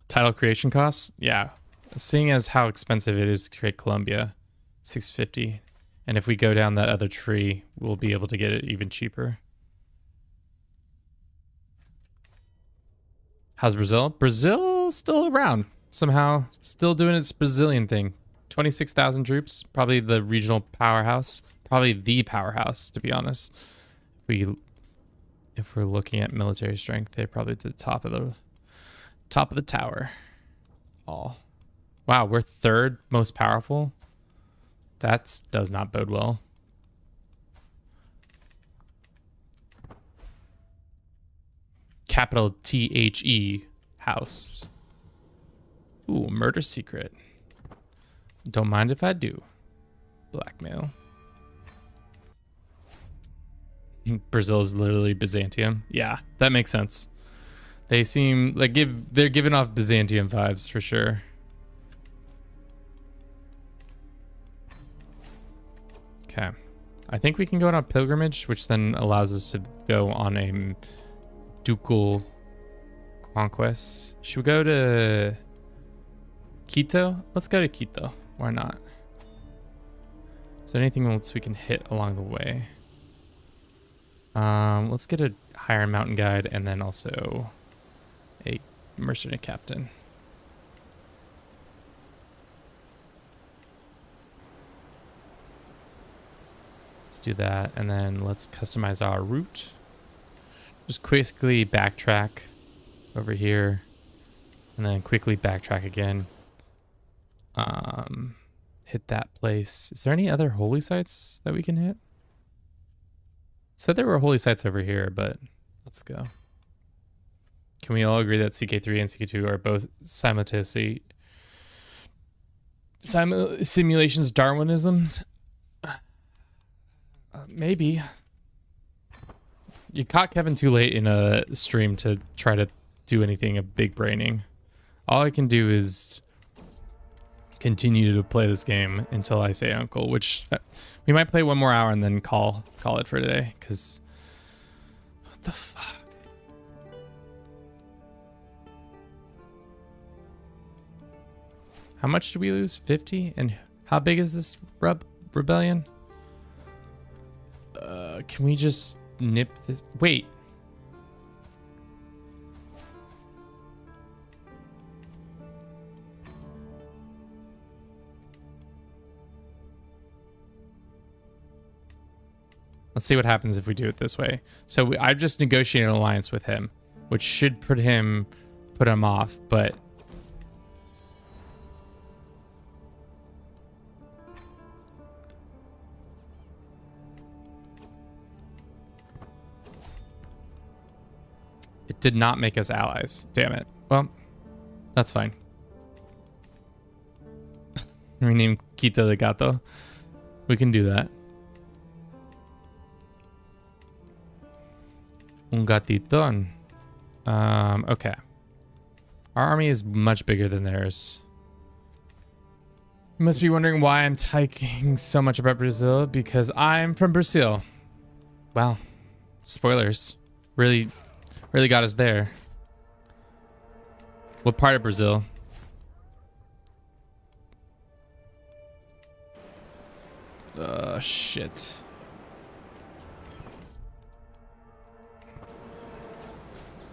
title creation costs? Yeah. Seeing as how expensive it is to create Colombia, 650. And if we go down that other tree, we'll be able to get it even cheaper. How's Brazil? Brazil's still around somehow, still doing its Brazilian thing. 26,000 troops, probably the regional powerhouse, probably the powerhouse, to be honest. If we're looking at military strength, they're probably at the top of the tower. All. Wow, we're third most powerful. That does not bode well. Capital THE house. Ooh, murder secret. Don't mind if I do. Blackmail. Brazil is literally Byzantium. Yeah, that makes sense. They seem like they're giving off Byzantium vibes for sure. Okay. I think we can go on a pilgrimage, which then allows us to go on a ducal conquest. Should we go to Quito? Let's go to Quito. Why not? Is there anything else we can hit along the way? Let's get a higher mountain guide and then also a mercenary captain. Let's do that, and then let's customize our route. Just quickly backtrack over here, and then quickly backtrack again. Hit that place. Is there any other holy sites that we can hit? Said there were holy sites over here, but let's go. Can we all agree that CK3 and CK2 are both simultaneously simulations Darwinisms? Maybe. You caught Kevin too late in a stream to try to do anything of big braining. All I can do is continue to play this game until I say uncle, which we might play one more hour and then call it for today, because what the fuck? How much did we lose? 50? And how big is this rebellion? Can we just nip this? Wait. Let's see what happens if we do it this way. So I've just negotiated an alliance with him, which should put him off, but it did not make us allies. Damn it. Well, that's fine. Rename Quito de Gato. We can do that. Un gatito. Okay. Our army is much bigger than theirs. You must be wondering why I'm talking so much about Brazil, because I'm from Brazil. Well, spoilers. Really got us there. What part of Brazil? Shit.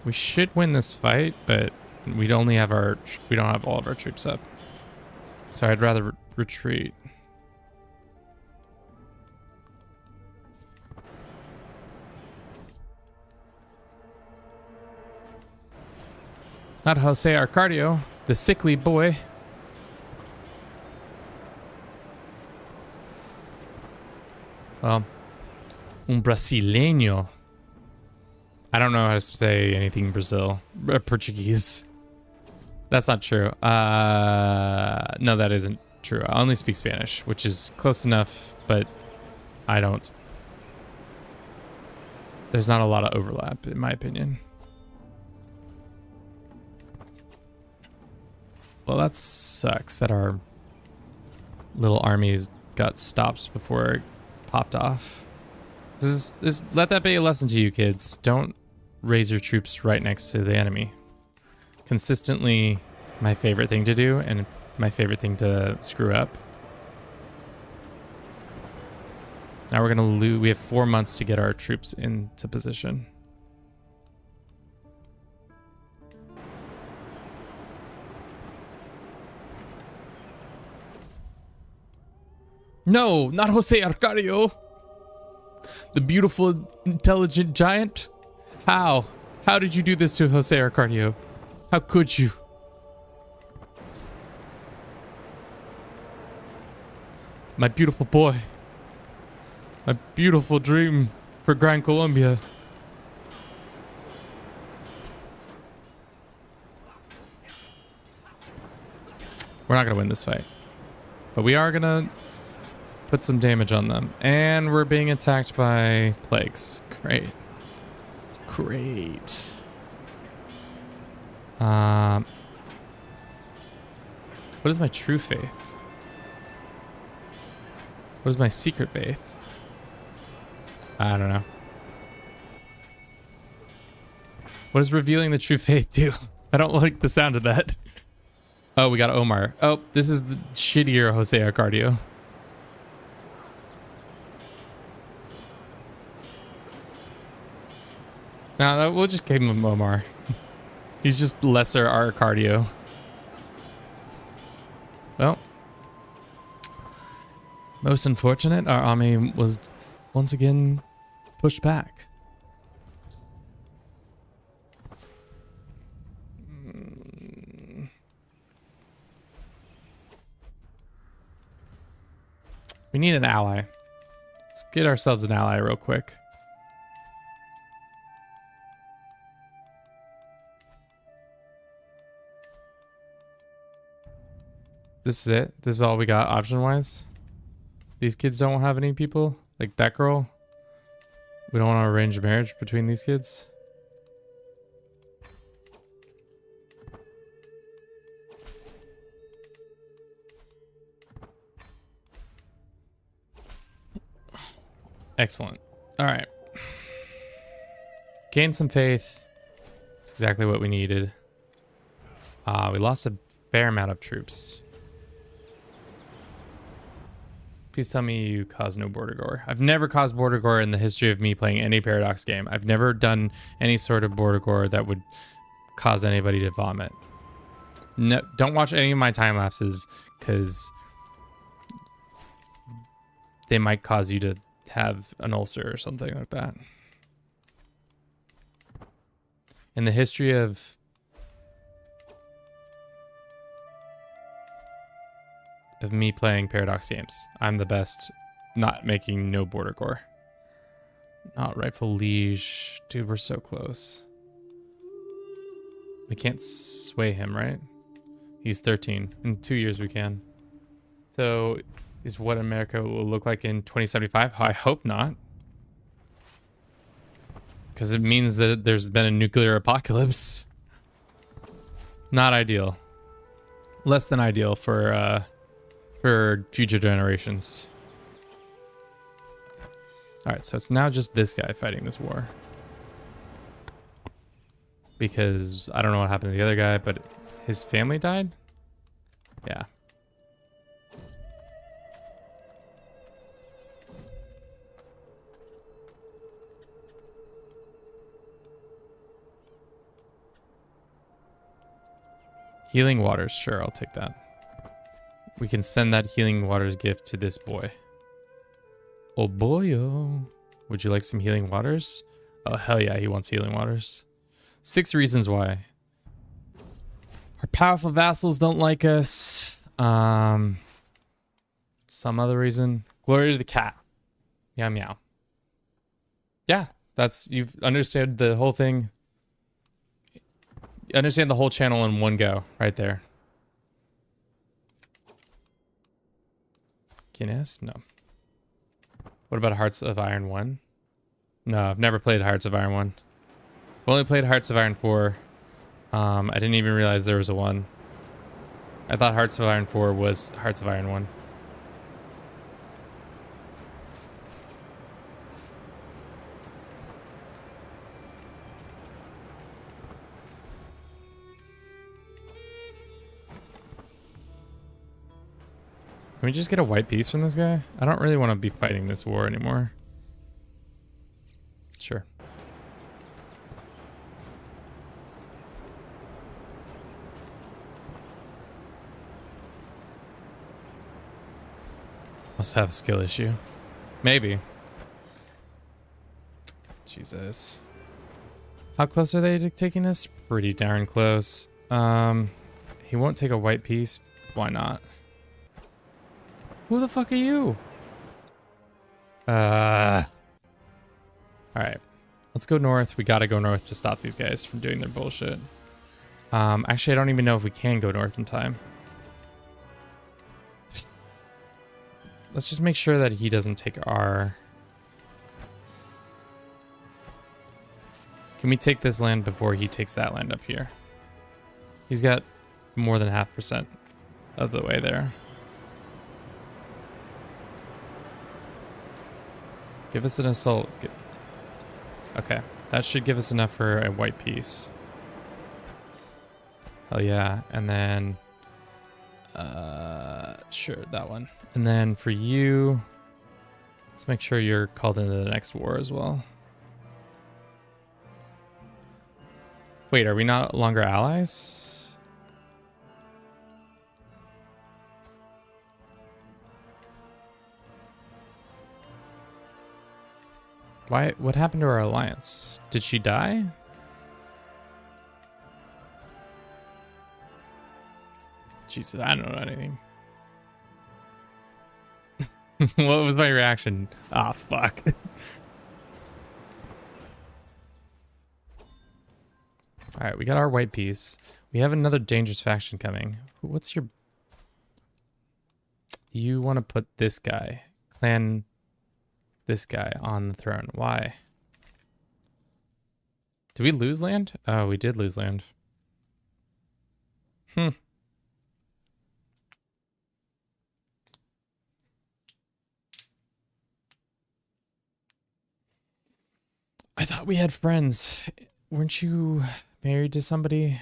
We should win this fight, but we don't have all of our troops up. So I'd rather retreat. Not Jose Arcadio, the sickly boy. Well, un brasileño. I don't know how to say anything Portuguese. That's not true. No, that isn't true. I only speak Spanish, which is close enough, but I don't. There's not a lot of overlap, in my opinion. Well, that sucks that our little armies got stopped before it popped off. Let that be a lesson to you kids. Don't raise your troops right next to the enemy. Consistently my favorite thing to do and my favorite thing to screw up. Now we're gonna lose. We have 4 months to get our troops into position. No, not Jose Arcadio. The beautiful, intelligent giant. How? How did you do this to Jose Arcadio? How could you? My beautiful boy. My beautiful dream for Gran Colombia. We're not gonna win this fight, but we are gonna put some damage on them. And we're being attacked by plagues. Great. Great. What is my true faith? What is my secret faith? I don't know. What does revealing the true faith do? I don't like the sound of that. Oh, we got Omar. Oh, this is the shittier Jose Arcadio. No, we'll just give him Omar. He's just lesser Arcadio. Well, most unfortunate, our army was once again pushed back. We need an ally. Let's get ourselves an ally real quick. This is it? This is all we got option-wise? These kids don't have any people? Like that girl? We don't want to arrange a marriage between these kids? Excellent. All right. Gain some faith. That's exactly what we needed. We lost a fair amount of troops. Please tell me you caused no border gore. I've never caused border gore in the history of me playing any Paradox game. I've never done any sort of border gore that would cause anybody to vomit. No, don't watch any of my time lapses because they might cause you to have an ulcer or something like that. In the history of me playing Paradox games, I'm the best not making no border gore. Not rightful liege. Dude, we're so close. We can't sway him, right? He's 13. In 2 years we can. So is what America will look like in 2075? I hope not. Because it means that there's been a nuclear apocalypse. Not ideal. Less than ideal for future generations. Alright, so it's now just this guy fighting this war. Because I don't know what happened to the other guy, but his family died? Yeah. Healing waters, sure, I'll take that. We can send that healing waters gift to this boy. Oh boyo. Would you like some healing waters? Oh hell yeah, he wants healing waters. 6 reasons why. Our powerful vassals don't like us. Some other reason. Glory to the cat. Meow meow. Yeah, that's, you've understood the whole thing. You understand the whole channel in one go, right there. Guinness? No. What about Hearts of Iron 1? No, I've never played Hearts of Iron 1. I've only played Hearts of Iron 4. I didn't even realize there was a 1. I thought Hearts of Iron 4 was Hearts of Iron 1. Can we just get a white piece from this guy? I don't really want to be fighting this war anymore. Sure. Must have a skill issue. Maybe. Jesus. How close are they to taking this? Pretty darn close. He won't take a white piece. Why not? Who the fuck are you? Alright. Let's go north. We gotta go north to stop these guys from doing their bullshit. Actually, I don't even know if we can go north in time. Let's just make sure that he doesn't take our... Can we take this land before he takes that land up here? He's got more than 0.5% of the way there. Give us an assault. Okay, that should give us enough for a white piece. Oh yeah, and then... sure, that one. And then for you, let's make sure you're called into the next war as well. Wait, are we not longer allies? Why? What happened to our alliance? Did she die? Jesus, I don't know anything. What was my reaction? Ah, fuck. Alright, we got our white piece. We have another dangerous faction coming. What's your... You want to put this guy, this guy on the throne. Why? Did we lose land? Oh, we did lose land. I thought we had friends. Weren't you married to somebody?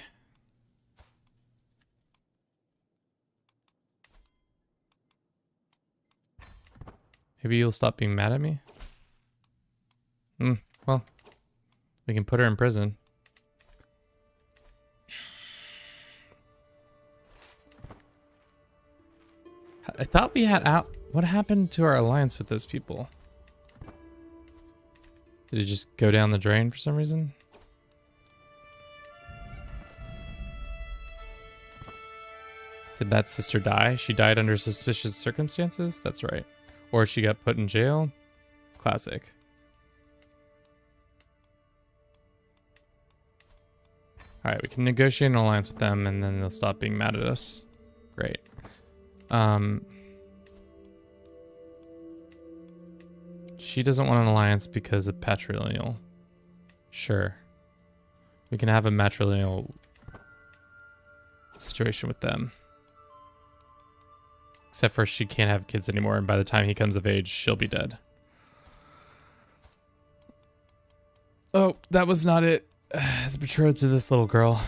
Maybe you'll stop being mad at me? Well, we can put her in prison. I thought we had out... What happened to our alliance with those people? Did it just go down the drain for some reason? Did that sister die? She died under suspicious circumstances? That's right. Or she got put in jail? Classic. Alright, we can negotiate an alliance with them and then they'll stop being mad at us. Great. She doesn't want an alliance because of patrilineal. Sure. We can have a matrilineal situation with them. Except for she can't have kids anymore, and by the time he comes of age, she'll be dead. Oh, that was not it. It's betrothed to this little girl.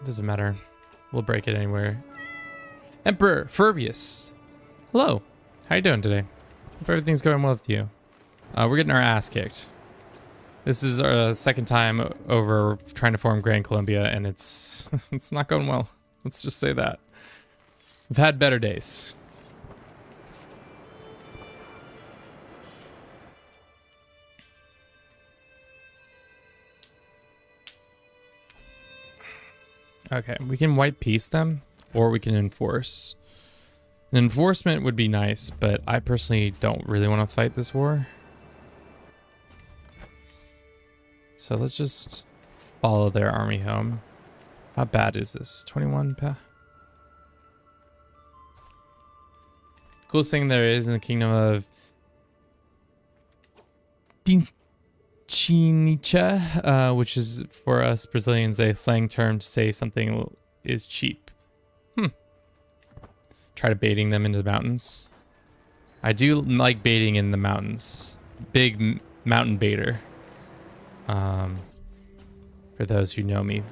It doesn't matter. We'll break it anywhere. Emperor Furbius. Hello. How you doing today? Hope everything's going well with you. We're getting our ass kicked. This is our second time over trying to form Grand Colombia, and it's it's not going well. Let's just say that. We've had better days. Okay, we can white peace them, or we can enforce. An enforcement would be nice, but I personally don't really want to fight this war. So let's just follow their army home. How bad is this? 21 pa? Coolest thing there is in the kingdom of Pichincha, which is for us Brazilians a slang term to say something is cheap. Try to baiting them into the mountains. I do like baiting in the mountains. Big mountain baiter. For those who know me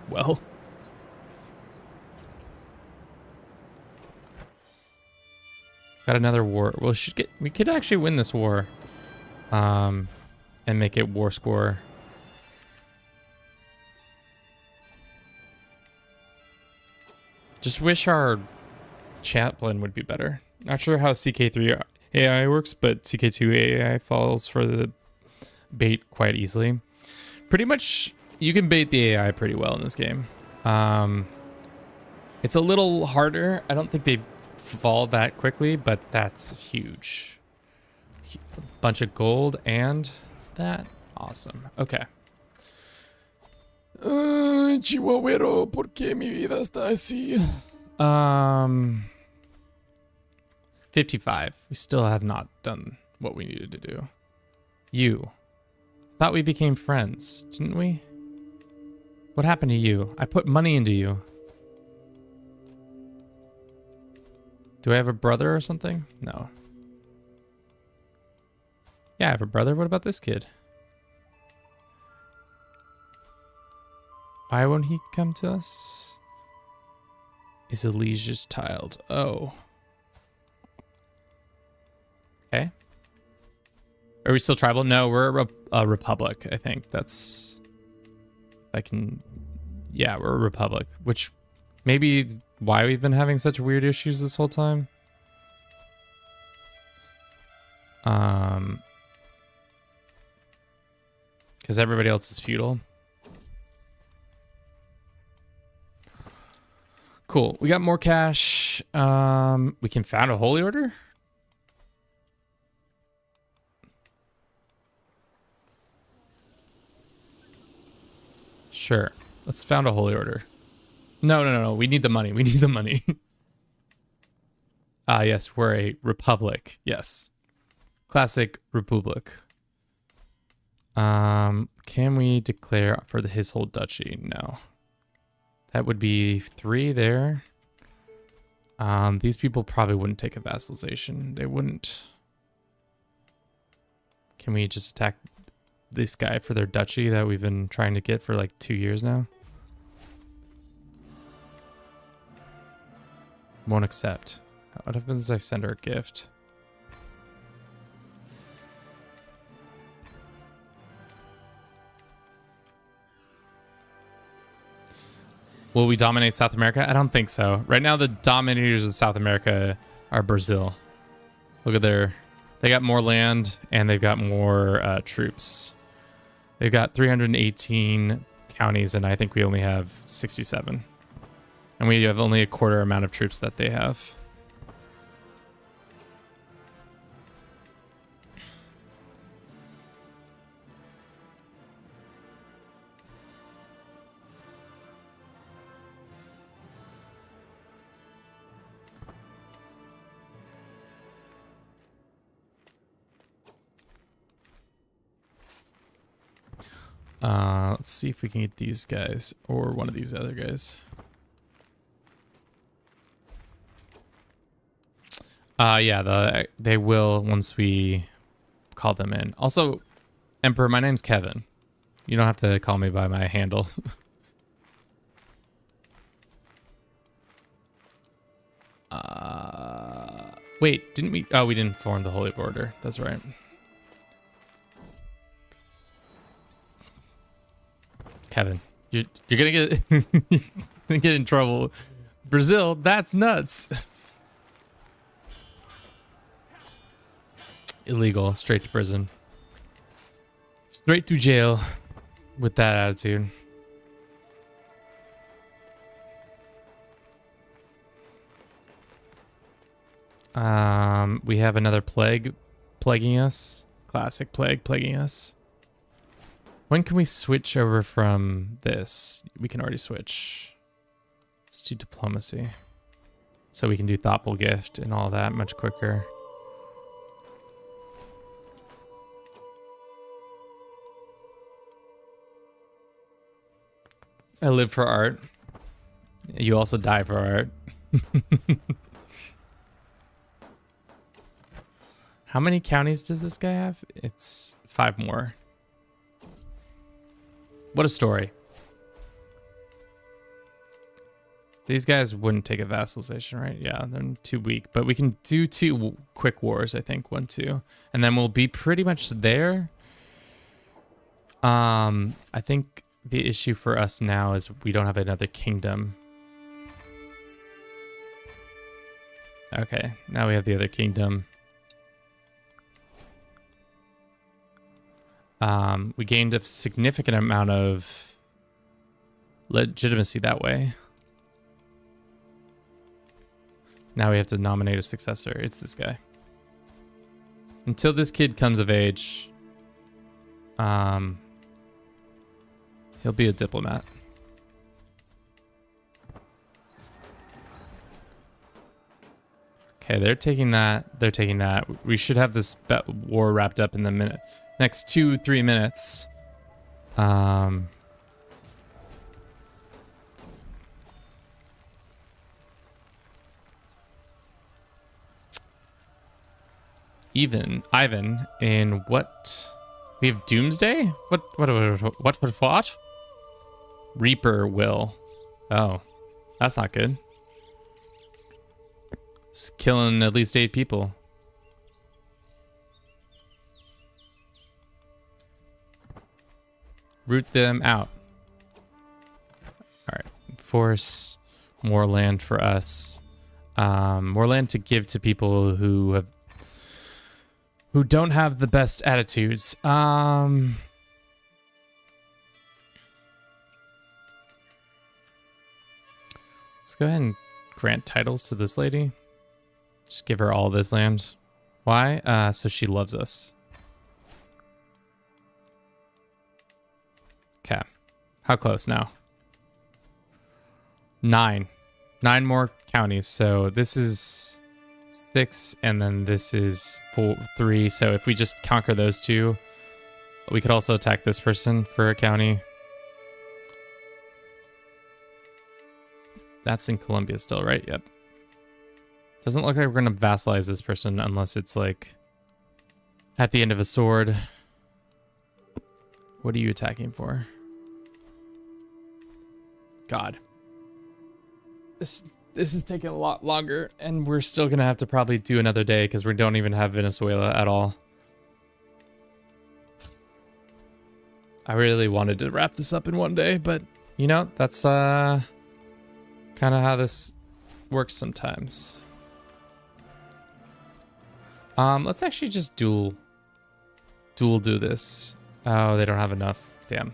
well. Got another war. Well, we could actually win this war. And make it war score. Just wish our chaplain would be better. Not sure how CK3 AI works, but CK2 AI falls for the bait quite easily. Pretty much, you can bait the AI pretty well in this game. It's a little harder. I don't think they fall that quickly, but that's huge. A bunch of gold and that. Awesome. Okay. Chihuahuero, ¿por qué mi vida está así? 55. We still have not done what we needed to do. You. Thought we became friends, didn't we? What happened to you? I put money into you. Do I have a brother or something? No. Yeah, I have a brother. What about this kid? Why won't he come to us? Is Alesia's tiled? Oh. Okay. Are we still tribal? No, we're a republic, I think. That's... I can... Yeah, we're a republic. Which maybe why we've been having such weird issues this whole time. Because everybody else is feudal. Cool. We got more cash. We can found a holy order. Sure. Let's found a holy order. No. We need the money. We need the money. Ah, yes. We're a republic. Yes. Classic republic. Can we declare for his whole duchy? No. That would be 3 there. These people probably wouldn't take a vassalization. They wouldn't. Can we just attack this guy for their duchy that we've been trying to get for like 2 years now? Won't accept. What happens if I send her a gift? Will we dominate South America? I don't think so. Right now, the dominators of South America are Brazil. Look at they got more land and they've got more troops. They've got 318 counties and I think we only have 67. And we have only a quarter amount of troops that they have. Let's see if we can get these guys or one of these other guys. Yeah, they will once we call them in. Also, Emperor, my name's Kevin. You don't have to call me by my handle. Wait, didn't we? Oh, we didn't form the Holy Order. That's right. Kevin, you're gonna get you're gonna get in trouble. Brazil, that's nuts. Illegal, straight to prison. Straight to jail with that attitude. We have another plague plaguing us. Classic plague plaguing us. When can we switch over from this? We can already switch. Let's do diplomacy. So we can do thoughtful gift and all that much quicker. I live for art. You also die for art. How many counties does this guy have? It's 5 more. What a story. These guys wouldn't take a vassalization, right? Yeah, they're too weak. But we can do 2 quick wars, I think. 1, 2. And then we'll be pretty much there. I think the issue for us now is we don't have another kingdom. Okay, now we have the other kingdom. We gained a significant amount of legitimacy that way. Now we have to nominate a successor. It's this guy. Until this kid comes of age, he'll be a diplomat. Okay, they're taking that. They're taking that. We should have this war wrapped up in the next 2-3 minutes. Ivan, in what? We have Doomsday? What? Reaper will. Oh, that's not good. It's killing at least 8 people. Root them out. All right, force more land for us. More land to give to people who don't have the best attitudes. Let's go ahead and grant titles to this lady. Just give her all this land. Why? So she loves us. Okay. How close now? 9. 9 more counties. So this is 6, and then this is 3. So if we just conquer those 2, we could also attack this person for a county. That's in Colombia still, right? Yep. Doesn't look like we're going to vassalize this person unless it's like at the end of a sword. What are you attacking for? God. This is taking a lot longer, and we're still going to have to probably do another day because we don't even have Venezuela at all. I really wanted to wrap this up in one day, but you know, that's kind of how this works sometimes. Let's actually just dual do this. Oh, they don't have enough. Damn.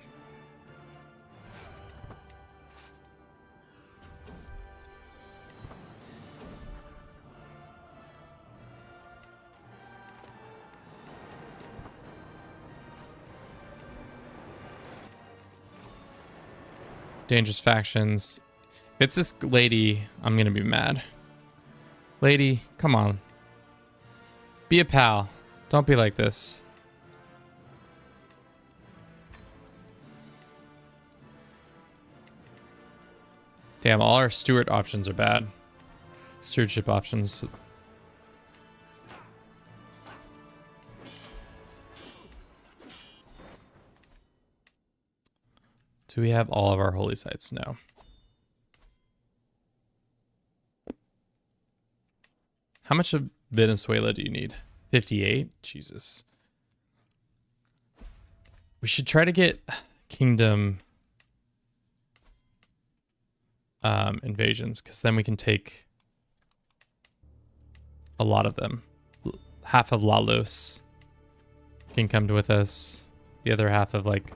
Dangerous factions. If it's this lady, I'm gonna be mad. Lady, come on. Be a pal. Don't be like this. Damn, all our steward options are bad. Stewardship options. Do we have all of our holy sites? No. How much of Venezuela do you need? 58? Jesus. We should try to get kingdom invasions, because then we can take a lot of them. Half of Laos can come with us. The other half of like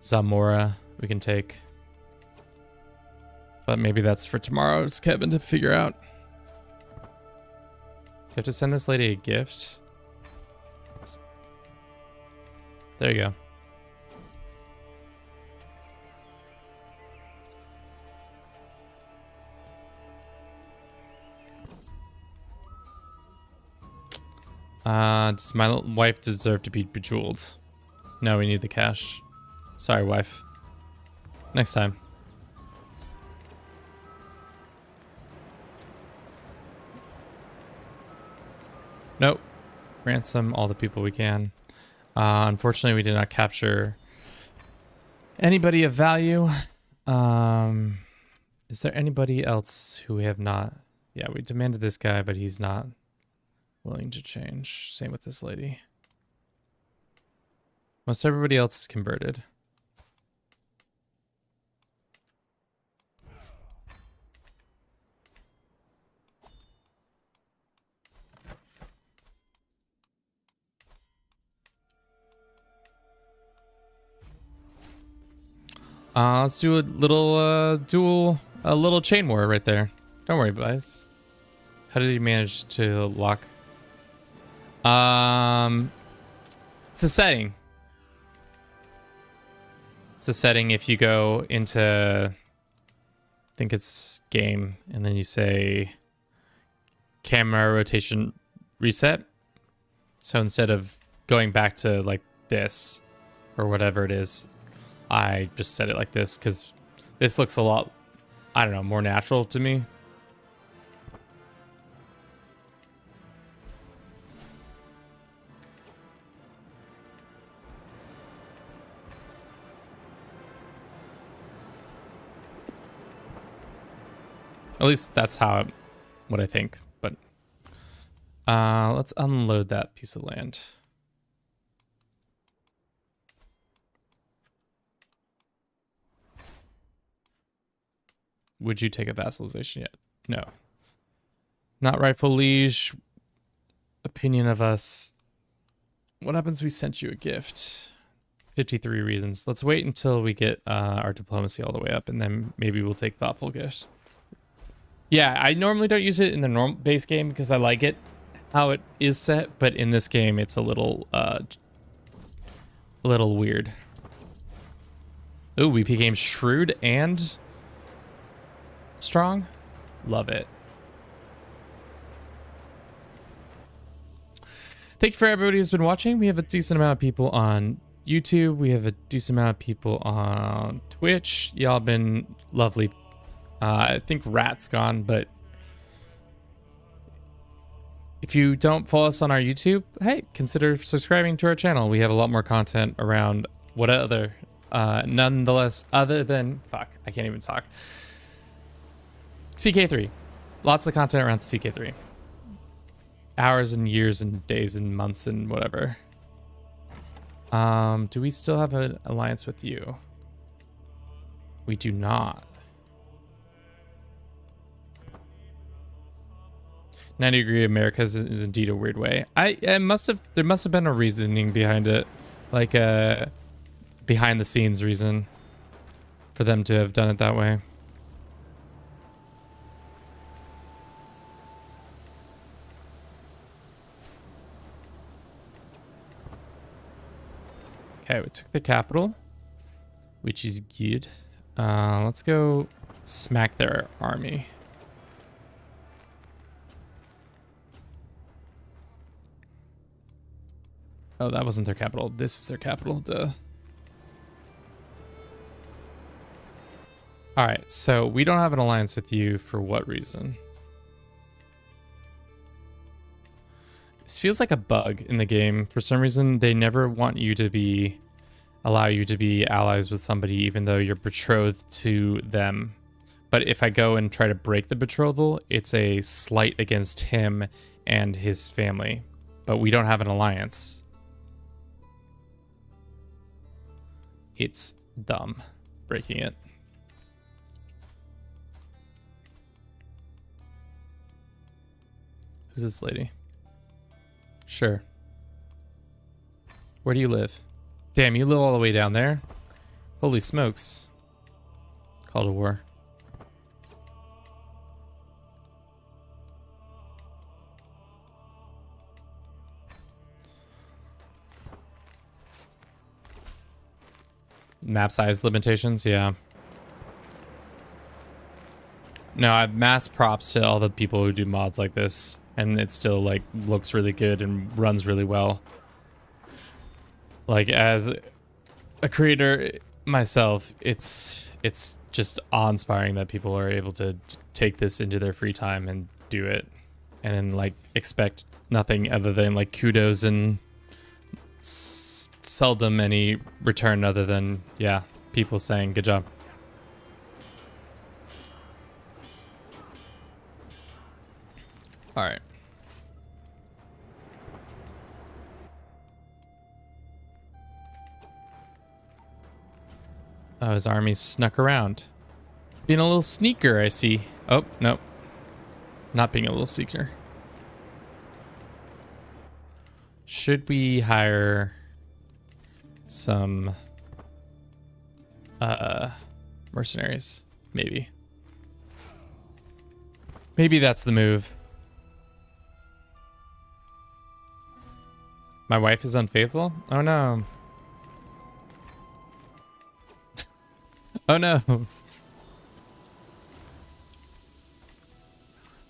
Zamora we can take. But maybe that's for tomorrow. It's Kevin to figure out. You have to send this lady a gift. There you go. Does my wife deserve to be bejeweled? No, we need the cash. Sorry, wife. Next time. Nope. Ransom all the people we can. Unfortunately, we did not capture anybody of value. Is there anybody else who we have not? Yeah, we demanded this guy, but he's not willing to change. Same with this lady. Most everybody else is converted. Let's do a little a little chain war right there. Don't worry, guys. How did he manage to lock? It's a setting. It's a setting if you go into, I think it's game, and then you say camera rotation reset. So instead of going back to like this or whatever it is, I just set it like this because this looks a lot, I don't know, more natural to me. At least that's what I think. But let's unload that piece of land. Would you take a vassalization yet? No. Not rightful liege. Opinion of us. What happens if we sent you a gift? 53 reasons. Let's wait until we get our diplomacy all the way up, and then maybe we'll take thoughtful gifts. Yeah, I normally don't use it in the normal base game because I like it how it is set, but in this game it's a little weird. Ooh, we became shrewd and strong. Love it. Thank you for everybody who's been watching. We have a decent amount of people on YouTube. We have a decent amount of people on Twitch. Y'all been lovely. I think Rat's gone, but if you don't follow us on our YouTube, hey, consider subscribing to our channel. We have a lot more content around what other, nonetheless, other than, fuck, I can't even talk. CK3. Lots of content around CK3. Hours and years and days and months and whatever. Do we still have an alliance with you? We do not. 90-degree America is indeed a weird way. There must have been a reasoning behind it, like a behind the scenes reason for them to have done it that way. Okay, we took the capital, which is good. Let's go smack their army. Oh, that wasn't their capital. This is their capital. Duh. All right, so we don't have an alliance with you for what reason? This feels like a bug in the game. For some reason, they never want you to allow you to be allies with somebody even though you're betrothed to them. But if I go and try to break the betrothal, it's a slight against him and his family. But we don't have an alliance. It's dumb breaking it. Who's this lady? Sure. Where do you live? Damn, you live all the way down there? Holy smokes. Call to war. Map size limitations, yeah. No, I have mass props to all the people who do mods like this. and it still like looks really good and runs really well. Like as a creator myself, it's just awe-inspiring that people are able to take this into their free time and do it, and then like expect nothing other than like kudos and seldom any return other than, yeah, people saying good job. All right. Oh, his army snuck around. Being a little sneaker, I see. Oh, nope. Not being a little sneaker. Should we hire some mercenaries? Maybe. Maybe that's the move. My wife is unfaithful? Oh no. Oh no.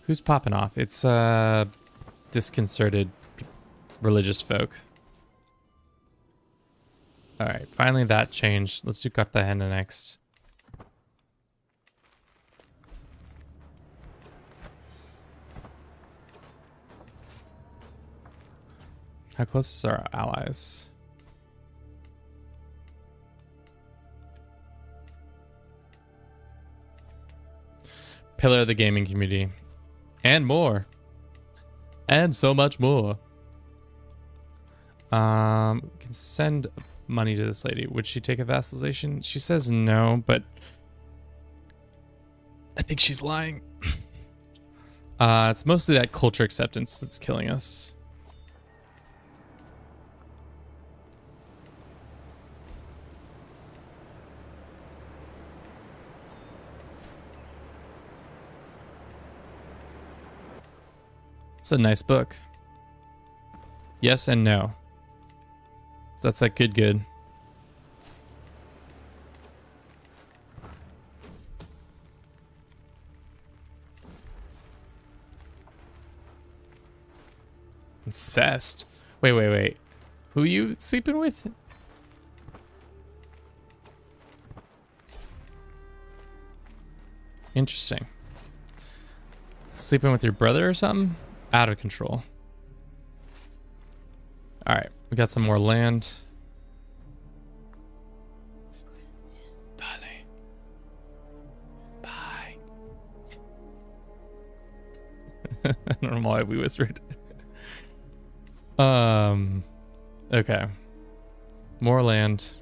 Who's popping off? It's disconcerted religious folk. All right, finally that changed. Let's do Cartagena next. How close is our allies? Pillar of the gaming community. And more. And so much more. We can send money to this lady. Would she take a vassalization? She says no, but I think she's lying. It's mostly that culture acceptance that's killing us. It's a nice book. Yes and no. So that's like good. Incest. Wait. Who are you sleeping with? Interesting. Sleeping with your brother or something? Out of control. All right, we got some more land. Dale. Bye. I don't know why we whispered. Okay. More land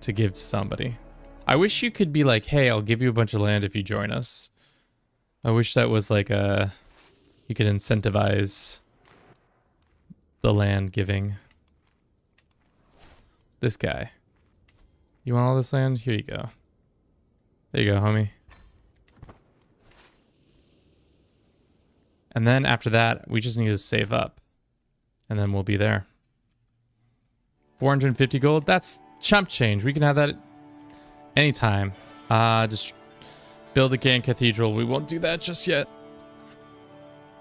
to give to somebody. I wish you could be like, hey, I'll give you a bunch of land if you join us. I wish that was like you could incentivize the land giving. This guy. You want all this land? Here you go. There you go, homie. And then after that, we just need to save up. And then we'll be there. 450 gold. That's chump change. We can have that anytime. Just build a Grand Cathedral. We won't do that just yet.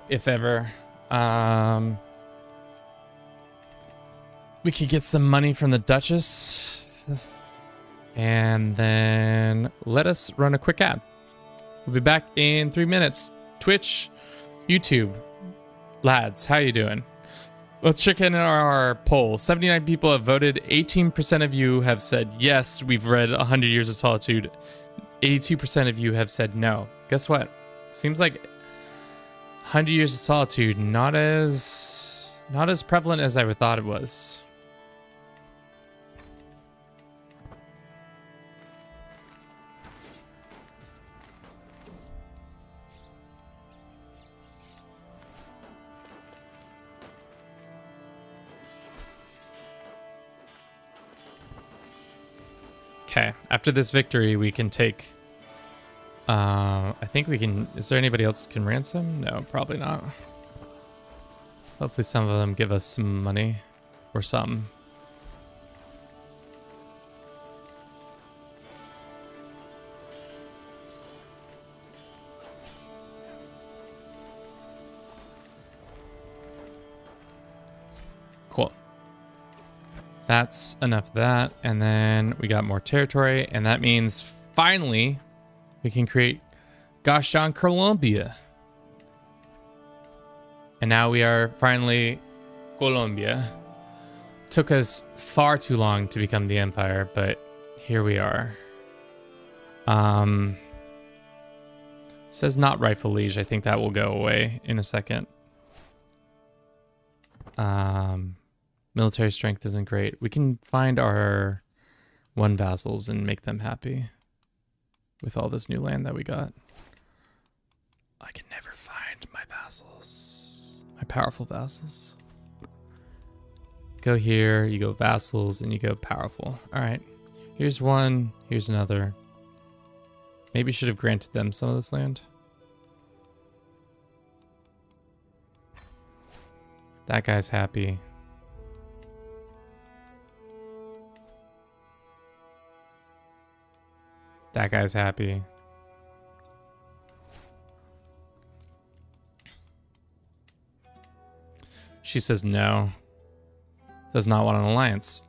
If ever. We could get some money from the Duchess. And then let us run a quick ad. We'll be back in 3 minutes. Twitch, YouTube. Lads, how you doing? Let's check in our poll. 79 people have voted. 18% of you have said yes, we've read 100 Years of Solitude. 82% of you have said no. Guess what? Seems like 100 Years of Solitude not as prevalent as I thought it was. Okay, after this victory, we can take... I think we can... Is there anybody else can ransom? No, probably not. Hopefully some of them give us some money or something. Cool. That's enough of that. And then we got more territory. And that means finally we can create Gashan Colombia. And now we are finally Colombia. Took us far too long to become the empire, but here we are. Says not rightful liege. I think that will go away in a second. Military strength isn't great. We can find our one vassals and make them happy with all this new land that we got. I can never find my vassals, my powerful vassals. Go here, you go vassals, and you go powerful. All right, here's one, here's another. Maybe should have granted them some of this land. That guy's happy. That guy's happy. She says no. Does not want an alliance.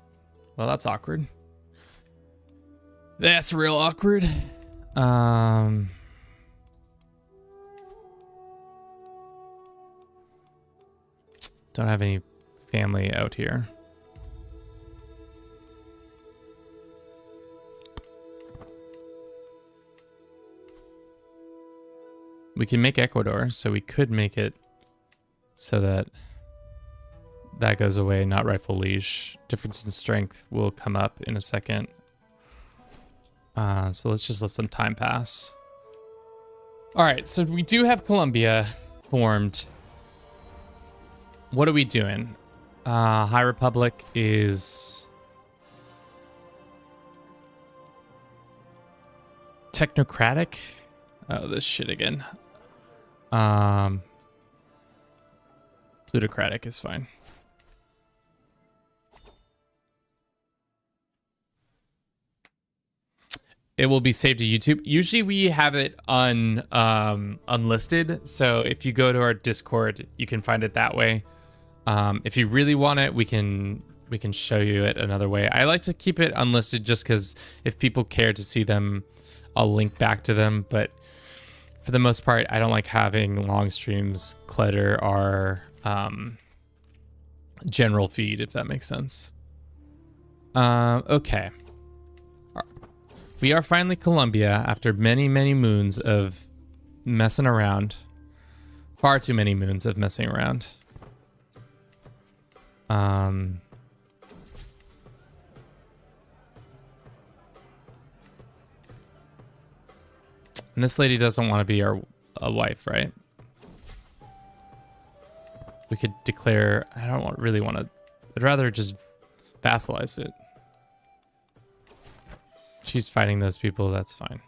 Well, that's awkward. That's real awkward. Don't have any family out here. We can make Ecuador, so we could make it so that that goes away, not rightful liege. Difference in strength will come up in a second. So let's just let some time pass. All right, so we do have Colombia formed. What are we doing? High Republic is technocratic. Oh, this shit again. Plutocratic is fine. It will be saved to YouTube. Usually we have it unlisted. So if you go to our Discord, you can find it that way. If you really want it, we can show you it another way. I like to keep it unlisted just because if people care to see them, I'll link back to them. But for the most part, I don't like having long streams clutter our general feed, if that makes sense. Okay. We are finally Colombia after many, many moons of messing around. Far too many moons of messing around. And this lady doesn't want to be a wife, right? We could declare, I don't really want to, I'd rather just vassalize it. She's fighting those people, that's fine.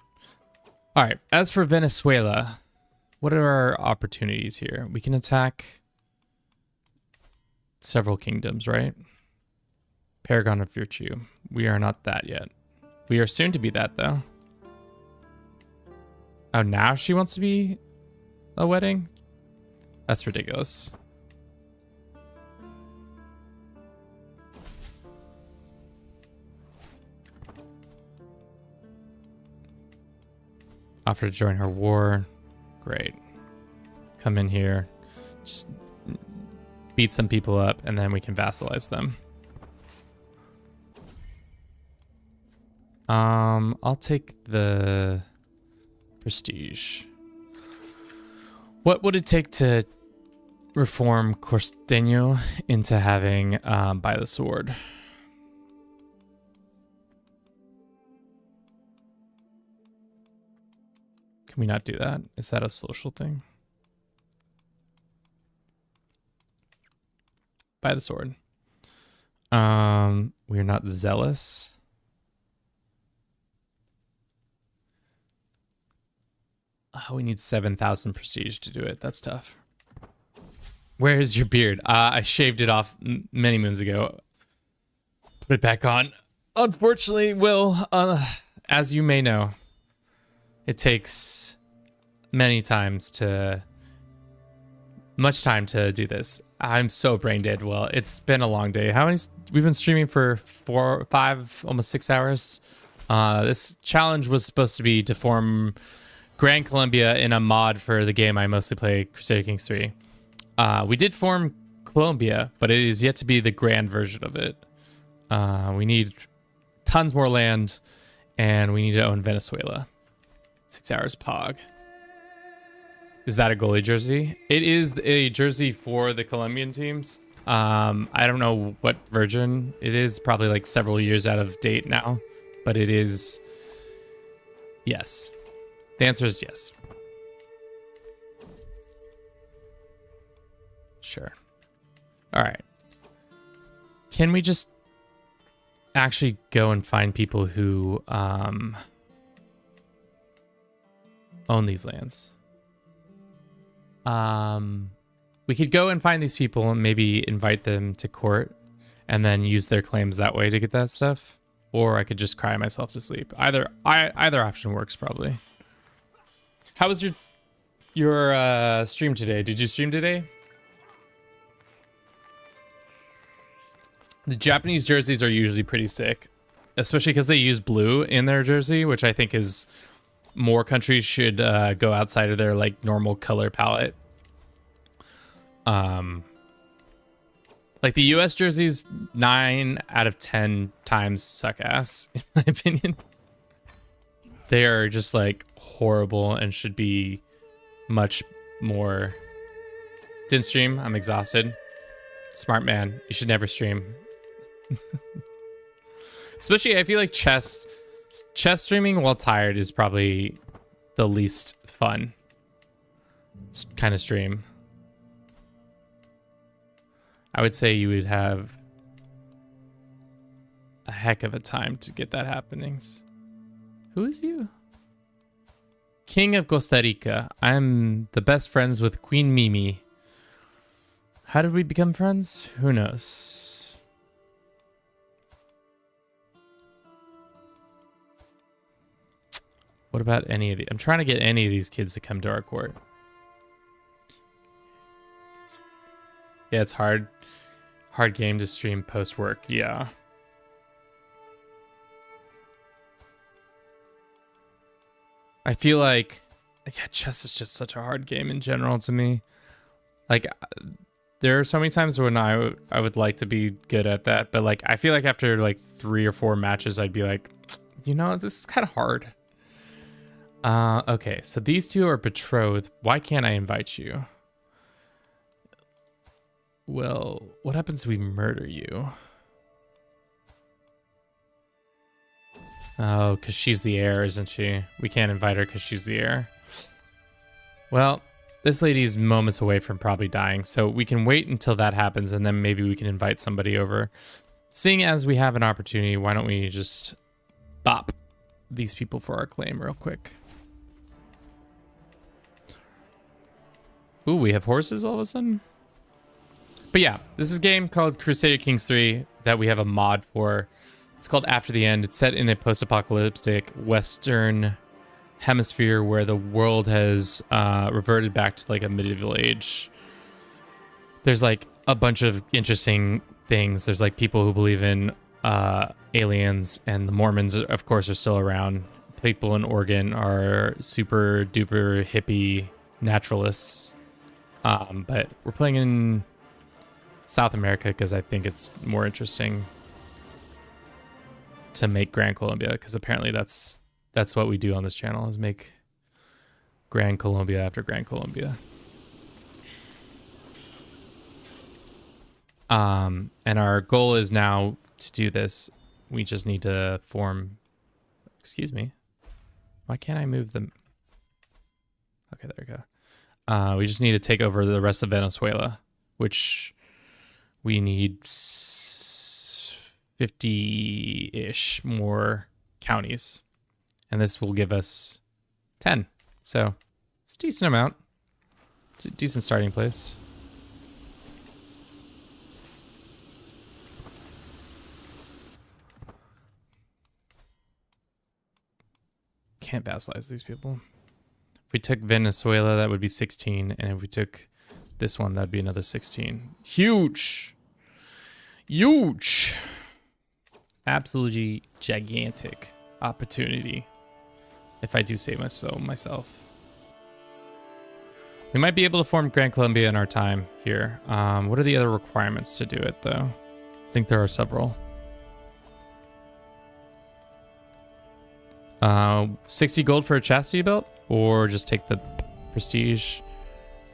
All right, as for Venezuela, what are our opportunities here? We can attack several kingdoms, right? Paragon of Virtue. We are not that yet. We are soon to be that, though. Oh, now she wants to be a wedding? That's ridiculous. Offer to join her war. Great. Come in here. Just beat some people up, and then we can vassalize them. I'll take the prestige. What would it take to reform Costeño into having by the sword? Can we not do that? Is that a social thing? By the sword. We are not zealous. Oh, we need 7,000 prestige to do it. That's tough. Where is your beard? I shaved it off many moons ago. Put it back on. Unfortunately, Will, as you may know, it takes much time to do this. I'm so brain dead. Well, it's been a long day. We've been streaming for 4, 5, almost 6 hours. This challenge was supposed to be to form Grand Colombia in a mod for the game I mostly play, Crusader Kings 3. We did form Colombia, but it is yet to be the grand version of it. We need tons more land, and we need to own Venezuela. 6 hours pog. Is that a goalie jersey? It is a jersey for the Colombian teams. I don't know what version it is. Probably like several years out of date now, but it is. Yes. The answer is yes. Sure. All right. Can we just actually go and find people who own these lands? We could go and find these people and maybe invite them to court and then use their claims that way to get that stuff. Or I could just cry myself to sleep. Either option works probably. How was your stream today? Did you stream today? The Japanese jerseys are usually pretty sick, especially because they use blue in their jersey, which I think is more countries should go outside of their like normal color palette. Like the US jerseys, 9 out of 10 times suck ass, in my opinion. They are just like horrible and should be much more. Didn't stream, I'm exhausted. Smart man, you should never stream. Especially, I feel like chess streaming while tired is probably the least fun kind of stream. I would say you would have a heck of a time to get that happenings. Who is you? King of Costa Rica. I'm the best friends with Queen Mimi. How did we become friends? Who knows? What about any of the? I'm trying to get any of these kids to come to our court. Yeah, it's hard. Hard game to stream post work. Yeah. I feel like, yeah, chess is just such a hard game in general to me. Like, there are so many times when I would like to be good at that, but like, I feel like after like 3 or 4 matches, I'd be like, you know, this is kind of hard. Okay, so these two are betrothed. Why can't I invite you? Well, what happens if we murder you? Oh, because she's the heir, isn't she? We can't invite her because she's the heir. Well, this lady's moments away from probably dying, so we can wait until that happens, and then maybe we can invite somebody over. Seeing as we have an opportunity, why don't we just bop these people for our claim real quick? Ooh, we have horses all of a sudden? But yeah, this is a game called Crusader Kings 3 that we have a mod for. It's called After the End. It's set in a post-apocalyptic Western hemisphere where the world has reverted back to like a medieval age. There's like a bunch of interesting things. There's like people who believe in aliens, and the Mormons, of course, are still around. People in Oregon are super duper hippie naturalists. But we're playing in South America because I think it's more interesting to make Grand Colombia, because apparently that's what we do on this channel, is make Grand Colombia after Grand Colombia. And our goal is now to do this. We just need to form. Excuse me. Why can't I move them? Okay, there we go. We just need to take over the rest of Venezuela, which we need 50-ish more counties. And this will give us 10. So it's a decent amount. It's a decent starting place. Can't vassalize these people. If we took Venezuela, that would be 16. And if we took this one, that'd be another 16. Huge. Huge. Absolutely gigantic opportunity, if I do say so myself. We might be able to form Grand Colombia in our time here. What are the other requirements to do it, though? I think there are several. 60 gold for a chastity belt, or just take the prestige.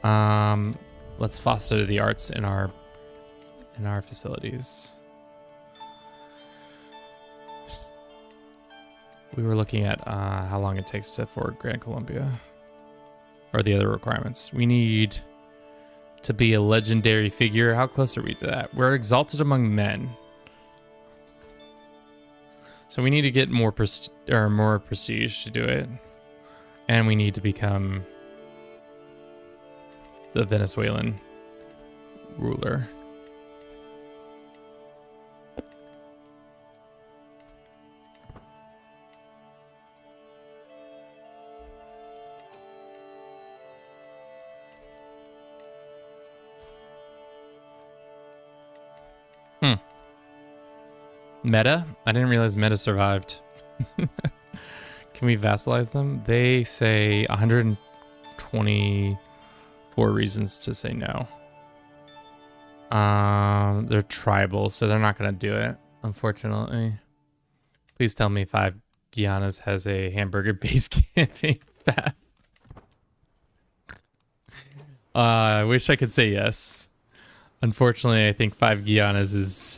Let's foster the arts in our facilities. We were looking at how long it takes to forward Grand Colombia, or the other requirements. We need to be a legendary figure. How close are we to that? We're exalted among men, so we need to get more prestige to do it, and we need to become the Venezuelan ruler. Meta? I didn't realize Meta survived. Can we vassalize them? They say 124 reasons to say no. They're tribal, so they're not going to do it, unfortunately. Please tell me 5 Guianas has a hamburger-based campaign path. I wish I could say yes. Unfortunately, I think 5 Guianas is...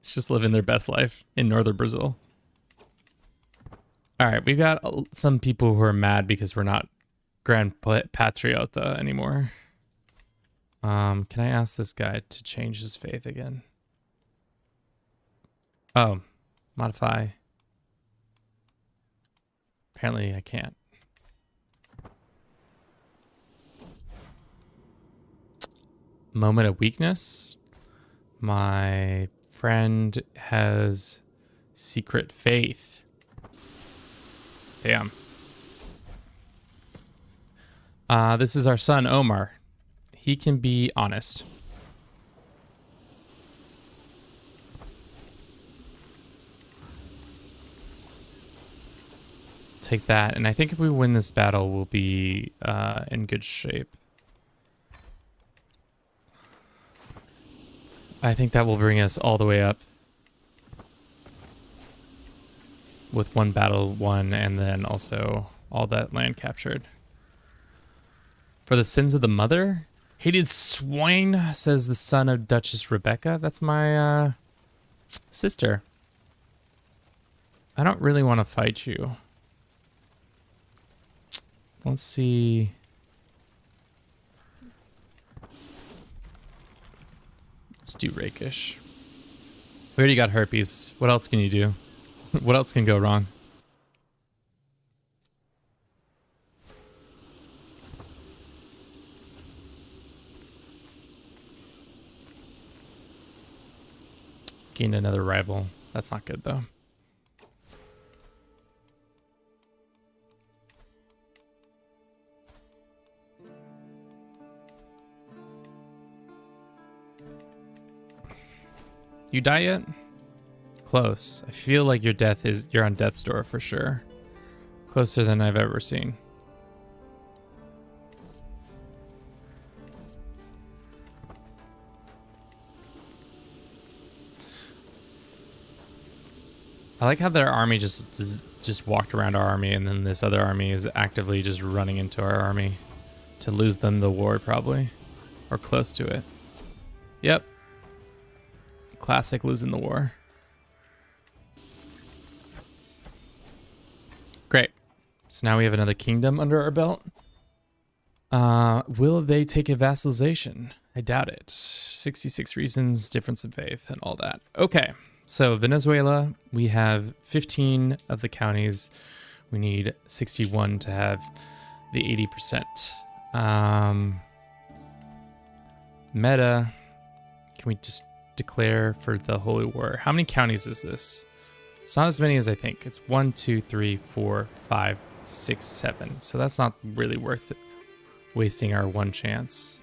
It's just living their best life in northern Brazil. All right, we've got some people who are mad because we're not Grand Patriota anymore. Can I ask this guy to change his faith again? Oh, modify. Apparently I can't. Moment of weakness. My friend has secret faith. Damn. This is our son, Omar. He can be honest. Take that, and I think if we win this battle, we'll be in good shape. I think that will bring us all the way up with one battle won, and then also all that land captured. For the sins of the mother? Hated swine, says the son of Duchess Rebecca. That's my sister. I don't really want to fight you. Let's see. Let's do rakish. We already got herpes. What else can you do? What else can go wrong? Gained another rival. That's not good though. You die yet? Close. I feel like you're on death's door for sure. Closer than I've ever seen. I like how their army just walked around our army, and then this other army is actively just running into our army to lose them the war, probably, or close to it. Yep. Classic losing the war. Great. So now we have another kingdom under our belt. Will they take a vassalization? I doubt it. 66 reasons, difference in faith, and all that. Okay. So Venezuela, we have 15 of the counties. We need 61 to have the 80%. Meta, can we just declare for the Holy War? How many counties is this? It's not as many as I think. It's 1, 2, 3, 4, 5, 6, 7. So that's not really worth it, wasting our one chance.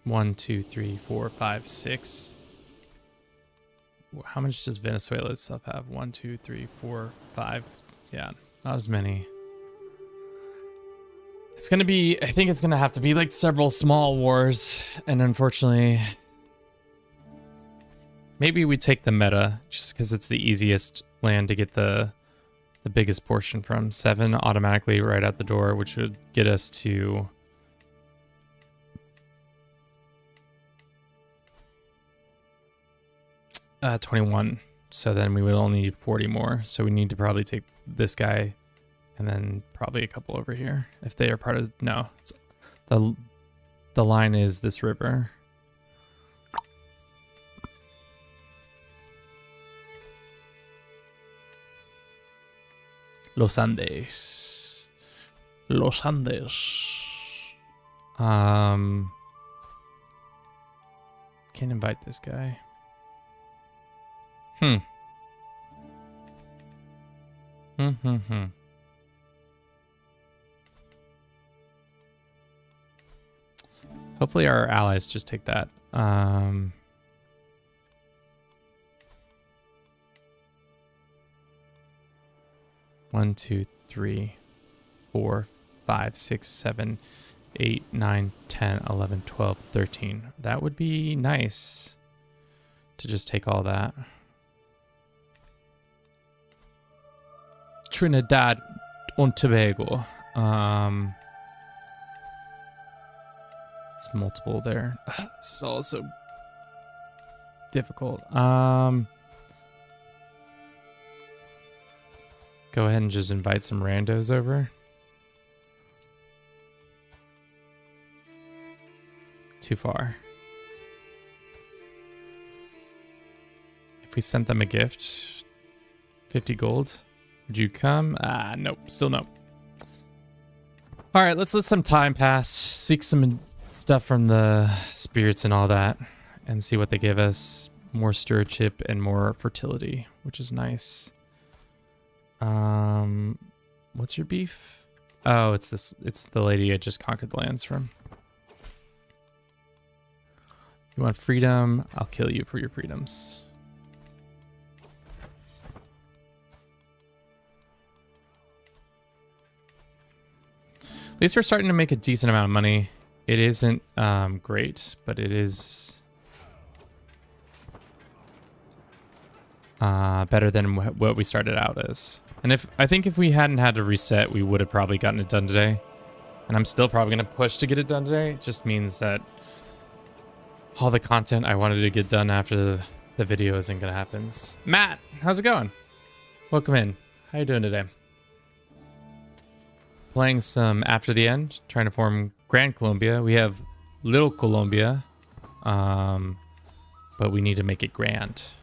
One, two, three, four, 5, 6. How much does Venezuela itself have? 1, 2, 3, 4, 5. Yeah, not as many. It's gonna be, I think it's gonna have to be like several small wars, and unfortunately, maybe we take the meta just because it's the easiest land to get the biggest portion from. 7 automatically right out the door, which would get us to 21. So then we would only need 40 more. So we need to probably take this guy and then probably a couple over here if they are part of, no, it's, the line is this river. Los Andes. Los Andes. Can't invite this guy. Hopefully our allies just take that. 1, 2, 3, 4, 5, 6, 7, 8, 9, 10, 11, 12, 13. That would be nice to just take all that. Trinidad and Tobago. It's multiple there. This is also difficult. Go ahead and just invite some randos over. Too far. If we sent them a gift, 50 gold, would you come? Nope, still no. All right, let's let some time pass, seek some stuff from the spirits and all that, and see what they give us. More stewardship and more fertility, which is nice. What's your beef? Oh, it's this. It's the lady I just conquered the lands from. You want freedom? I'll kill you for your freedoms. At least we're starting to make a decent amount of money. It isn't great, but it is better than what we started out as. And I think if we hadn't had to reset, we would have probably gotten it done today. And I'm still probably going to push to get it done today. It just means that all the content I wanted to get done after the video isn't going to happen. Matt, how's it going? Welcome in. How you doing today? Playing some After the End, trying to form Grand Colombia. We have Little Colombia, but we need to make it grand.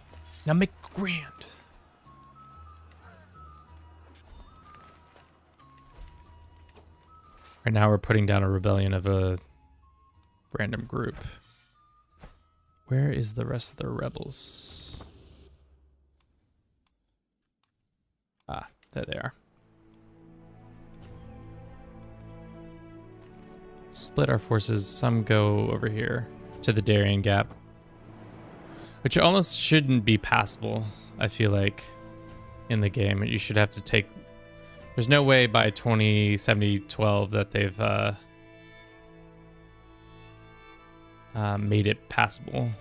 Now make it grand. Right now we're putting down a rebellion of a random group. Where is the rest of the rebels? Ah, there they are. Split our forces. Some go over here to the Darien Gap, which almost shouldn't be passable, I feel like, in the game. You should have to take... There's no way by 2070-12 that they've made it passable.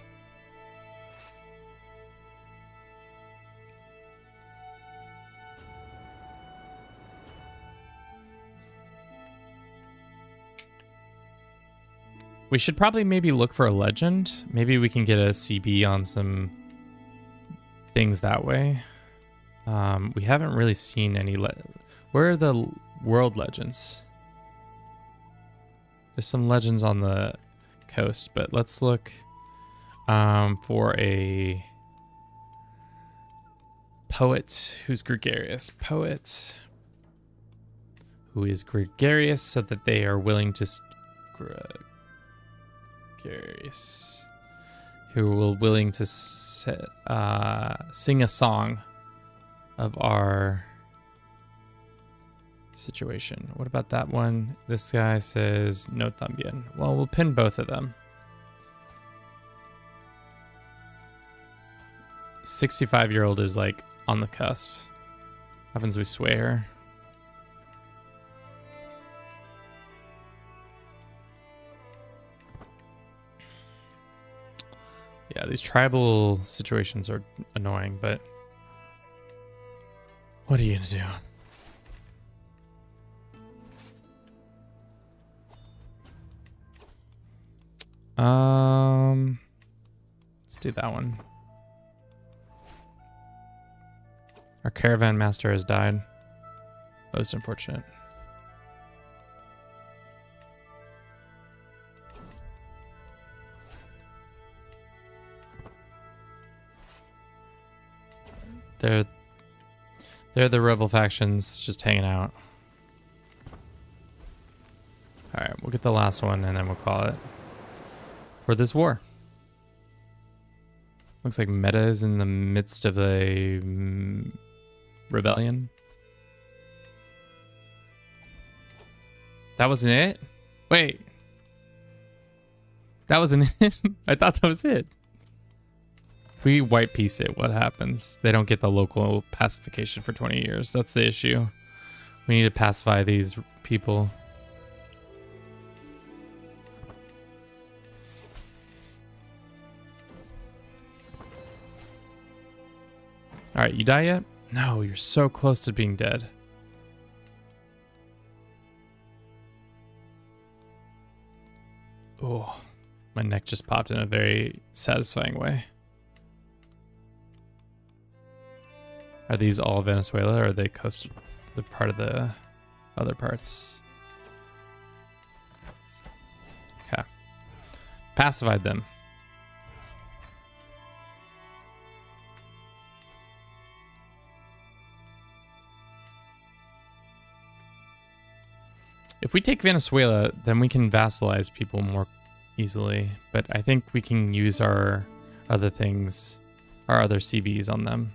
We should probably maybe look for a legend. Maybe we can get a CB on some things that way. We haven't really seen any... Where are the world legends? There's some legends on the coast, but let's look for a poet who's gregarious. Poet who is gregarious so that they are willing to... Gregarious. who were willing to sing a song of our situation. What about that one? This guy says no también. Well, we'll pin both of them. 65-year-old is like on the cusp. Happens we sway her. Yeah, these tribal situations are annoying, but what are you gonna do? Let's do that one. Our caravan master has died. Most unfortunate. They're the rebel factions just hanging out. All right, we'll get the last one and then we'll call it for this war. Looks like Meta is in the midst of a rebellion. That wasn't it? Wait. That wasn't it? I thought that was it. If we white piece it, what happens? They don't get the local pacification for 20 years. That's the issue. We need to pacify these people. All right, you die yet? No, you're so close to being dead. Oh, my neck just popped in a very satisfying way. Are these all Venezuela, or are they the part of the other parts? Okay. Pacified them. If we take Venezuela, then we can vassalize people more easily. But I think we can use our other things, our other CBs on them.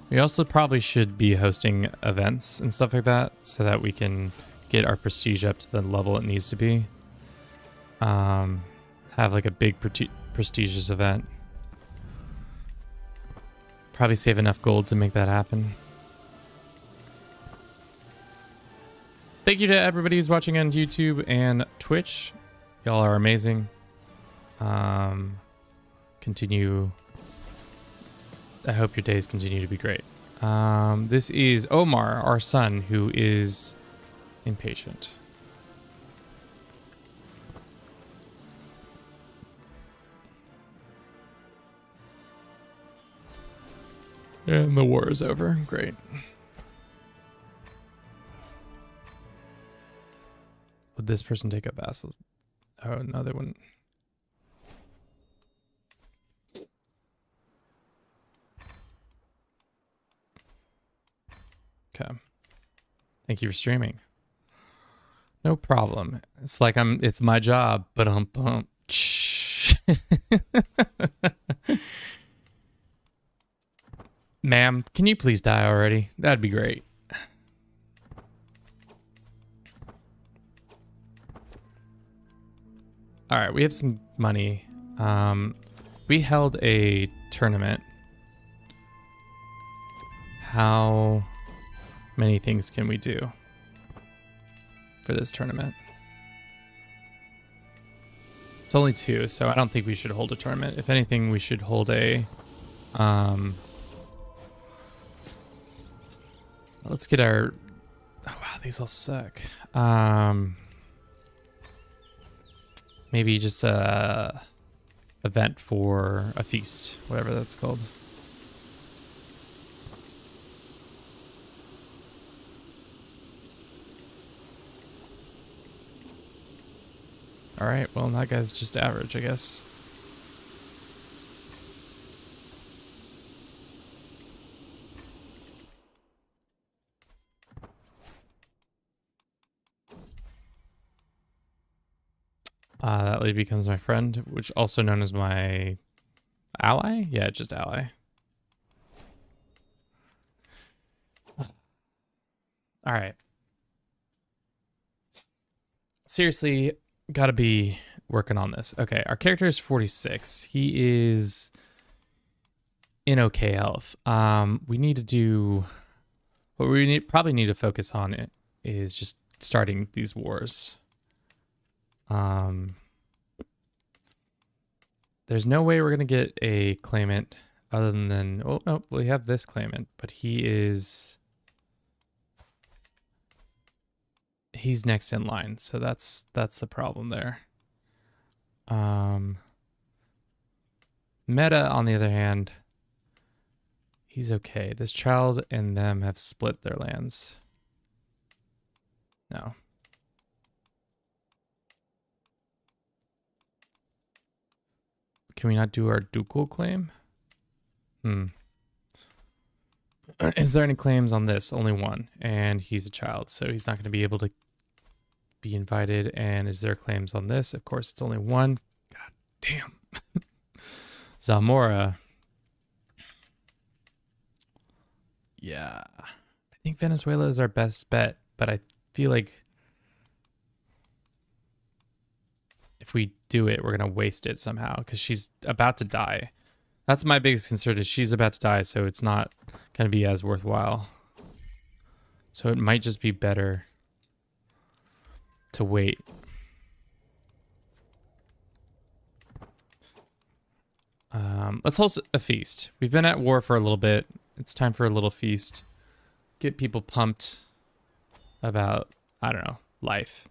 We also probably should be hosting events and stuff like that so that we can get our prestige up to the level it needs to be. Have like a big prestigious event. Probably save enough gold to make that happen. Thank you to everybody who's watching on YouTube and Twitch. Y'all are amazing. Continue. I hope your days continue to be great. This is Omar, our son, who is impatient. And the war is over. Great. Would this person take up vassals? Oh, no, they wouldn't. Okay. Thank you for streaming. No problem. It's like it's my job, but Ma'am, can you please die already? That'd be great. All right, we have some money. We held a tournament. How many things can we do for this tournament? It's only 2, so I don't think we should hold a tournament. If anything, we should hold a... let's get our... Oh, wow, these all suck. Maybe just a event for a feast, whatever that's called. All right, well, that guy's just average, I guess. That lady becomes my friend, which also known as my ally? Yeah, just ally. All right. Seriously, gotta be working on this. Okay, our character is 46. He is in okay health. We need to do what we probably need to focus on it is just starting these wars. There's no way we're gonna get a claimant other than oh no, we have this claimant, but he's next in line, so that's the problem there. Meta, on the other hand, he's okay. This child and them have split their lands. No. Can we not do our ducal claim? Is there any claims on this? Only one, and he's a child, so he's not going to be able to be invited. And is there claims on this? Of course, it's only one. God damn. Zamora. Yeah. I think Venezuela is our best bet, but I feel like if we do it, we're going to waste it somehow because she's about to die. That's my biggest concern is she's about to die, so it's not going to be as worthwhile. So it might just be better to wait. Let's host a feast. We've been at war for a little bit. It's time for a little feast. Get people pumped about, I don't know, life.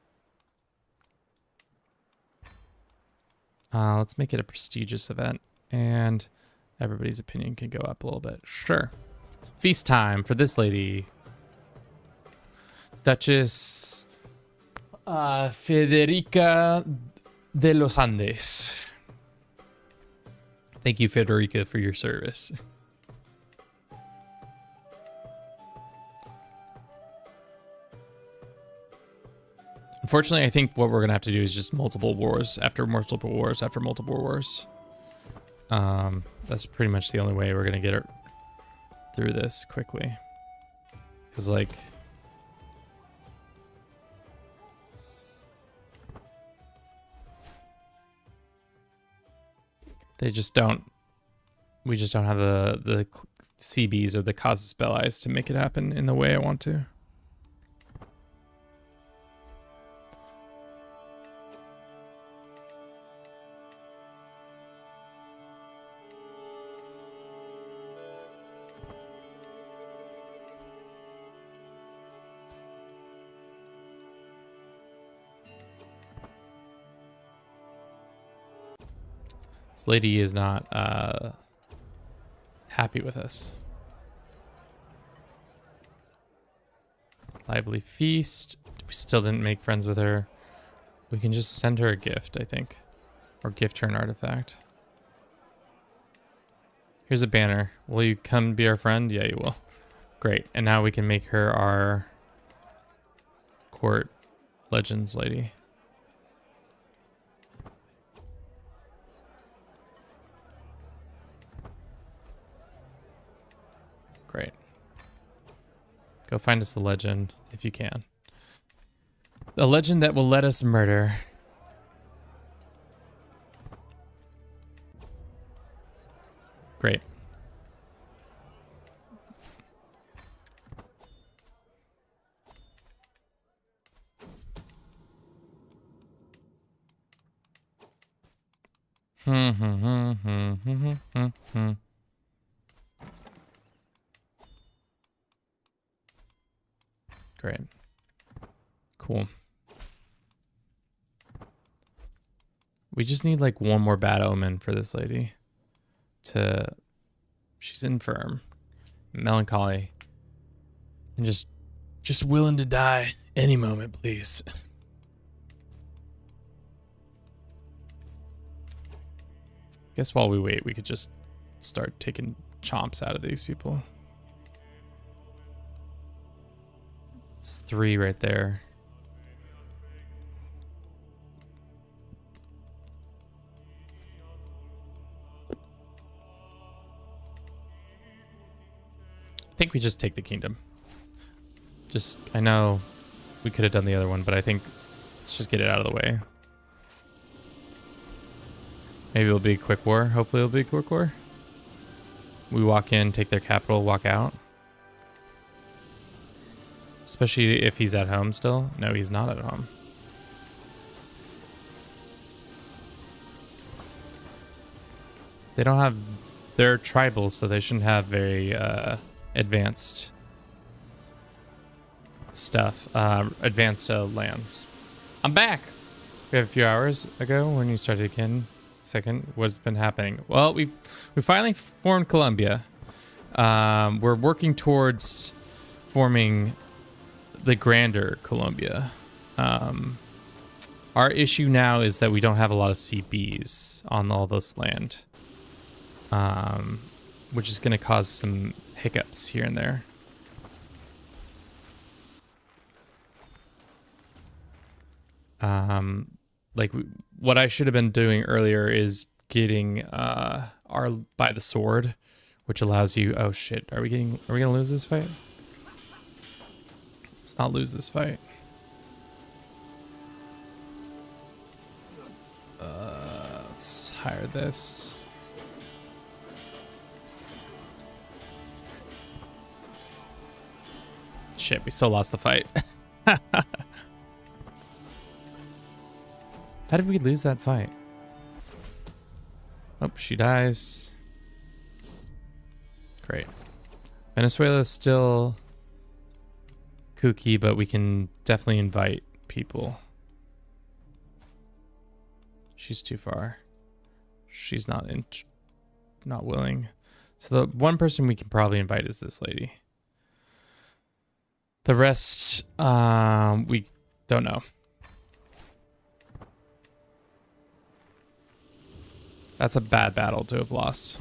Let's make it a prestigious event, and everybody's opinion can go up a little bit. Sure. Feast time for this lady. Duchess Federica de los Andes. Thank you, Federica, for your service. Unfortunately, I think what we're going to have to do is just multiple wars after multiple wars after multiple wars. That's pretty much the only way we're going to get her through this quickly. Because, like... they just don't... we just don't have the CBs or the casus bellis to make it happen in the way I want to. This lady is not happy with us. Lively feast. We still didn't make friends with her. We can just send her a gift, I think. Or gift her an artifact. Here's a banner. Will you come be our friend? Yeah, you will. Great. And now we can make her our court legends lady. Great. Go find us a legend if you can. A legend that will let us murder. Great. Great. Cool. We just need like one more bad omen for this lady to... she's infirm, melancholy, and just willing to die any moment, please. Guess while we wait, we could just start taking chomps out of these people. It's 3 right there. I think we just take the kingdom. I know we could have done the other one, but I think let's just get it out of the way. Maybe it'll be a quick war. Hopefully it'll be a quick war. We walk in, take their capital, walk out. Especially if he's at home still. No, he's not at home. They don't have... They're tribal, so they shouldn't have very advanced stuff. Advanced lands. I'm back! We have a few hours ago when you started again. Second, what's been happening? Well, we finally formed Colombia. We're working towards forming the grander Colombia. Our issue now is that we don't have a lot of CBs on all this land, which is going to cause some hiccups here and there. What I should have been doing earlier is getting our by the sword, which allows you. Oh shit! Are we gonna lose this fight? Let's not lose this fight. Let's hire this. Shit! We still lost the fight. How did we lose that fight? Oh, she dies. Great. Venezuela is still kooky, but we can definitely invite people. She's too far. She's not willing. So the one person we can probably invite is this lady. The rest, we don't know. That's a bad battle to have lost.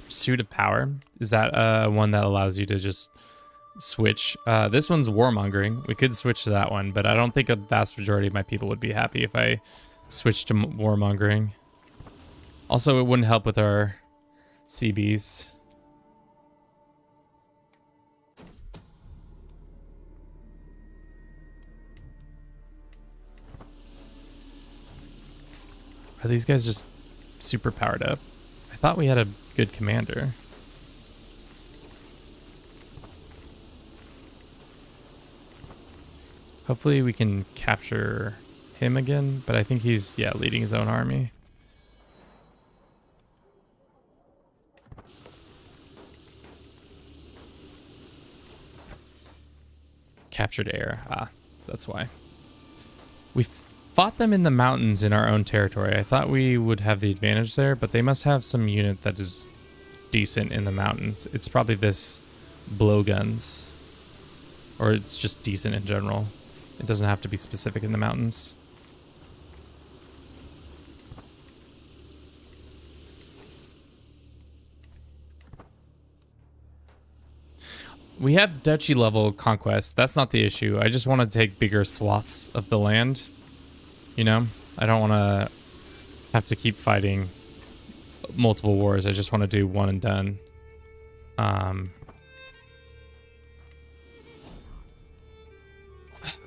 Pursuit of Power. Is that one that allows you to just switch? This one's warmongering. We could switch to that one, but I don't think a vast majority of my people would be happy if I switched to warmongering. Also, it wouldn't help with our CBs. Are these guys just super powered up? I thought we had a good commander. Hopefully we can capture him again, but I think he's, yeah, leading his own army. Captured air. Ah, that's why. We fought them in the mountains in our own territory. I thought we would have the advantage there, but they must have some unit that is decent in the mountains. It's probably this blowguns, or it's just decent in general. It doesn't have to be specific in the mountains. We have duchy level conquest. That's not the issue. I just want to take bigger swaths of the land. You know, I don't want to have to keep fighting multiple wars. I just want to do one and done.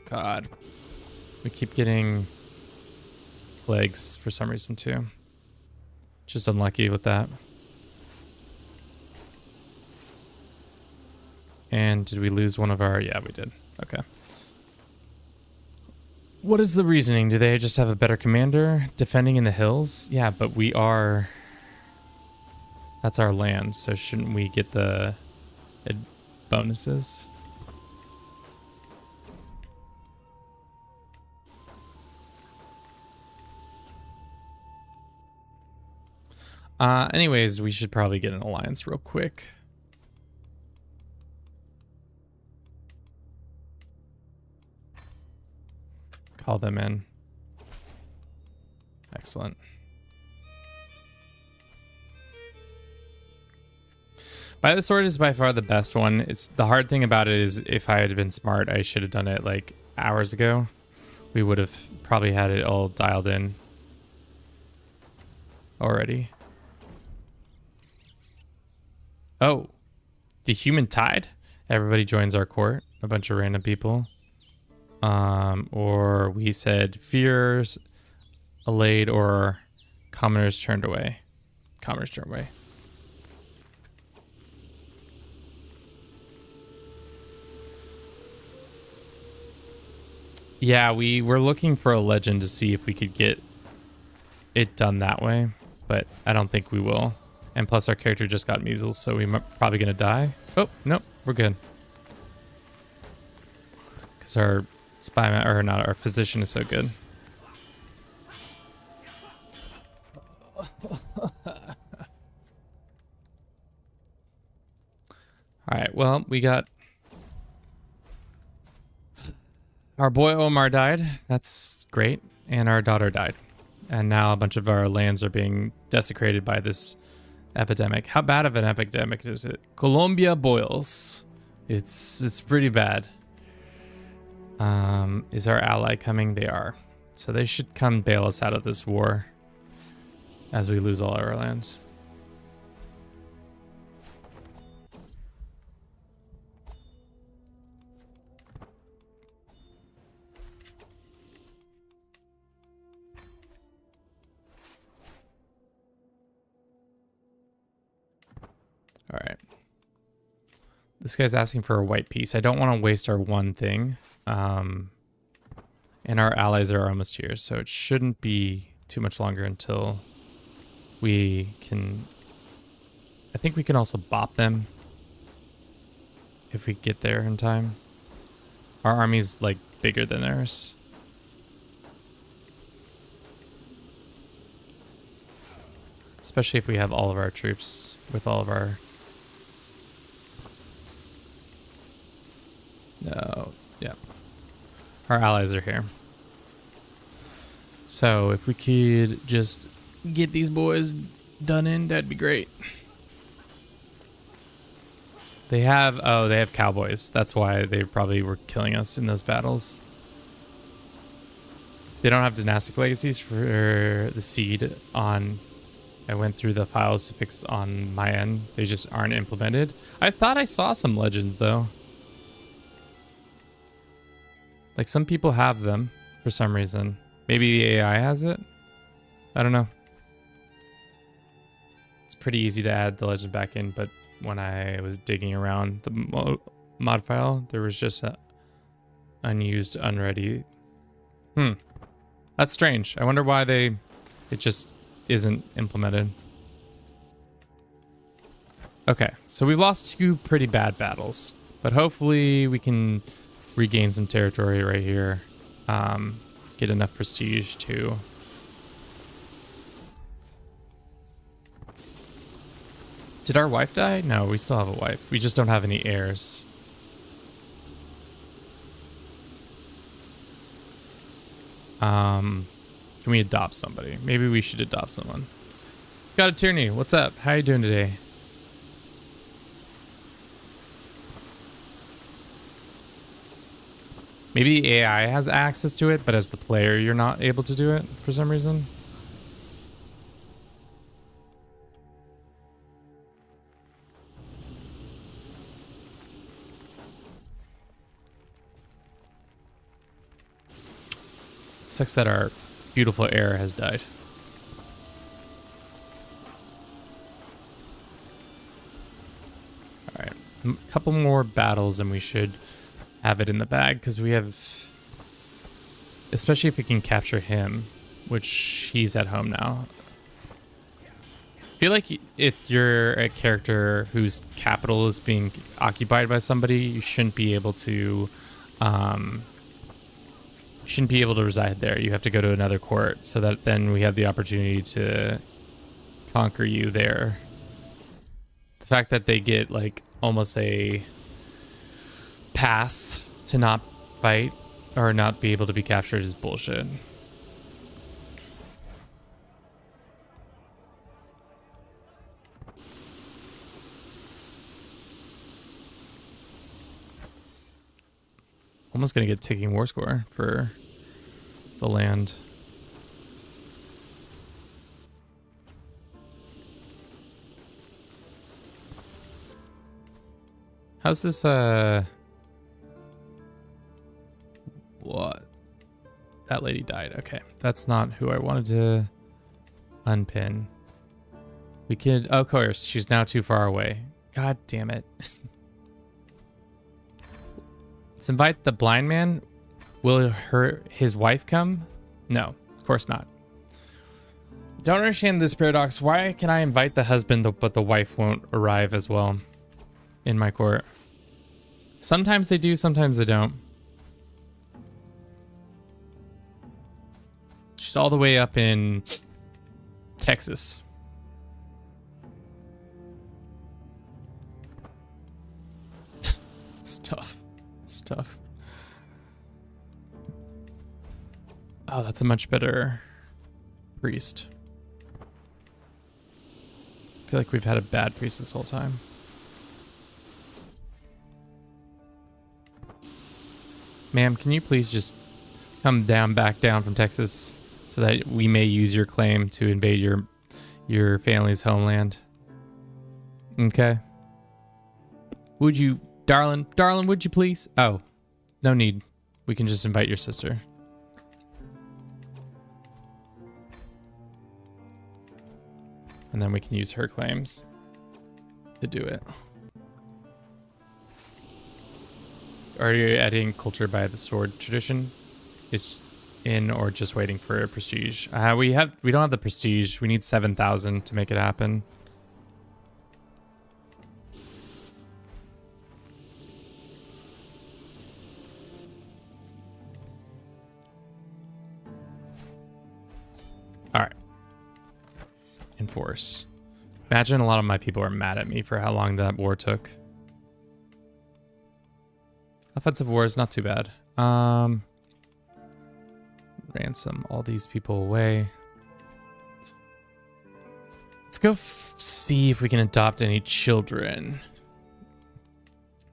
God, we keep getting plagues for some reason too. Just unlucky with that. And did we lose one of our... Yeah, we did. Okay. What is the reasoning? Do they just have a better commander defending in the hills? Yeah, but we are... That's our land, so shouldn't we get the bonuses? Anyways, we should probably get an alliance real quick. Call them in. Excellent. By the Sword is by far the best one. It's the hard thing about it is if I had been smart, I should have done it like hours ago. We would have probably had it all dialed in. already. Oh, the human tide? Everybody joins our court. A bunch of random people. Or we said fears allayed or commoners turned away. Commoners turned away. Yeah, we were looking for a legend to see if we could get it done that way, but I don't think we will. And plus our character just got measles, so we're probably gonna die. Oh, nope, we're good. Because our our physician is so good. Alright, well, we got... Our boy Omar died. That's great. And our daughter died. And now a bunch of our lands are being desecrated by this epidemic. How bad of an epidemic is it? Colombia boils. It's pretty bad. Is our ally coming? They are. So they should come bail us out of this war as we lose all our lands. All right. This guy's asking for a white piece. I don't want to waste our one thing. And our allies are almost here, so it shouldn't be too much longer until we can... I think we can also bop them if we get there in time. Our army's, like, bigger than theirs. Especially if we have all of our troops with all of our... No, yeah. Our allies are here. So if we could just get these boys done in, that'd be great. They have cowboys. That's why they probably were killing us in those battles. They don't have dynastic legacies for the seed on... I went through the files to fix on my end. They just aren't implemented. I thought I saw some legends though. Like some people have them for some reason. Maybe the AI has it? I don't know. It's pretty easy to add the legend back in, but when I was digging around the mod file, there was just a unused, unready. That's strange. I wonder why it just isn't implemented. Okay, so we've lost 2 pretty bad battles, but hopefully we can regain some territory right here. Get enough prestige to... Did our wife die? No, we still have a wife. We just don't have any heirs. Can we adopt somebody? Maybe we should adopt someone. Got a Tierney. What's up? How you doing today? Maybe the AI has access to it, but as the player, you're not able to do it for some reason. It sucks that our beautiful heir has died. All right, a couple more battles and we should have it in the bag, because we have, especially if we can capture him, which he's at home now. I feel like if you're a character whose capital is being occupied by somebody, you shouldn't be able to reside there. You have to go to another court so that then we have the opportunity to conquer you there. The fact that they get like almost a pass to not fight or not be able to be captured is bullshit. Almost gonna get ticking war score for the land. How's this, what? That lady died. Okay. That's not who I wanted to unpin. We could, oh, of course, she's now too far away. God damn it. Let's invite the blind man. Will his wife come? No, of course not. Don't understand this paradox. Why can I invite the husband, but the wife won't arrive as well in my court? Sometimes they do, sometimes they don't. She's all the way up in Texas. It's tough. It's tough. Oh, that's a much better priest. I feel like we've had a bad priest this whole time. Ma'am, can you please just come back down from Texas so that we may use your claim to invade your family's homeland? Okay. Would you, darling, would you please? Oh, no need. We can just invite your sister. And then we can use her claims to do it. Are you adding culture by the sword tradition? Is in or just waiting for prestige? We don't have the prestige. We need 7,000 to make it happen. All right. Enforce. Imagine a lot of my people are mad at me for how long that war took. Offensive war is not too bad. Ransom all these people away. Let's go see if we can adopt any children.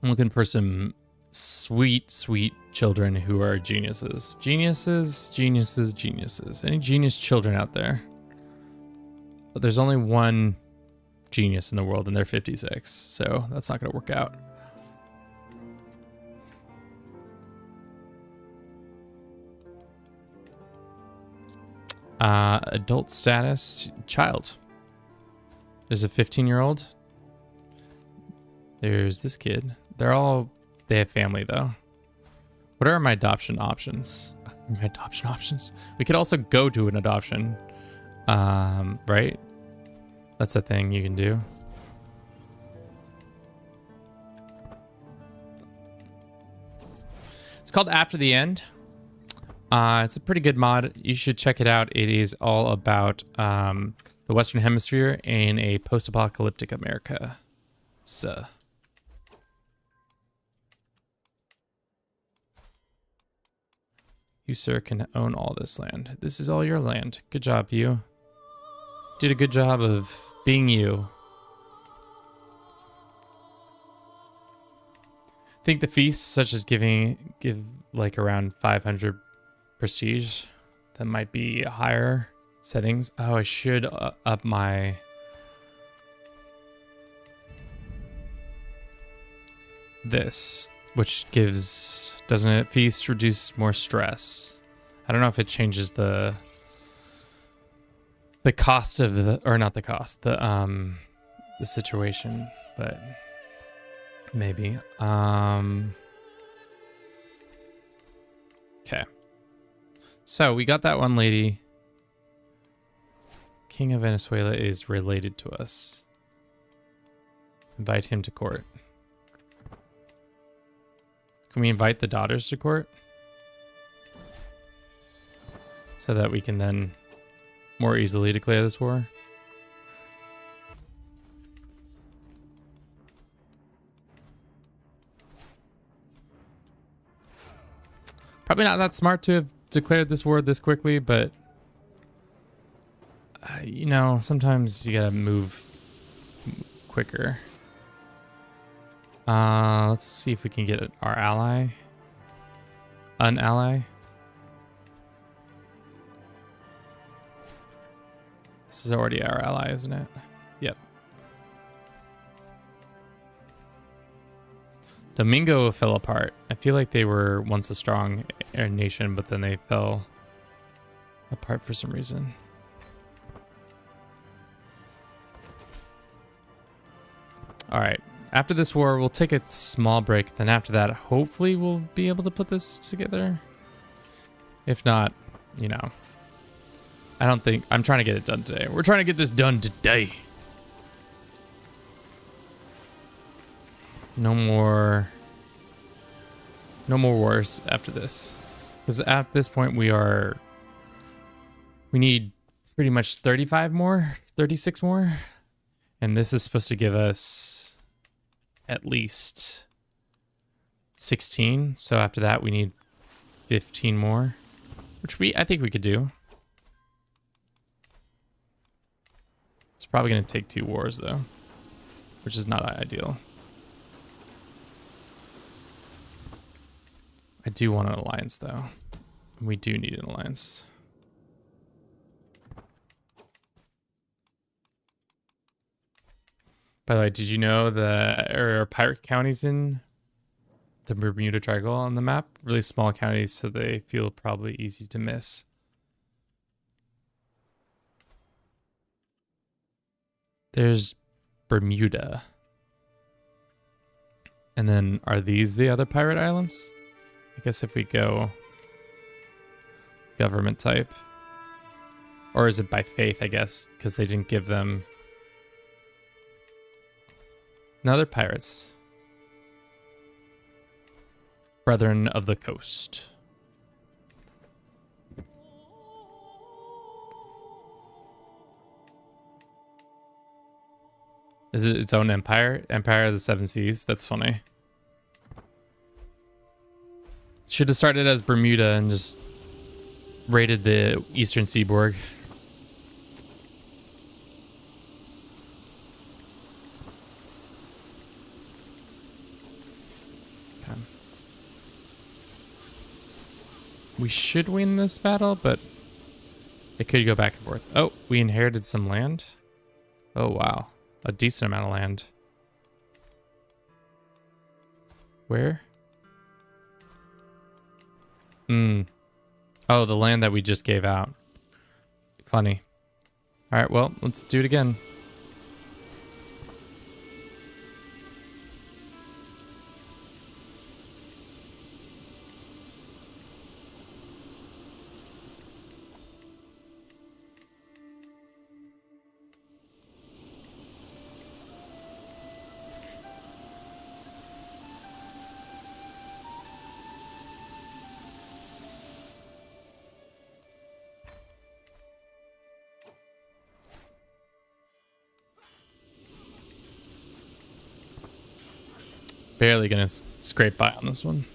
I'm looking for some sweet, sweet children who are geniuses. Geniuses, geniuses, geniuses. Any genius children out there? But there's only one genius in the world and they're 56, so that's not going to work out. Adult status, child. There's a 15-year-old. There's this kid. They have family though. What are my adoption options? We could also go to an adoption. Right? That's a thing you can do. It's called After the End. It's a pretty good mod. You should check it out. It is all about the Western Hemisphere in a post-apocalyptic America. So. You, sir, can own all this land. This is all your land. Good job, you. Did a good job of being you. I think the feasts, such as give like around 500 prestige. That might be higher settings. Oh, I should up my... this, which gives... doesn't it feast reduce more stress? I don't know if it changes the cost of the... or not the cost, the situation, but maybe. Okay. So we got that one lady. King of Venezuela is related to us. Invite him to court. Can we invite the daughters to court? So that we can then more easily declare this war? Probably not that smart to have declared this war this quickly, but you know, sometimes you gotta move quicker. Let's see if we can get our ally. An ally. This is already our ally, isn't it? Yep. Domingo fell apart. I feel like they were once a strong nation, but then they fell apart for some reason. All right. After this war, we'll take a small break. Then after that, hopefully we'll be able to put this together. If not, you know, I don't think... I'm trying to get it done today. We're trying to get this done today. No more wars after this. Because at this point we need pretty much 35 more, 36 more. And this is supposed to give us at least 16. So after that we need 15 more, which I think we could do. It's probably going to take 2 wars though, which is not ideal. I do want an alliance though. We do need an alliance. By the way, did you know there are pirate counties in the Bermuda Triangle on the map? Really small counties, so they feel probably easy to miss. There's Bermuda. And then are these the other pirate islands? I guess if we go government type. Or is it by faith, I guess, because they didn't give them... No, they're pirates. Brethren of the Coast. Is it its own empire? Empire of the Seven Seas? That's funny. Should have started as Bermuda and just raided the eastern seaboard. Okay. We should win this battle, but it could go back and forth. Oh, we inherited some land. Oh, wow. A decent amount of land. Where? Oh, the land that we just gave out. Funny. All right, well, let's do it again. Barely gonna scrape by on this one.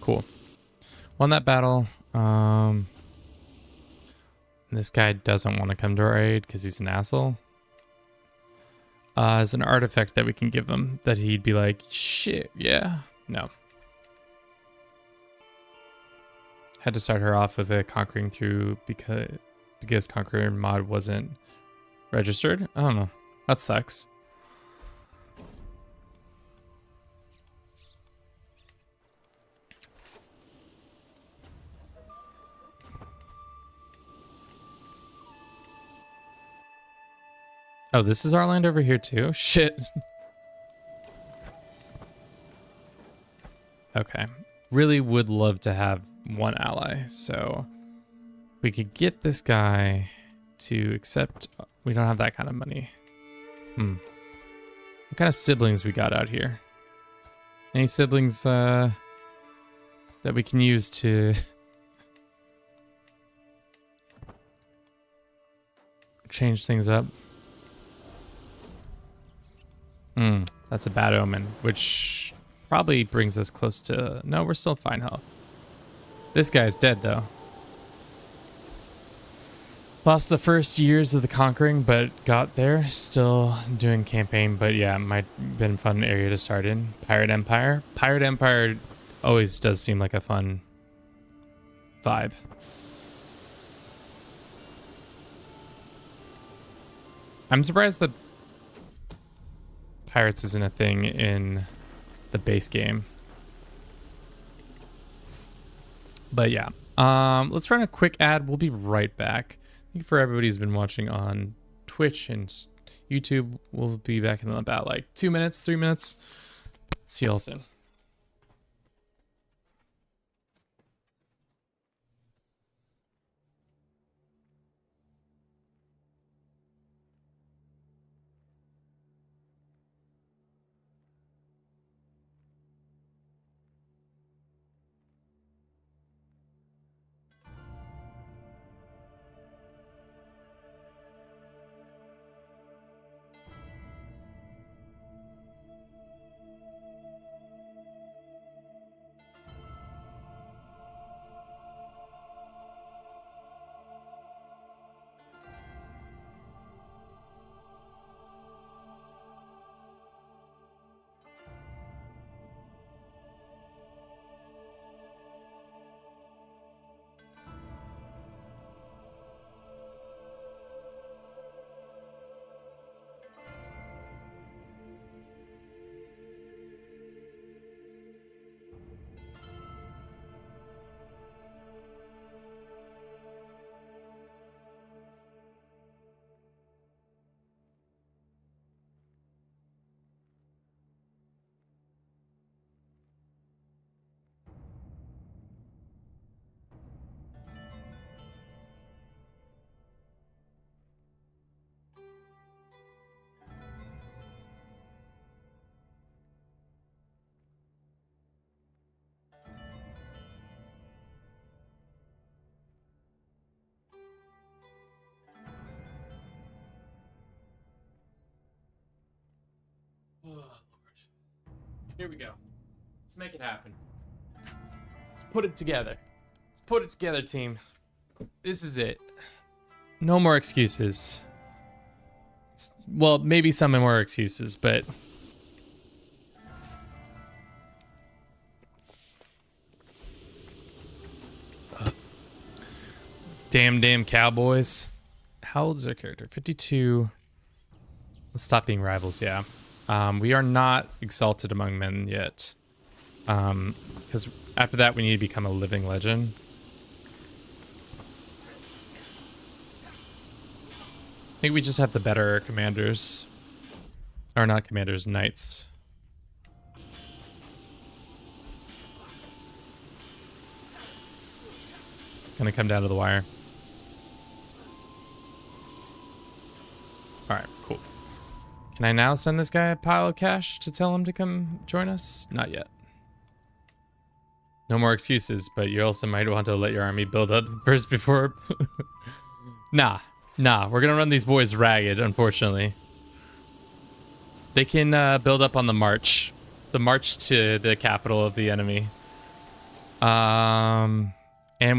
Cool. Won that battle. This guy doesn't want to come to our aid because he's an asshole. As an artifact that we can give him, that he'd be like, shit, yeah. No. Had to start her off with a conquering through because Conqueror mod wasn't registered. I don't know. That sucks. Oh, this is our land over here too? Shit. Okay. Really would love to have one ally, so we could get this guy to accept... We don't have that kind of money. What kind of siblings we got out here? Any siblings that we can use to... change things up? That's a bad omen, which probably brings us close to... No, we're still fine health. This guy's dead, though. Lost the first years of the conquering, but got there. Still doing campaign, but yeah, might have been a fun area to start in. Pirate Empire. Pirate Empire always does seem like a fun vibe. I'm surprised that pirates isn't a thing in the base game. But yeah, let's run a quick ad. We'll be right back. Thank you for everybody who's been watching on Twitch and YouTube. We'll be back in about like 2 minutes, 3 minutes. See y'all soon. Oh, Lord. Here we go. Let's make it happen. Let's put it together. Let's put it together, team. This is it. No more excuses. Well, maybe some more excuses, but... Damn cowboys. How old is our character? 52. Let's stop being rivals, yeah. We are not exalted among men yet. Because after that, we need to become a living legend. I think we just have the better commanders. Or not commanders, knights. Gonna come down to the wire. Alright, cool. Can I now send this guy a pile of cash to tell him to come join us? Not yet. No more excuses, but you also might want to let your army build up first before... Nah, we're gonna run these boys ragged, unfortunately. They can build up on the march. The march to the capital of the enemy. And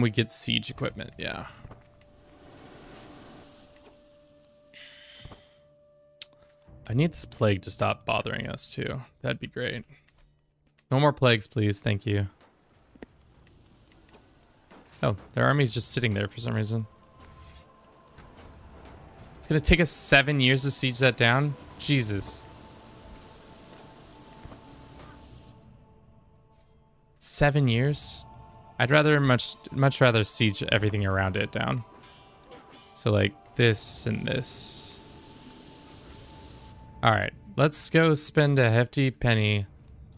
we get siege equipment, yeah. I need this plague to stop bothering us too. That'd be great. No more plagues, please. Thank you. Oh, their army's just sitting there for some reason. It's gonna take us 7 years to siege that down? Jesus. 7 years? I'd rather much rather siege everything around it down. So like this and this. All right, let's go spend a hefty penny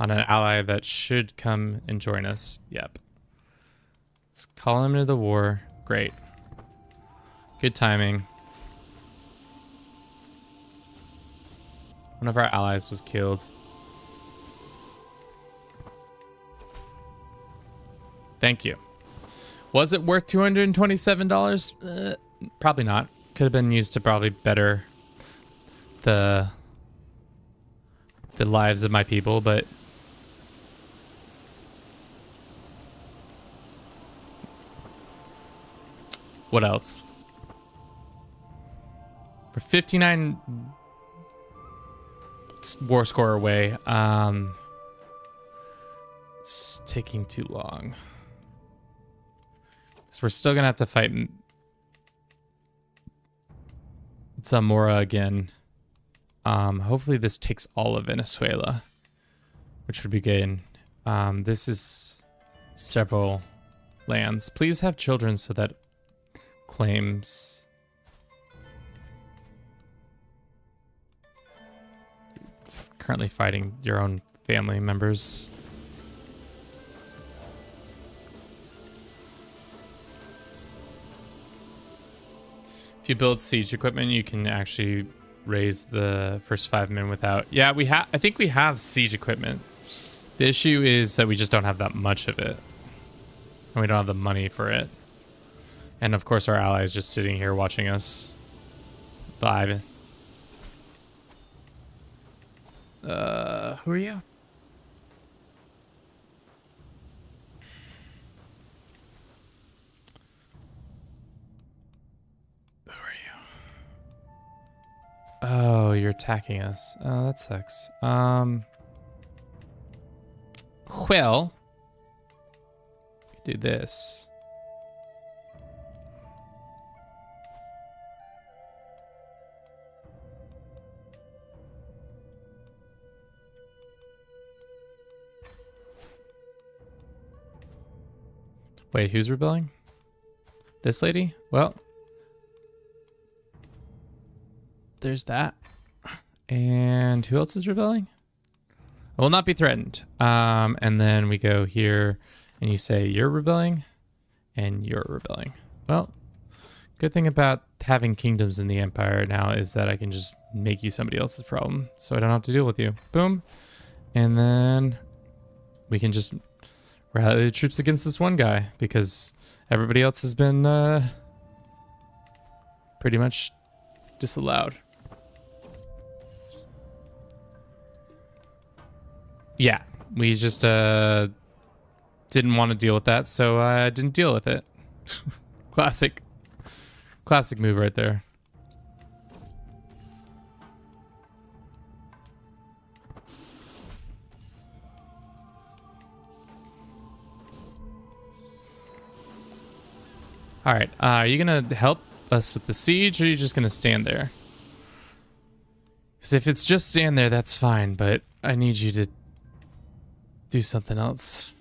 on an ally that should come and join us. Yep. Let's call him into the war. Great. Good timing. One of our allies was killed. Thank you. Was it worth $227? Probably not. Could have been used to probably better the lives of my people, but what else? We're 59 war score away. It's taking too long. So we're still gonna have to fight Zamora again. Hopefully this takes all of Venezuela, which would be good. This is several lands. Please have children so that claims. Currently fighting your own family members. If you build siege equipment, you can actually raise the first 5 men without. Yeah, I think we have siege equipment. The issue is that we just don't have that much of it. And we don't have the money for it. And of course our ally is just sitting here watching us vibe. Who are you? Oh, you're attacking us. Oh, that sucks. Well, do this. Wait, who's rebelling? This lady? Well, there's that. And who else is rebelling? I will not be threatened. And then we go here and you say you're rebelling and you're rebelling. Well, good thing about having kingdoms in the empire now is that I can just make you somebody else's problem. So I don't have to deal with you. Boom. And then we can just rally the troops against this one guy because everybody else has been pretty much disallowed. Yeah, we just didn't want to deal with that, so I didn't deal with it. Classic move right there. All right, are you gonna help us with the siege, or are you just gonna stand there? Because if it's just stand there, that's fine, but I need you to do something else.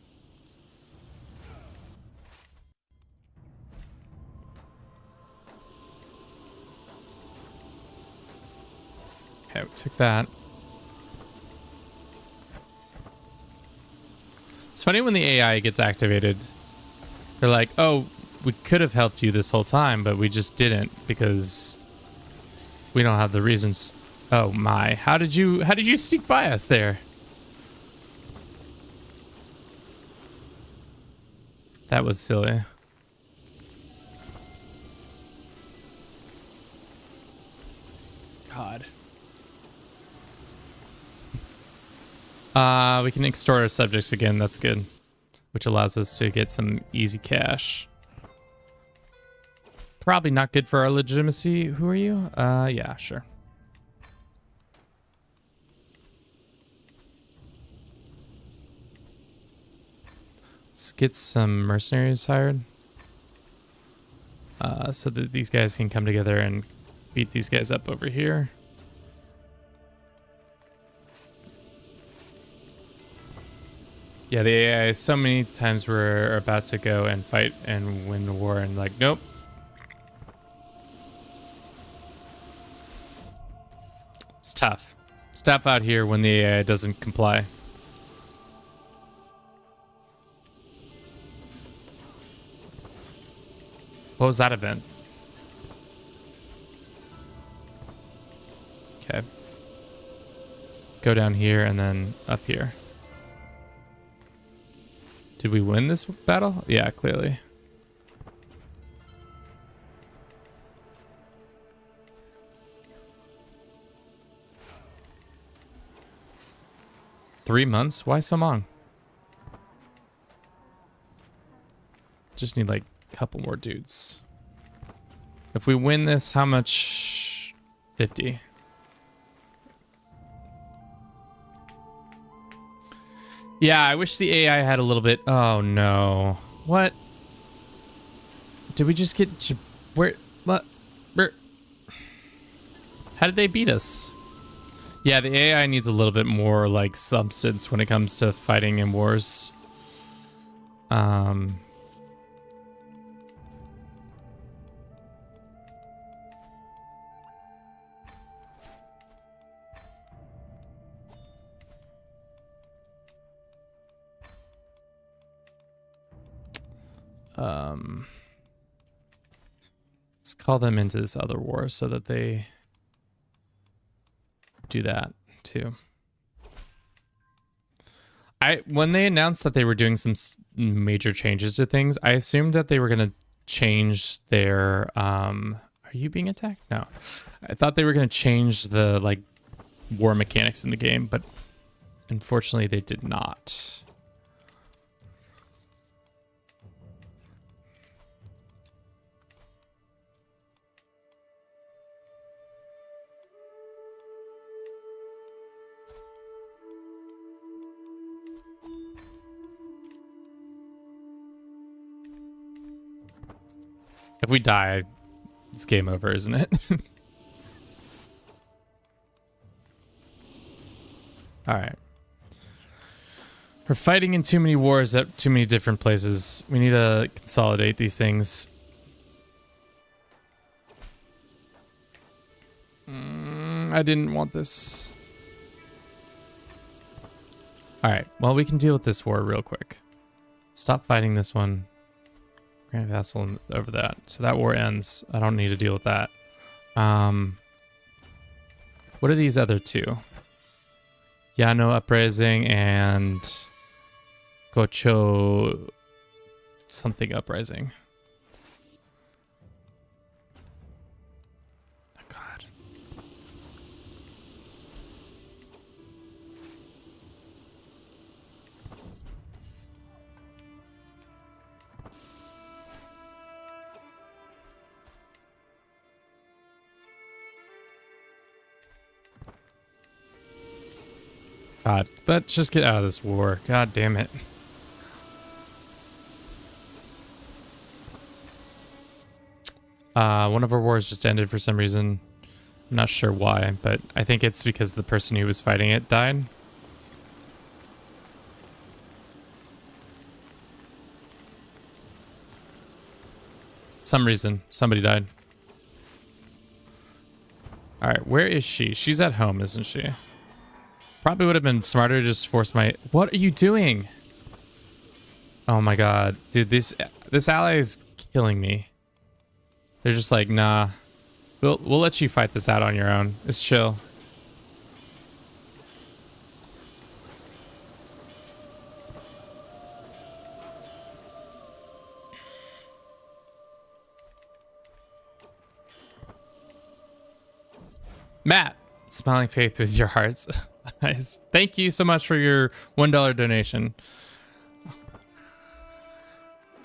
Okay, we took that. It's funny when the AI gets activated. They're like, oh, we could have helped you this whole time, but we just didn't because we don't have the reasons. Oh my, how did you sneak by us there? That was silly. God. We can extort our subjects again, that's good. Which allows us to get some easy cash. Probably not good for our legitimacy. Who are you? Yeah, sure. Let's get some mercenaries hired. So that these guys can come together and beat these guys up over here. Yeah, the AI, so many times we're about to go and fight and win the war and like, nope. It's tough. It's tough out here when the AI doesn't comply. What was that event? Okay. Let's go down here and then up here. Did we win this battle? Yeah, clearly. Three months? Why so long? Just need like a couple more dudes. If we win this, how much? 50. Yeah, I wish the AI had a little bit. Oh no. What? Did we just get where? What? Where? How did they beat us? Yeah, the AI needs a little bit more like substance when it comes to fighting in wars. Let's call them into this other war so that they do that too. When they announced that they were doing some major changes to things, I assumed that they were going to change their are you being attacked? No. I thought they were going to change the like war mechanics in the game, but unfortunately they did not. If we die, it's game over, isn't it? All right. We're fighting in too many wars at too many different places. We need to consolidate these things. I didn't want this. All right. Well, we can deal with this war real quick. Stop fighting this one. Grand Vassal over that. So that war ends. I don't need to deal with that. What are these other two? Yano Uprising and Gocho something Uprising. Oh God. God, let's just get out of this war. God damn it. One of our wars just ended for some reason. I'm not sure why, but I think it's because the person who was fighting it died. Some reason. Somebody died. Alright, where is she? She's at home, isn't she? Probably would have been smarter to just force my... What are you doing? Oh my God. Dude, this ally is killing me. They're just like, nah. We'll let you fight this out on your own. It's chill. Matt, smiling faith with your hearts. Nice. Thank you so much for your $1 donation.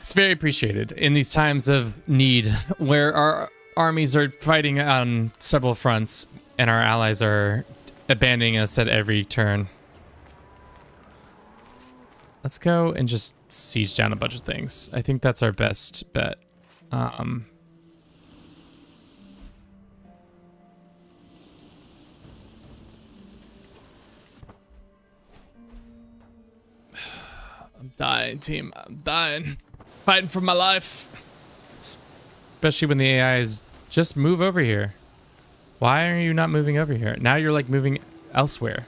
It's very appreciated in these times of need where our armies are fighting on several fronts and our allies are abandoning us at every turn. Let's go and just siege down a bunch of things. I think that's our best bet. I'm dying, team. I'm dying. Fighting for my life. Especially when the AI is just move over here. Why are you not moving over here? Now you're like moving elsewhere.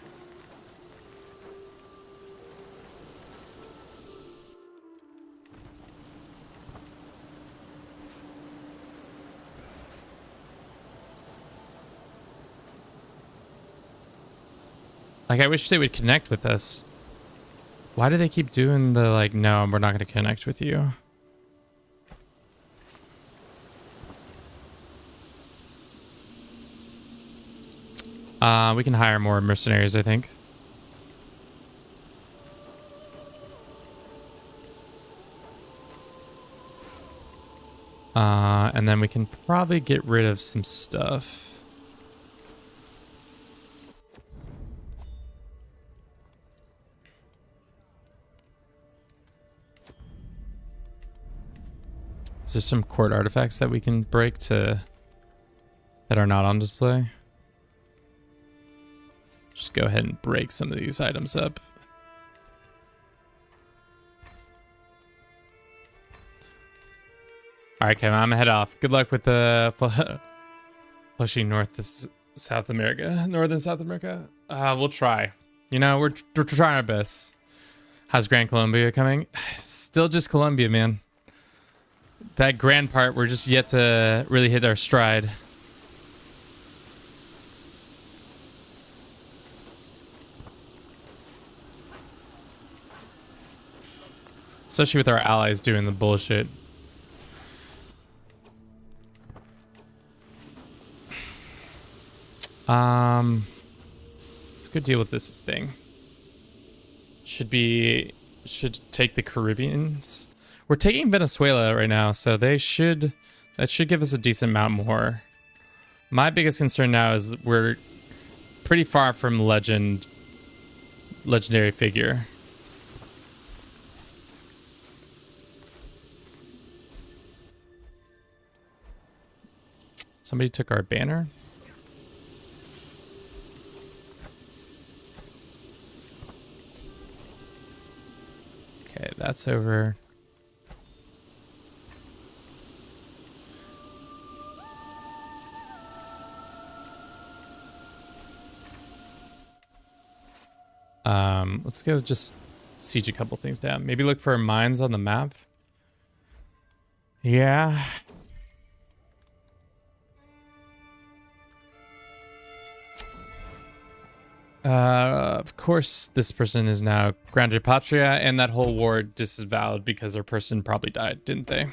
Like, I wish they would connect with us. Why do they keep doing the, like, no, we're not going to connect with you? We can hire more mercenaries, I think. And then we can probably get rid of some stuff. Is there some court artifacts that we can break that are not on display? Just go ahead and break some of these items up. All right, Kevin, I'm gonna head off. Good luck with the flushing north to South America, northern South America. We'll try. You know, we're trying our best. How's Grand Colombia coming? Still just Colombia, man. That grand part, we're just yet to really hit our stride. Especially with our allies doing the bullshit. Let's go deal with this thing. Should take the Caribbeans. We're taking Venezuela right now, so that should give us a decent amount more. My biggest concern now is we're pretty far from legendary figure. Somebody took our banner. Okay, that's over. Let's go just siege a couple things down. Maybe look for mines on the map. Yeah. Of course, this person is now Grande Patria, and that whole war disavowed because their person probably died, didn't they?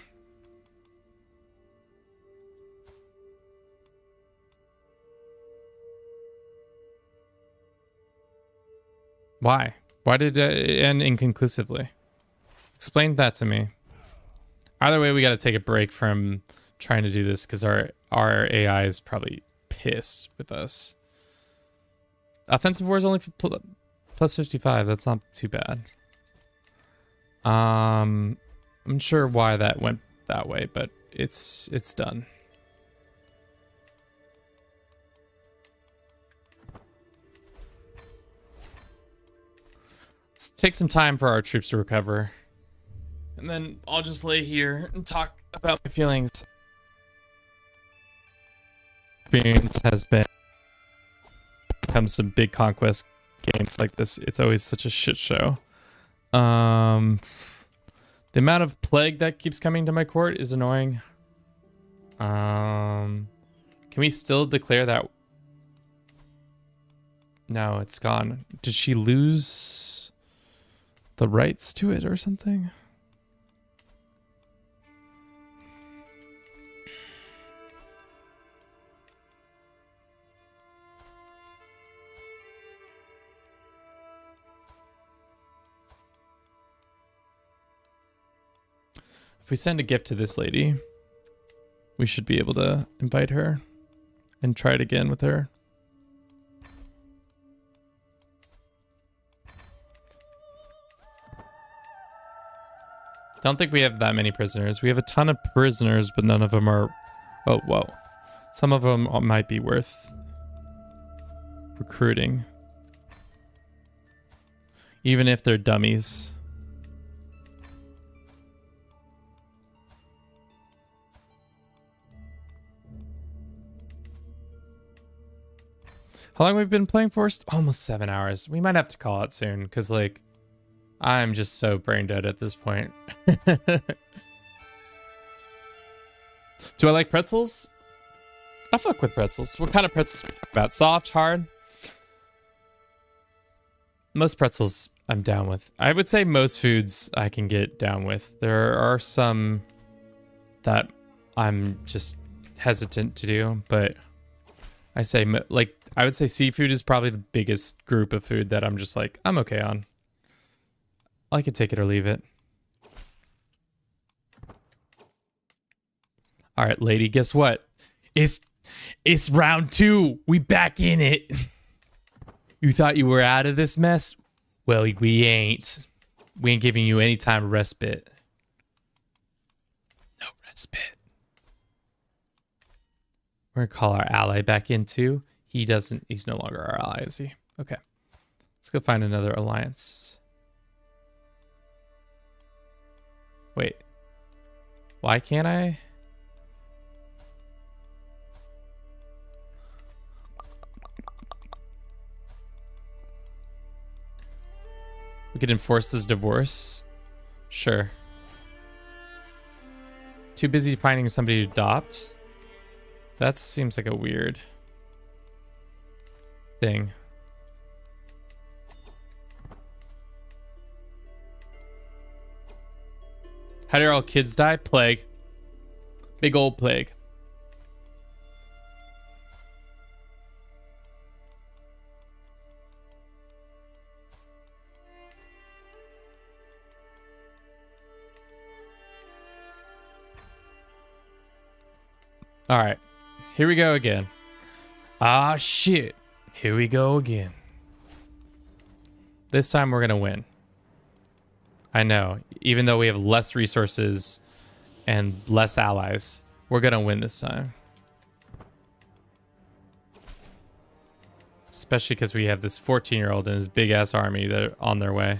Why? Why did it end inconclusively? Explain that to me. Either way, we got to take a break from trying to do this because our AI is probably pissed with us. Offensive war is only plus 55. That's not too bad. I'm sure why that went that way, but it's done. Let's take some time for our troops to recover. And then I'll just lay here and talk about my feelings. Experience has been comes to big conquest games like this, it's always such a shit show. The amount of plague that keeps coming to my court is annoying. Can we still declare that? No, it's gone. Did she lose the rights to it or something? If we send a gift to this lady, we should be able to invite her and try it again with her. Don't think we have that many prisoners. We have a ton of prisoners, but none of them are... Oh, whoa. Some of them might be worth recruiting. Even if they're dummies. How long have we been playing for? Almost 7 hours. We might have to call it soon, because, like, I'm just so brain dead at this point. Do I like pretzels? I fuck with pretzels. What kind of pretzels are we talking about? Soft, hard? Most pretzels I'm down with. I would say most foods I can get down with. There are some that I'm just hesitant to do, but I say, like, I would say seafood is probably the biggest group of food that I'm just like, I'm okay on. I could take it or leave it. All right, lady, guess what? It's round 2. We back in it. You thought you were out of this mess? Well, we ain't. We ain't giving you any time respite. No respite. We're gonna call our ally back in too. He's no longer our ally, is he? Okay. Let's go find another alliance. Wait. Why can't I? We could enforce this divorce. Sure. Too busy finding somebody to adopt? That seems like a weird thing. How did all kids die? Plague. Big old plague. All right, here we go again. Ah, shit. Here we go again. This time we're gonna win. I know, even though we have less resources and less allies, we're gonna win this time. Especially because we have this 14-year-old and his big-ass army that are on their way.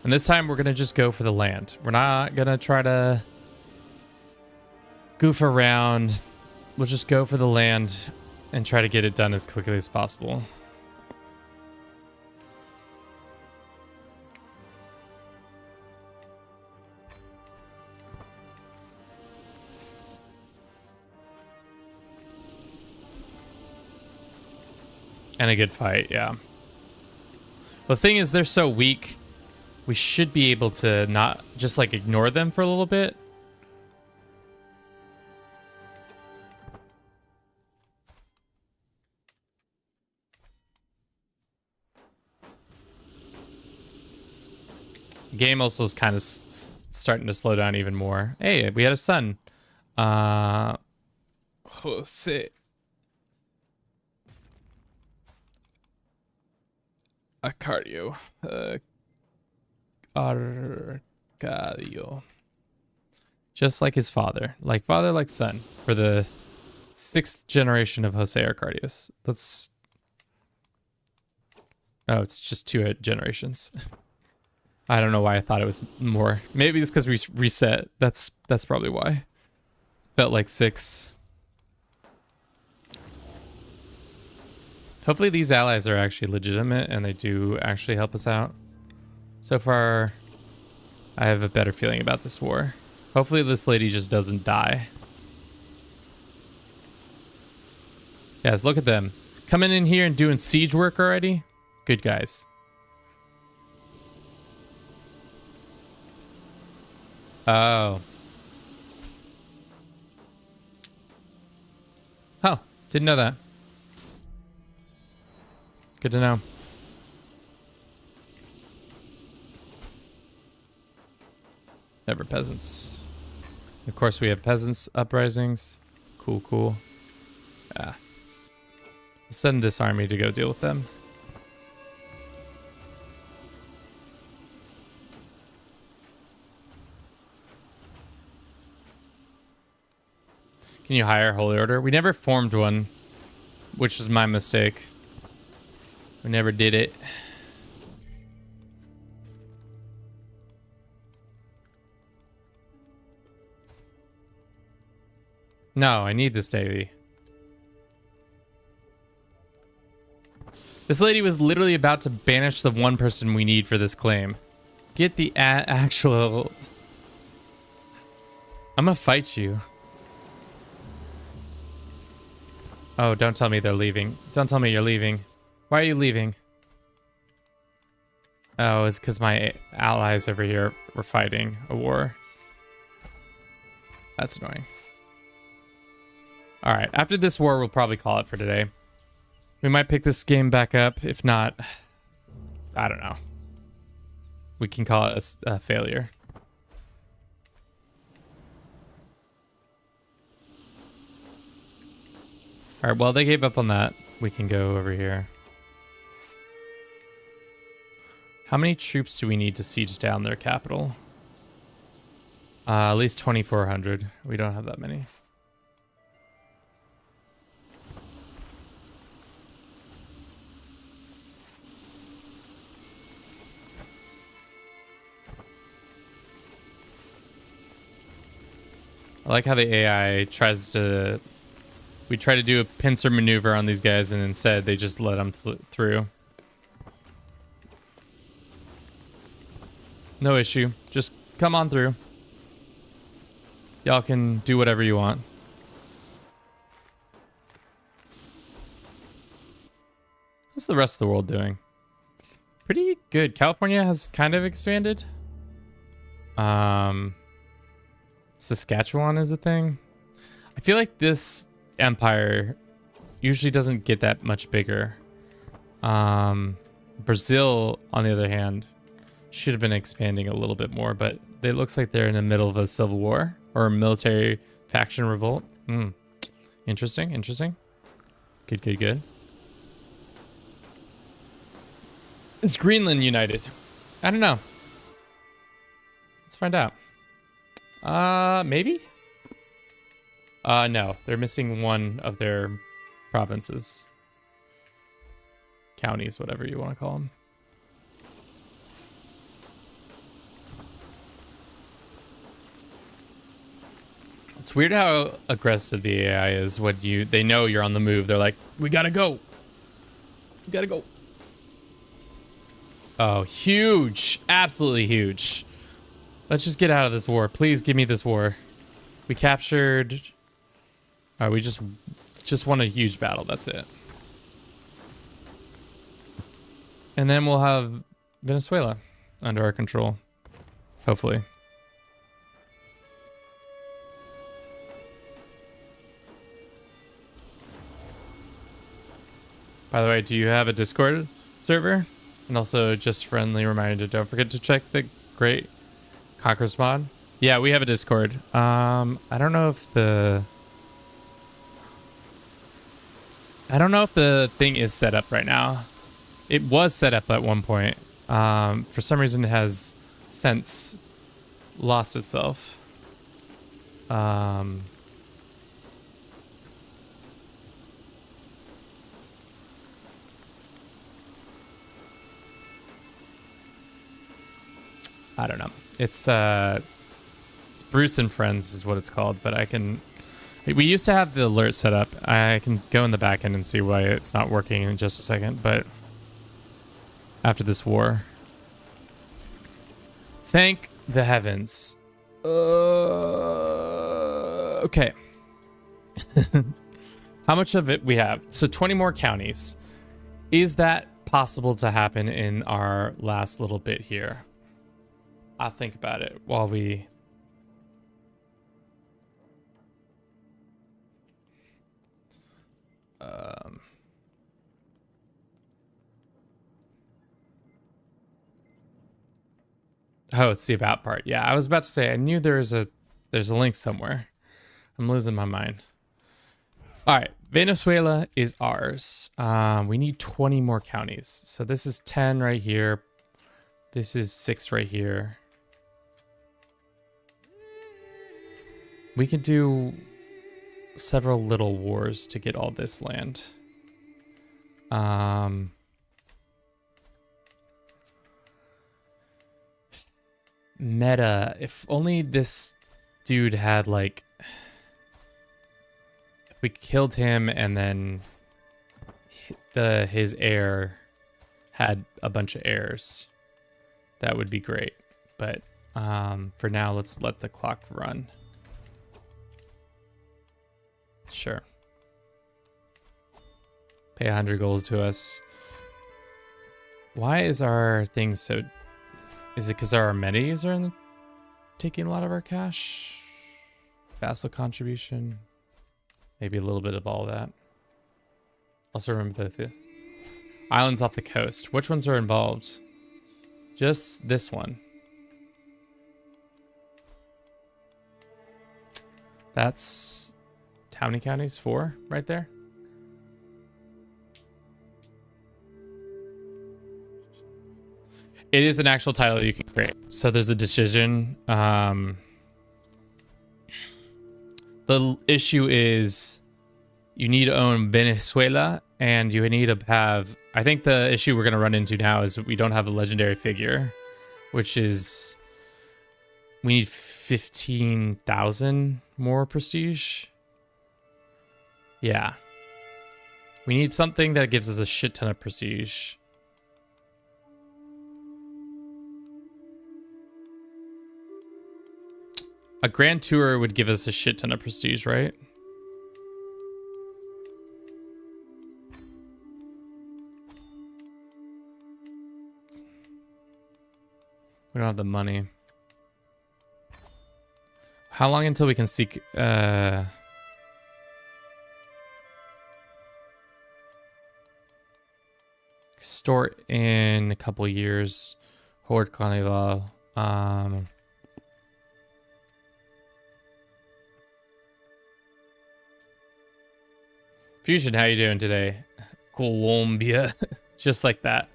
And this time we're gonna just go for the land. We're not gonna try to goof around. We'll just go for the land and try to get it done as quickly as possible. And a good fight, yeah. The thing is, they're so weak, we should be able to not just like ignore them for a little bit. The game also is kind of starting to slow down even more. Hey, we had a son. Jose. Arcadio. Arcadio. Just like his father. Like father, like son. For the 6th generation of Jose Arcadius. Let's... Oh, it's just 2 generations. I don't know why I thought it was more. Maybe it's because we reset. That's probably why. Felt like 6. Hopefully these allies are actually legitimate and they do actually help us out. So far, I have a better feeling about this war. Hopefully this lady just doesn't die. Guys, look at them. Coming in here and doing siege work already? Good guys. Oh. Oh, didn't know that. Good to know. Never peasants. Of course, we have peasants uprisings. Cool, cool. Yeah. We'll send this army to go deal with them. Can you hire a Holy Order? We never formed one, which was my mistake. We never did it. No, I need this Davy. This lady was literally about to banish the one person we need for this claim. Get the actual... I'm gonna fight you. Oh, don't tell me they're leaving. Don't tell me you're leaving. Why are you leaving? Oh, it's because my allies over here were fighting a war. That's annoying. All right, after this war, we'll probably call it for today. We might pick this game back up. If not, I don't know. We can call it a failure. All right, well, they gave up on that. We can go over here. How many troops do we need to siege down their capital? At least 2,400. We don't have that many. I like how the AI tries to... We try to do a pincer maneuver on these guys, and instead they just let them through. No issue. Just come on through. Y'all can do whatever you want. What's the rest of the world doing? Pretty good. California has kind of expanded. Saskatchewan is a thing. I feel like this empire usually doesn't get that much bigger. Brazil, on the other hand, should have been expanding a little bit more, but it looks like they're in the middle of a civil war or a military faction revolt. Interesting, interesting. Good, good, good. Is Greenland united? I don't know. Let's find out. Maybe? No, they're missing one of their provinces. Counties, whatever you want to call them. It's weird how aggressive the AI is when they know you're on the move. They're like, we gotta go. We gotta go. Oh, huge. Absolutely huge. Let's just get out of this war. Please give me this war. We captured... All right, we just won a huge battle. That's it. And then we'll have Venezuela under our control. Hopefully. By the way, do you have a Discord server? And also, just friendly reminder, don't forget to check the Great Conquerors mod. Yeah, we have a Discord. I don't know if the thing is set up right now. It was set up at one point. For some reason, it has since lost itself. I don't know. It's Bruce and Friends is what it's called, but we used to have the alert set up. I can go in the back end and see why it's not working in just a second, but after this war. Thank the heavens. Okay. How much of it we have? So 20 more counties. Is that possible to happen in our last little bit here? I'll think about it while we... Oh, it's the about part. Yeah, I was about to say, I knew there's a link somewhere. I'm losing my mind. All right, Venezuela is ours. We need 20 more counties. So this is 10 right here. This is 6 right here. We could do several little wars to get all this land. Meta, if only this dude had like... If we killed him and then his heir had a bunch of heirs, that would be great. But for now, let's let the clock run. Sure. Pay 100 goals to us. Why is our thing so... Is it because our amenities are taking a lot of our cash? Vassal contribution. Maybe a little bit of all that. Also remember the islands off the coast. Which ones are involved? Just this one. That's... How many counties? 4 right there. It is an actual title you can create. So there's a decision. The issue is you need to own Venezuela and you need to have... I think the issue we're going to run into now is we don't have a legendary figure, which is... We need 15,000 more prestige. Yeah. We need something that gives us a shit ton of prestige. A grand tour would give us a shit ton of prestige, right? We don't have the money. How long until we can seek store in a couple years? Horde Carnival. Fusion, how you doing today? Colombia. Just like that.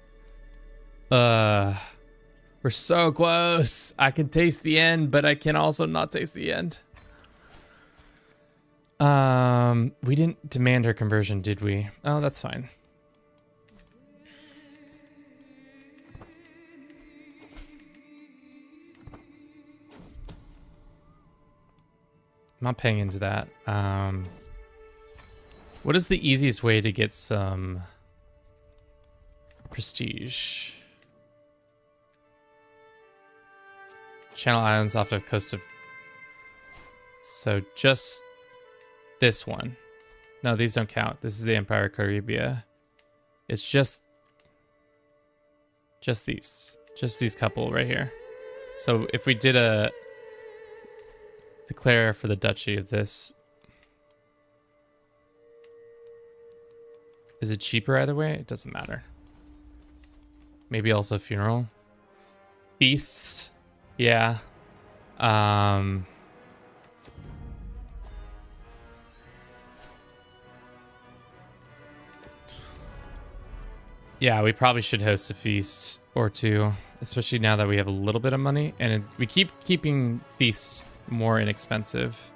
We're so close. I can taste the end, but I can also not taste the end. We didn't demand her conversion, did we? Oh, that's fine. I'm not paying into that. What is the easiest way to get some prestige? Channel Islands off the coast of... So just this one. No, these don't count. This is the Empire of Caribia. It's just these. Just these couple right here. So if we did a... declare for the Duchy of this... Is it cheaper either way? It doesn't matter. Maybe also a funeral. Feasts. Yeah. Yeah, we probably should host a feast or two, especially now that we have a little bit of money, and we keep keeping feasts more inexpensive.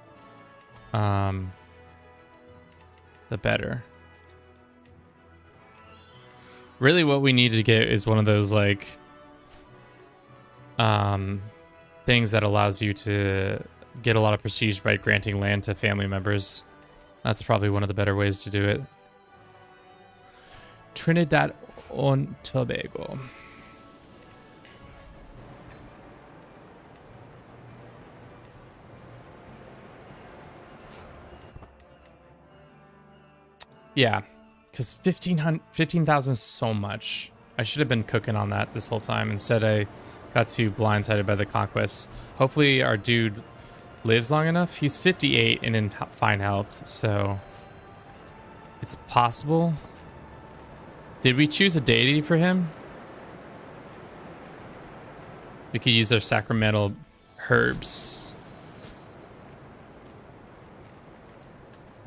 The better. Really what we need to get is one of those like things that allows you to get a lot of prestige by granting land to family members. That's probably one of the better ways to do it. Trinidad and Tobago. Yeah. Because 15,000 is so much. I should have been cooking on that this whole time. Instead, I got too blindsided by the conquests. Hopefully, our dude lives long enough. He's 58 and in fine health, so it's possible. Did we choose a deity for him? We could use our sacramental herbs.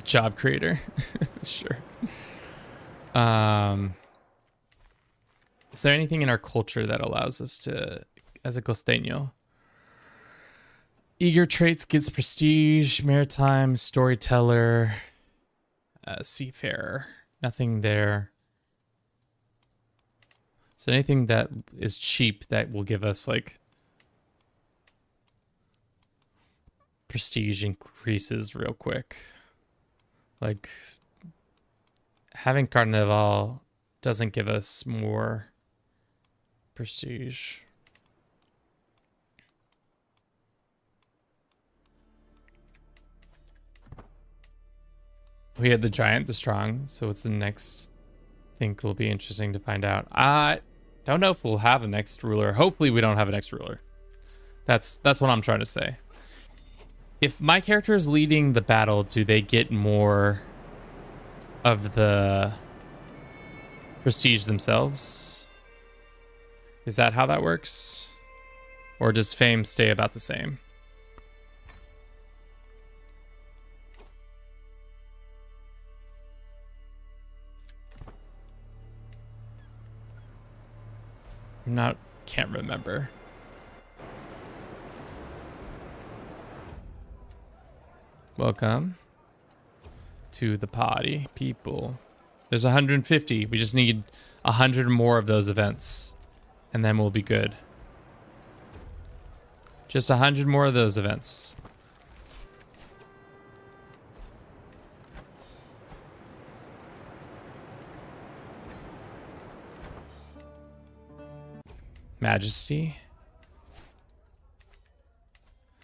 Job creator. Sure. Is there anything in our culture that allows us to, as a costeño? Eager traits gets prestige, maritime, storyteller, seafarer. Nothing there. So anything that is cheap that will give us like prestige increases real quick. Like having Carnival doesn't give us more prestige. We had the giant, the strong. So what's the next? I think will be interesting to find out. I don't know if we'll have a next ruler. Hopefully we don't have a next ruler. That's what I'm trying to say. If my character is leading the battle, do they get more of the prestige themselves? Is that how that works? Or does fame stay about the same? Can't remember. Welcome to the party, people. There's 150. We just need 100 more of those events, and then we'll be good. Just 100 more of those events. Majesty.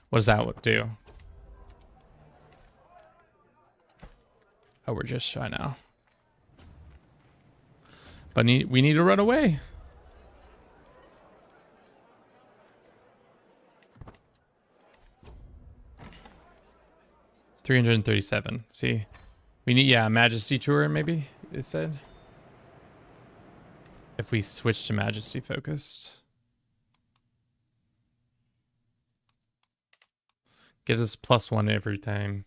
What does that do? Oh, we're just shy now. But we need to run away. $337. See, we need Majesty tour maybe it said. If we switch to Majesty focused, gives us +1 every time.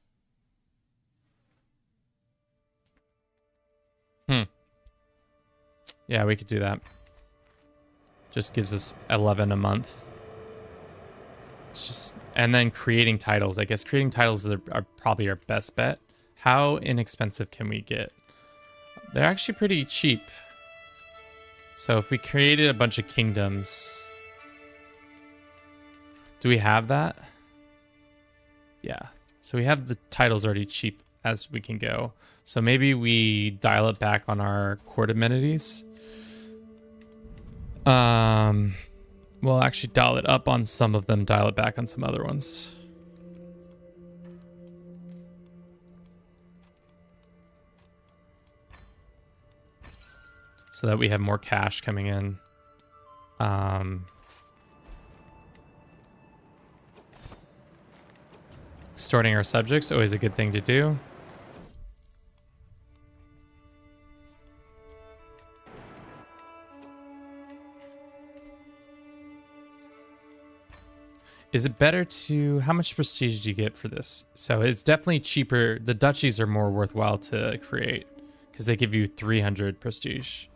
Yeah, we could do that. Just gives us 11 a month. It's just, and then creating titles. I guess creating titles are probably our best bet. How inexpensive can we get? They're actually pretty cheap. So if we created a bunch of kingdoms, do we have that? Yeah. So we have the titles already cheap as we can go. So maybe we dial it back on our court amenities. We'll actually dial it up on some of them, dial it back on some other ones. So that we have more cash coming in. Extorting our subjects, always a good thing to do. Is it better to... How much prestige do you get for this? So it's definitely cheaper. The duchies are more worthwhile to create because they give you 300 prestige.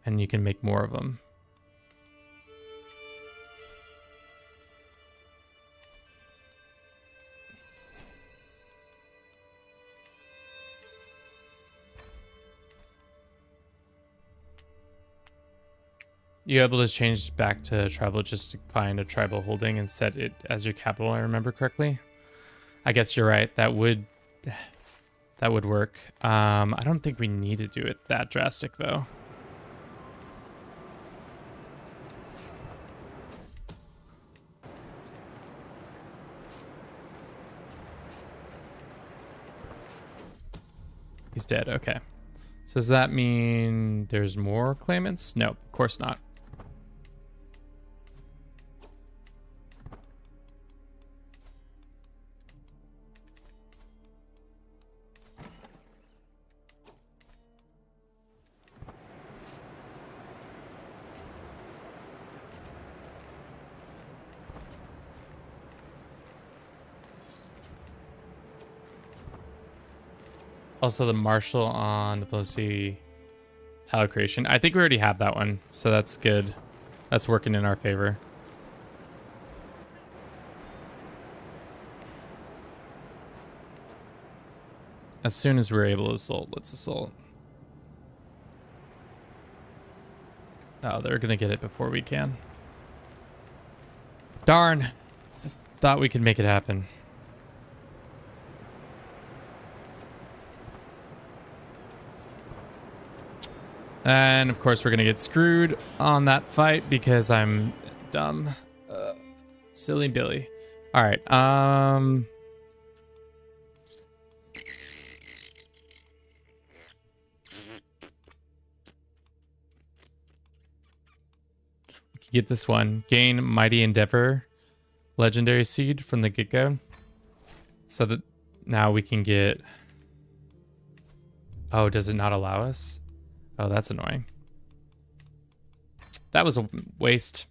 And you can make more of them. You're able to change back to tribal just to find a tribal holding and set it as your capital, I remember correctly. I guess you're right. That would work. I don't think we need to do it that drastic though. He's dead. Okay. So does that mean there's more claimants? No, of course not. Also, the marshal on diplomacy title creation. I think we already have that one, so that's good. That's working in our favor. As soon as we're able to assault, let's assault. Oh, they're gonna get it before we can. Darn. I thought we could make it happen. And of course we're gonna get screwed on that fight because I'm dumb. Silly Billy. All right. We can get this one. Gain Mighty Endeavor Legendary Seed from the get-go. So that now we can get... Oh, does it not allow us? Oh, that's annoying. That was a waste.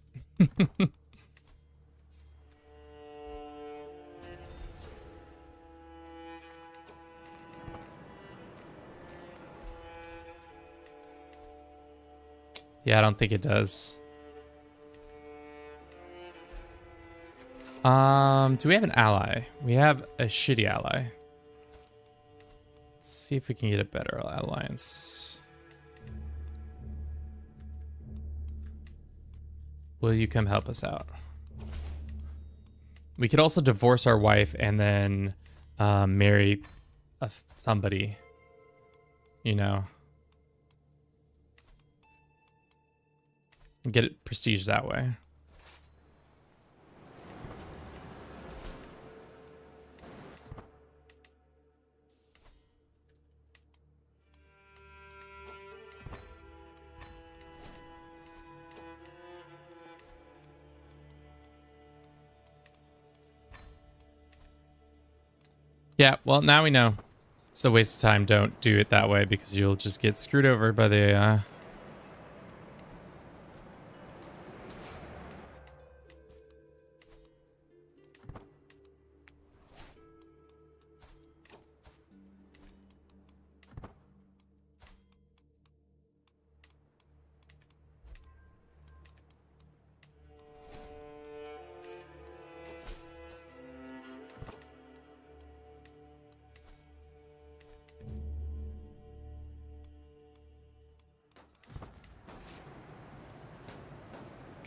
Yeah, I don't think it does. Do we have an ally? We have a shitty ally. Let's see if we can get a better alliance. Will you come help us out? We could also divorce our wife and then marry somebody, you know. Get it prestige that way. Yeah, well, now we know. It's a waste of time. Don't do it that way because you'll just get screwed over by the AI.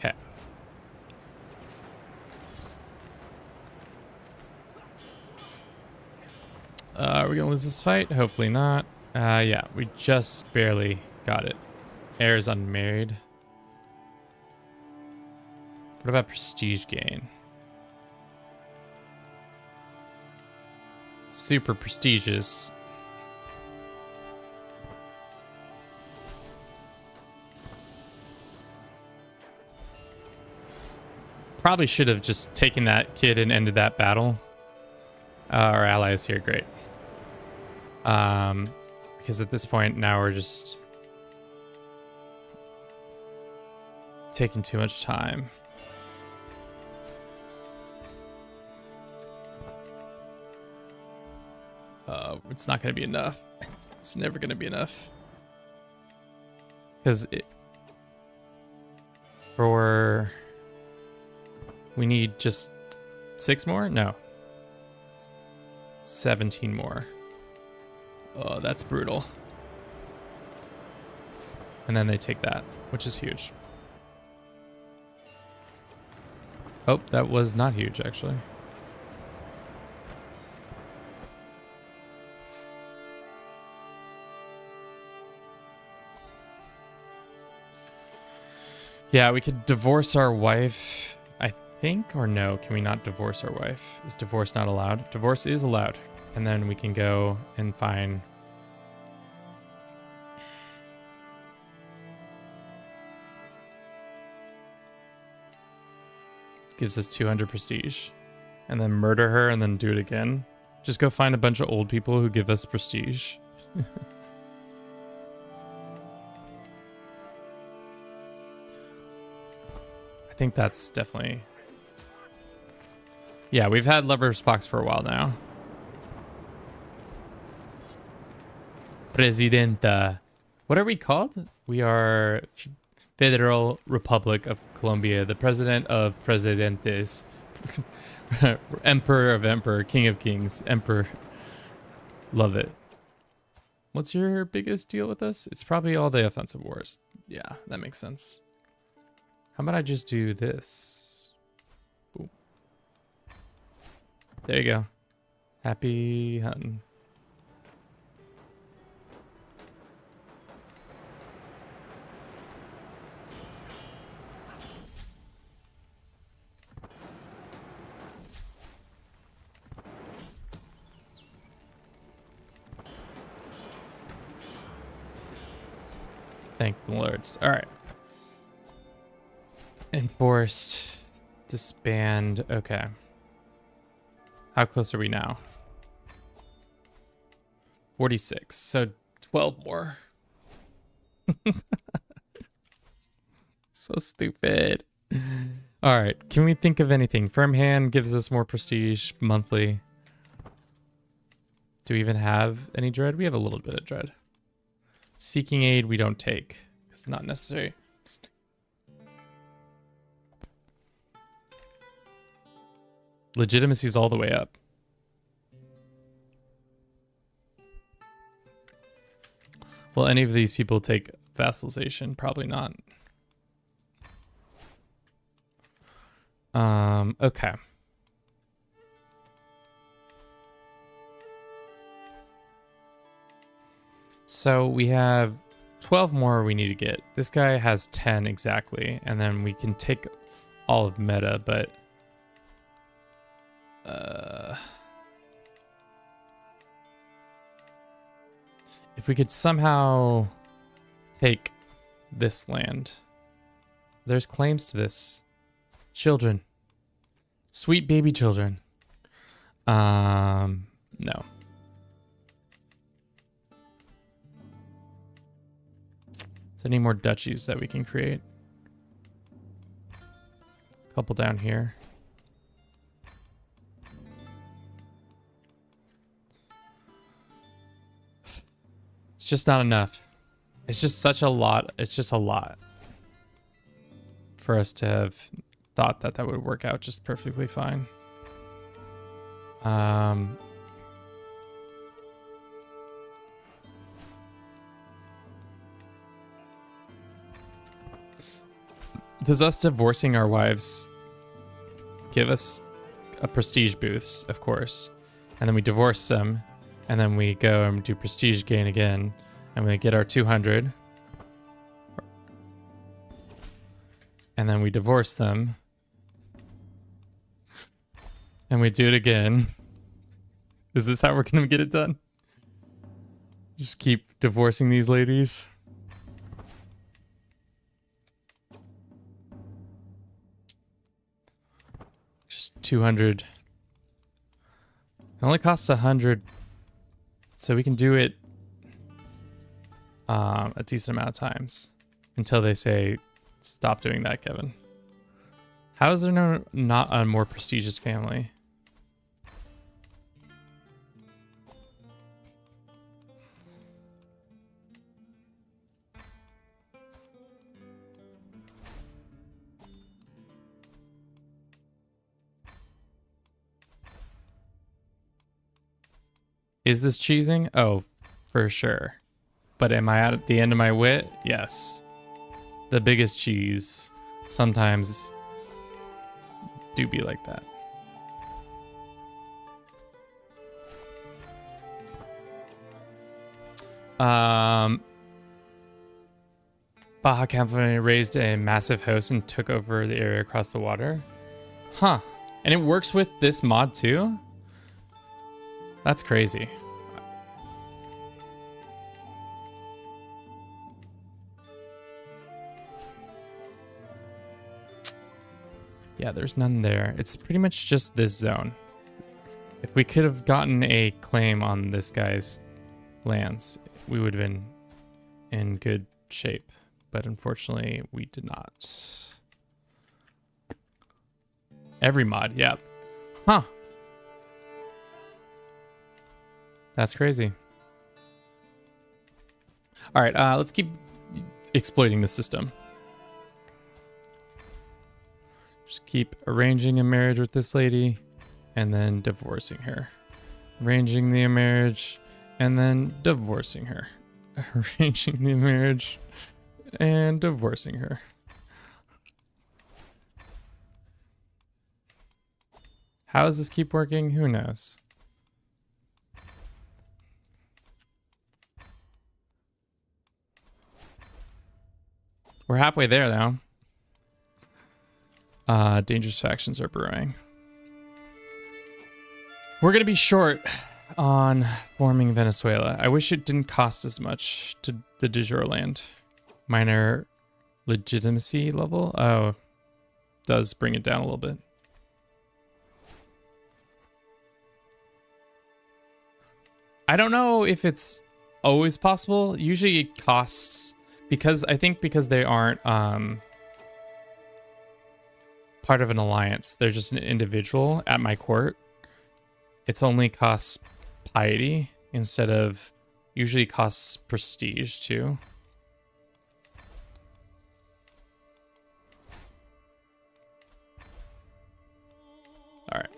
Okay. Are we gonna lose this fight? Hopefully not. Yeah, we just barely got it. Heir is unmarried. What about prestige gain? Super prestigious. Probably should have just taken that kid and ended that battle. Our ally is here, great. Because at this point now we're just taking too much time. It's not going to be enough. It's never going to be enough. Because we need just 6 more? No. 17 more. Oh, that's brutal. And then they take that, which is huge. Oh, that was not huge, actually. Yeah, we could divorce our wife, I think, or no, can we not divorce our wife? Is divorce not allowed? Divorce is allowed. And then we can go and find... Gives us 200 prestige. And then murder her and then do it again. Just go find a bunch of old people who give us prestige. I think that's definitely... Yeah, we've had Lover's Box for a while now. Presidenta. What are we called? We are Federal Republic of Colombia, the president of presidentes, emperor of emperor, king of kings, emperor. Love it. What's your biggest deal with us? It's probably all the offensive wars. Yeah, that makes sense. How about I just do this? Boom. There you go. Happy hunting. Thank the lords. All right. Enforced. Disband. Okay. How close are we now? 46. So 12 more. So stupid. All right. Can we think of anything? Firm hand gives us more prestige monthly. Do we even have any dread? We have a little bit of dread. Seeking aid we don't take. It's not necessary. Legitimacy's all the way up. Will any of these people take vassalization? Probably not. Okay. So we have 12 more we need to get. This guy has 10 exactly, and then we can take all of meta, but if we could somehow take this land. There's claims to this. Children. Sweet baby children. No. Is there any more duchies that we can create? A couple down here. It's just not enough. It's just such a lot. It's just a lot for us to have thought that that would work out just perfectly fine. Does us divorcing our wives give us a prestige boost? Of course. And then we divorce them, and then we go and do prestige gain again, and we get our 200. And then we divorce them. And we do it again. Is this how we're going to get it done? Just keep divorcing these ladies. Just 200. It only costs 100. So we can do it a decent amount of times. Until they say, stop doing that, Kevin. How is there not a more prestigious family? Is this cheesing? Oh, for sure. But am I at the end of my wit? Yes. The biggest cheese sometimes do be like that. Baja California raised a massive host and took over the area across the water. Huh. And it works with this mod too? That's crazy. Yeah, there's none there. It's pretty much just this zone. If we could have gotten a claim on this guy's lands, we would have been in good shape. But unfortunately, we did not. Every mod, yep. Huh. That's crazy. All right, let's keep exploiting the system. Just keep arranging a marriage with this lady and then divorcing her. Arranging the marriage and then divorcing her. Arranging the marriage and divorcing her. How does this keep working? Who knows? We're halfway there, though. Dangerous factions are brewing. We're going to be short on forming Venezuela. I wish it didn't cost as much to the de jure land. Minor legitimacy level? Oh, does bring it down a little bit. I don't know if it's always possible. Usually it costs... Because I think because they aren't part of an alliance, they're just an individual at my court. It's only costs piety instead of usually costs prestige too. All right.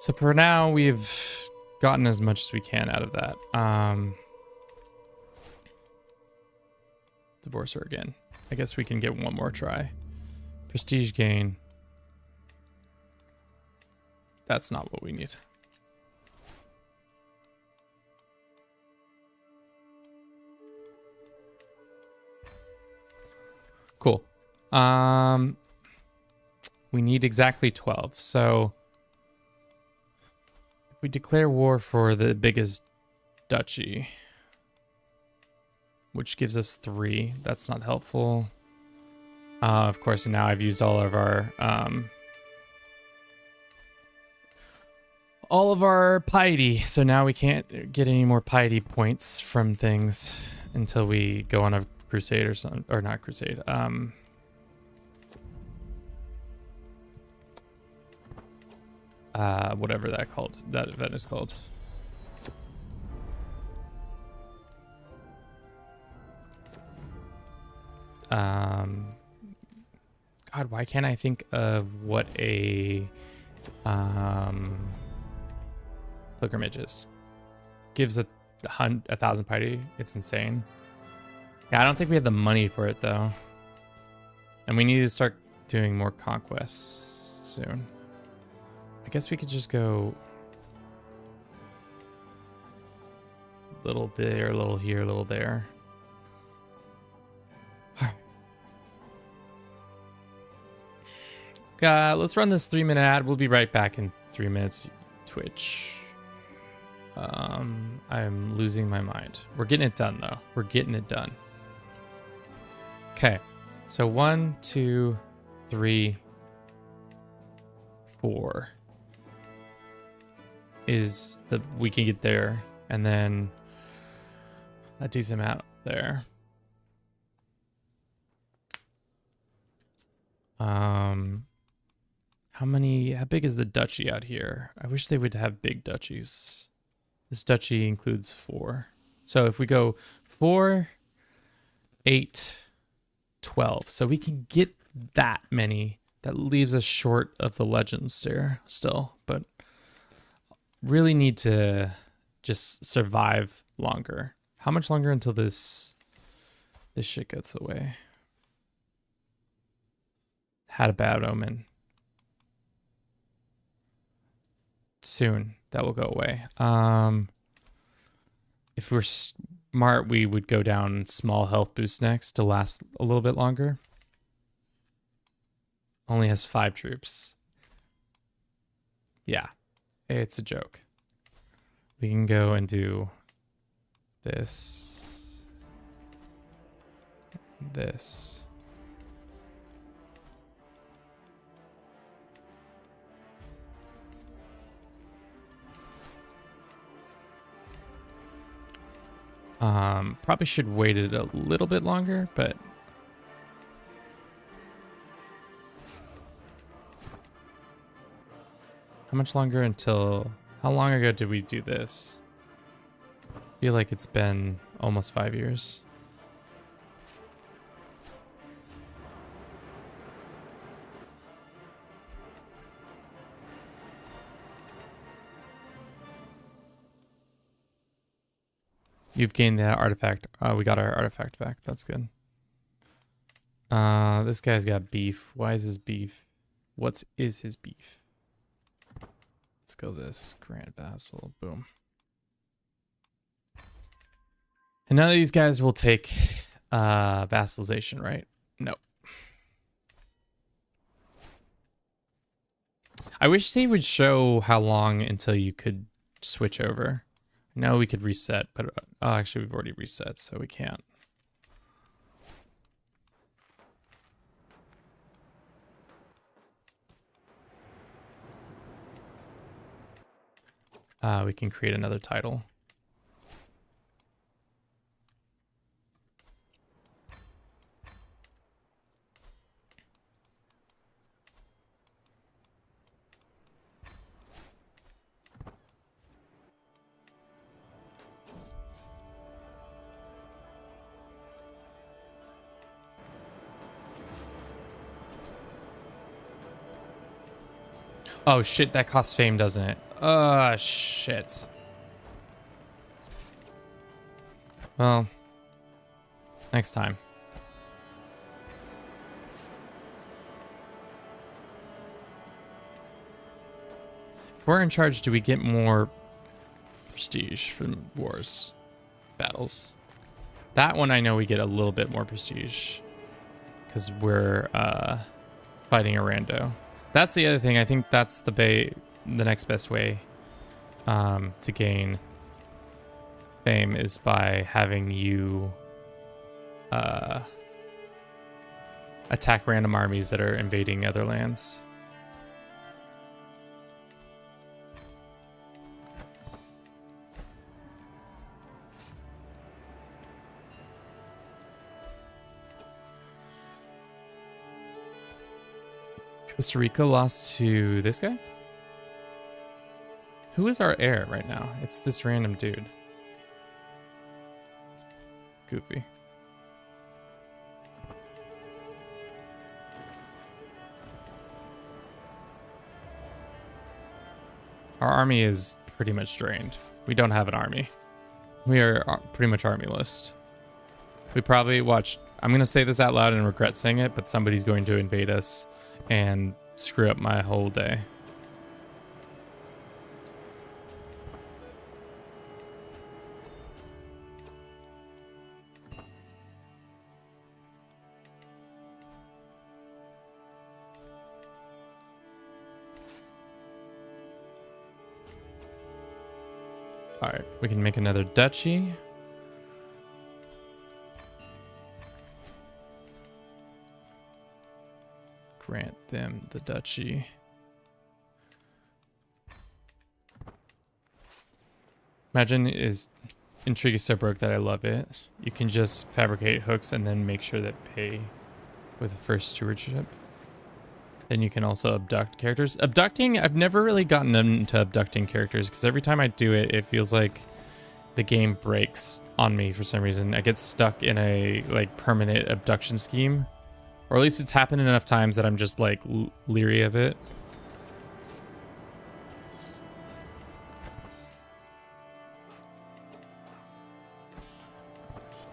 So for now, we've gotten as much as we can out of that. Divorce her again. I guess we can get one more try. Prestige gain. That's not what we need. We need exactly 12. So if we declare war for the biggest duchy, which gives us 3, that's not helpful. Of course, now I've used all of our piety, so now we can't get any more piety points from things until we go on a crusade or something, or not crusade. Whatever that event is called. God, why can't I think of what a pilgrimage is? Gives a 1,000 piety. It's insane. Yeah, I don't think we have the money for it though, and we need to start doing more conquests soon. I guess we could just go little there, a little here, a little there. Let's run this 3-minute ad. We'll be right back in 3 minutes. Twitch. I'm losing my mind. We're getting it done though. We're getting it done. Okay. So 1, 2, 3, 4 is we can get there, and then a decent amount there. How big is the duchy out here? I wish they would have big duchies. This duchy includes 4. So if we go 4, 8, 12. So we can get that many. That leaves us short of the legends there still, but really need to just survive longer. How much longer until this shit gets away? Had a bad omen. Soon that will go away. If we're smart, we would go down small health boost next to last a little bit longer. Only has 5 troops. Yeah, it's a joke. We can go and do this. This. Probably should wait it a little bit longer, but how much longer until, how long ago did we do this? I feel like it's been almost 5 years. You've gained that artifact. We got our artifact back. That's good. This guy's got beef. Why is his beef? What is his beef? Let's go this. Grand Vassal. Boom. And none of these guys will take vassalization, right? No. I wish they would show how long until you could switch over. No, we could reset, but actually we've already reset, so we can't. We can create another title. Oh shit, that costs fame, doesn't it? Shit. Well, next time. If we're in charge, do we get more prestige from wars, battles? That one I know we get a little bit more prestige. because we're fighting a rando. That's the other thing. I think that's the next best way to gain fame is by having you attack random armies that are invading other lands. Costa Rica lost to this guy? Who is our heir right now? It's this random dude. Goofy. Our army is pretty much drained. We don't have an army. We are pretty much armyless. We probably watch. I'm going to say this out loud and regret saying it, but somebody's going to invade us and screw up my whole day. All right, we can make another duchy. Grant them the duchy. Imagine intrigue is so broke that I love it. You can just fabricate hooks and then make sure that pay with the first stewardship. Then you can also abduct characters. Abducting, I've never really gotten into abducting characters because every time I do it, it feels like the game breaks on me for some reason. I get stuck in a like permanent abduction scheme. Or at least it's happened enough times that I'm just like leery of it.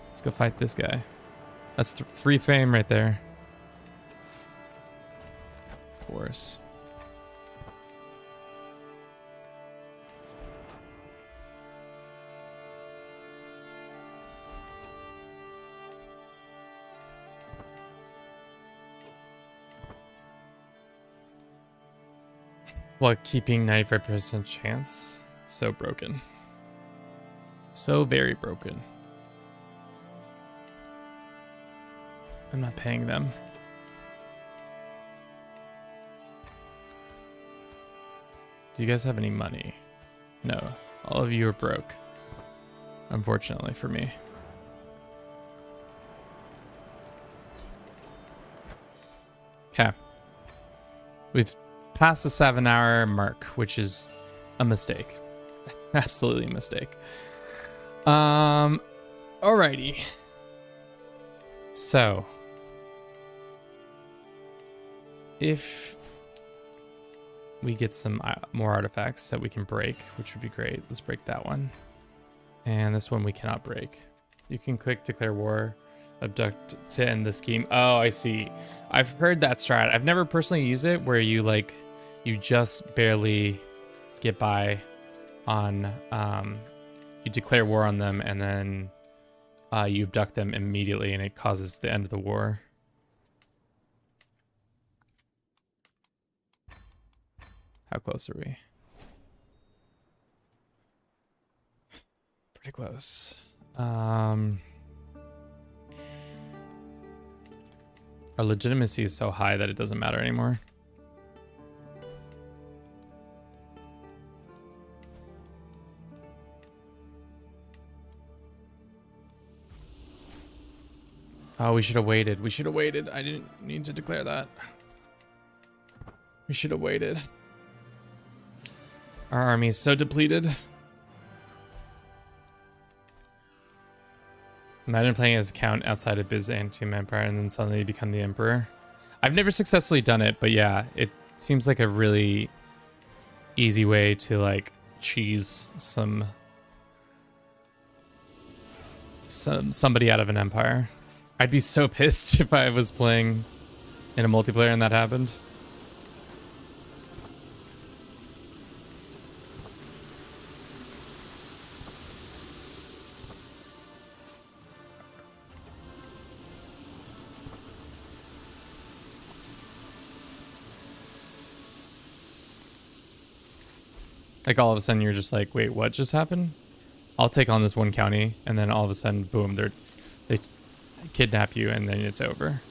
Let's go fight this guy. That's free fame right there. Of course. While keeping 95% chance. So broken. So very broken. I'm not paying them. Do you guys have any money? No. All of you are broke. Unfortunately for me. Okay. We've past the 7-hour mark, which is a mistake. Absolutely a mistake. Alrighty. So, if we get some more artifacts that we can break, which would be great. Let's break that one. And this one we cannot break. You can click declare war, abduct to end the scheme. Oh, I see. I've heard that strat. I've never personally used it where you like, you just barely get by on, you declare war on them and then you abduct them immediately and it causes the end of the war. How close are we? Pretty close. Our legitimacy is so high that it doesn't matter anymore. Oh, we should have waited. We should have waited. I didn't need to declare that. We should have waited. Our army is so depleted. Imagine playing as a count outside of Byzantium Empire and then suddenly become the emperor. I've never successfully done it, but yeah, it seems like a really easy way to like cheese somebody out of an empire. I'd be so pissed if I was playing in a multiplayer and that happened. Like all of a sudden you're just like, wait, what just happened? I'll take on this one county, and then all of a sudden, boom, they kidnap you, and then it's over.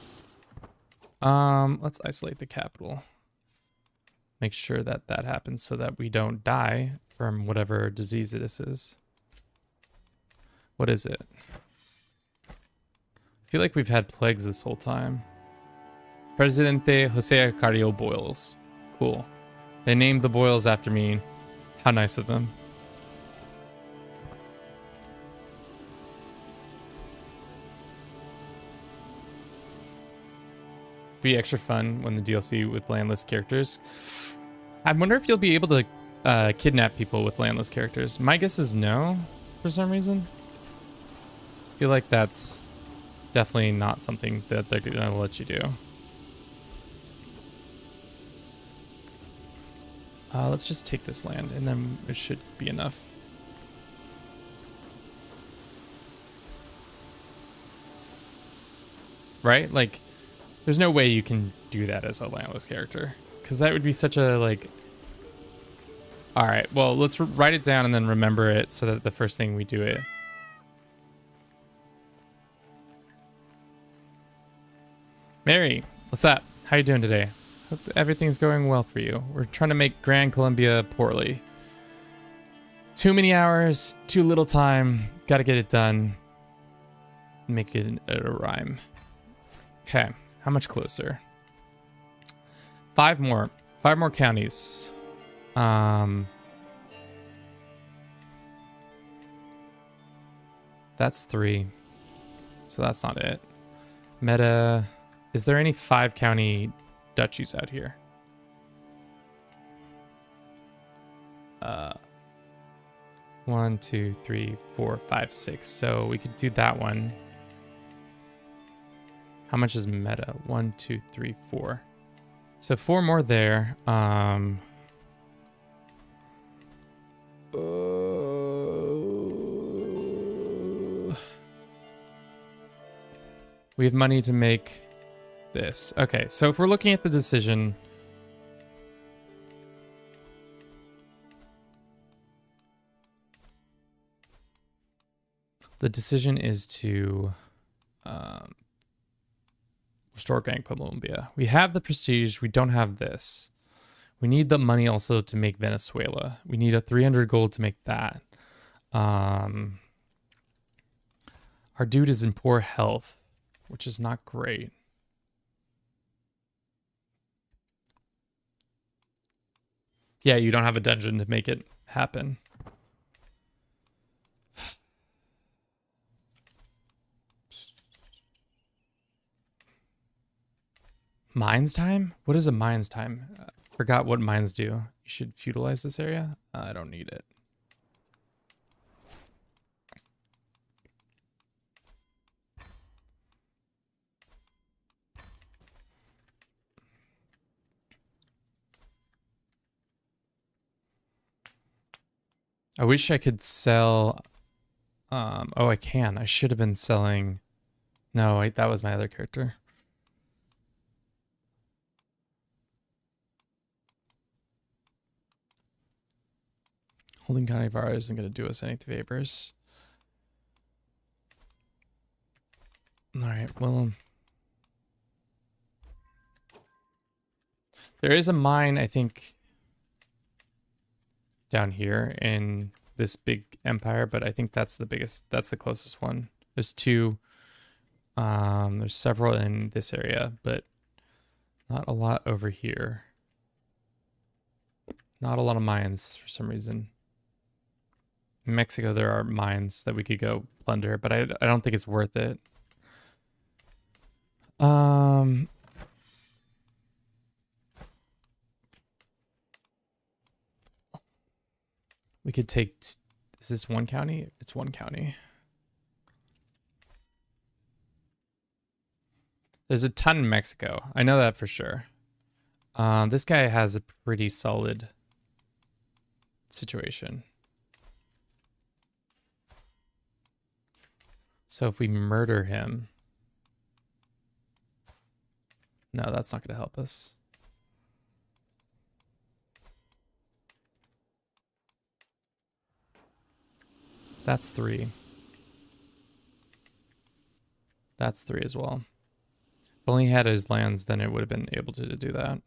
Let's isolate the capital. Make sure that that happens so that we don't die from whatever disease this is. What is it? I feel like we've had plagues this whole time. Presidente Jose Carrillo Boils. Cool. They named the boils after me. How nice of them. Be extra fun when the DLC with landless characters. I wonder if you'll be able to kidnap people with landless characters. My guess is no, for some reason. I feel like that's definitely not something that they're gonna let you do. Let's just take this land, and then it should be enough. Right? Like, there's no way you can do that as a landless character, because that would be such a, like... Alright, well, let's write it down and then remember it so that the first thing we do it. Mary, what's up? How you doing today? Hope everything's going well for you. We're trying to make Grand Colombia poorly. Too many hours, too little time. Gotta get it done. Make it a rhyme. Okay, how much closer? 5 more. 5 more counties. That's 3. So that's not it. Meta. Is there any 5 county duchies out here? 1, 2, 3, 4, 5, 6. So we could do that one. How much is meta? 1, 2, 3, 4. So 4 more there. We have money to make this. Okay, so if we're looking at the decision, the decision is to restore Grand Colombia. We have the prestige. We don't have this. We need the money also to make Venezuela. We need a 300 gold to make that. Our dude is in poor health, which is not great. Yeah, you don't have a dungeon to make it happen. Mines time? What is a mines time? Forgot what mines do. You should feudalize this area? I don't need it. I wish I could sell... oh, I can. I should have been selling... No, wait, that was my other character. Holding Canivar isn't going to do us any favors. Alright, well... There is a mine, I think... down here in this big empire, but I think that's the biggest, that's the closest one. There's 2, there's several in this area, but not a lot over here. Not a lot of mines for some reason. In Mexico, there are mines that we could go plunder, but I don't think it's worth it. We could take... Is this 1 county? It's 1 county. There's a ton in Mexico. I know that for sure. This guy has a pretty solid situation. So if we murder him... No, that's not going to help us. That's 3. That's 3 as well. If only he had his lands, then it would have been able to do that.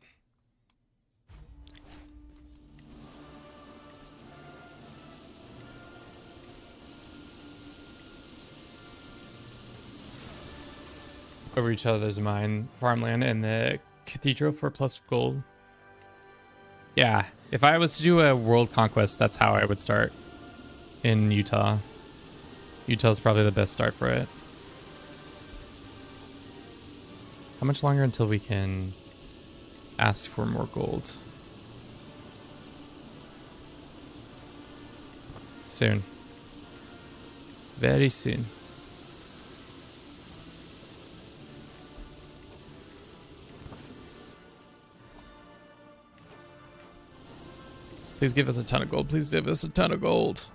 Over each other's mine, farmland, and the cathedral for plus gold. Yeah, if I was to do a world conquest, that's how I would start in Utah. Utah's probably the best start for it. How much longer until we can ask for more gold? Soon. Very soon. Please give us a ton of gold. Please give us a ton of gold.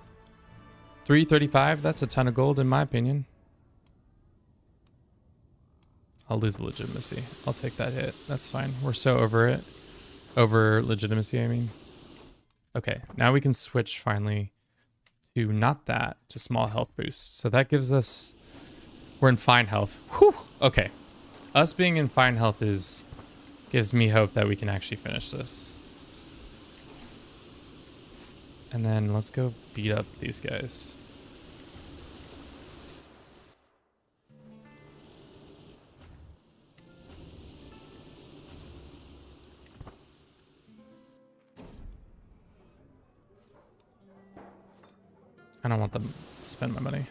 335, that's a ton of gold in my opinion. I'll lose the legitimacy. I'll take that hit. That's fine. We're so over it. Over legitimacy, I mean. Okay, now we can switch finally to not that, to small health boost. So that gives us, we're in fine health. Whew, okay. Us being in fine health gives me hope that we can actually finish this. And then let's go beat up these guys. I don't want them to spend my money.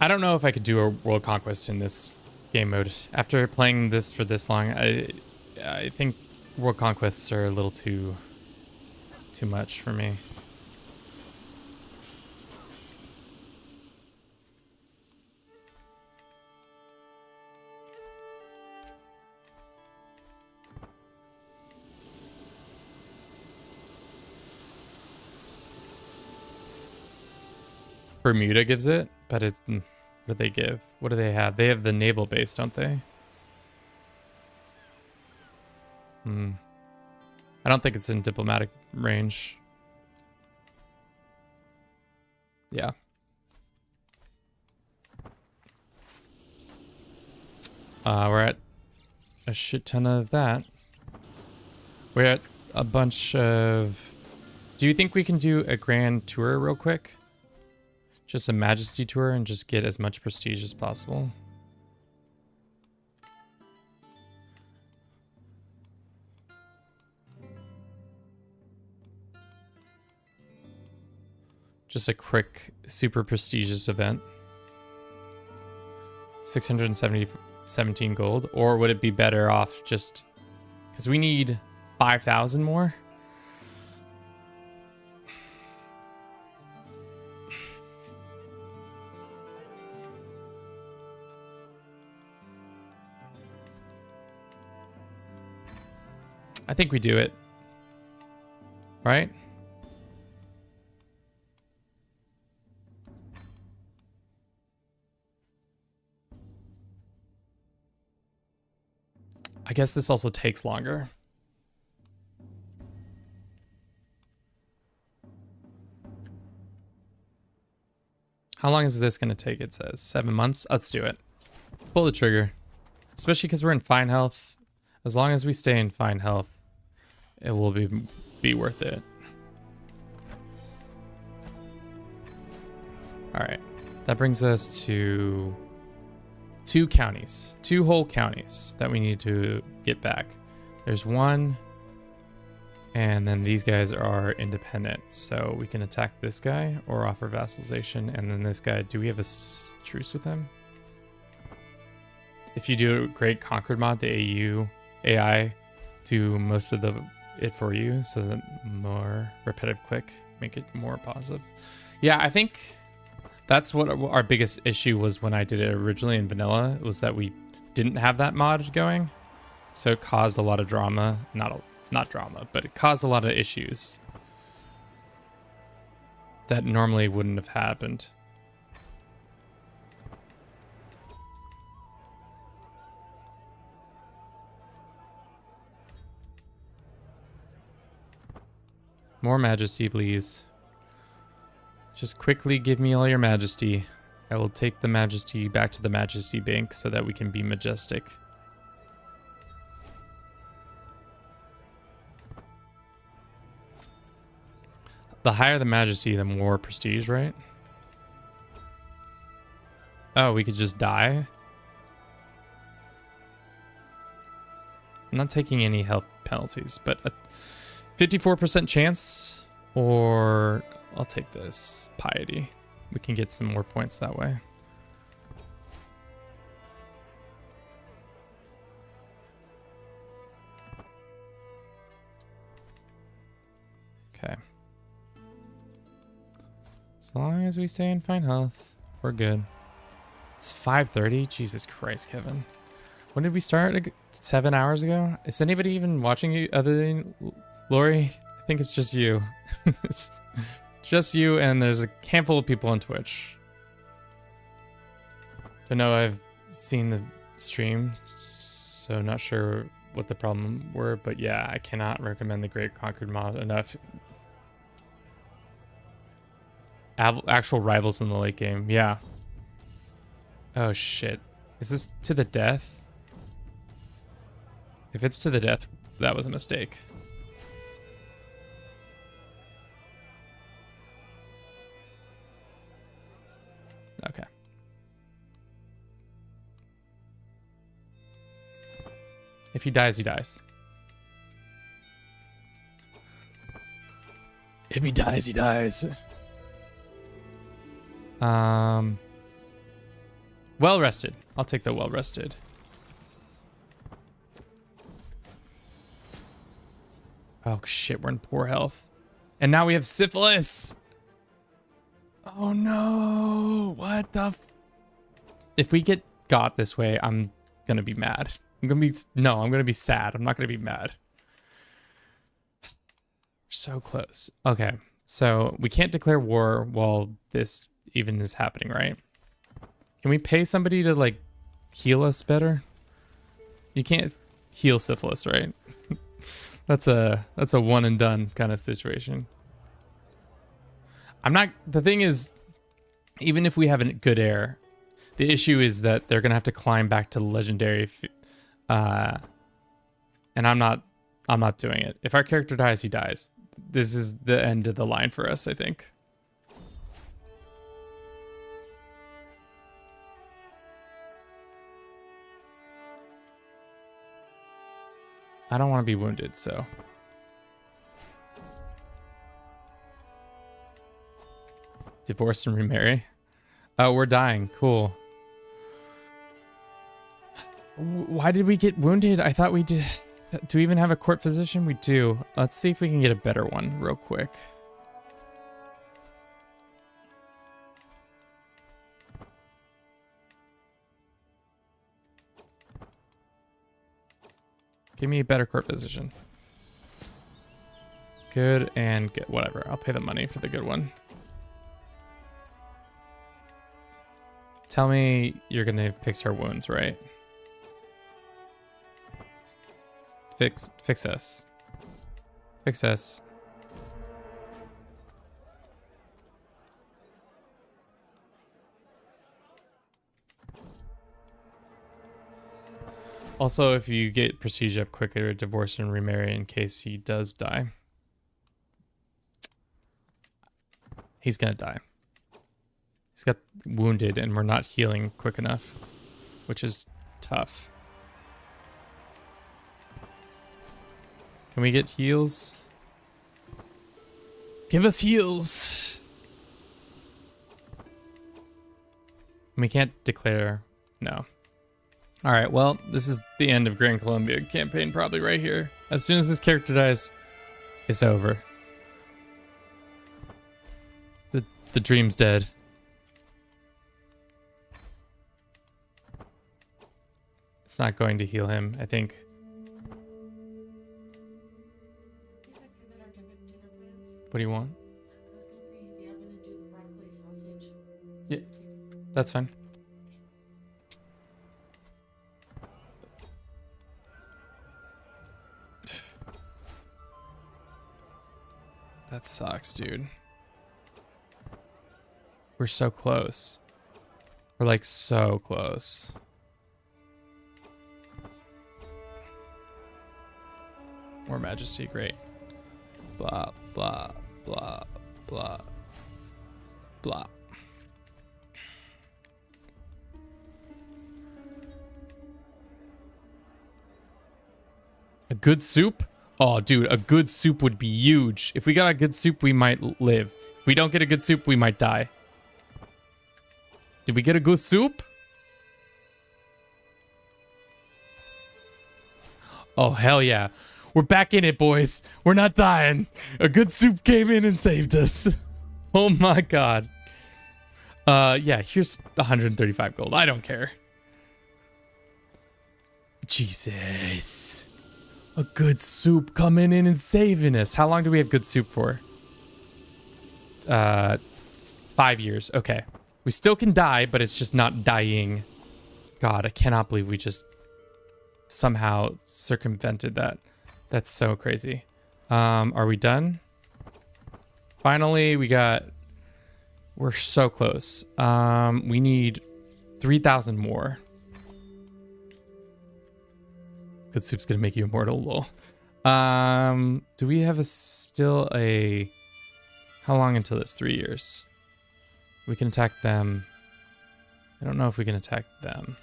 I don't know if I could do a world conquest in this game mode. After playing this for this long, I think world conquests are a little too much for me. Bermuda gives it, but it's, what do they give? What do they have? They have the naval base, don't they? I don't think it's in diplomatic range. Yeah. We're at a shit ton of that. We're at a bunch of... Do you think we can do a grand tour real quick? Just a majesty tour and just get as much prestige as possible. Just a quick, super prestigious event. 617 gold. Or would it be better off just... Because we need 5,000 more? I think we do it. Right? I guess this also takes longer. How long is this going to take? It says 7 months. Let's do it. Let's pull the trigger. Especially because we're in fine health. As long as we stay in fine health, it will be worth it. All right. That brings us to 2 counties, 2 whole counties that we need to get back. There's 1, and then these guys are independent. So we can attack this guy or offer vassalization. And then this guy, do we have a truce with him? If you do a great Conquered mod, the AI do most of it for you, so that more repetitive click, make it more positive. Yeah, I think that's what our biggest issue was when I did it originally in vanilla, was that we didn't have that mod going. So it caused a lot of drama, not drama, but it caused a lot of issues that normally wouldn't have happened. More majesty, please. Just quickly give me all your majesty. I will take the majesty back to the majesty bank so that we can be majestic. The higher the majesty, the more prestige, right? Oh, we could just die? I'm not taking any health penalties, but a 54% chance, or I'll take this piety. We can get some more points that way. Okay. As long as we stay in fine health, we're good. It's 5:30. Jesus Christ, Kevin. When did we start? 7 hours ago? Is anybody even watching you other than Lori? I think it's just you. It's just you, and there's a handful of people on Twitch. Don't know, I've seen the stream, so not sure what the problem were, but yeah, I cannot recommend the Great Conquered mod enough. Actual rivals in the late game, yeah. Oh shit. Is this to the death? If it's to the death, that was a mistake. Okay. If he dies, he dies. If he dies, he dies. Well rested. I'll take the well rested. Oh shit, we're in poor health. And now we have syphilis. Oh no. What the if we get got this way, I'm gonna be mad. I'm gonna be sad. I'm not gonna be mad. So close. Okay. So we can't declare war while this even is happening, right? Can we pay somebody to like heal us better? You can't heal syphilis, right? That's a one and done kind of situation. The thing is, even if we have a good heir, the issue is that they're gonna have to climb back to the legendary, and I'm not doing it. If our character dies, he dies. This is the end of the line for us, I think. I don't want to be wounded, so. Divorce and remarry. Oh, we're dying. Cool. Why did we get wounded? I thought we did. Do we even have a court physician? We do. Let's see if we can get a better one real quick. Give me a better court physician. Good and good. Whatever. I'll pay the money for the good one. Tell me you're going to fix our wounds, right? Fix us. Fix us. Also, if you get prestige up quicker, divorce and remarry in case he does die. He's gonna die. He's got wounded and we're not healing quick enough, which is tough. Can we get heals? Give us heals! We can't declare, no. All right, well, this is the end of Grand Colombia campaign probably right here. As soon as this character dies, it's over. The dream's dead. It's not going to heal him, I think. What do you want? Yeah, that's fine. that sucks, dude. We're so close. We're like so close. More majesty, great. Blah, blah, blah, blah, blah. A good soup? Oh, dude, a good soup would be huge. If we got a good soup, we might live. If we don't get a good soup, we might die. Did we get a good soup? Oh, hell yeah. We're back in it, boys. We're not dying. A good soup came in and saved us. Oh my god. Yeah, here's 135 gold. I don't care. Jesus. A good soup coming in and saving us. How long do we have good soup for? 5 years. Okay. We still can die, but it's just not dying. God, I cannot believe we just somehow circumvented that. That's so crazy. Are we done? Finally, we're so close. We need 3,000 more. Good soup's gonna make you immortal, lol. Do we have still a... How long until this? 3 years. We can attack them. I don't know if we can attack them.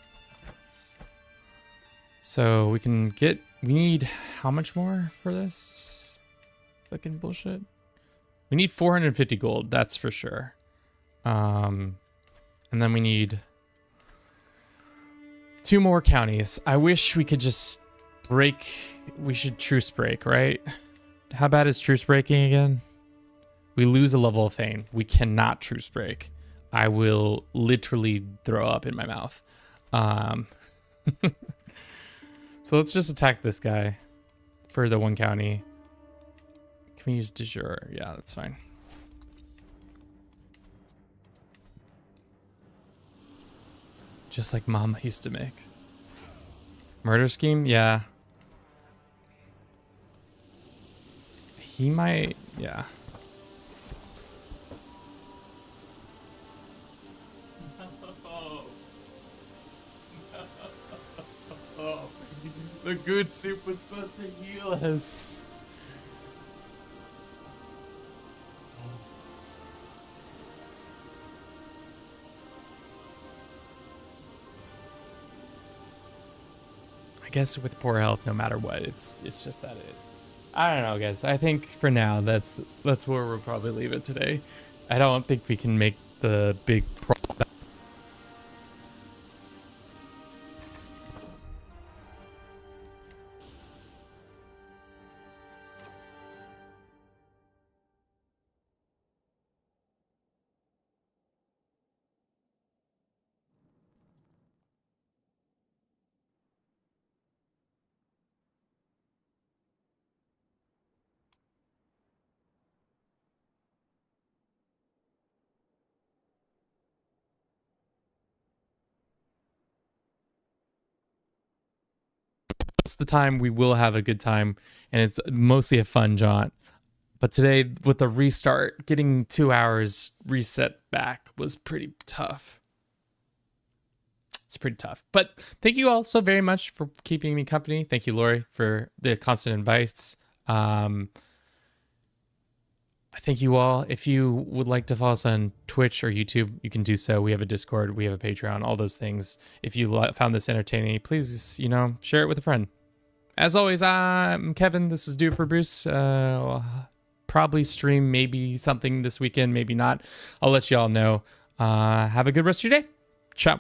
So we can get... We need how much more for this? Fucking bullshit. We need 450 gold, that's for sure. And then we need 2 more counties. I wish we could just break... We should truce break, right? How bad is truce breaking again? We lose a level of fame. We cannot truce break. I will literally throw up in my mouth. So let's just attack this guy for the 1 county. Can we use de jure? Yeah, that's fine. Just like Mama used to make. Murder scheme? Yeah. He might... Yeah. The good soup was supposed to heal us. I guess with poor health, no matter what, it's just that it. I don't know, guys. I think for now, that's where we'll probably leave it today. I don't think we can make the big problem. Most of the time we will have a good time, and it's mostly a fun jaunt. But today, with the restart, getting 2 hours reset back was pretty tough. It's pretty tough. But thank you all so very much for keeping me company. Thank you, Lori, for the constant advice. Thank you all. If you would like to follow us on Twitch or YouTube, you can do so. We have a Discord, we have a Patreon, all those things. If you found this entertaining, please, share it with a friend. As always, I'm Kevin. This was Do It for Bruce. Probably stream maybe something this weekend, maybe not. I'll let you all know. Have a good rest of your day. Ciao.